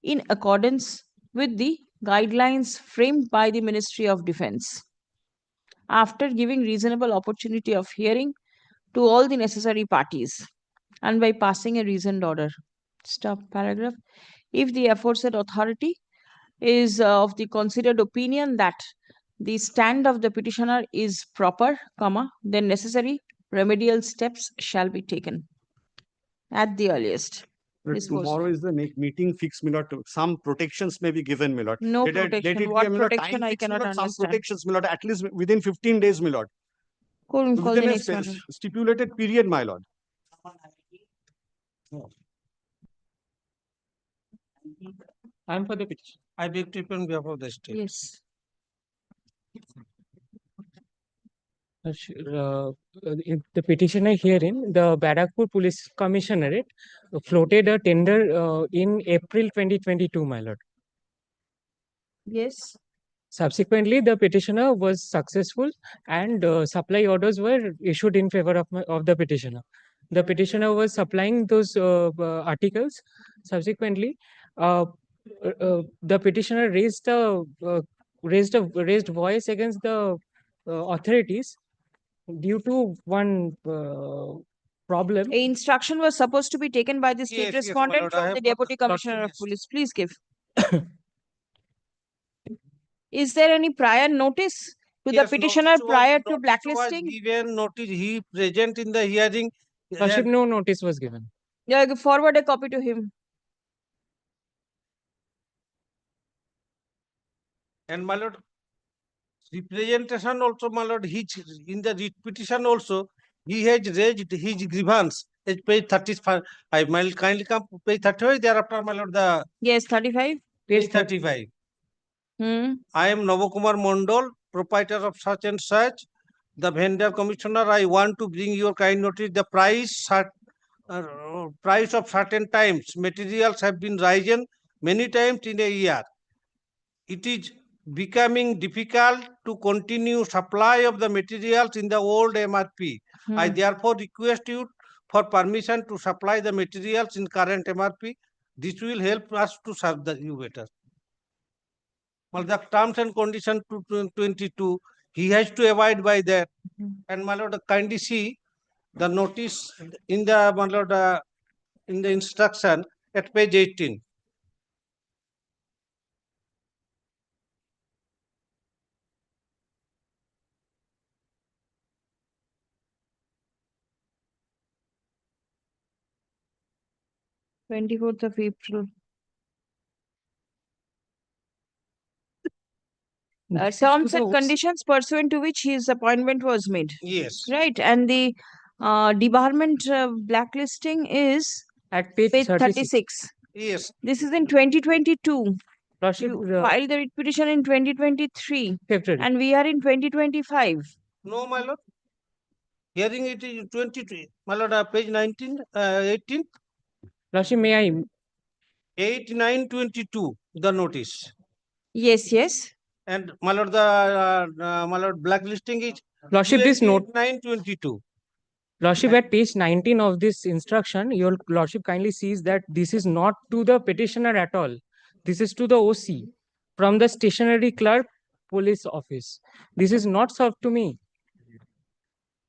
B: in accordance with the guidelines framed by the Ministry of Defence. After giving reasonable opportunity of hearing to all the necessary parties and by passing a reasoned order. Stop paragraph. If the aforesaid authority is of the considered opinion that the stand of the petitioner is proper, then necessary remedial steps shall be taken at the earliest.
C: Tomorrow is the next meeting fixed, my lord. Some protections may be given, my lord.
B: No
C: Let
B: protection.
C: it be,
B: What
C: my lord,
B: protection
C: time
B: I
C: fixed, my
B: cannot
C: lord. Some
B: understand.
C: protections, my lord, at least within 15 days, my lord.
B: Call the
C: Within a
B: next matter.
C: stipulated period, my lord.
M: I am for the petition. I beg to appear on behalf of the state.
B: Yes.
H: The petitioner herein, the Barakpur Police Commissionerate floated a tender in April 2022, my lord.
B: Yes.
H: Subsequently, the petitioner was successful and supply orders were issued in favor of the petitioner. The petitioner was supplying those articles. Subsequently, the petitioner raised voice against the authorities due to one problem.
B: A instruction was supposed to be taken by the state
N: Yes, yes, my
B: respondent
N: lord, I
B: from
N: have
B: the
N: got the
B: Deputy Commissioner of
N: yes.
B: Police. Please give. Is there any prior notice to the
N: Yes,
B: petitioner
N: notice was-
B: prior to
N: notice was
B: blacklisting?
N: Given notice, he present in the hearing.
H: Lordship, no notice was given.
B: Yeah, forward a copy to him.
N: And my lord, representation also, my lord, in the writ petition also, he has raised his grievance at page 35. I will kindly come to page 35, thereafter, my lord, the
B: Yes, 35.
N: page 35. I am Navakumar Mondol, proprietor of such and such. The vendor commissioner, I want to bring your kind notice. The price of certain times materials have been risen many times in a year. It is becoming difficult to continue supply of the materials in the old MRP. I therefore request you for permission to supply the materials in current MRP. This will help us to serve you better. Well, the terms and conditions to 22, he has to abide by that. And my lord, kindly see the notice in the, my lord, in the instruction at page 18.
B: Twenty-fourth of April. Terms and conditions pursuant to which his appointment was made.
N: Yes.
B: Right. And the debarment blacklisting is
H: at page
B: 36.
N: Yes.
B: This is in 2022.
H: Lordship,
B: You filed the writ petition in 2023.
H: February.
B: And we are in 2025.
N: No, my lord. Hearing it is 23. My lord, page 19, 18.
H: Lordship, may I?
N: 8922, the notice.
B: Yes, yes.
N: And my lord, my lord, blacklisting is
H: Lordship, this note
N: 922.
H: Lordship, at page 19 of this instruction, your Lordship kindly sees that this is not to the petitioner at all. This is to the OC from the stationery clerk police office. This is not served to me.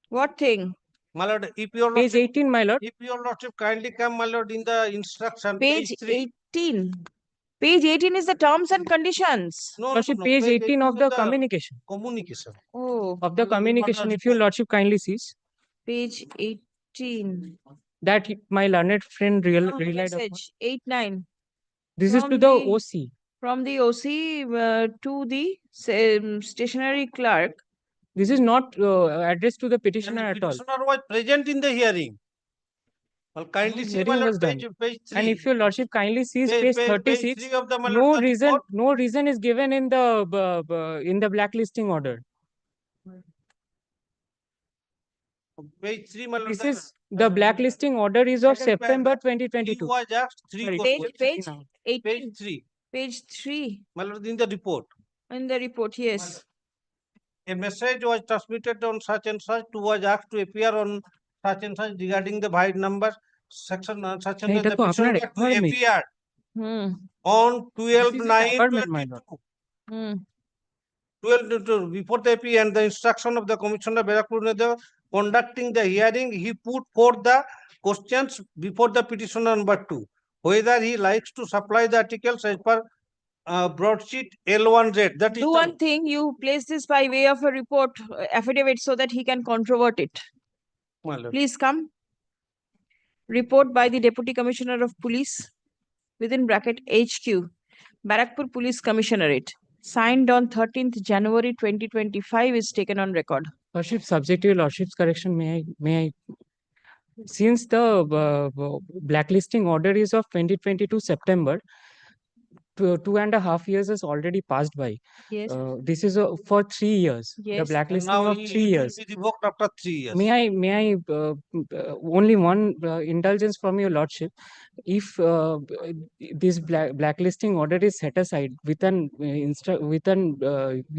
B: What thing?
N: My lord, if your
H: Page 18, my lord.
N: If your lordship kindly come, my lord, in the instruction.
B: Page
N: 3.
B: 18. Page 18 is the terms and conditions.
N: No,
H: Lordship, page 18 of the communication.
N: Communication.
B: Oh.
H: Of the communication, if your Lordship kindly sees.
B: Page 18.
H: That my learned friend relied upon.
B: Message 89.
H: This is to the OC.
B: From the OC to the stationery clerk.
H: This is not addressed to the petitioner at all.
N: Petitioner was present in the hearing. Well, kindly see, my
H: Hearing
N: lord,
H: was done.
N: page 3.
H: And if your Lordship kindly sees
N: Page-
H: page
N: page
H: 36,
N: 3 of the, my lord,
H: no reason is given in the blacklisting order.
N: Page 3, my lord.
H: This is the blacklisting order is of September 2022.
N: He was asked 3
H: Sorry,
N: questions.
B: Page 18.
N: Page 3.
B: Page 3.
N: My lord, in the report.
B: In the report, yes.
N: A message was transmitted on such and such, who was asked to appear on such and such regarding the byte number section such and
H: Hey,
N: such. The
H: দেখো,
N: petitioner
H: আপনার
N: had to
H: requirement.
N: appear on
H: This is his requirement, my
N: 12/9/22. 12 before the AP and the instruction of the Commissioner Berakur conducting the hearing, he put forth the questions before the petitioner number 2, whether he likes to supply the articles as per broadsheet L1Z. That is
B: Do one thing, you place this by way of a report affidavit so that he can controvert it.
N: My lord.
B: Please come. Report by the Deputy Commissioner of Police within bracket HQ, Barakpur Police Commissionerate, signed on 13th January 2025 is taken on record.
H: Lordship, subject to your Lordship's correction, may I? Since the blacklisting order is of 2022 September, 2.5 years has already passed by.
B: Yes.
H: This is for 3 years. The
B: Yes.
H: blacklisting of 3 years.
M: It will be revoked after 3 years.
H: May I only one indulgence from your lordship? If this blacklisting order is set aside with an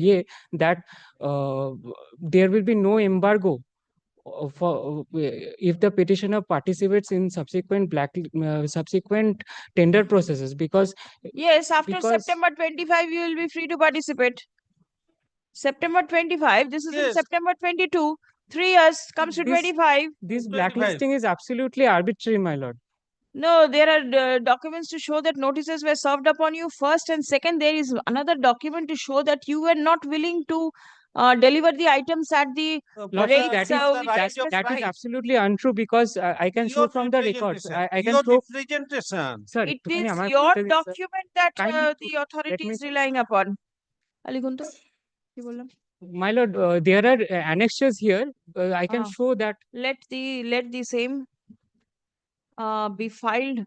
H: way that there will be no embargo for if the petitioner participates in subsequent tender processes, because
B: Yes, after
H: because-
B: September 25, you will be free to participate. September 25, this is in
M: Yes.
B: September 22, 3 years comes to
H: This-
B: 25.
H: this
M: 25.
H: blacklisting is absolutely arbitrary, my lord.
B: No, there are documents to show that notices were served upon you first, and second, there is another document to show that you were not willing to deliver the items at the
H: Lordship,
B: rates
H: that is
B: which
H: that
B: are
H: is
B: specified.
H: absolutely untrue, because I can show
M: Your
H: from the records.
M: representation.
H: I can
M: Your
H: show.
M: representation.
H: Sir,
B: It
H: একটুখানি
B: is
H: আমার
B: your
H: বলতে দিন, sir.
B: document that
H: Kindly
B: the authority
H: me-
B: is relying upon. Aligunto, কি বললাম?
H: My lord, there are annexures here. I can
B: Ah.
H: show that.
B: Let the same be filed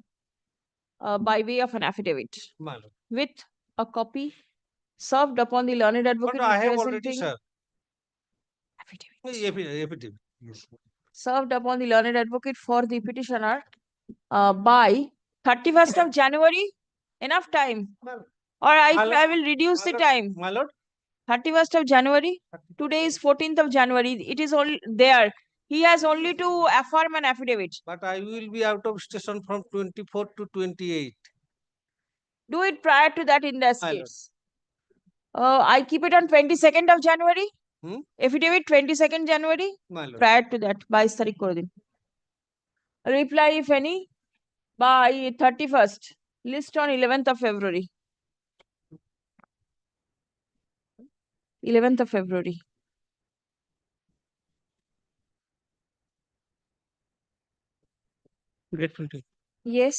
B: by way of an affidavit
M: My lord.
B: with a copy served upon the learned advocate
M: But I have already,
B: representing
M: sir.
B: affidavit
M: Affidavit. Yes.
B: served upon the learned advocate for the petitioner by 31st of January. Enough time, or
M: My lord,
B: I will reduce the time.
M: My lord.
B: 31st of January. Today is 14th of January. It is all there. He has only to affirm an affidavit.
M: But I will be out of station from 24 to 28.
B: Do it prior to that in the
M: My lord.
B: case. I keep it on 22nd of January.
M: Hmm?
B: Affidavit 22nd January.
M: My lord.
B: Prior to that, by 22 তারিখ করে দিন। Reply if any by 31st. List on 11th of February. 11th of February.
H: Grateful to you.
B: Yes.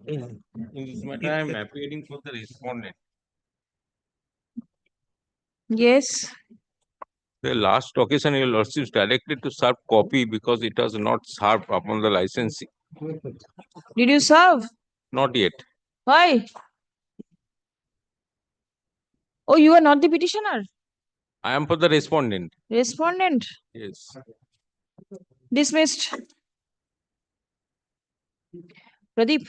S: In this matter, I am appearing for the respondent.
B: Yes.
S: The last occasion, your lordship directed to serve copy because it was not served upon the licensee.
B: Did you serve?
S: Not yet.
B: Why? Oh, you are not the petitioner.
S: I am for the respondent.
B: Respondent.
S: Yes.
B: Dismissed. Pradeep.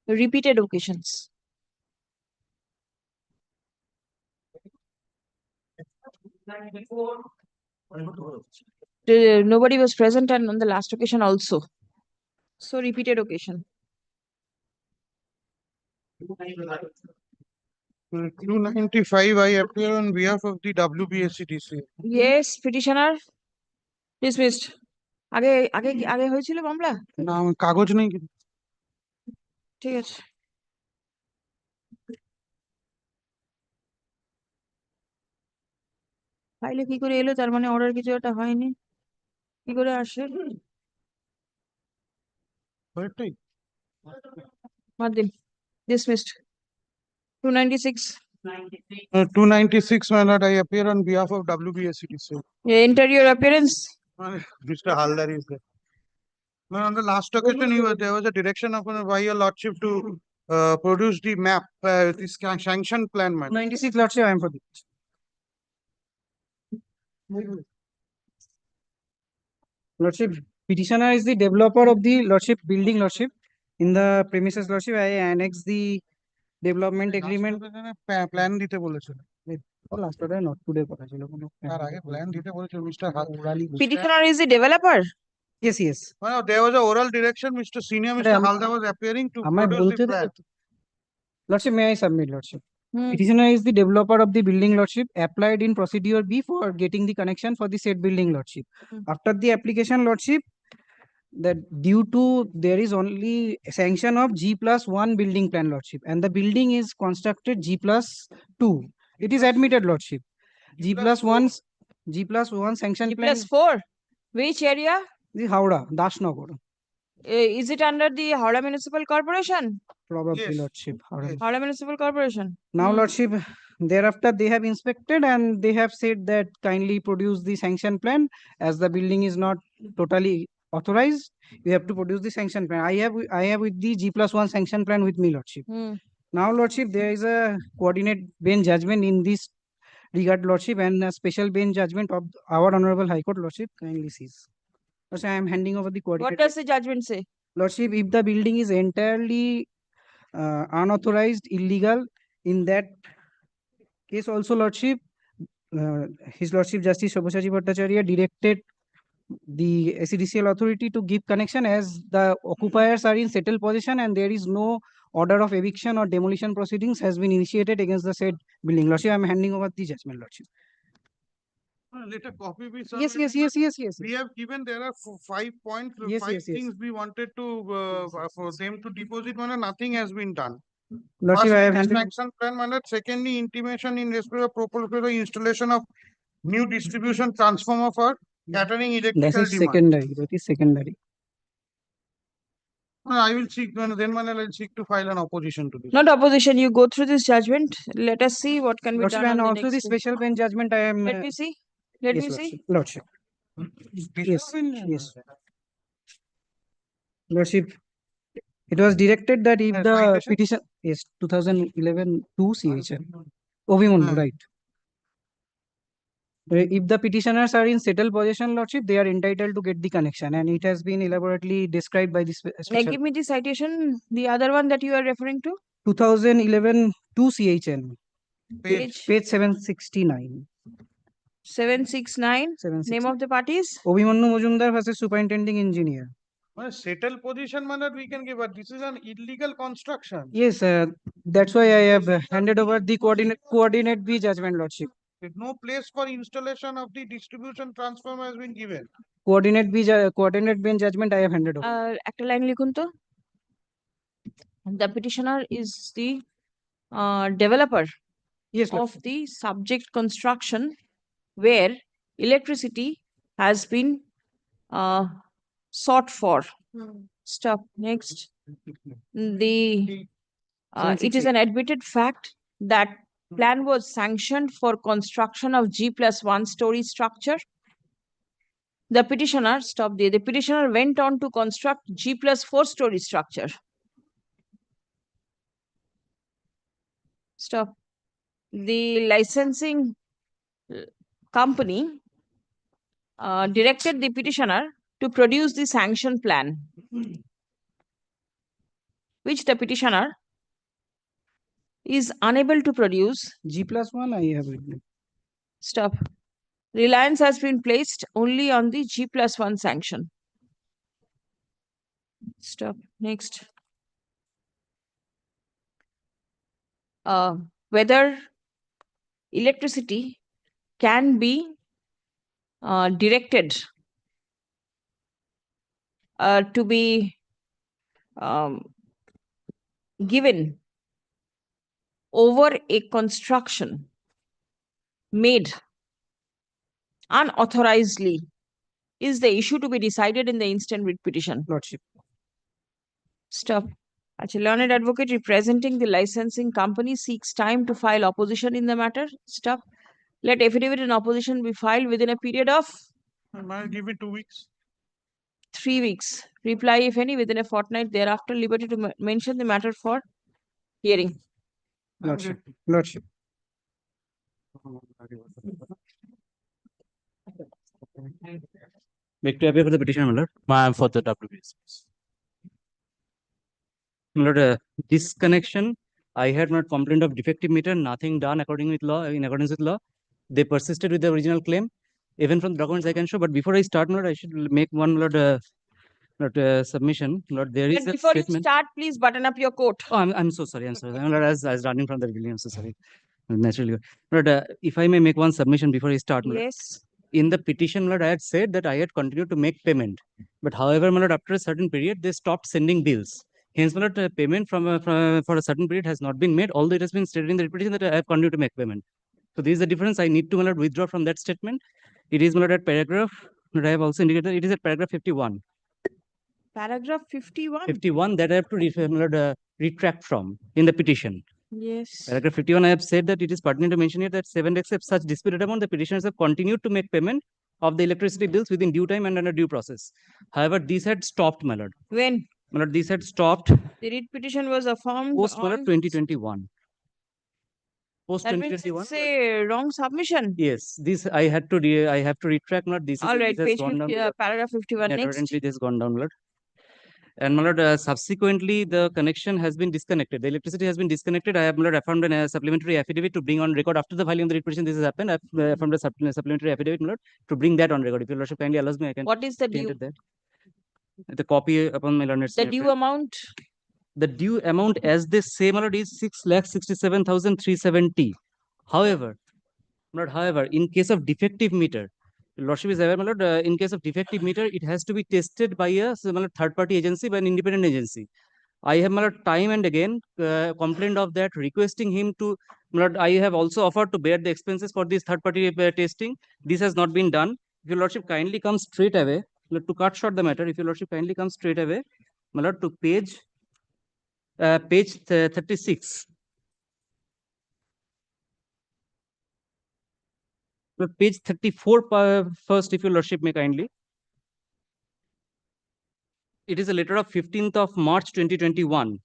B: Repeated occasions. Nobody was present, and on the last occasion also. So repeated occasion.
X: 295, I appear on behalf of the WBSCDC.
B: Yes, petitioner. Dismissed. আগে আগে আগে হয়েছিল মামলা?
X: না, আমার কাগজ নেই।
B: ঠিক আছে। ফাইলে কি করে এলো, তার মানে অর্ডার কিছু একটা হয়নি, কি করে আসে? বাদ দিন। Dismissed. 296.
X: 296, my lord, I appear on behalf of WBSCDC.
B: Enter your appearance.
X: Mr. Haldar is there. No, on the last occasion, there was a direction of by your lordship to produce the map, this sanction plan, man.
L: 96 lordship, I am for this. Lordship, petitioner is the developer of the lordship building lordship. In the premises lordship, I annex the development agreement.
X: Plan দিতে বলেছিল।
L: Last order not today করা ছিল কোনো।
X: তার আগে plan দিতে বলেছিল mister Haldar.
B: Petitioner is the developer.
L: Yes, yes.
X: Well, there was a oral direction, Mr. Senior, Mr. Haldar was appearing to
L: আমায়
X: produce
L: বলতে
X: the plan.
L: Lordship, may I submit lordship? Petitioner is the developer of the building lordship, applied in procedure B for getting the connection for the said building lordship. After the application lordship, that due to there is only sanction of G+1 building plan lordship, and the building is constructed G+2. It is admitted lordship. G+1 G+1 sanction
B: G
L: plan.
B: plus 4. Which area?
L: The Howrah, Dashnagar.
B: Is it under the Howrah Municipal Corporation?
L: Probably,
X: Yes.
L: Lordship. Howrah.
B: Howrah Municipal Corporation.
L: Now,
B: Hmm.
L: Lordship, thereafter they have inspected and they have said that kindly produce the sanction plan as the building is not totally authorized. You have to produce the sanction plan. I have with the G+1 sanction plan with me, Lordship.
B: Hmm.
L: Now, Lordship, there is a coordinate bench judgment in this regard, Lordship, and a special bench judgment of our Honorable High Court, Lordship. Kindly sees. Lordship, I am handing over the coordinate.
B: What does the judgment say?
L: Lordship, if the building is entirely unauthorized, illegal, in that case also, Lordship, His Lordship Justice Sabyasachi Bhattacharya directed the SEDCL authority to give connection as the occupiers are in settled possession and there is no order of eviction or demolition proceedings has been initiated against the said building. Lordship, I am handing over the judgment, Lordship.
X: Let a copy be
L: Yes,
X: submitted.
L: yes.
X: We have given, there are 5 points,
L: Yes,
X: five
L: yes.
X: things we wanted to, for them to deposit, nothing has been done.
L: Lordship, I have
X: First,
L: handed.
X: action plan, secondly, intimation in respect of proposal installation of new distribution transformer for catering
L: That
X: electrical
L: is
X: demand.
L: secondary. That is secondary.
X: I will seek, then I will seek to file an opposition to this.
B: Not opposition. You go through this judgment. Let us see what can be
L: Lordship,
B: done.
L: and
B: on the
L: also the
B: next day.
L: special bench judgment I am.
B: Let me see. Let
L: yes,
B: me
L: Lordship.
B: see.
L: Lordship. Yes, yes. Lordship, it was directed that if the
X: citation?
L: petition, yes, 2011 2 CHL. Ovimundu, right. If the petitioners are in settled possession, Lordship, they are entitled to get the connection and it has been elaborately described by this special.
B: Give me the citation, the other one that you are referring to.
L: 2011 2 CHL.
B: Page
L: Page 769.
B: 769. Name of the parties?
L: Ovimundu Majumdar versus Superintending Engineer.
X: Settled position, we can give, but this is an illegal construction.
L: Yes, that's why I have handed over the coordinate B judgment, Lordship.
X: No place for installation of the distribution transformer has been given.
L: Coordinate B judgment I have handed over.
B: একটা line লিখুন তো। The petitioner is the developer of the subject construction where electricity has been sought for. Stop. Next. It is an admitted fact that plan was sanctioned for construction of G+1 story structure. The petitioner, stop there. The petitioner went on to construct G+4 story structure. Stop. The licensing company directed the petitioner to produce the sanction plan, which the petitioner is unable to produce.
L: G+1 I have written.
B: Stop. Reliance has been placed only on the G+1 sanction. Stop. Next. Whether electricity can be directed to be given over a construction made unauthorizedly is the issue to be decided in the instant writ petition.
L: Lordship.
B: Stop. A learned advocate representing the licensing company seeks time to file opposition in the matter. Stop. Let affidavit in opposition be filed within a period of?
X: I'll give it 2 weeks.
B: 3 weeks. Reply, if any, within a fortnight thereafter. Liberty to mention the matter for hearing.
L: Lordship. Lordship.
A: Victor appear for the petition, my lord.
M: I am for the WBS.
A: My lord, this connection, I had not complaint of defective meter, nothing done according with law, in accordance with law. They persisted with the original claim. Even from the documents I can show, but before I start, my lord, I should make one, my lord, submission. Lord, there is
B: But
A: a
B: before
A: statement.
B: you start, please button up your coat.
A: Oh, I'm so sorry. I'm sorry. My lord, I was running from the building. I'm so sorry. Naturally. Lord, if I may make one submission before I start. My lord.
B: Yes.
A: In the petition, my lord, I had said that I had continued to make payment. But however, my lord, after a certain period, they stopped sending bills. Hence, my lord, payment for a certain period has not been made, although it has been stated in the petition that I have continued to make payment. So this is the difference. I need to, my lord, withdraw from that statement. It is, my lord, at paragraph, that I have also indicated, it is at paragraph 51.
B: Paragraph 51.
A: 51 that I have to retract from in the petition.
B: Yes.
A: Paragraph 51, I have said that it is pertinent to mention here that 7 accepts such disputed amount, the petitioners have continued to make payment of the electricity bills within due time and under due process. However, these had stopped, my lord.
B: When?
A: My lord, these had stopped
B: The writ petition was affirmed
A: post, my lord,
B: on
A: 2021. Post
B: that means
A: 2021.
B: it's a wrong submission.
A: Yes, this I had to I have to retract, my lord. This
B: All
A: is
B: right,
A: this has
B: page
A: gone
B: 50,
A: down.
B: paragraph 51 next.
A: Inadvertently, this has gone down, my lord. And my lord, subsequently, the connection has been disconnected. The electricity has been disconnected. I have, my lord, affirmed a supplementary affidavit to bring on record after the filing of the writ petition. This has happened. I have affirmed a supplementary affidavit, my lord, to bring that on record. If your lordship kindly allows me, I can.
B: What is the
A: change
B: due?
A: it there. The copy upon my lord.
B: The due amount?
A: The due amount, as they say, my lord, is 6,67,370. However, my lord, however, in case of defective meter, your lordship is aware, my lord, in case of defective meter, it has to be tested by a third-party agency, by an independent agency. I have, my lord, time and again complained of that, requesting him to, my lord, I have also offered to bear the expenses for this third-party testing. This has not been done. If your lordship kindly comes straight away, my lord, to cut short the matter, if your lordship kindly comes straight away, my lord, to page 36. Page 34 first, if your lordship may kindly. It is a letter of 15th of March 2021,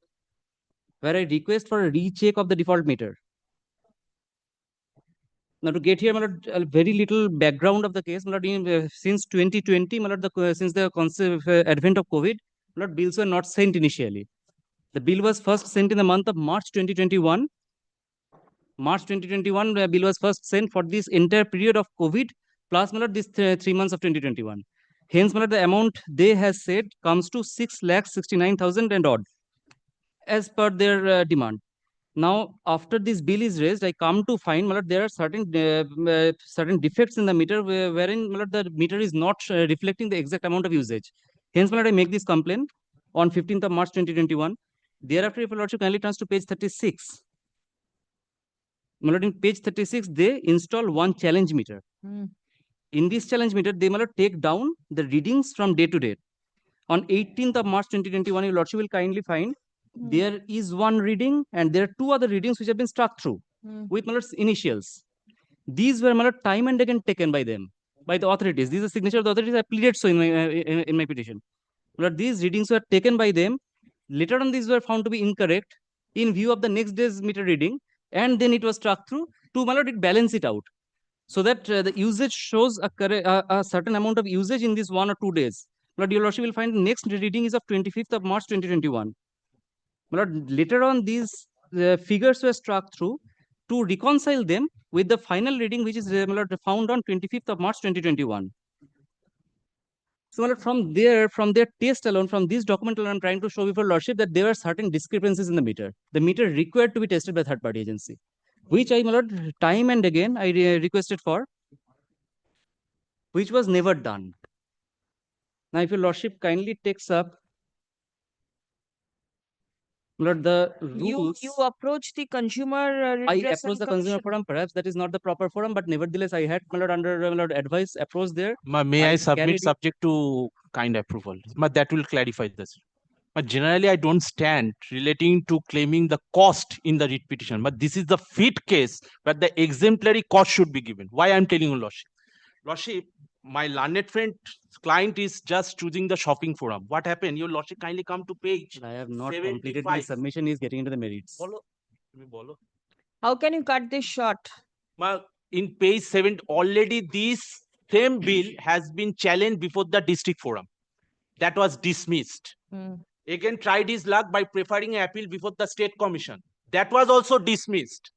A: where I request for a recheck of the default meter. Now, to get here, my lord, a very little background of the case, my lord, since 2020, my lord, since the advent of COVID, my lord, bills were not sent initially. The bill was first sent in the month of March 2021. March 2021, the bill was first sent for this entire period of COVID, plus, my lord, this 3 months of 2021. Hence, my lord, the amount they has said comes to 6,69,000 and odd, as per their demand. Now, after this bill is raised, I come to find, my lord, there are certain defects in the meter wherein, my lord, the meter is not reflecting the exact amount of usage. Hence, my lord, I make this complaint on 15th of March 2021. Thereafter, if your lordship kindly turns to page 36. My lord, in page 36, they install one challenge meter. In this challenge meter, they, my lord, take down the readings from day to day. On 18th of March 2021, your lordship will kindly find there is one reading and there are 2 other readings which have been struck through with, my lord's initials. These were, my lord, time and again taken by them, by the authorities. These are the signature of the authorities. I pleaded so in my petition. My lord, these readings were taken by them. Later on, these were found to be incorrect in view of the next day's meter reading, and then it was struck through to, my lord, it balance it out, so that the usage shows a certain amount of usage in these 1 or 2 days. My lord, your lordship will find the next reading is of 25th of March 2021. My lord, later on, these figures were struck through to reconcile them with the final reading, which is, my lord, found on 25th of March 2021. So, my lord, from their test alone, from this document alone, I'm trying to show before lordship that there are certain discrepancies in the meter. The meter required to be tested by third-party agency, which I, my lord, time and again I requested for, which was never done. Now, if your lordship kindly takes up, Lord, the rules.
B: You approach the consumer
A: I
B: redress
A: approach
B: and
A: the consumer
B: commission.
A: forum. Perhaps that is not the proper forum, but nevertheless, I had, my lord, under, my lord, advice approach there.
K: May I submit
A: carried it.
K: subject to kind approval? That will clarify this. But generally, I don't stand relating to claiming the cost in the writ petition. But this is the fit case where the exemplary cost should be given. Why I'm telling you, lordship? Lordship, my learned friend client is just choosing the shopping forum. What happened? Your lordship kindly come to page.
A: I have not completed my submission. Is getting into the merits.
B: How can you cut this short?
K: In page 7, already this same bill has been challenged before the district forum. That was dismissed. Again, tried his luck by preferring an appeal before the state commission. That was also dismissed.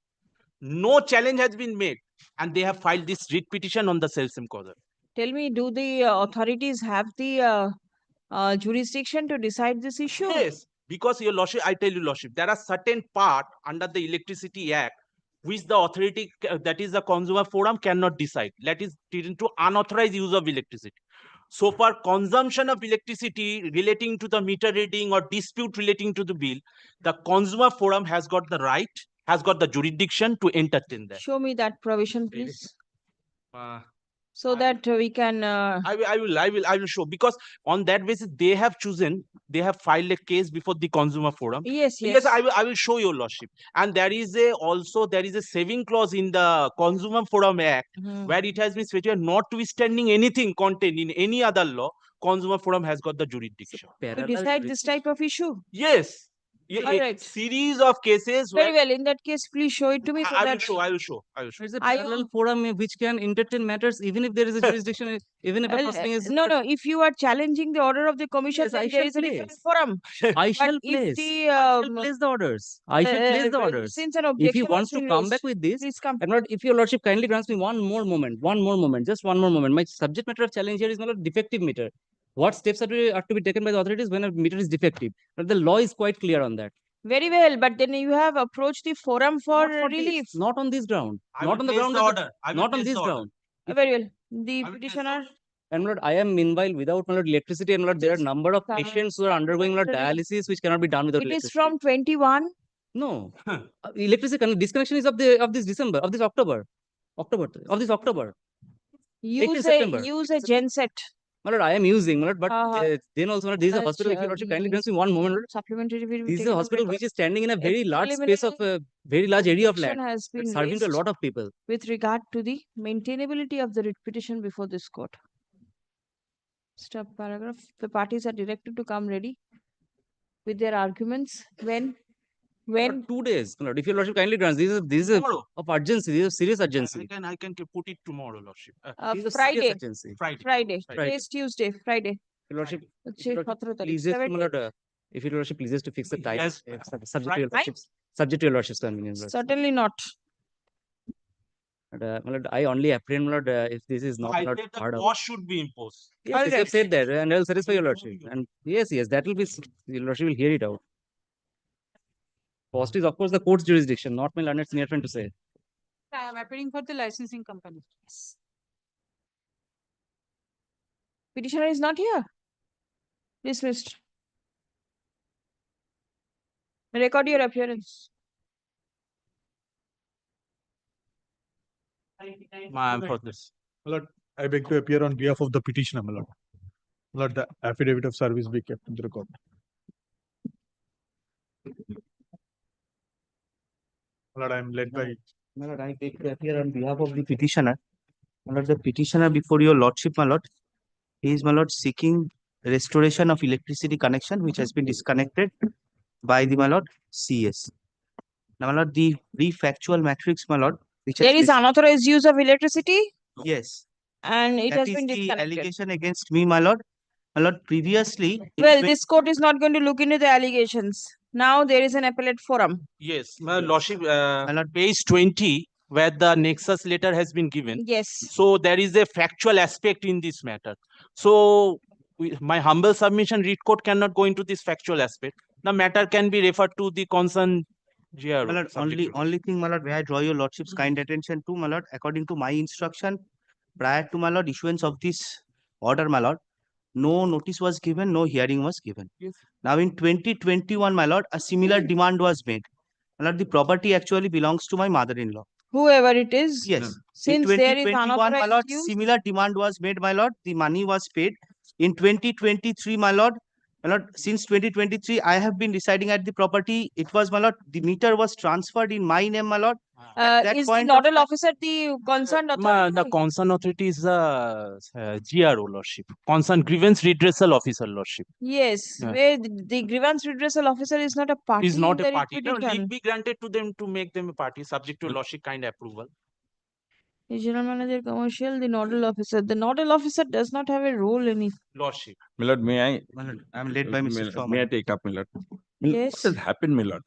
K: No challenge has been made, and they have filed this writ petition on the self-same cause.
B: Tell me, do the authorities have the jurisdiction to decide this issue?
K: Yes, because your lordship, I tell you, lordship, there are certain part under the Electricity Act which the authority, that is the consumer forum, cannot decide. That is into unauthorized use of electricity. So for consumption of electricity relating to the meter reading or dispute relating to the bill, the consumer forum has got the right, has got the jurisdiction to entertain that.
B: Show me that provision, please. so that we can.
K: I will show, because on that basis they have chosen, they have filed a case before the consumer forum.
B: Yes,
K: Yes, I will show your lordship. And there is a saving clause in the Consumer Forum Act where it has been specified, notwithstanding anything contained in any other law, Consumer Forum has got the jurisdiction.
B: To decide this type of issue.
K: Yes.
B: All right.
K: Series of cases
B: Very
K: where
B: well. In that case, please show it to me. So
K: I will
B: that
K: show. I will show.
O: There's a
B: I-
O: parallel forum which can entertain matters even if there is a jurisdiction, even if a proceeding is.
B: No. If you are challenging the order of the commission,
O: Yes,
B: then
O: I
B: there
O: shall
B: is a
O: place.
B: different forum.
O: I
B: But
O: shall
B: if
O: place.
B: the,
O: I shall place the orders. I shall place the orders.
B: Since an
O: If
B: objection
O: he wants
B: has
O: to
B: been
O: come back
B: raised,
O: with this,
B: please come.
O: and not, if your lordship kindly grants me one more moment, just one more moment. My subject matter of challenge here is not a defective meter. What steps are to be taken by the authorities when a meter is defective? But the law is quite clear on that.
B: Very well, but then you have approached the forum for
O: Not
B: relief.
O: Not on this ground.
K: I
O: Not
K: will
O: on the
K: place
O: ground.
K: the order. I will
O: Not on
K: place
O: this
K: the order.
O: ground.
B: Very well. The petitioner.
O: And my lord, I am meanwhile without my lord electricity, and my lord, there are number of patients who are undergoing my lord dialysis which cannot be done without
B: It is
O: electricity.
B: from 21.
O: No, electricity disconnection is of this December, of this October, of this October. 18 September.
B: Use a genset.
O: My lord, I am using, my lord, but then also, my lord, this is a hospital. If your lordship kindly grants me one moment, my lord.
B: Supplementary will be
O: This is
B: taken
O: a
B: on
O: hospital
B: record.
O: which is standing in a very large
B: preliminary
O: space of a very large area of land,
B: objection has been
O: serving to a
B: raised
O: lot of people.
B: with regard to the maintainability of the writ petition before this court. Stop paragraph. The parties are directed to come ready with their arguments when
O: For 2 days, my lord. If your lordship kindly grants, this is
K: Tomorrow.
O: of urgency. This is a serious urgency.
K: I can put it tomorrow, lordship.
O: This is a serious
B: Friday.
O: urgency.
K: Friday.
B: Today's Tuesday, Friday.
O: Your lordship,
B: Let's say 17
O: pleases, my
B: 17.
O: lord, if your lordship pleases to fix the time,
K: Yes.
O: subject to your lordship's convenience. my lord.
B: Certainly not.
O: My lord, I only apprehend, my lord, if this is not,
K: I
O: not
K: said the
O: part of.
K: cost should be imposed.
O: Yes, yes, you have said that, and I will satisfy your lordship. And yes, that will be, your lordship will hear it out. Cost is, of course, the court's jurisdiction, not my learned senior friend to say.
M: I am appearing for the licensing company.
B: Petitioner is not here. Dismissed. Record your appearance.
K: Ma'am, for this.
Q: My lord, I beg to appear on behalf of the petitioner, my lord. My lord, the affidavit of service be kept in the record. My lord, I am led by.
G: My lord, I beg to appear on behalf of the petitioner. My lord, the petitioner before your lordship, my lord, he is, my lord, seeking restoration of electricity connection which has been disconnected by the, my lord, CS. Now, my lord, the brief factual matrix, my lord, which
B: There
G: has
B: is unauthorized use of electricity
G: yes,
B: and it
G: that
B: has
G: is
B: been
G: the
B: disconnected.
G: allegation against me, my lord. My lord, previously,
B: Well, this court is not going to look into the allegations. Now there is an appellate forum.
K: Yes, my lordship, page 20, where the nexus letter has been given.
B: Yes.
K: So there is a factual aspect in this matter. So my humble submission, read court cannot go into this factual aspect. The matter can be referred to the concerned GRO.
G: My lord, only thing, my lord, where I draw your lordship's kind attention to, my lord, according to my instruction, prior to, my lord, issuance of this order, my lord, no notice was given, no hearing was given.
K: Yes.
G: Now in 2021, my lord, a similar demand was made. My lord, the property actually belongs to my mother-in-law.
B: Whoever it is.
G: Yes.
B: Since
G: In
B: there is
G: 2021, my
B: unauthorized
G: lord,
B: use.
G: similar demand was made, my lord. The money was paid. In 2023, my lord, since 2023, I have been residing at the property. It was, my lord, the meter was transferred in my name, my lord. At that
B: Is the
G: point
B: nodal officer the concerned authority?
K: The concerned authority is GRO, lordship. Concerned grievance redressal officer, lordship.
B: Yes,
K: Yeah.
B: where the grievance redressal officer is not a party.
K: Is not
B: in
K: a
B: the writ
K: party. No,
B: petition.
K: leave be granted to them to make them a party, subject to lordship kind approval.
B: The general manager commercial, the nodal officer. The nodal officer does not have a role in it.
K: Lordship.
S: My lord, may I?
G: My lord, I'm led by Mr. Shaw, my
S: May I
G: lord.
S: take up, my lord?
B: Yes.
S: What has happened, my lord?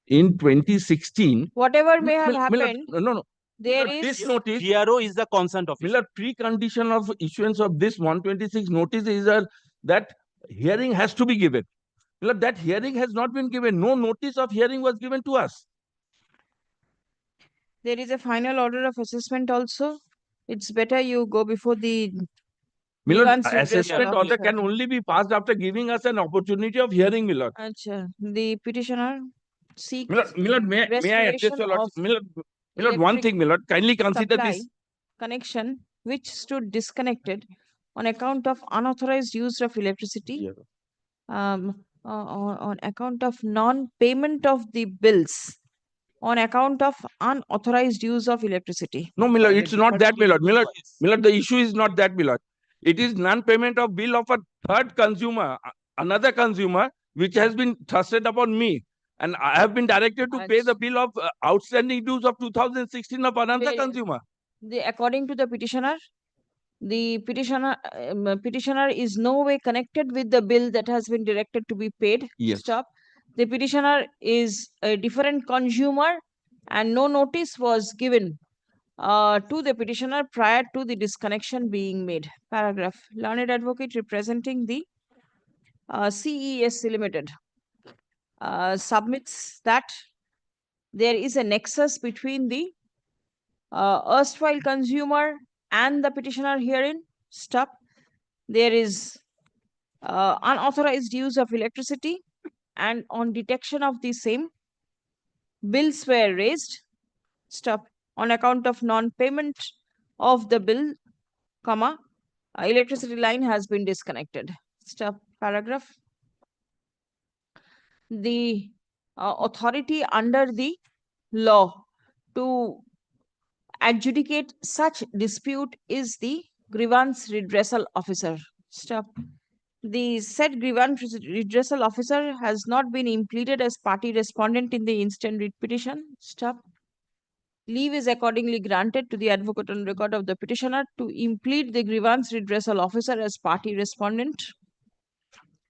S: In 2016.
B: Whatever may have
S: my lord,
B: happened,
S: no.
B: there
S: But
B: is.
S: this notice,
K: GRO is the concerned officer.
S: Miller, precondition of issuance of this 126 notice is that hearing has to be given. Miller, that hearing has not been given. No notice of hearing was given to us.
B: There is a final order of assessment also. It's better you go before the
S: Miller,
B: grievance redressal
S: assessment order
B: officer.
S: can only be passed after giving us an opportunity of hearing, Miller.
B: Acha. The petitioner seeks
S: Miller, may I address
B: restoration
S: your
B: of
S: lordship? Miller, one thing, Miller, kindly consider
B: supply
S: this.
B: connection which stood disconnected on account of unauthorized use of electricity, on account of non-payment of the bills, on account of unauthorized use of electricity.
S: No, Millard, it's not that, Millard. Millard, the issue is not that, Millard. It is non-payment of bill of a third consumer, another consumer, which has been thrusted upon me. And I have been directed to pay the bill of outstanding dues of 2016 of another consumer.
B: According to the petitioner, the petitioner is no way connected with the bill that has been directed to be paid.
S: Yes.
B: Stop. The petitioner is a different consumer and no notice was given to the petitioner prior to the disconnection being made. Paragraph. Learned advocate representing the CES Limited submits that there is a nexus between the erstwhile consumer and the petitioner herein. Stop. There is unauthorized use of electricity, and on detection of the same, bills were raised. Stop. On account of non-payment of the bill, comma, electricity line has been disconnected. Stop. Paragraph. The authority under the law to adjudicate such dispute is the grievance redressal officer. Stop. The said grievance redressal officer has not been impleaded as party respondent in the instant writ petition. Stop. Leave is accordingly granted to the advocate on record of the petitioner to implead the grievance redressal officer as party respondent.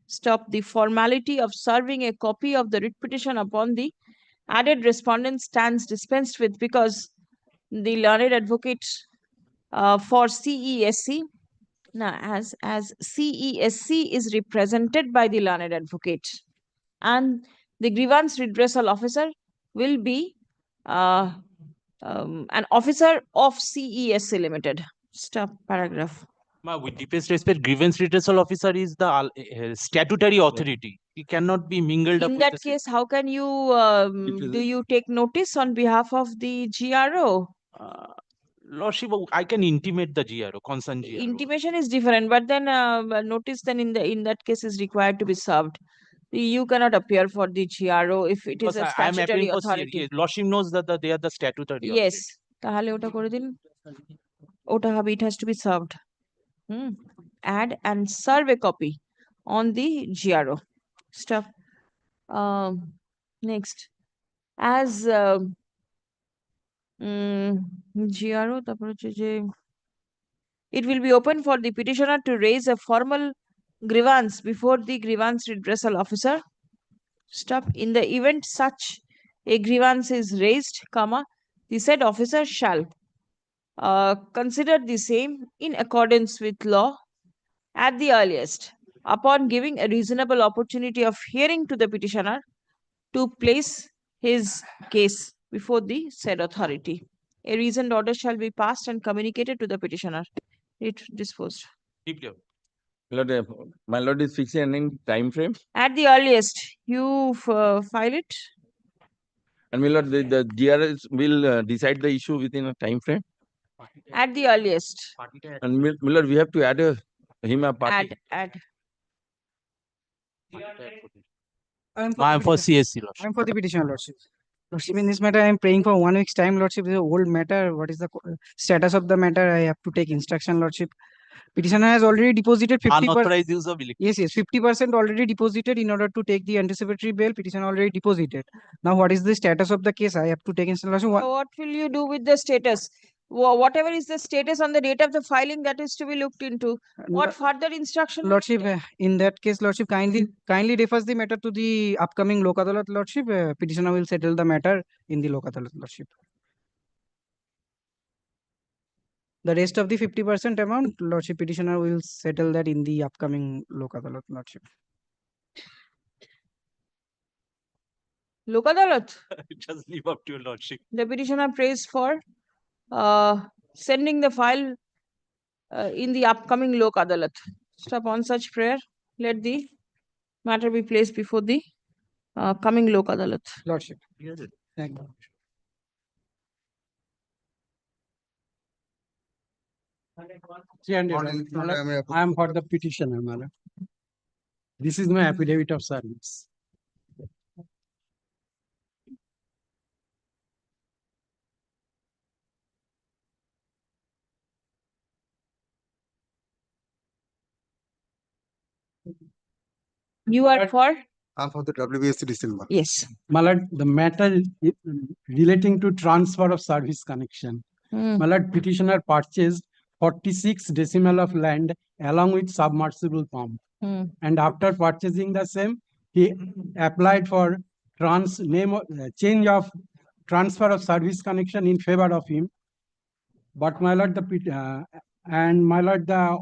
B: Stop. The formality of serving a copy of the writ petition upon the added respondent stands dispensed with because the learned advocate for CESC, now as CESC is represented by the learned advocate, and the grievance redressal officer will be an officer of CESC Limited. Stop. Paragraph.
K: With deepest respect, grievance redressal officer is the statutory authority. It cannot be mingled up
B: In
K: with
B: that
K: the
B: case, how can you do you take notice on behalf of the GRO?
K: Lordship, I can intimate the GRO, concerned GRO.
B: Intimation is different, but then notice then in that case is required to be served. You cannot appear for the GRO if it is a
K: I am
B: statutory
K: appearing for
B: authority.
K: Lordship knows that they are the statutory
B: Yes, তাহলে ওটা করে দিন। ওটা হবে, it has to be served. Add and serve a copy on the GRO. Stuff. Next, as GRO, it will be open for the petitioner to raise a formal grievance before the grievance redressal officer. Stop. In the event such a grievance is raised, comma, the said officer shall consider the same in accordance with law at the earliest, upon giving a reasonable opportunity of hearing to the petitioner to place his case before the said authority. A reasoned order shall be passed and communicated to the petitioner. It disposed.
S: Millard, my lord is fixing any time frame.
B: At the earliest, you file it.
S: And Millard, the GRS will decide the issue within a time frame.
B: At the earliest.
S: And Millard, we have to add him a party.
B: Add.
K: I am for CSC, Lordship.
L: I am for the petition, Lordship. Lordship, in this matter, I am praying for 1 week's time, Lordship. This is an old matter. What is the status of the matter? I have to take instruction, Lordship. Petitioner has already deposited 50%.
K: Unauthorized use of electricity.
L: Yes, 50% already deposited in order to take the anticipatory bail. Petitioner already deposited. Now, what is the status of the case? I have to take instruction.
B: What will you do with the status? Whatever is the status on the date of the filing, that is to be looked into. What further instruction?
L: Lordship, in that case, Lordship, kindly refers the matter to the upcoming Lok Adalat, Lordship. Petitioner will settle the matter in the Lok Adalat, Lordship. The rest of the 50% amount, Lordship, petitioner will settle that in the upcoming Lok Adalat, Lordship.
B: Lok Adalat?
K: Just leave up to your Lordship.
B: The petitioner prays for sending the file in the upcoming Lok Adalat. Stop. On such prayer, let the matter be placed before the coming Lok Adalat.
L: Lordship. Thank you.
U: I am for the petitioner, madam. This is my affidavit of service.
B: You are for?
X: I'm for the WBSC December.
B: Yes.
U: Malad, the matter relating to transfer of service connection. Malad, petitioner purchased 46 decimal of land along with submersible pump. And after purchasing the same, he applied for change of transfer of service connection in favor of him. But my lord, the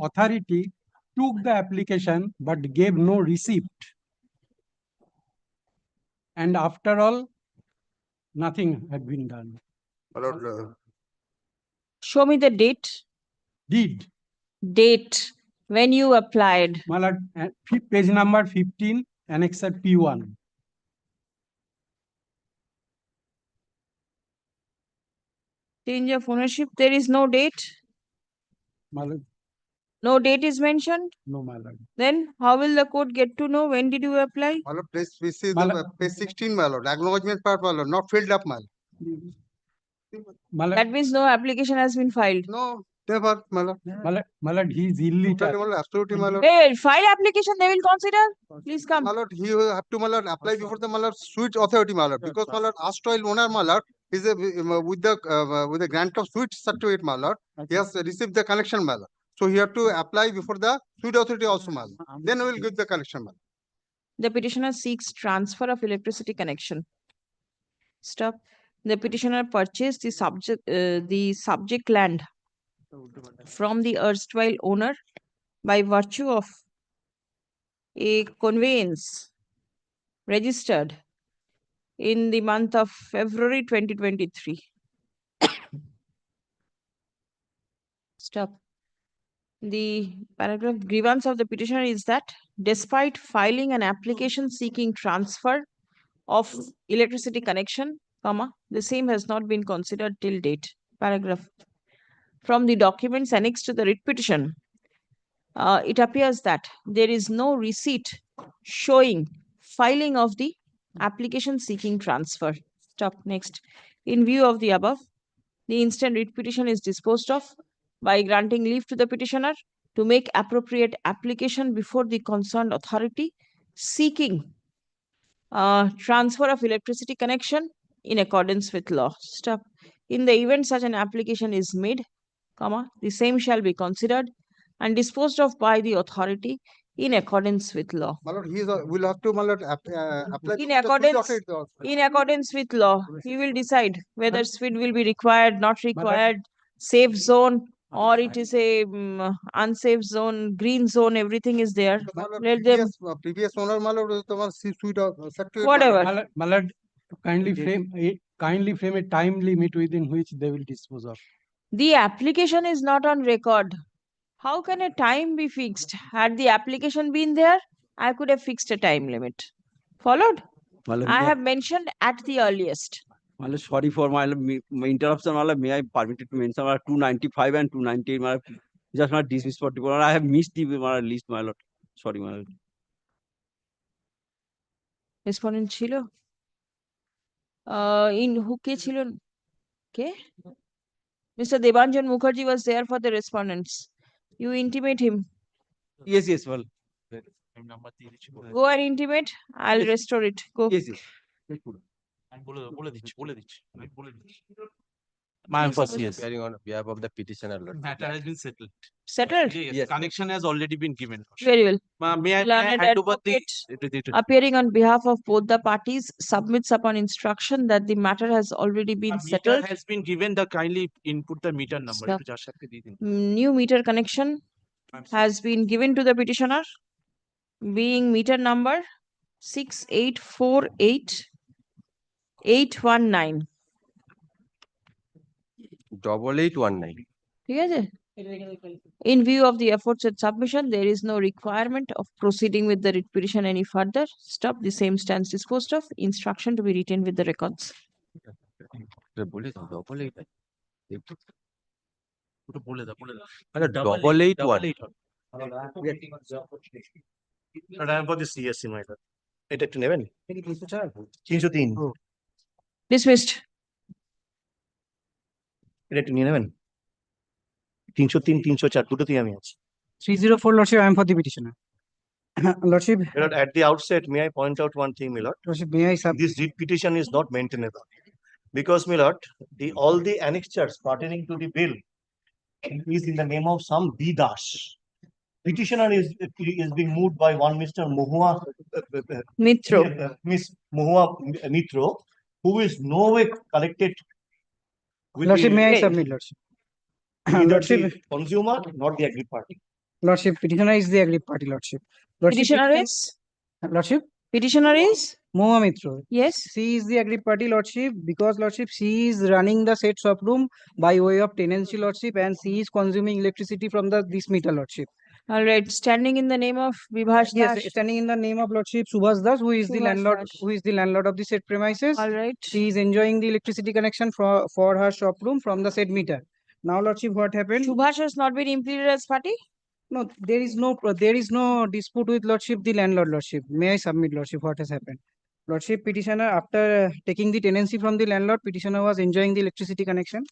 U: authority took the application but gave no receipt. And after all, nothing had been done.
B: Show me the date. Date when you applied.
U: My lord, page number 15, annex P1.
B: Change of ownership. There is no date.
U: My lord,
B: No date is mentioned.
U: no, my lord.
B: Then how will the court get to know when did you apply?
X: My lord, please, this is the page 16, my lord. Acknowledgement part, my lord, not filled up, my lord.
B: That means no application has been filed.
X: No, never, my lord.
U: My lord, he is illiterate.
X: Absolutely, my lord.
B: Hey, file application they will consider. Please come.
X: My lord, he will have to, my lord, apply before the, my lord, switch authority, my lord, because, my lord, erstwhile owner, my lord, is with the grant of switch certificate, my lord, he has received the connection, my lord. So he have to apply before the switch authority also, my lord. Then we will give the connection, my lord.
B: The petitioner seeks transfer of electricity connection. Stop. The petitioner purchased the subject land from the erstwhile owner by virtue of a conveyance registered in the month of February 2023. Stop. The paragraph grievance of the petitioner is that despite filing an application seeking transfer of electricity connection, the same has not been considered till date. Paragraph. From the documents annexed to the writ petition, it appears that there is no receipt showing filing of the application seeking transfer. Stop. Next. In view of the above, the instant writ petition is disposed of by granting leave to the petitioner to make appropriate application before the concerned authority seeking transfer of electricity connection in accordance with law. Stop. In the event such an application is made, the same shall be considered and disposed of by the authority in accordance with law.
X: My lord, he will have to, my lord, apply
B: In accordance with law, he will decide whether SWID will be required, not required, safe zone, or it is a unsafe zone, green zone, everything is there. Let them.
X: Previous owner, my lord,
B: Whatever.
U: My lord, kindly frame a time limit within which they will dispose of.
B: The application is not on record. How can a time be fixed? Had the application been there, I could have fixed a time limit. Followed? I have mentioned at the earliest.
D: Sorry for my interruption. May I permit to mention 295 and 298? Just not dismiss particular. I have missed the list, my lord. Sorry, my lord.
B: Respondent chilo. In who ke chilo? Okay. Mr. Debanjan Mukherjee was there for the respondents. You intimate him.
D: Yes, yes, well.
B: Go and intimate. I'll restore it. Go.
D: Yes, yes.
K: My first, yes.
F: Appearing on behalf of the petitioner, Lord.
K: Matter has been settled.
B: Settled?
K: Yes. Connection has already been given.
B: Very well.
K: May I
B: Learned
K: hand over the
B: advocate, appearing on behalf of both the parties, submits upon instruction that the matter has already been settled.
K: Meter has been given. The kindly input the meter number.
B: New meter connection has been given to the petitioner, being meter number 6848819.
F: 8819.
B: Yes. In view of the aforesaid submission, there is no requirement of proceeding with the writ petition any further. Stop. The same stands disposed of. Instruction to be retained with the records.
K: ওটা বলে দাও বলে দাও
I: মানে double 81
M: I am for the CSC, my lord. এটা একটু নেবেন 303
B: Dismissed.
M: এটা একটু নিয়ে নেবেন 303 304 দুটোতেই আমি আছি
L: 304, Lordship, I am for the petitioner. Lordship,
M: My lord, at the outset, may I point out one thing, my lord?
L: Lordship, may I sub?
M: This writ petition is not maintainable. Because, my lord, all the annexures pertaining to the bill is in the name of some B Dash. Petitioner is being moved by one Mr. Mohua
B: Mitro.
M: Miss Mohua Mitro, who is no way connected with
L: Lordship,
M: the,
L: may I submit, Lordship?
M: neither
L: Lordship,
M: the consumer nor the aggrieved party.
L: Lordship, petitioner is the aggrieved party, Lordship. Lordship,
B: Petitioner is?
L: Lordship?
B: Petitioner is?
L: Mohua Mitro.
B: Yes.
L: She is the aggrieved party, Lordship, because, Lordship, she is running the said shop room by way of tenancy, Lordship, and she is consuming electricity from this meter, Lordship.
B: All right. Standing in the name of Vibhash
L: Yes,
B: Dash.
L: standing in the name of Lordship Subhas Das, who is the
B: Subhas
L: landlord,
B: Dash.
L: who is the landlord of the said premises.
B: All right.
L: She is enjoying the electricity connection for her shop room from the said meter. Now, Lordship, what happened?
B: Subhash has not been implemented as party?
L: No, there is no dispute with Lordship, the landlord, Lordship. May I submit, Lordship, what has happened? Lordship, petitioner, after taking the tenancy from the landlord, petitioner was enjoying the electricity connection.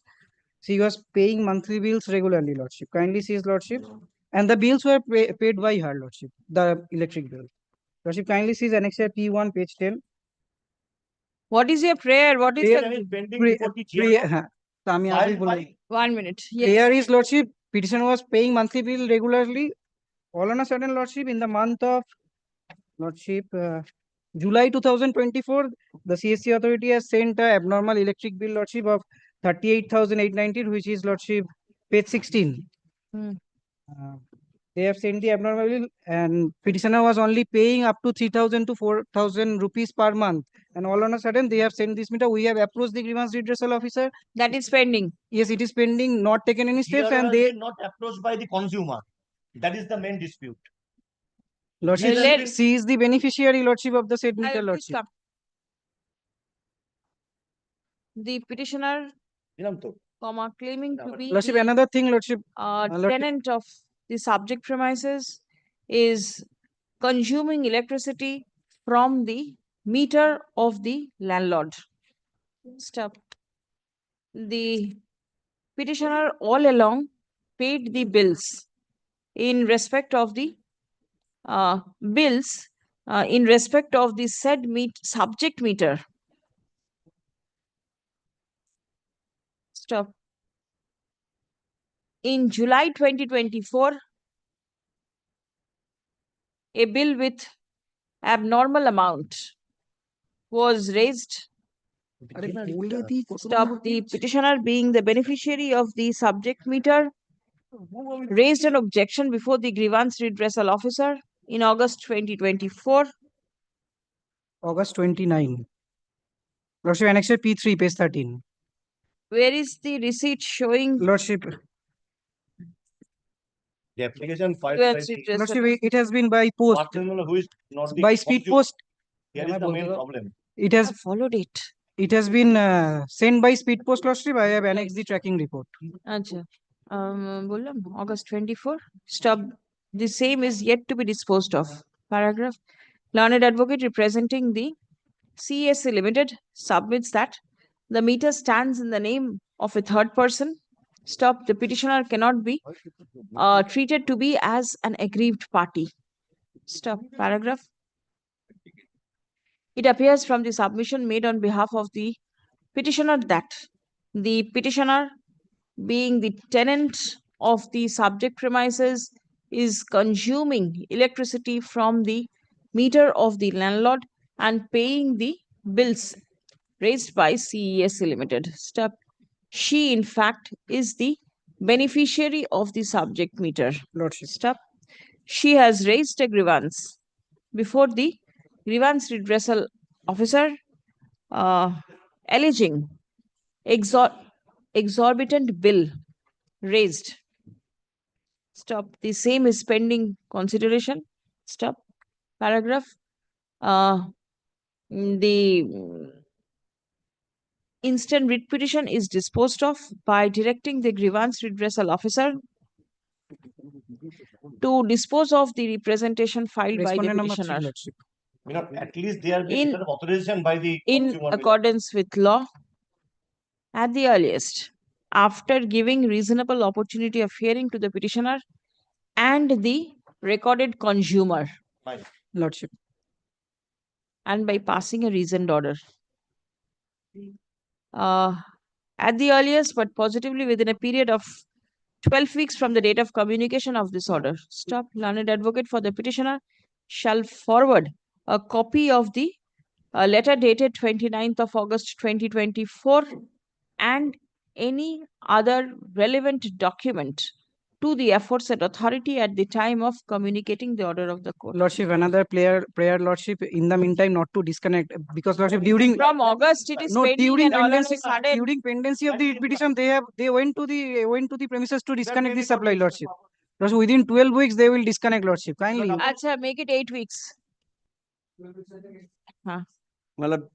L: She was paying monthly bills regularly, Lordship. Kindly sees, Lordship. And the bills were paid by her, Lordship, the electric bill. Lordship, kindly sees Annexure P1, page 10.
B: What is your prayer? What is
M: Prayer
B: the
M: is pending
L: Pray-
M: before the
L: prayer,
M: chair.
L: huh. So, আমি
M: Filed
L: আগে বললাম।
M: by
B: 1 minute? Yes.
L: Prayer is, Lordship, petitioner was paying monthly bill regularly. All on a sudden, Lordship, in the month of, Lordship, July 2024, the CSC authority has sent a abnormal electric bill, Lordship, of 38,890, which is, Lordship, page 16.
B: Hmm.
L: They have sent the abnormal bill, and petitioner was only paying up to 3,000 to 4,000 rupees per month. And all on a sudden, they have sent this meter. We have approached the grievance redressal officer.
B: That is pending.
L: Yes, it is pending, not taken any steps,
M: Here
L: and
M: has
L: they,
M: been not approached by the consumer. That is the main dispute.
L: Lordship,
B: Let-
L: she is the beneficiary, Lordship, of the said meter,
B: Please
L: Lordship.
B: come. The petitioner,
M: দিলাম তো
B: comma, claiming to be
L: Lordship,
B: the,
L: another thing, Lordship. Lordship.
B: tenant of the subject premises is consuming electricity from the meter of the landlord. Stop. The petitioner all along paid the bills in respect of the in respect of the said subject meter. Stop. In July 2024, a bill with abnormal amount was raised. Stop. The petitioner, being the beneficiary of the subject meter, raised an objection before the grievance redressal officer in August 2024.
L: August 29. Lordship, Annexure P3, page 13.
B: Where is the receipt showing?
L: Lordship,
M: The application filed
B: Grievance
M: by the
B: redressal.
L: Lordship, it has been by post,
M: person who is not the
L: by speed
M: consumer.
L: post.
M: Here is the main problem.
L: It has
B: I followed it.
L: It has been sent by speed post, Lordship. I have annexed the tracking report.
B: Acha. বললাম August 24. Stop. The same is yet to be disposed of. Paragraph. Learned advocate representing the CSC Limited submits that the meter stands in the name of a third person. Stop. The petitioner cannot be treated to be as an aggrieved party. Stop. Paragraph. It appears from the submission made on behalf of the petitioner that the petitioner, being the tenant of the subject premises, is consuming electricity from the meter of the landlord and paying the bills raised by CESC Limited. Step. She, in fact, is the beneficiary of the subject meter.
L: Lordship.
B: Step. She has raised a grievance before the grievance redressal officer alleging exorbitant bill raised. Stop. The same is pending consideration. Stop. Paragraph. The instant writ petition is disposed of by directing the grievance redressal officer to dispose of the representation filed by the
L: Respondent number 3,
B: petitioner
L: Lordship.
M: At least there be
B: in
M: authorization by the
B: in
M: consumer.
B: accordance with law at the earliest, after giving reasonable opportunity of hearing to the petitioner and the recorded consumer,
L: Lordship.
B: and by passing a reasoned order. At the earliest, but positively within a period of 12 weeks from the date of communication of this order. Stop. Learned advocate for the petitioner shall forward a copy of the letter dated 29th of August 2024 and any other relevant document to the aforesaid authority at the time of communicating the order of the court.
L: Lordship, another prayer, Lordship, in the meantime, not to disconnect, because Lordship, during
B: From August, it is
L: no,
B: pending
L: during
B: and all of a
L: pendency,
B: sudden,
L: during pendency of the petition, they went to the premises to disconnect the supply, Lordship. Lordship, within 12 weeks, they will disconnect, Lordship. Kindly.
B: Acha, make it 8 weeks.
D: मतलब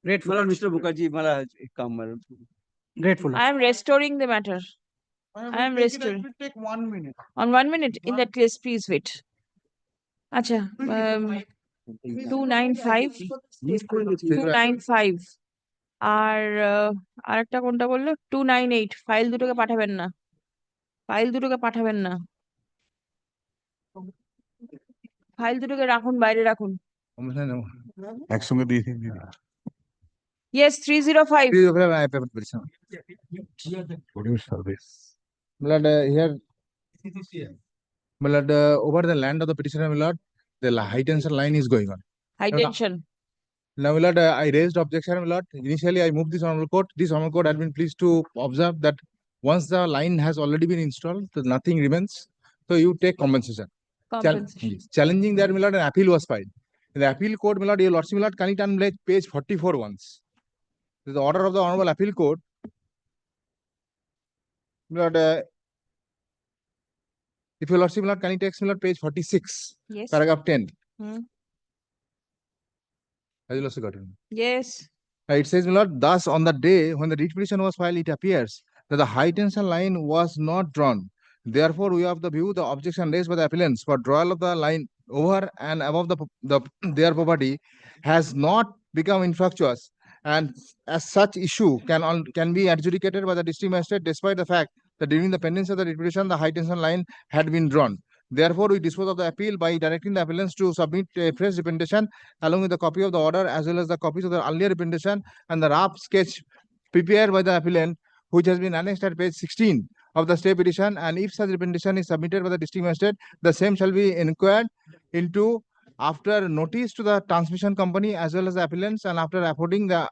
L: Grateful.
D: मतलब Mr. Mukherjee मतलब एक काम मतलब
L: Grateful.
B: I am restoring the matter. I am restoring.
Q: It will take 1 minute.
B: On 1 minute, in that case, please wait. Acha, 295, 295 আর আরেকটা কোনটা বললো 298 file দুটোকে পাঠাবেন না ফাইল দুটোকে রাখুন বাইরে রাখুন
E: একসঙ্গে দিয়ে দিন
B: yes 305
E: produce service. Milord, here, Milord, over the land of the petitioner, Milord, the high tension line is going on.
B: high tension.
E: Now, Milord, I raised objection, Milord. Initially, I moved this honorable court. This honorable court had been pleased to observe that once the line has already been installed, so nothing remains. So you take compensation.
B: Compensation.
E: Challenging that, Milord, an appeal was filed. In the appeal court, Milord, your Lordship, Milord, can you turn page 44 once? This is the order of the honorable appeal court. Milord, if your Lordship, Milord, can you take Milord page 46,
B: Yes.
E: paragraph 10? Has you also got it?
B: Yes.
E: It says, Milord, thus on the day when the writ petition was filed, it appears that the high tension line was not drawn. Therefore, we have the view the objection raised by the appellants for drawal of the line over and above their property has not become infructuous, and as such issue can be adjudicated by the district magistrate despite the fact that during the pendency of the writ petition, the high tension line had been drawn. Therefore, we dispose of the appeal by directing the appellants to submit a fresh representation along with the copy of the order as well as the copies of the earlier representation and the rough sketch prepared by the appellant, which has been annexed at page 16 of the stay petition. And if such representation is submitted by the district magistrate, the same shall be inquired into after notice to the transmission company as well as the appellants, and after affording the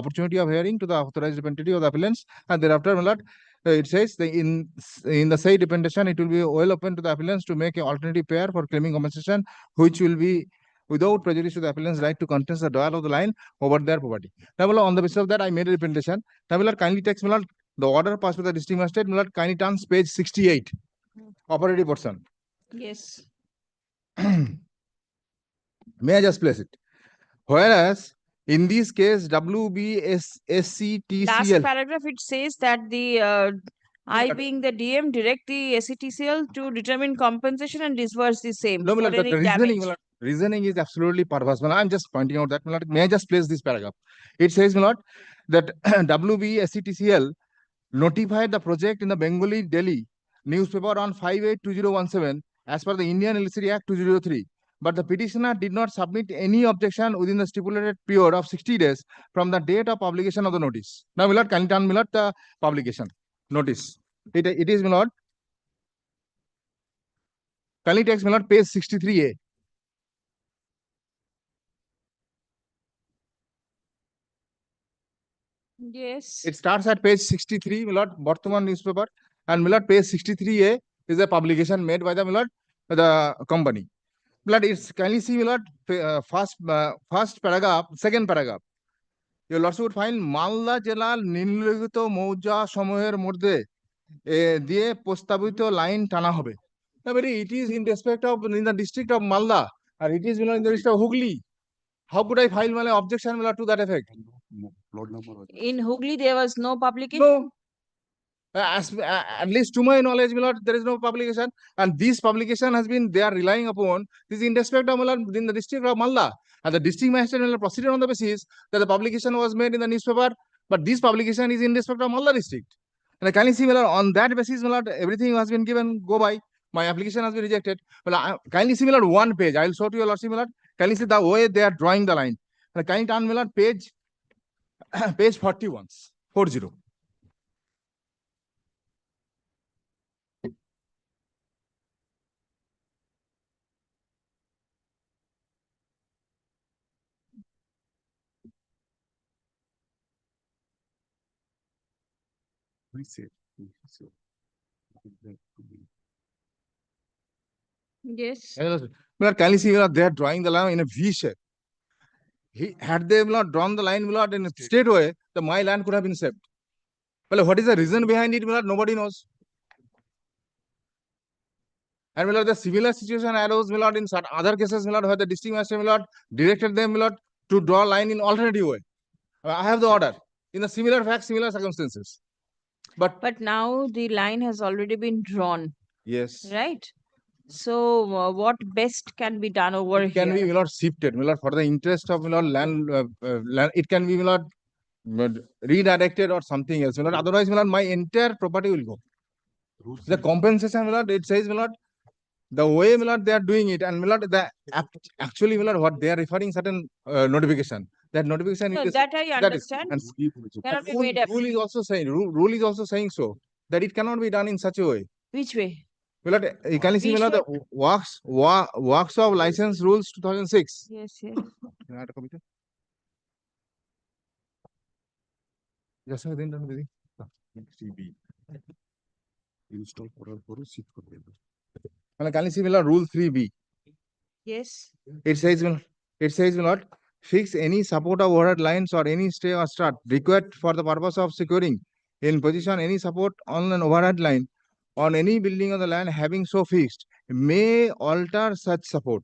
E: opportunity of hearing to the authorized representative of the appellants. And thereafter, my lord, it says in the said representation, it will be well open to the appellants to make an alternative pair for claiming compensation, which will be without prejudice to the appellant's right to contest the drawal of the line over their property. Now, my lord, on the basis of that, I made a representation. Now, my lord, kindly text, my lord, the order passed by the district magistrate, my lord, kindly turns page 68, operative portion.
B: Yes.
E: May I just place it? Whereas, in this case, WBSCTCL.
B: Last paragraph, it says that the I being the DM direct the SCTCL to determine compensation and disburse the same
E: No,
B: for
E: my lord,
B: any
E: the reasoning,
B: damage.
E: my lord, reasoning is absolutely perverse. Well, I'm just pointing out that, my lord, may I just place this paragraph? It says, my lord, that WBSCTCL notified the project in the Bengali Delhi newspaper on 5/8/2017 as per the Indian Electricity Act 2003. But the petitioner did not submit any objection within the stipulated period of 60 days from the date of publication of the notice. Now, my lord, can you turn, my lord, the publication notice? It is, my lord. Can you text, my lord, page 63A?
B: Yes.
E: It starts at page 63, my lord, Bartaman newspaper, and my lord, page 63A is a publication made by the, my lord, the company. Blood, it's kindly see, my lord, first paragraph, second paragraph. You will also find Malda Jelal Nilugito Moja Samoher Murde Die Postabito line Tana Hobe. It is in respect of in the district of Malda, and it is, you know, in the district of Hooghly. How could I file my objection to that effect?
B: In Hooghly, there was no publication?
E: No. At least to my knowledge, my lord, there is no publication, and this publication has been they are relying upon this in respect of, my lord, in the district of Malda, and the district magistrate, my lord, proceeded on the basis that the publication was made in the newspaper, but this publication is in respect of Malda district. And can you see, my lord, on that basis, my lord, everything has been given go by. My application has been rejected. Well, kindly see, my lord, one page. I will show to you, lordship, my lord. Kindly see the way they are drawing the line. Kindly turn, my lord, page 41, 40.
B: Yes.
E: Well, kindly see, they are drawing the line in a V shape. Had they not drawn the line in a straight way, my land could have been saved. Well, what is the reason behind it? Nobody knows. And the similar situation arose in other cases where the district magistrate directed them to draw a line in alternative way. I have the order in the similar facts, similar circumstances.
B: But now the line has already been drawn.
E: Yes.
B: Right? So what best can be done over
E: It can
B: here?
E: be shifted for the interest of land, it can be redirected or something else. Otherwise, my entire property will go. The compensation, it says, the way they are doing it, and actually, what they are referring certain notification. That notification
B: So
E: is
B: that I understand.
E: and
B: Cannot be made up.
E: rule is also saying rule is also saying so that it cannot be done in such a way.
B: Which way?
E: You can see the works of license rules 2006.
B: Yes, yes.
E: Just a minute, busy. Can you see rule 3B?
B: Yes.
E: It says will not fix any support of overhead lines or any stay or strut required for the purpose of securing in position any support on an overhead line on any building on the land having so fixed may alter such support,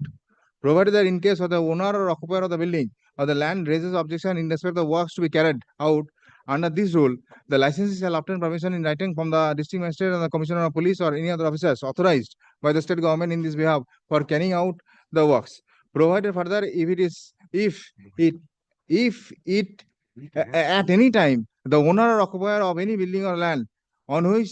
E: provided that in case of the owner or occupier of the building or the land raises objection in respect of the works to be carried out under this rule, the licensee shall obtain permission in writing from the district magistrate and the commissioner of police or any other officers authorized by the state government in this behalf for carrying out the works. Provided further, if it at any time the owner or occupier of any building or land on which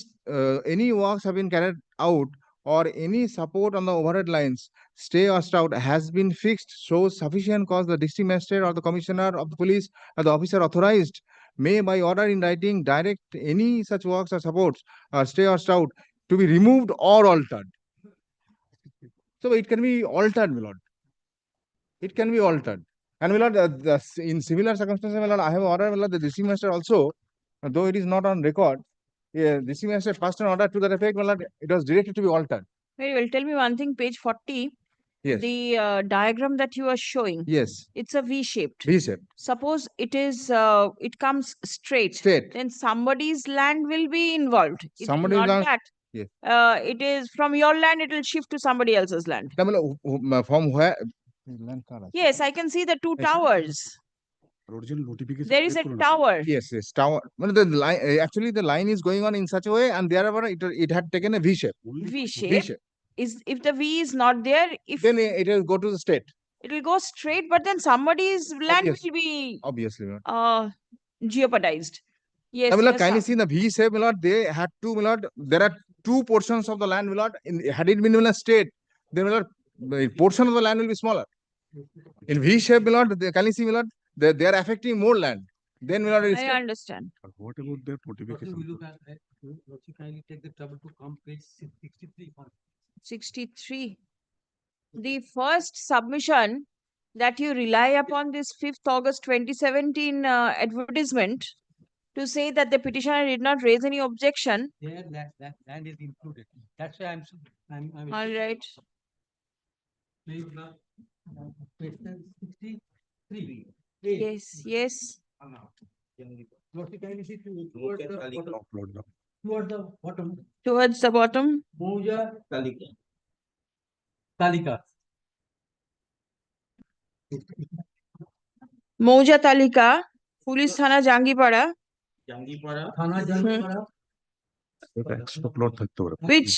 E: any works have been carried out or any support on the overhead lines, stay or strut has been fixed, shows sufficient cause the district magistrate or the commissioner of the police or the officer authorized may by order in writing direct any such works or supports or stay or strut to be removed or altered. So it can be altered, my lord. It can be altered. And my lord, in similar circumstances, my lord, I have ordered, my lord, the district master also, though it is not on record, district master passed an order to that effect, my lord, it was directed to be altered.
B: Very well. Tell me one thing, page 40.
E: Yes.
B: The diagram that you are showing.
E: Yes.
B: It's a V-shaped.
E: V-shaped.
B: Suppose it is, it comes straight.
E: Straight.
B: Then somebody's land will be involved. It is
E: Somebody
B: not
E: will
B: that.
E: Yes.
B: It is from your land, it will shift to somebody else's land.
E: From where?
B: Yes, I can see the two towers. There is a tower.
E: Yes, yes, tower. Well, the line, actually, the line is going on in such a way, and therefore it had taken a V shape.
B: V shape.
E: V shape.
B: Is if the V is not there, if
E: then it will go to the state.
B: It will go straight, but then somebody's land will be
E: obviously
B: jeopardized. Yes.
E: I mean,
B: yes,
E: kindly see in the V shape, my lord, they had to, my lord, there are two portions of the land, my lord. Had it been in a state, then, my lord, the portion of the land will be smaller. In V shape, my lord, kindly see, my lord, they are affecting more land. Then, my lord,
B: I understand.
V: What about their notification?
O: Kindly take the trouble to come page 63.
B: 63. The first submission that you rely upon this 5th August 2017 advertisement to say that the petitioner did not raise any objection.
O: There, that land is included. That's why I'm
B: All right.
O: Question 63.
B: Yes, yes.
O: Towards the bottom.
B: Towards the bottom.
O: Mouja Talika.
B: Mouja Talika. Police থানা জাঙ্গিপাড়া।
U: থানা জাঙ্গিপাড়া।
Q: এটা extra plot থাকতে পারে।
B: Which,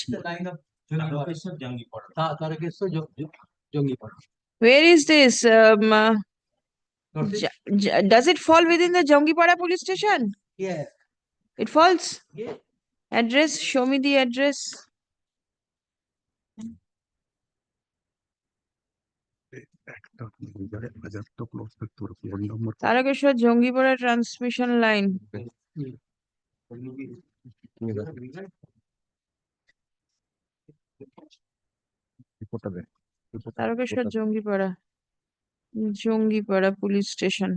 U: Tarakeswar Jangipara.
B: where is this? Does it fall within the Jangipara police station?
U: Yes.
B: It falls?
U: Yes.
B: Address, show me the address.
Q: একটা জায়গায় 1000টা plot থাকতে পারে। Plot number
B: Tarakeshwar Jangipara transmission line.
Q: রিপোর্টটা দে।
B: Tarakeshwar Jangipara police station.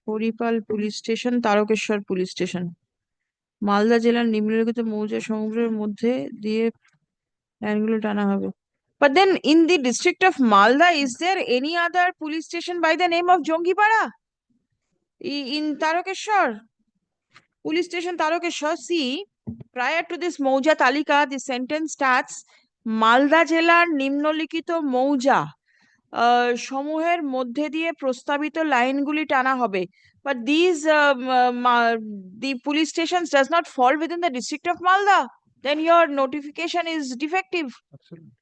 B: Haripal police station, Tarakeswar police station. Malda জেলার নিম্নলিখিত মৌজা সমুদ্রের মধ্যে দিয়ে লাইনগুলো টানা হবে। But then in the district of Malda, is there any other police station by the name of Jangipara? In Tarakeshwar? Police station Tarakeshwar, see, prior to this Mauja Talika, the sentence starts, Malda জেলার নিম্নলিখিত মৌজা সমূহের মধ্যে দিয়ে প্রস্তাবিত লাইনগুলি টানা হবে। But these the police stations does not fall within the district of Malda. Then your notification is defective.
Q: Absolutely.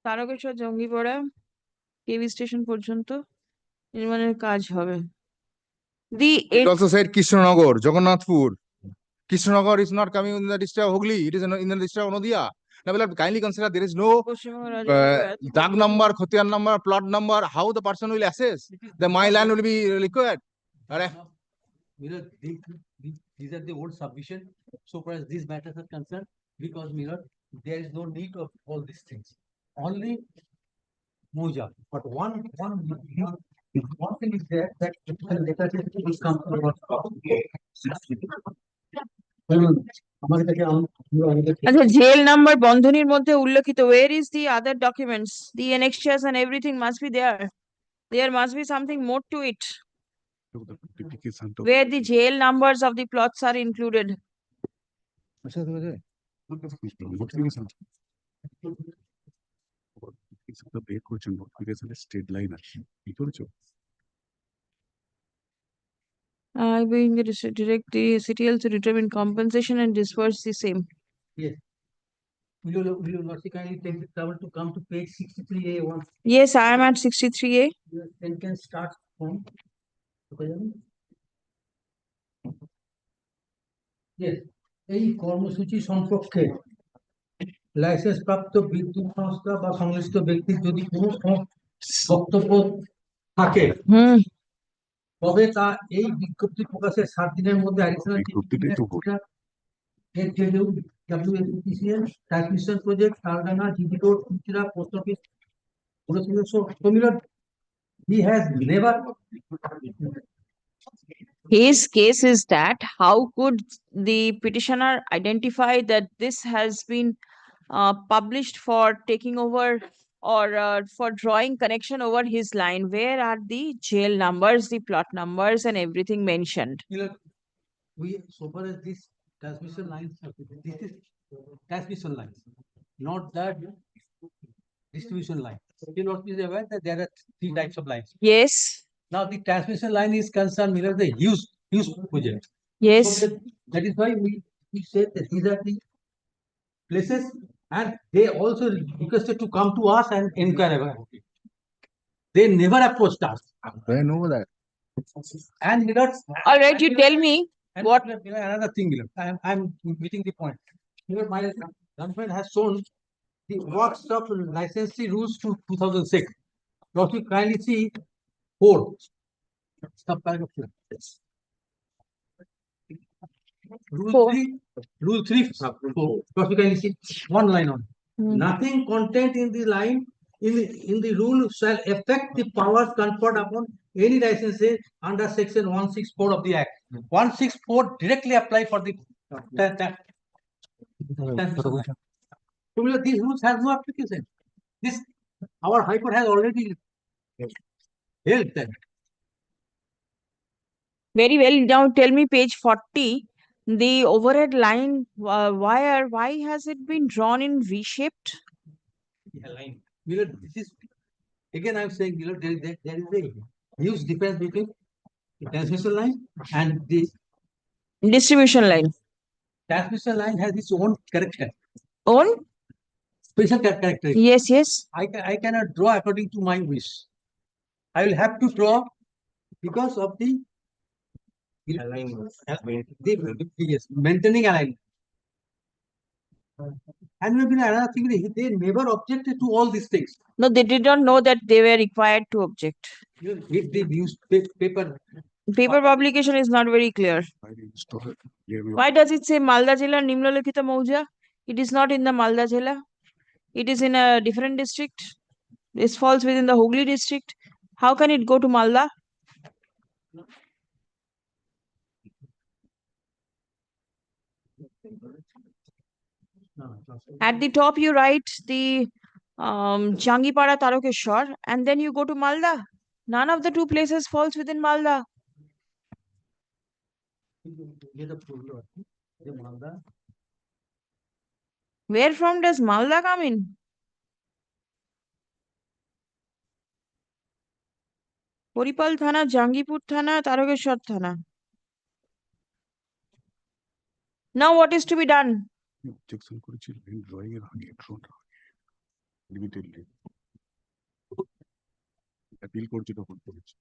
B: Tarakeswar Jangipara KB station পর্যন্ত নির্মাণের কাজ হবে।
E: It also said Krishnanagar, Jagannathpur. Krishnanagar is not coming in the district of Hooghly, it is in the district of Nadia. Now, beloved, kindly consider there is no tag number, Khotiyan number, plot number, how the person will assess. The my land will be required.
U: These are the old submission, so far as these matters are concerned, because there is no need of all these things. Only Moja, but one thing is there that letter is come from
B: আচ্ছা, jail number বন্ধনীর মধ্যে উল্লেখিত, where is the other documents, the annexures and everything must be there. There must be something more to it, where the jail numbers of the plots are included.
Q: State line আছে কি করেছো?
B: I being the direct the CTL to determine compensation and disperse the same.
U: Yes. Will you not kindly take the trouble to come to page 63A once?
B: Yes, I am at 63A.
U: Then can start from. Yes. এই কর্মসূচি সম্পর্কে licence প্রাপ্ত বিদ্যুৎ সংস্থা বা সংশ্লিষ্ট ব্যক্তির যদি কোনো বক্তব্য থাকে তবে তা এই বিজ্ঞপ্তি প্রকাশের 7 দিনের মধ্যে transmission project Kaldanga GD road Kuchira post office he has never.
B: His case is that how could the petitioner identify that this has been published for taking over or for drawing connection over his line? Where are the jail numbers, the plot numbers and everything mentioned?
U: We, so far as this transmission lines, this is transmission lines, not that distribution line. You not be aware that there are 3 types of lines.
B: Yes.
U: Now the transmission line is concerned with the huge project.
B: Yes.
U: So that is why we said that these are the places, and they also requested to come to us and inquire about it. They never approached us.
E: I know that.
U: And
B: all right, you tell me what
U: another thing. I'm meeting the point. Here my government has shown the works of licensee rules to 2006. What you kindly see 4 subparagraph. Rule 3 what you kindly see 1 line on. Nothing contained in the line in the rule shall affect the powers conferred upon any licensee under section 164 of the Act. 164 directly apply for the these rules have no application. This our High Court has already held that.
B: Very well. Now tell me page 40. The overhead line why has it been drawn in V-shaped?
I: Line. This is again I'm saying there is a huge difference between the transmission line and the
B: distribution line.
I: Transmission line has its own character.
B: Own?
I: Special character.
B: Yes, yes.
I: I cannot draw according to my wish. I will have to draw because of the alignment. Yes, maintaining alignment. And maybe another thing, they never objected to all these things.
B: No, they did not know that they were required to object.
I: If the newspaper
B: publication is not very clear. Why does it say Malda Jilla Nimnolikhita Mauja? It is not in the Malda Jilla. It is in a different district. This falls within the Hooghly district. How can it go to Malda? At the top, you write the Jangipara Tarokeshwar, and then you go to Malda. None of the two places falls within Malda. Where from does Malda come in? Poripal Thana, Jangipur Thana, Tarokeshwar Thana. Now what is to be done?
Q: Objection করেছি line drawing এর আগে ড্রটা লিমিটেডলি appeal করছি তখন করেছি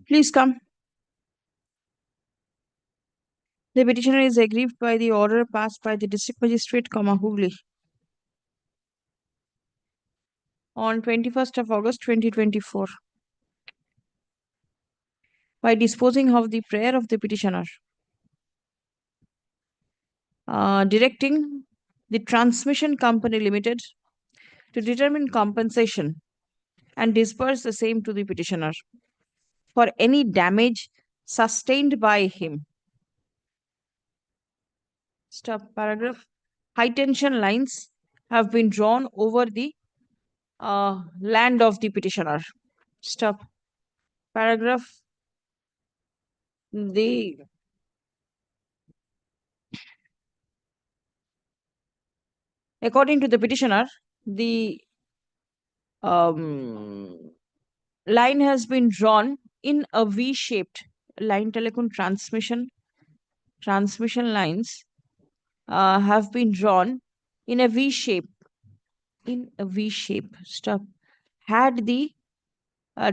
B: Please come. The petitioner is aggrieved by the order passed by the district magistrate, Hooghly, on 21st of August 2024 by disposing of the prayer of the petitioner, directing the Transmission Company Limited to determine compensation and disburse the same to the petitioner for any damage sustained by him. Stop. Paragraph. High tension lines have been drawn over the land of the petitioner. Stop. Paragraph. According to the petitioner, the line has been drawn in a V-shaped line. Telecom transmission lines have been drawn in a V shape. In a V shape. Stop. Had the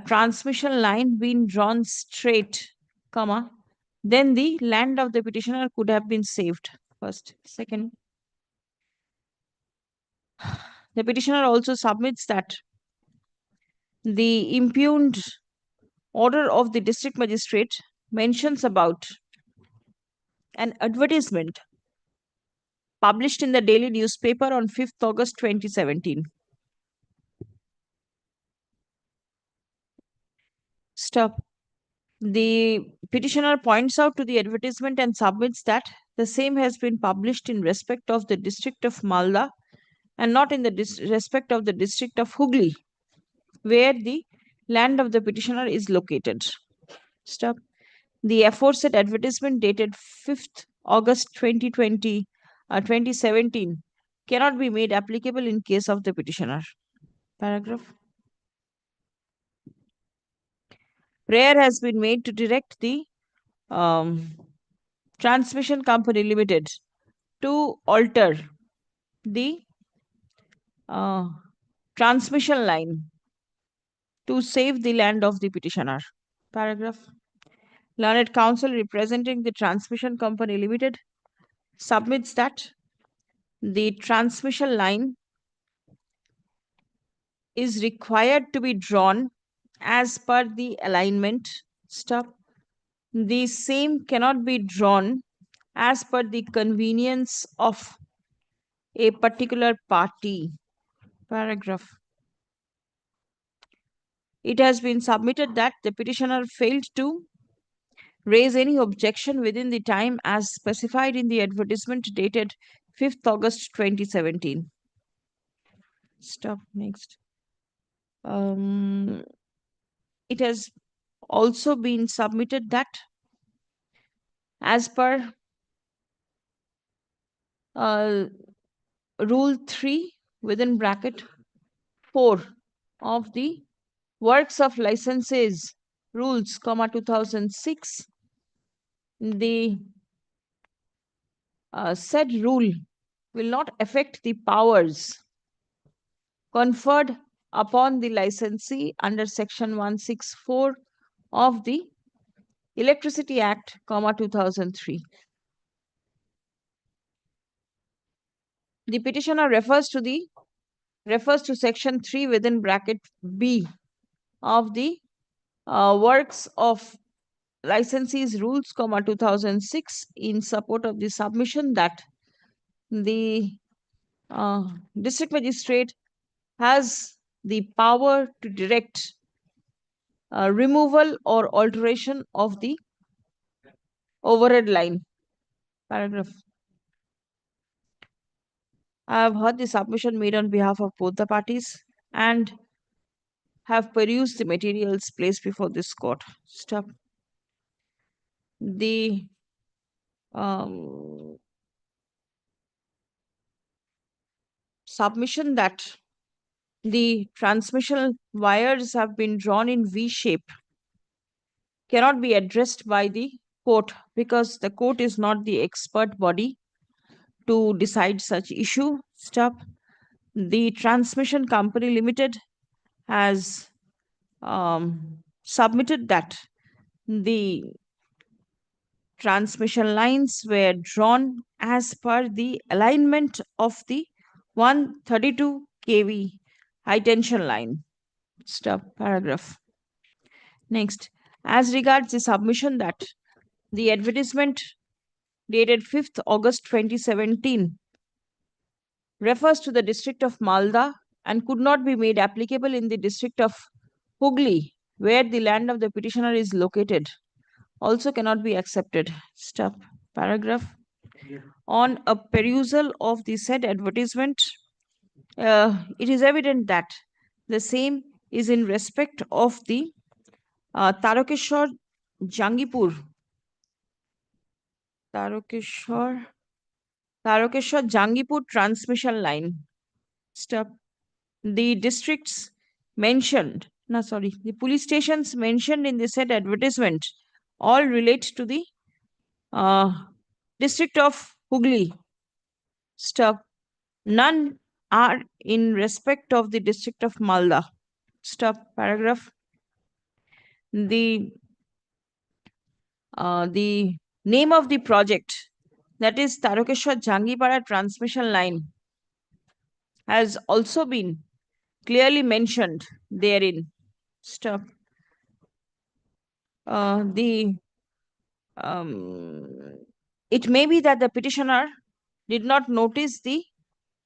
B: transmission line been drawn straight, then the land of the petitioner could have been saved. First. Second, the petitioner also submits that the impugned order of the district magistrate mentions about an advertisement published in the daily newspaper on 5th August 2017. Stop. The petitioner points out to the advertisement and submits that the same has been published in respect of the district of Malda and not in the respect of the district of Hooghly, where the land of the petitioner is located. Stop. The aforesaid advertisement dated 5th August 2017 cannot be made applicable in case of the petitioner. Paragraph. Prayer has been made to direct the Transmission Company Limited to alter the transmission line to save the land of the petitioner. Paragraph. Learned counsel representing the Transmission Company Limited submits that the transmission line is required to be drawn as per the alignment. Stop. The same cannot be drawn as per the convenience of a particular party. Paragraph. It has been submitted that the petitioner failed to raise any objection within the time as specified in the advertisement dated 5th August 2017. Stop. Next. It has also been submitted that as per Rule 3 within bracket 4 of the Works of Licenses Rules, 2006, the said rule will not affect the powers conferred upon the licensee under Section 164 of the Electricity Act, 2003. The petitioner refers to Section 3 within bracket B of the Works of Licensees Rules, 2006, in support of the submission that the district magistrate has the power to direct removal or alteration of the overhead line. Paragraph. I have heard the submission made on behalf of both the parties and have perused the materials placed before this court. Stop. The submission that the transmission wires have been drawn in V shape cannot be addressed by the court because the court is not the expert body to decide such issue. Stop. The Transmission Company Limited has submitted that the transmission lines were drawn as per the alignment of the 132 kV high tension line. Stop. Paragraph. Next, as regards the submission that the advertisement dated 5th August 2017 refers to the district of Malda and could not be made applicable in the district of Hooghly, where the land of the petitioner is located, also cannot be accepted. Stop. Paragraph. On a perusal of the said advertisement, it is evident that the same is in respect of the Tarakeshwar Jangipur Jangipur transmission line. Stop. The districts mentioned, the police stations mentioned in the said advertisement all relate to the district of Hooghly. Stop. None are in respect of the district of Malda. Stop. Paragraph. The name of the project, that is Tarakeshwar Jangipara transmission line, has also been clearly mentioned therein. Stop. It may be that the petitioner did not notice the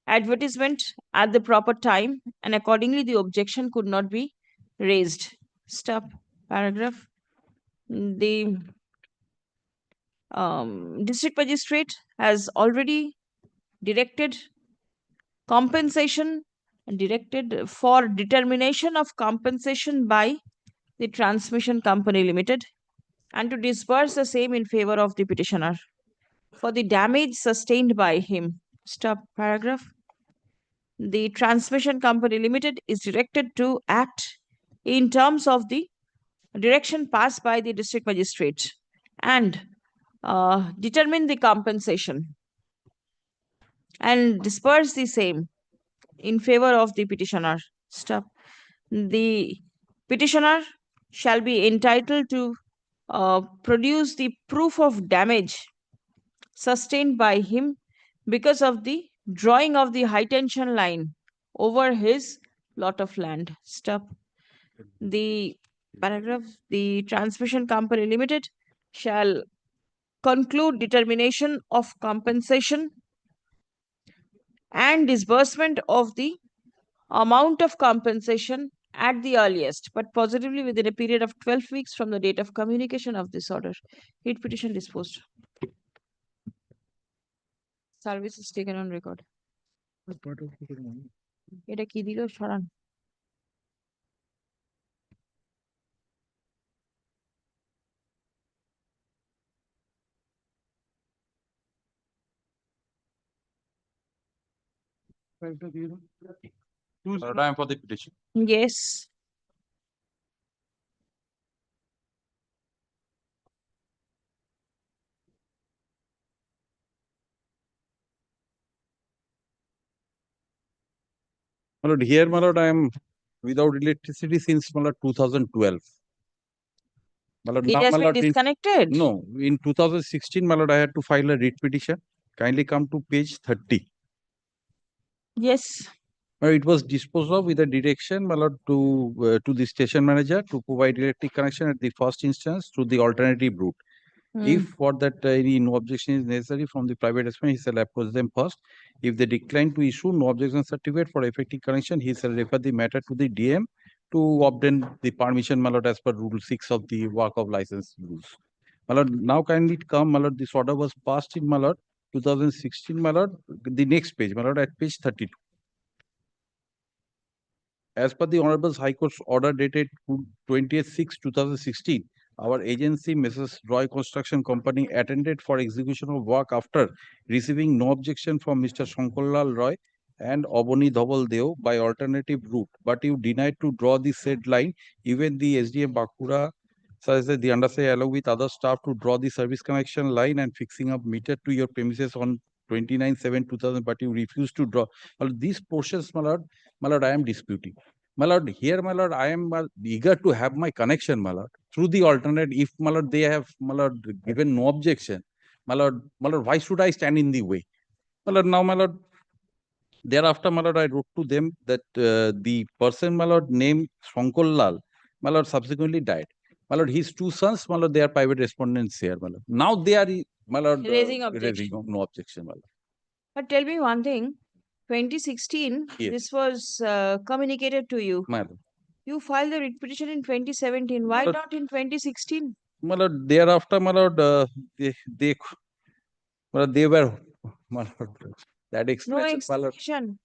B: advertisement at the proper time and accordingly the objection could not be raised. Stop. Paragraph. The district magistrate has already directed compensation for determination of compensation by the Transmission Company Limited and to disburse the same in favor of the petitioner for the damage sustained by him. Stop. Paragraph. The Transmission Company Limited is directed to act in terms of the direction passed by the district magistrate and determine the compensation and disperse the same in favor of the petitioner. Stop. The petitioner shall be entitled to produce the proof of damage sustained by him because of the drawing of the high tension line over his lot of land. Stop. The paragraph, the Transmission Company Limited shall conclude determination of compensation and disbursement of the amount of compensation at the earliest, but positively within a period of 12 weeks from the date of communication of this order. Writ petition disposed. Service is taken on record. এটা কি দিল সরান
V: Time for the petition.
B: Yes.
V: My lord, here, my lord, I am without electricity since my lord 2012. My lord,
B: It
V: now,
B: has
V: my
B: been
V: lord,
B: disconnected?
V: No, in 2016, my lord, I had to file a writ petition. Kindly come to page 30.
B: Yes.
V: It was disposed of with a direction, my lord, to the station manager to provide electric connection at the first instance through the alternative route. If for that any no objection is necessary from the private respondent, he shall approach them first. If they decline to issue no objection certificate for effective connection, he shall refer the matter to the DM to obtain the permission, my lord, as per Rule 6 of the Work of License rules. My lord, now kindly come, my lord, this order was passed in, my lord, 2016, my lord, the next page, my lord, at page 32. As per the Honorable High Court's order dated 20th/6/2016, our agency, Mrs. Roy Construction Company, attended for execution of work after receiving no objection from Mr. Shankarlal Roy and Obani Dhobal Deo by alternative route. But you denied to draw the said line. Even the SDM Bakura suggested the undersigned along with other staff to draw the service connection line and fixing up meter to your premises on 29/7/2000, but you refused to draw. Well, these portions, my lord, I am disputing. My lord, here, my lord, I am eager to have my connection, my lord, through the alternate. If, my lord, they have, my lord, given no objection, my lord, why should I stand in the way? My lord, now, my lord, thereafter, my lord, I wrote to them that the person, my lord, named Shankarlal, my lord, subsequently died. My lord, his two sons, my lord, they are private respondents here, my lord. Now they are, my lord,
B: Raising objection.
V: no objection, my lord.
B: But tell me one thing. 2016,
V: Yes.
B: this was communicated to you.
V: My lord.
B: You filed the writ petition in 2017. Why
V: Lord,
B: not in 2016?
V: My lord, thereafter, my lord, they were, my lord, that
B: No
V: explanation, my lord,
B: explanation.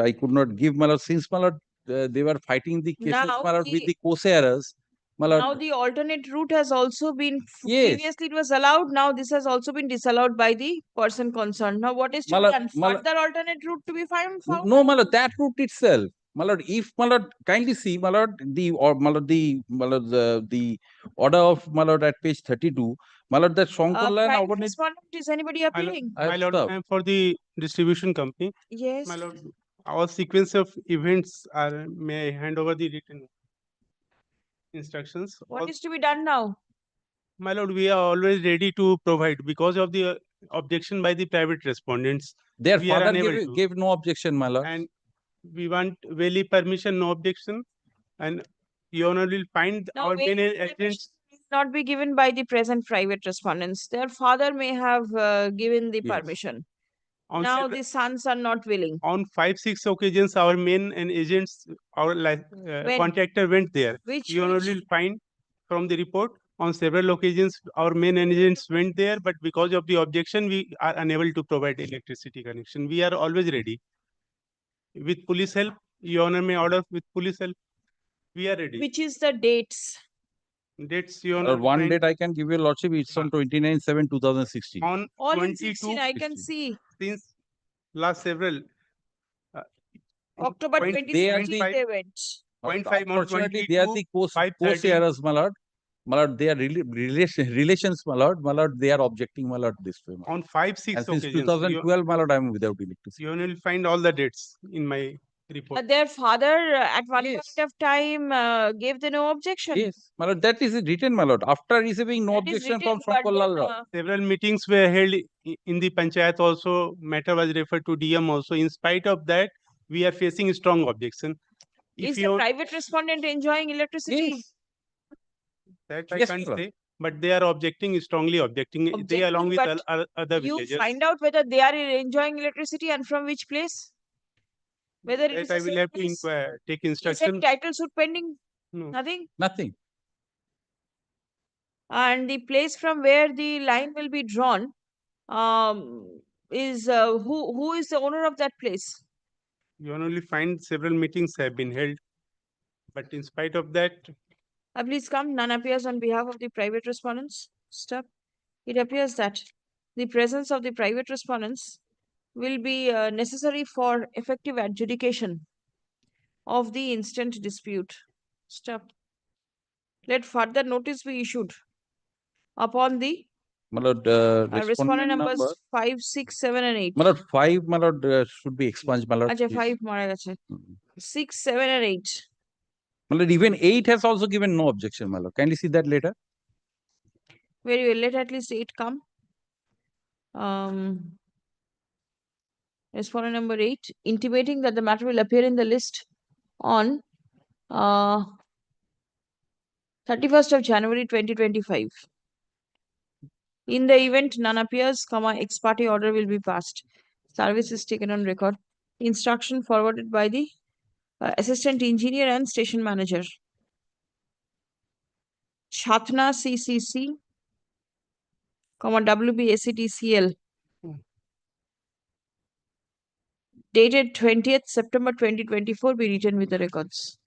V: I could not give, my lord, since, my lord, they were fighting the cases,
B: Now
V: my lord, with
B: the-
V: the co-sharers, my lord.
B: Now the alternate route has also been,
V: Yes.
B: previously it was allowed, now this has also been disallowed by the person concerned. Now what is to
V: My
B: be
V: lord,
B: done? Further alternate route to be found?
V: No, my lord, that route itself, my lord, if, my lord, kindly see, my lord, the order of, my lord, at page 32, my lord, that Shankarlal and
B: Private
V: Obani.
B: respondent, is anybody appealing?
V: I have
N: My lord,
V: stopped.
N: I am for the distribution company.
B: Yes.
N: My lord, our sequence of events are, may I hand over the written instructions?
B: What is to be done now?
N: My lord, we are always ready to provide because of the objection by the private respondents.
V: Their
N: we are
V: father
N: unable to.
V: gave no objection, my lord.
N: And we want Valley permission, no objection. And Your Honor will find
B: Now,
N: our main
B: Valley
N: agents.
B: not be given by the present private respondents. Their father may have given the
N: Yes.
B: permission.
N: On
B: Now
N: several-
B: the sons are not willing.
N: On 5-6 occasions, our men and agents, our
B: When?
N: contractor went there. Your Honor
B: Which?
N: will find from the report, on several occasions, our men and agents went there, but because of the objection, we are unable to provide electricity connection. We are always ready. With police help, Your Honor may order with police help. We are ready.
B: Which is the dates?
N: Dates, Your Honor.
V: One date I can give you, lordship, it's on 29/7/2016.
N: On
B: All in
N: 22,
B: 16, I can see.
N: since last several.
B: October
N: Point-
B: 2016,
N: they
B: they went.
N: 0.5 on
V: Unfortunately, they are
N: 22,
V: the
N: 5:30.
V: co-sharers, my lord. My lord, they are relations, my lord. My lord, they are objecting, my lord, this way.
N: On 5-6
V: And since
N: occasions.
V: 2012, my lord, I am without electricity.
N: You will find all the dates in my report.
B: Their father at one point of time gave the no objection.
V: Yes, my lord, that is written, my lord. After receiving no
B: That is
V: objection from
B: written, but
V: Shankarlal
B: then,
V: Rao.
N: Several meetings were held in the panchayat also. Matter was referred to DM also. In spite of that, we are facing strong objection. If
B: is the
N: you
B: private respondent enjoying electricity?
N: that I
V: Yes,
N: can't
V: sir.
N: say, but they are objecting, strongly objecting. They along with
B: but
N: other
B: You
N: villagers.
B: find out whether they are enjoying electricity and from which place? Whether it is
Q: That I
B: the
Q: will
B: same
Q: have to
B: place.
Q: take
B: You said
Q: instruction.
B: title suit pending,
Q: No.
B: nothing?
V: Nothing.
B: And the place from where the line will be drawn is who is the owner of that place?
Q: You can only find several meetings have been held, but in spite of that,
B: Please come. None appears on behalf of the private respondents. Stop. It appears that the presence of the private respondents will be necessary for effective adjudication of the instant dispute. Stop. Let further notice be issued upon the
V: My lord,
B: respondent
V: respondent
B: numbers
V: number.
B: 5, 6, 7, and 8.
V: My lord, 5, my lord, should be expunged, my lord.
B: Acha,
V: Yes.
B: 5 mara gache. 6, 7, and 8.
V: My lord, even 8 has also given no objection, my lord. Kindly see that later.
B: Very well. Let at least 8 come. Respondent number 8, intimating that the matter will appear in the list on 31st of January 2025. In the event none appears, ex parte order will be passed. Service is taken on record. Instruction forwarded by the assistant engineer and station manager. Chatna CCC, WBACTCL. Dated 20th September 2024 be written with the records.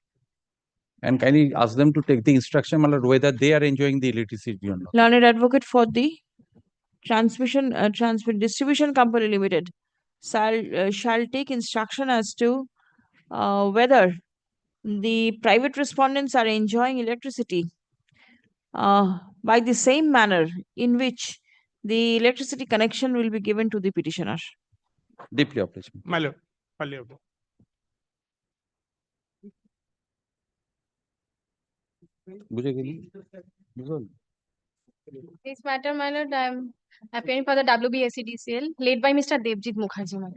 V: And kindly ask them to take the instruction, my lord, whether they are enjoying the electricity or not.
B: Learned advocate for the distribution company limited shall take instruction as to whether the private respondents are enjoying electricity by the same manner in which the electricity connection will be given to the petitioner.
V: Deeply obliged.
Q: my lord, valuable.
P: This matter, my lord, I am appearing for the WBSCDCL, led by Mr. Devjit Mukherjee, my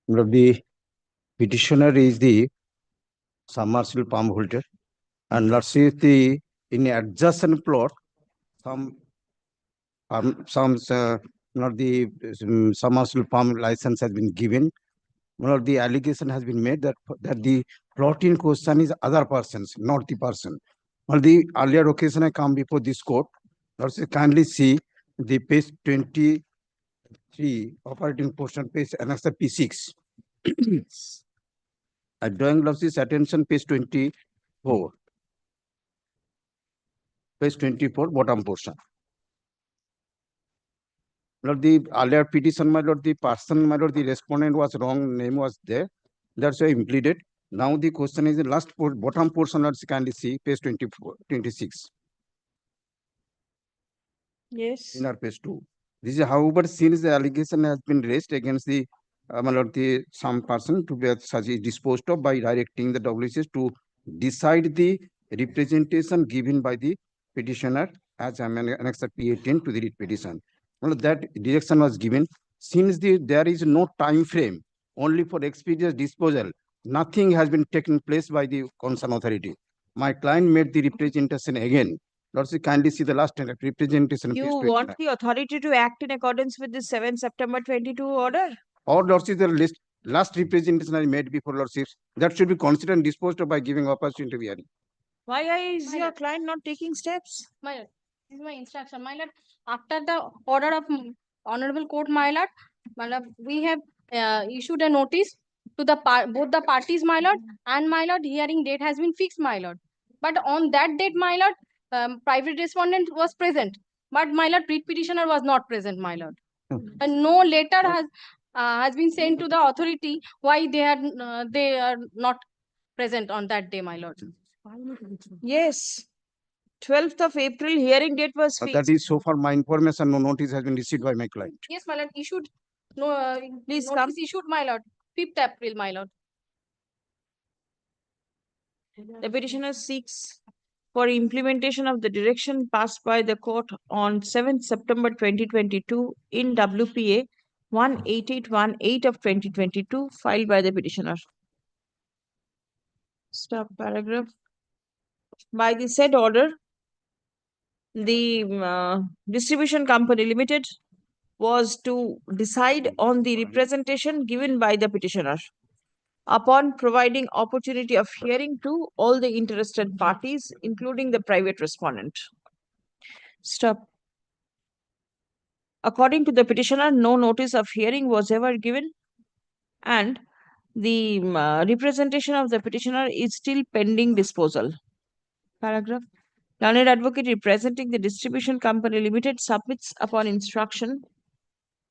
P: lord.
D: The petitioner is the submersible pump holder, and let's see the in adjacent plot not the submersible pump license has been given. Well, the allegation has been made that the plot in question is other persons, not the person. Well, the earlier occasion I come before this court, let's kindly see the page 23 operating portion, page annexure P6. I drawing losses attention, page 24. Page 24, bottom portion. Lord, the earlier petition, my lord, the person, my lord, the respondent was wrong, name was there. That's why implemented. Now the question is the last bottom portion, let's kindly see, page 24, 26.
B: Yes.
D: In our page 2. This is, however, since the allegation has been raised against the my lord, the some person to be such disposed of by directing the WCS to decide the representation given by the petitioner as annexure P18 to the writ petition. Well, that direction was given. Since there is no time frame, only for expeditious disposal, nothing has been taken place by the concerned authority. My client made the representation again. Let's kindly see the last representation.
B: You want the authority to act in accordance with the 7 September 22 order?
D: Or Lordship, the last representation I made before Lordship, that should be considered and disposed of by giving opportunity to hearing.
B: Why is your client not taking steps?
P: My lord, this is my instruction, my lord. After the order of Honorable Court, my lord, we have issued a notice to the both the parties, my lord, and my lord, hearing date has been fixed, my lord. But on that date, my lord, private respondent was present, but my lord, petitioner was not present, my lord. And no letter has been sent to the authority why they are not present on that day, my lord.
B: Yes. 12th of April, hearing date was fixed.
D: That is so far my information, no notice has been received by my client.
P: Yes, my lord, issued. No,
B: Please
P: notice
B: come.
P: issued, my lord. 5th April, my lord.
B: The petitioner seeks for implementation of the direction passed by the court on 7th September 2022 in WPA 18818 of 2022 filed by the petitioner. Stop paragraph. By the said order, the distribution company limited was to decide on the representation given by the petitioner upon providing opportunity of hearing to all the interested parties, including the private respondent. Stop. According to the petitioner, no notice of hearing was ever given, and the representation of the petitioner is still pending disposal. Paragraph. Learned advocate representing the distribution company limited submits upon instruction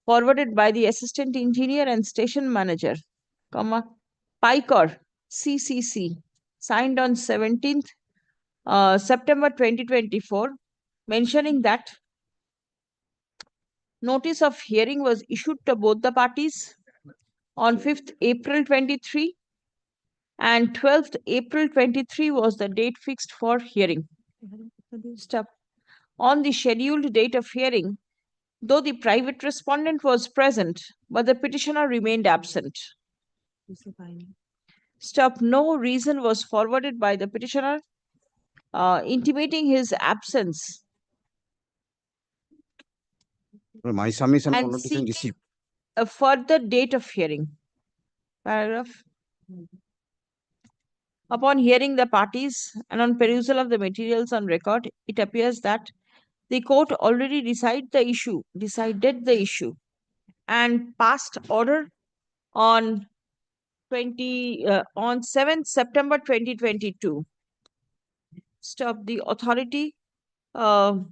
B: forwarded by the assistant engineer and station manager, Picor CCC, signed on 17th September 2024, mentioning that notice of hearing was issued to both the parties on 5th April 23 and 12th April 23 was the date fixed for hearing. Stop. On the scheduled date of hearing, though the private respondent was present, but the petitioner remained absent. Stop. No reason was forwarded by the petitioner intimating his absence
D: My submission
B: and
D: connotation
B: seeking
D: received.
B: a further date of hearing. Paragraph. Upon hearing the parties and on perusal of the materials on record, it appears that the court already decided the issue and passed order on 7th September 2022. Stop. The authority will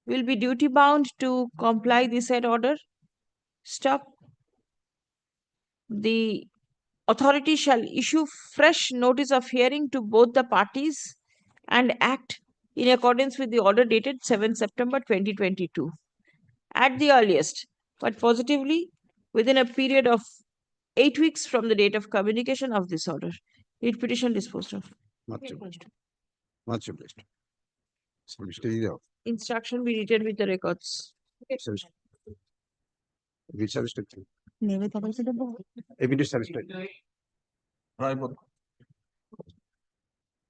B: be duty bound to comply the said order. Stop. The authority shall issue fresh notice of hearing to both the parties and act in accordance with the order dated 7 September 2022 at the earliest, but positively within a period of 8 weeks from the date of communication of this order. Read petition disposed of.
D: Much obliged. Much obliged. Submitted.
B: Instruction be written with the records.
D: Which submitted? Evidence submitted.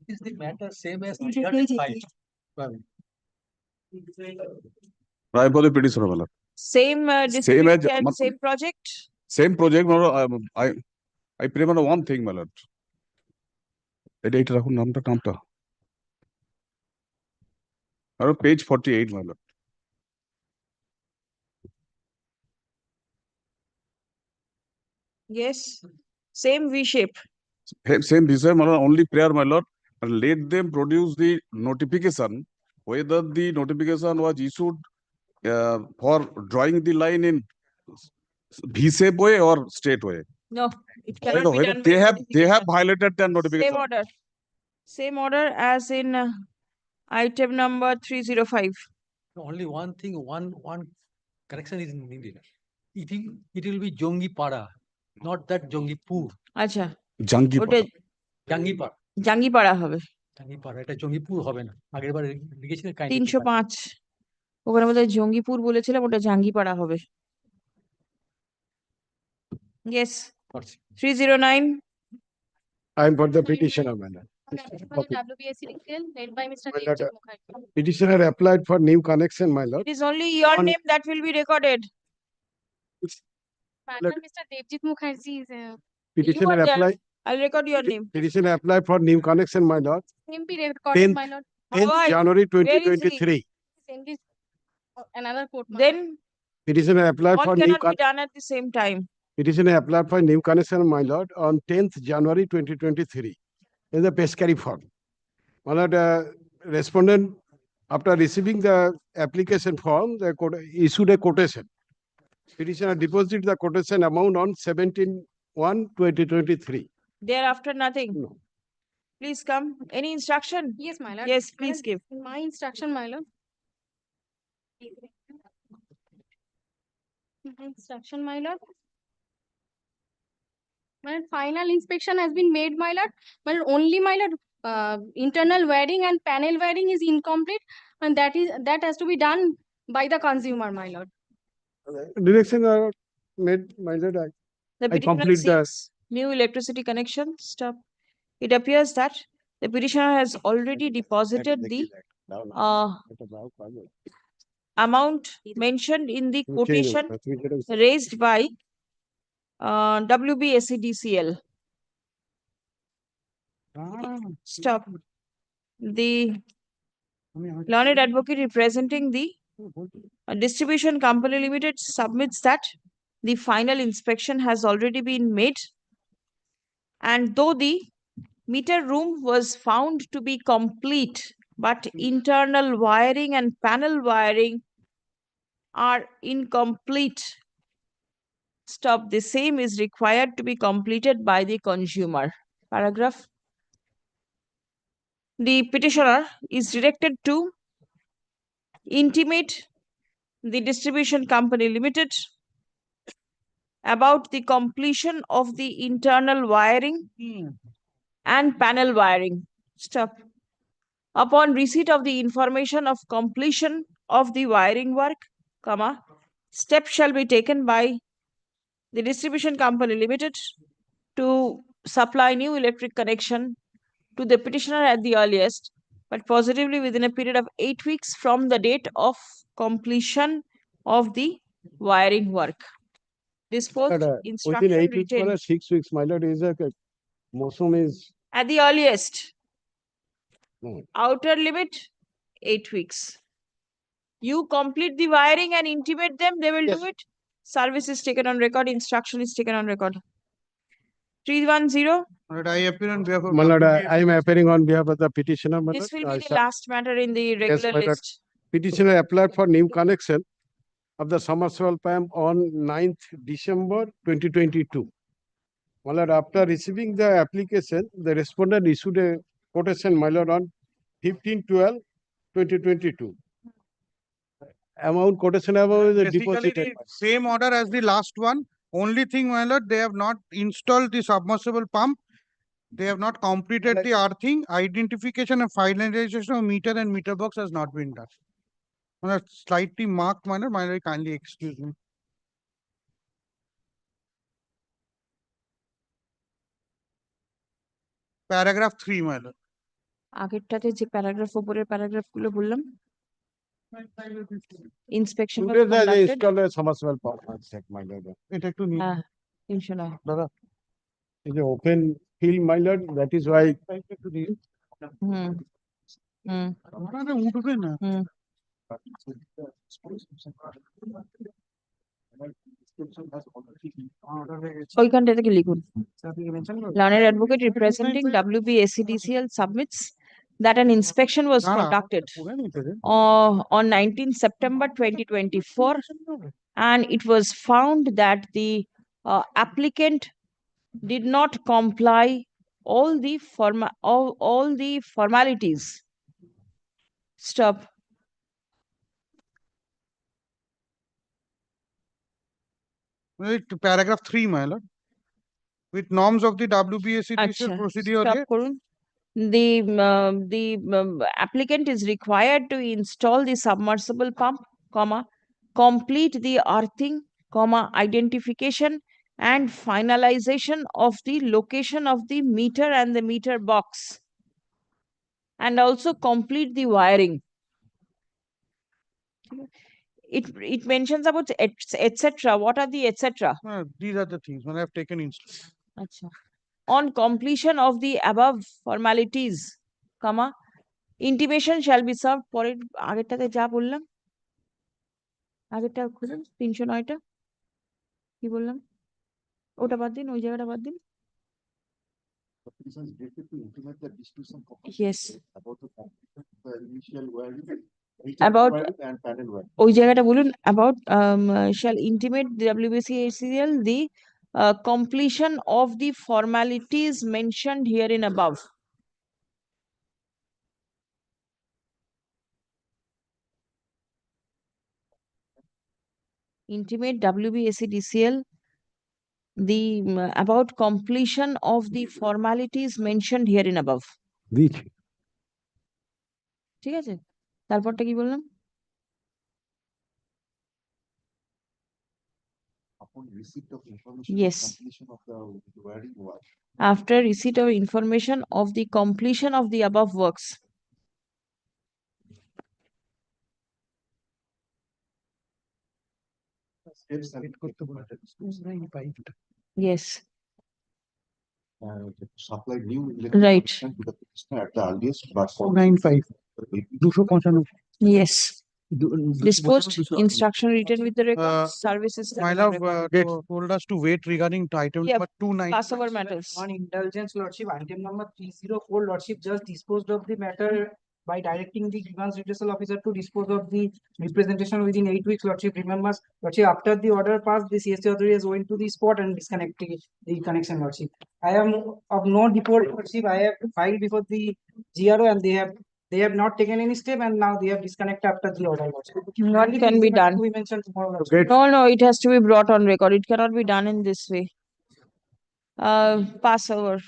I: Is the matter same as the
J: Right for the petitioner, my lord.
B: Same district and same project?
J: Same project, my lord. I remember one thing, my lord. Editor, namta. Page 48, my lord.
B: Yes. Same V shape.
J: Same visa, my lord. Only prayer, my lord. And let them produce the notification, whether the notification was issued for drawing the line in V-shape way or straight way.
B: No, it cannot be done.
J: They have violated their notification.
B: Same order. Same order as in item number 305.
I: Only one thing, one correction is needed. It will be Jongi Pada, not that Jongi Pur.
B: Acha.
J: Jangi
B: Pada.
I: Jangi Pada.
B: Jangi Pada hobe.
I: Jangi Pada, এটা জঙ্গিপুর হবে না। আগের বার লিখেছিলেন
B: 305 ওখানে মধ্যে জঙ্গিপুর বলেছিলাম, ওটা জাঙ্গিপাড়া হবে। Yes. 309.
R: I'm for the petitioner, madam.
P: WBSC led by Mr.
R: My
P: Devjit
R: lord,
P: Mukherjee.
R: petitioner applied for new connection, my lord.
B: It is only your
R: On-
B: name that will be recorded.
P: Madam, Mr. Devjit Mukherjee is
R: Petitioner
B: You are there.
R: applied.
B: I'll record your name.
R: Petitioner applied for new connection, my lord.
P: same be recorded, my lord.
R: 10th
B: Why?
R: January
B: Where is he?
R: 2023.
P: Same is another court.
B: Then
R: Petitioner applied
B: all
R: for new
B: cannot be done at the same time.
R: petitioner applied for new connection, my lord, on 10th January 2023 in the Pescari form. My lord, respondent, after receiving the application form, the issued a quotation. Petitioner deposited the quotation amount on 17/1/2023.
B: Thereafter, nothing.
R: No.
B: Please come. Any instruction?
P: Yes, my lord.
B: Yes, please give.
P: My instruction, my lord. My instruction, my lord. My lord, final inspection has been made, my lord. But only, my lord, internal wiring and panel wiring is incomplete, and that has to be done by the consumer, my lord.
R: Direction are made, my lord.
B: The
R: I
B: petitioner
R: complete the
B: seeks new electricity connection. Stop. It appears that the petitioner has already deposited the amount mentioned in the quotation raised by WBSEDCL. Stop. The learned advocate representing the distribution company limited submits that the final inspection has already been made, and though the meter room was found to be complete, but internal wiring and panel wiring are incomplete. Stop. The same is required to be completed by the consumer. Paragraph. The petitioner is directed to intimate the distribution company limited about the completion of the internal wiring and panel wiring. Stop. Upon receipt of the information of completion of the wiring work, comma, steps shall be taken by the distribution company limited to supply new electric connection to the petitioner at the earliest, but positively within a period of 8 weeks from the date of completion of the wiring work. Disposed
R: within
B: instruction
R: 8 weeks,
B: written
R: 6 weeks, my lord, is a motion is
B: at the earliest.
R: no.
B: Outer limit 8 weeks. You complete the wiring and intimate them, they will do it. Service is taken on record, instruction is taken on record. 310.
X: I appear on behalf of
R: My lord, I am appearing on behalf of the petitioner. My
B: This will
R: lord.
B: be the last matter in the
R: Yes,
B: regular
R: my lord.
B: list.
R: Petitioner applied for new connection of the submersible pump on 9th December 2022. My lord, after receiving the application, the respondent issued a quotation, my lord, on 15/12/2022. Amount quotation amount is
X: Basically,
R: deposited.
X: the same order as the last one. Only thing, my lord, they have not installed the submersible pump. They have not completed the earthing. Identification and finalization of meter and meter box has not been done. My lord, slightly marked, my lord, kindly excuse me. Paragraph 3, my lord.
B: আগেরটাতে যে paragraph উপরের paragraph গুলো বললাম, inspection was
R: Today they
B: conducted.
R: installed a submersible pump. One sec, my lord.
X: এটা একটু নিয়ে
B: হ্যাঁ, 309
R: দাদা, is an open field, my lord. That is why
B: হুম হুম
X: আপনারা উঠবে না।
B: হুম ওইখানটা থেকে লিখুন। Learned advocate representing WBSEDCL submits that an inspection was conducted on 19 September 2024, and it was found that the applicant did not comply all the formalities. Stop.
X: Paragraph 3, my lord. With norms of the WBSEDCL
B: Stop
X: procedure.
B: করুন। The applicant is required to install the submersible pump, comma, complete the earthing, comma, identification and finalization of the location of the meter and the meter box, and also complete the wiring. It mentions about etc. What are the etc.?
X: These are the things when I have taken instance.
B: Acha. On completion of the above formalities, comma, intimation shall be served. পরের আগেরটাতে যা বললাম, আগেরটা খুলুন 309টা কি বললাম, ওটা বাদ দিন, ওই জায়গাটা বাদ দিন। Yes. About ওই জায়গাটা বলুন, about shall intimate the WBSEDCL the completion of the formalities mentioned herein above. Intimate WBSEDCL the about completion of the formalities mentioned herein above. ঠিক আছে, তারপরটা কি বললাম? Yes. After receipt of information of the completion of the above works. Yes.
C: Supply new
B: Right.
C: to the petitioner at the earliest, but
N: 495.
B: Yes. Disposed, instruction written with the record, services.
H: My
B: taken on
H: love,
B: record.
H: they told us to wait regarding to item
B: Yeah,
H: number 29.
B: pass over matters.
L: On indulgence, Lordship, item number 304, Lordship just disposed of the matter by directing the grievance redressal officer to dispose of the representation within 8 weeks, Lordship. Remembers, Lordship, after the order passed, the CST authority has went to the spot and disconnected the connection, Lordship. I am of no report, Lordship. I have filed before the GRO and they have not taken any step and now they have disconnected after the order, Lordship.
B: What can be done?
L: We mentioned tomorrow, Lordship.
B: No, it has to be brought on record. It cannot be done in this way. Pass over.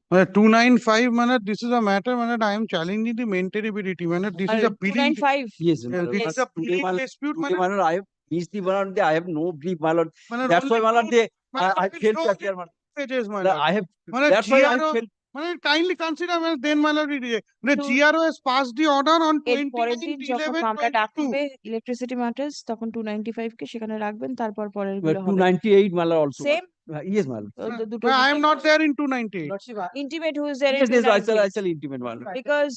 H: 295, this is a matter, I am challenging the maintainability, this is a billing.
B: 295.
T: Yes,
H: This is a billing dispute,
T: I have reached the one, I have no brief, my lord. That's
H: only
T: why, my lord,
H: two-
T: I failed to appear, my lord.
H: Pages, my
T: No,
H: lord.
T: I have,
H: Mana
T: that's why I
H: GRO
T: failed.
H: kindly consider, then my lord, the GRO has passed the order on 29th
B: যখন
H: 11
B: মামলা ডাকা
H: 22.
B: হবে electricity matters তখন 295 কে সেখানে রাখবেন তারপর পরের
T: Well,
B: গুলো হবে
T: 298, my lord, also.
B: Same
T: Yes, my lord.
B: দুটো
H: I am not there in 298.
B: intimate who is there in
T: Yes, yes, I
B: 298
T: shall intimate, my lord.
B: because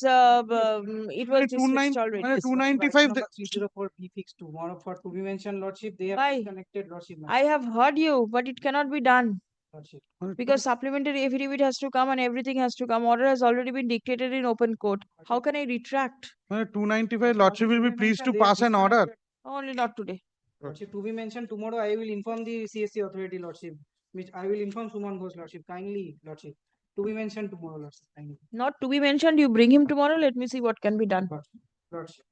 B: it was dismissed already.
H: 295.
L: 304 be fixed tomorrow for to be mentioned, Lordship. They have
B: Why?
L: disconnected, Lordship.
B: I have heard you but it cannot be done
L: Lordship.
B: because supplementary affidavit has to come and everything has to come. Order has already been dictated in open court. How can I retract?
H: 295, Lordship will be pleased to pass an order.
B: Only not today.
L: Lordship, to be mentioned tomorrow, I will inform the CSC authority, Lordship. Which I will inform Suman Ghosh, Lordship. Kindly, Lordship. To be mentioned tomorrow, Lordship. Kindly.
B: Not to be mentioned. You bring him tomorrow. Let me see what can be done.
L: Lordship.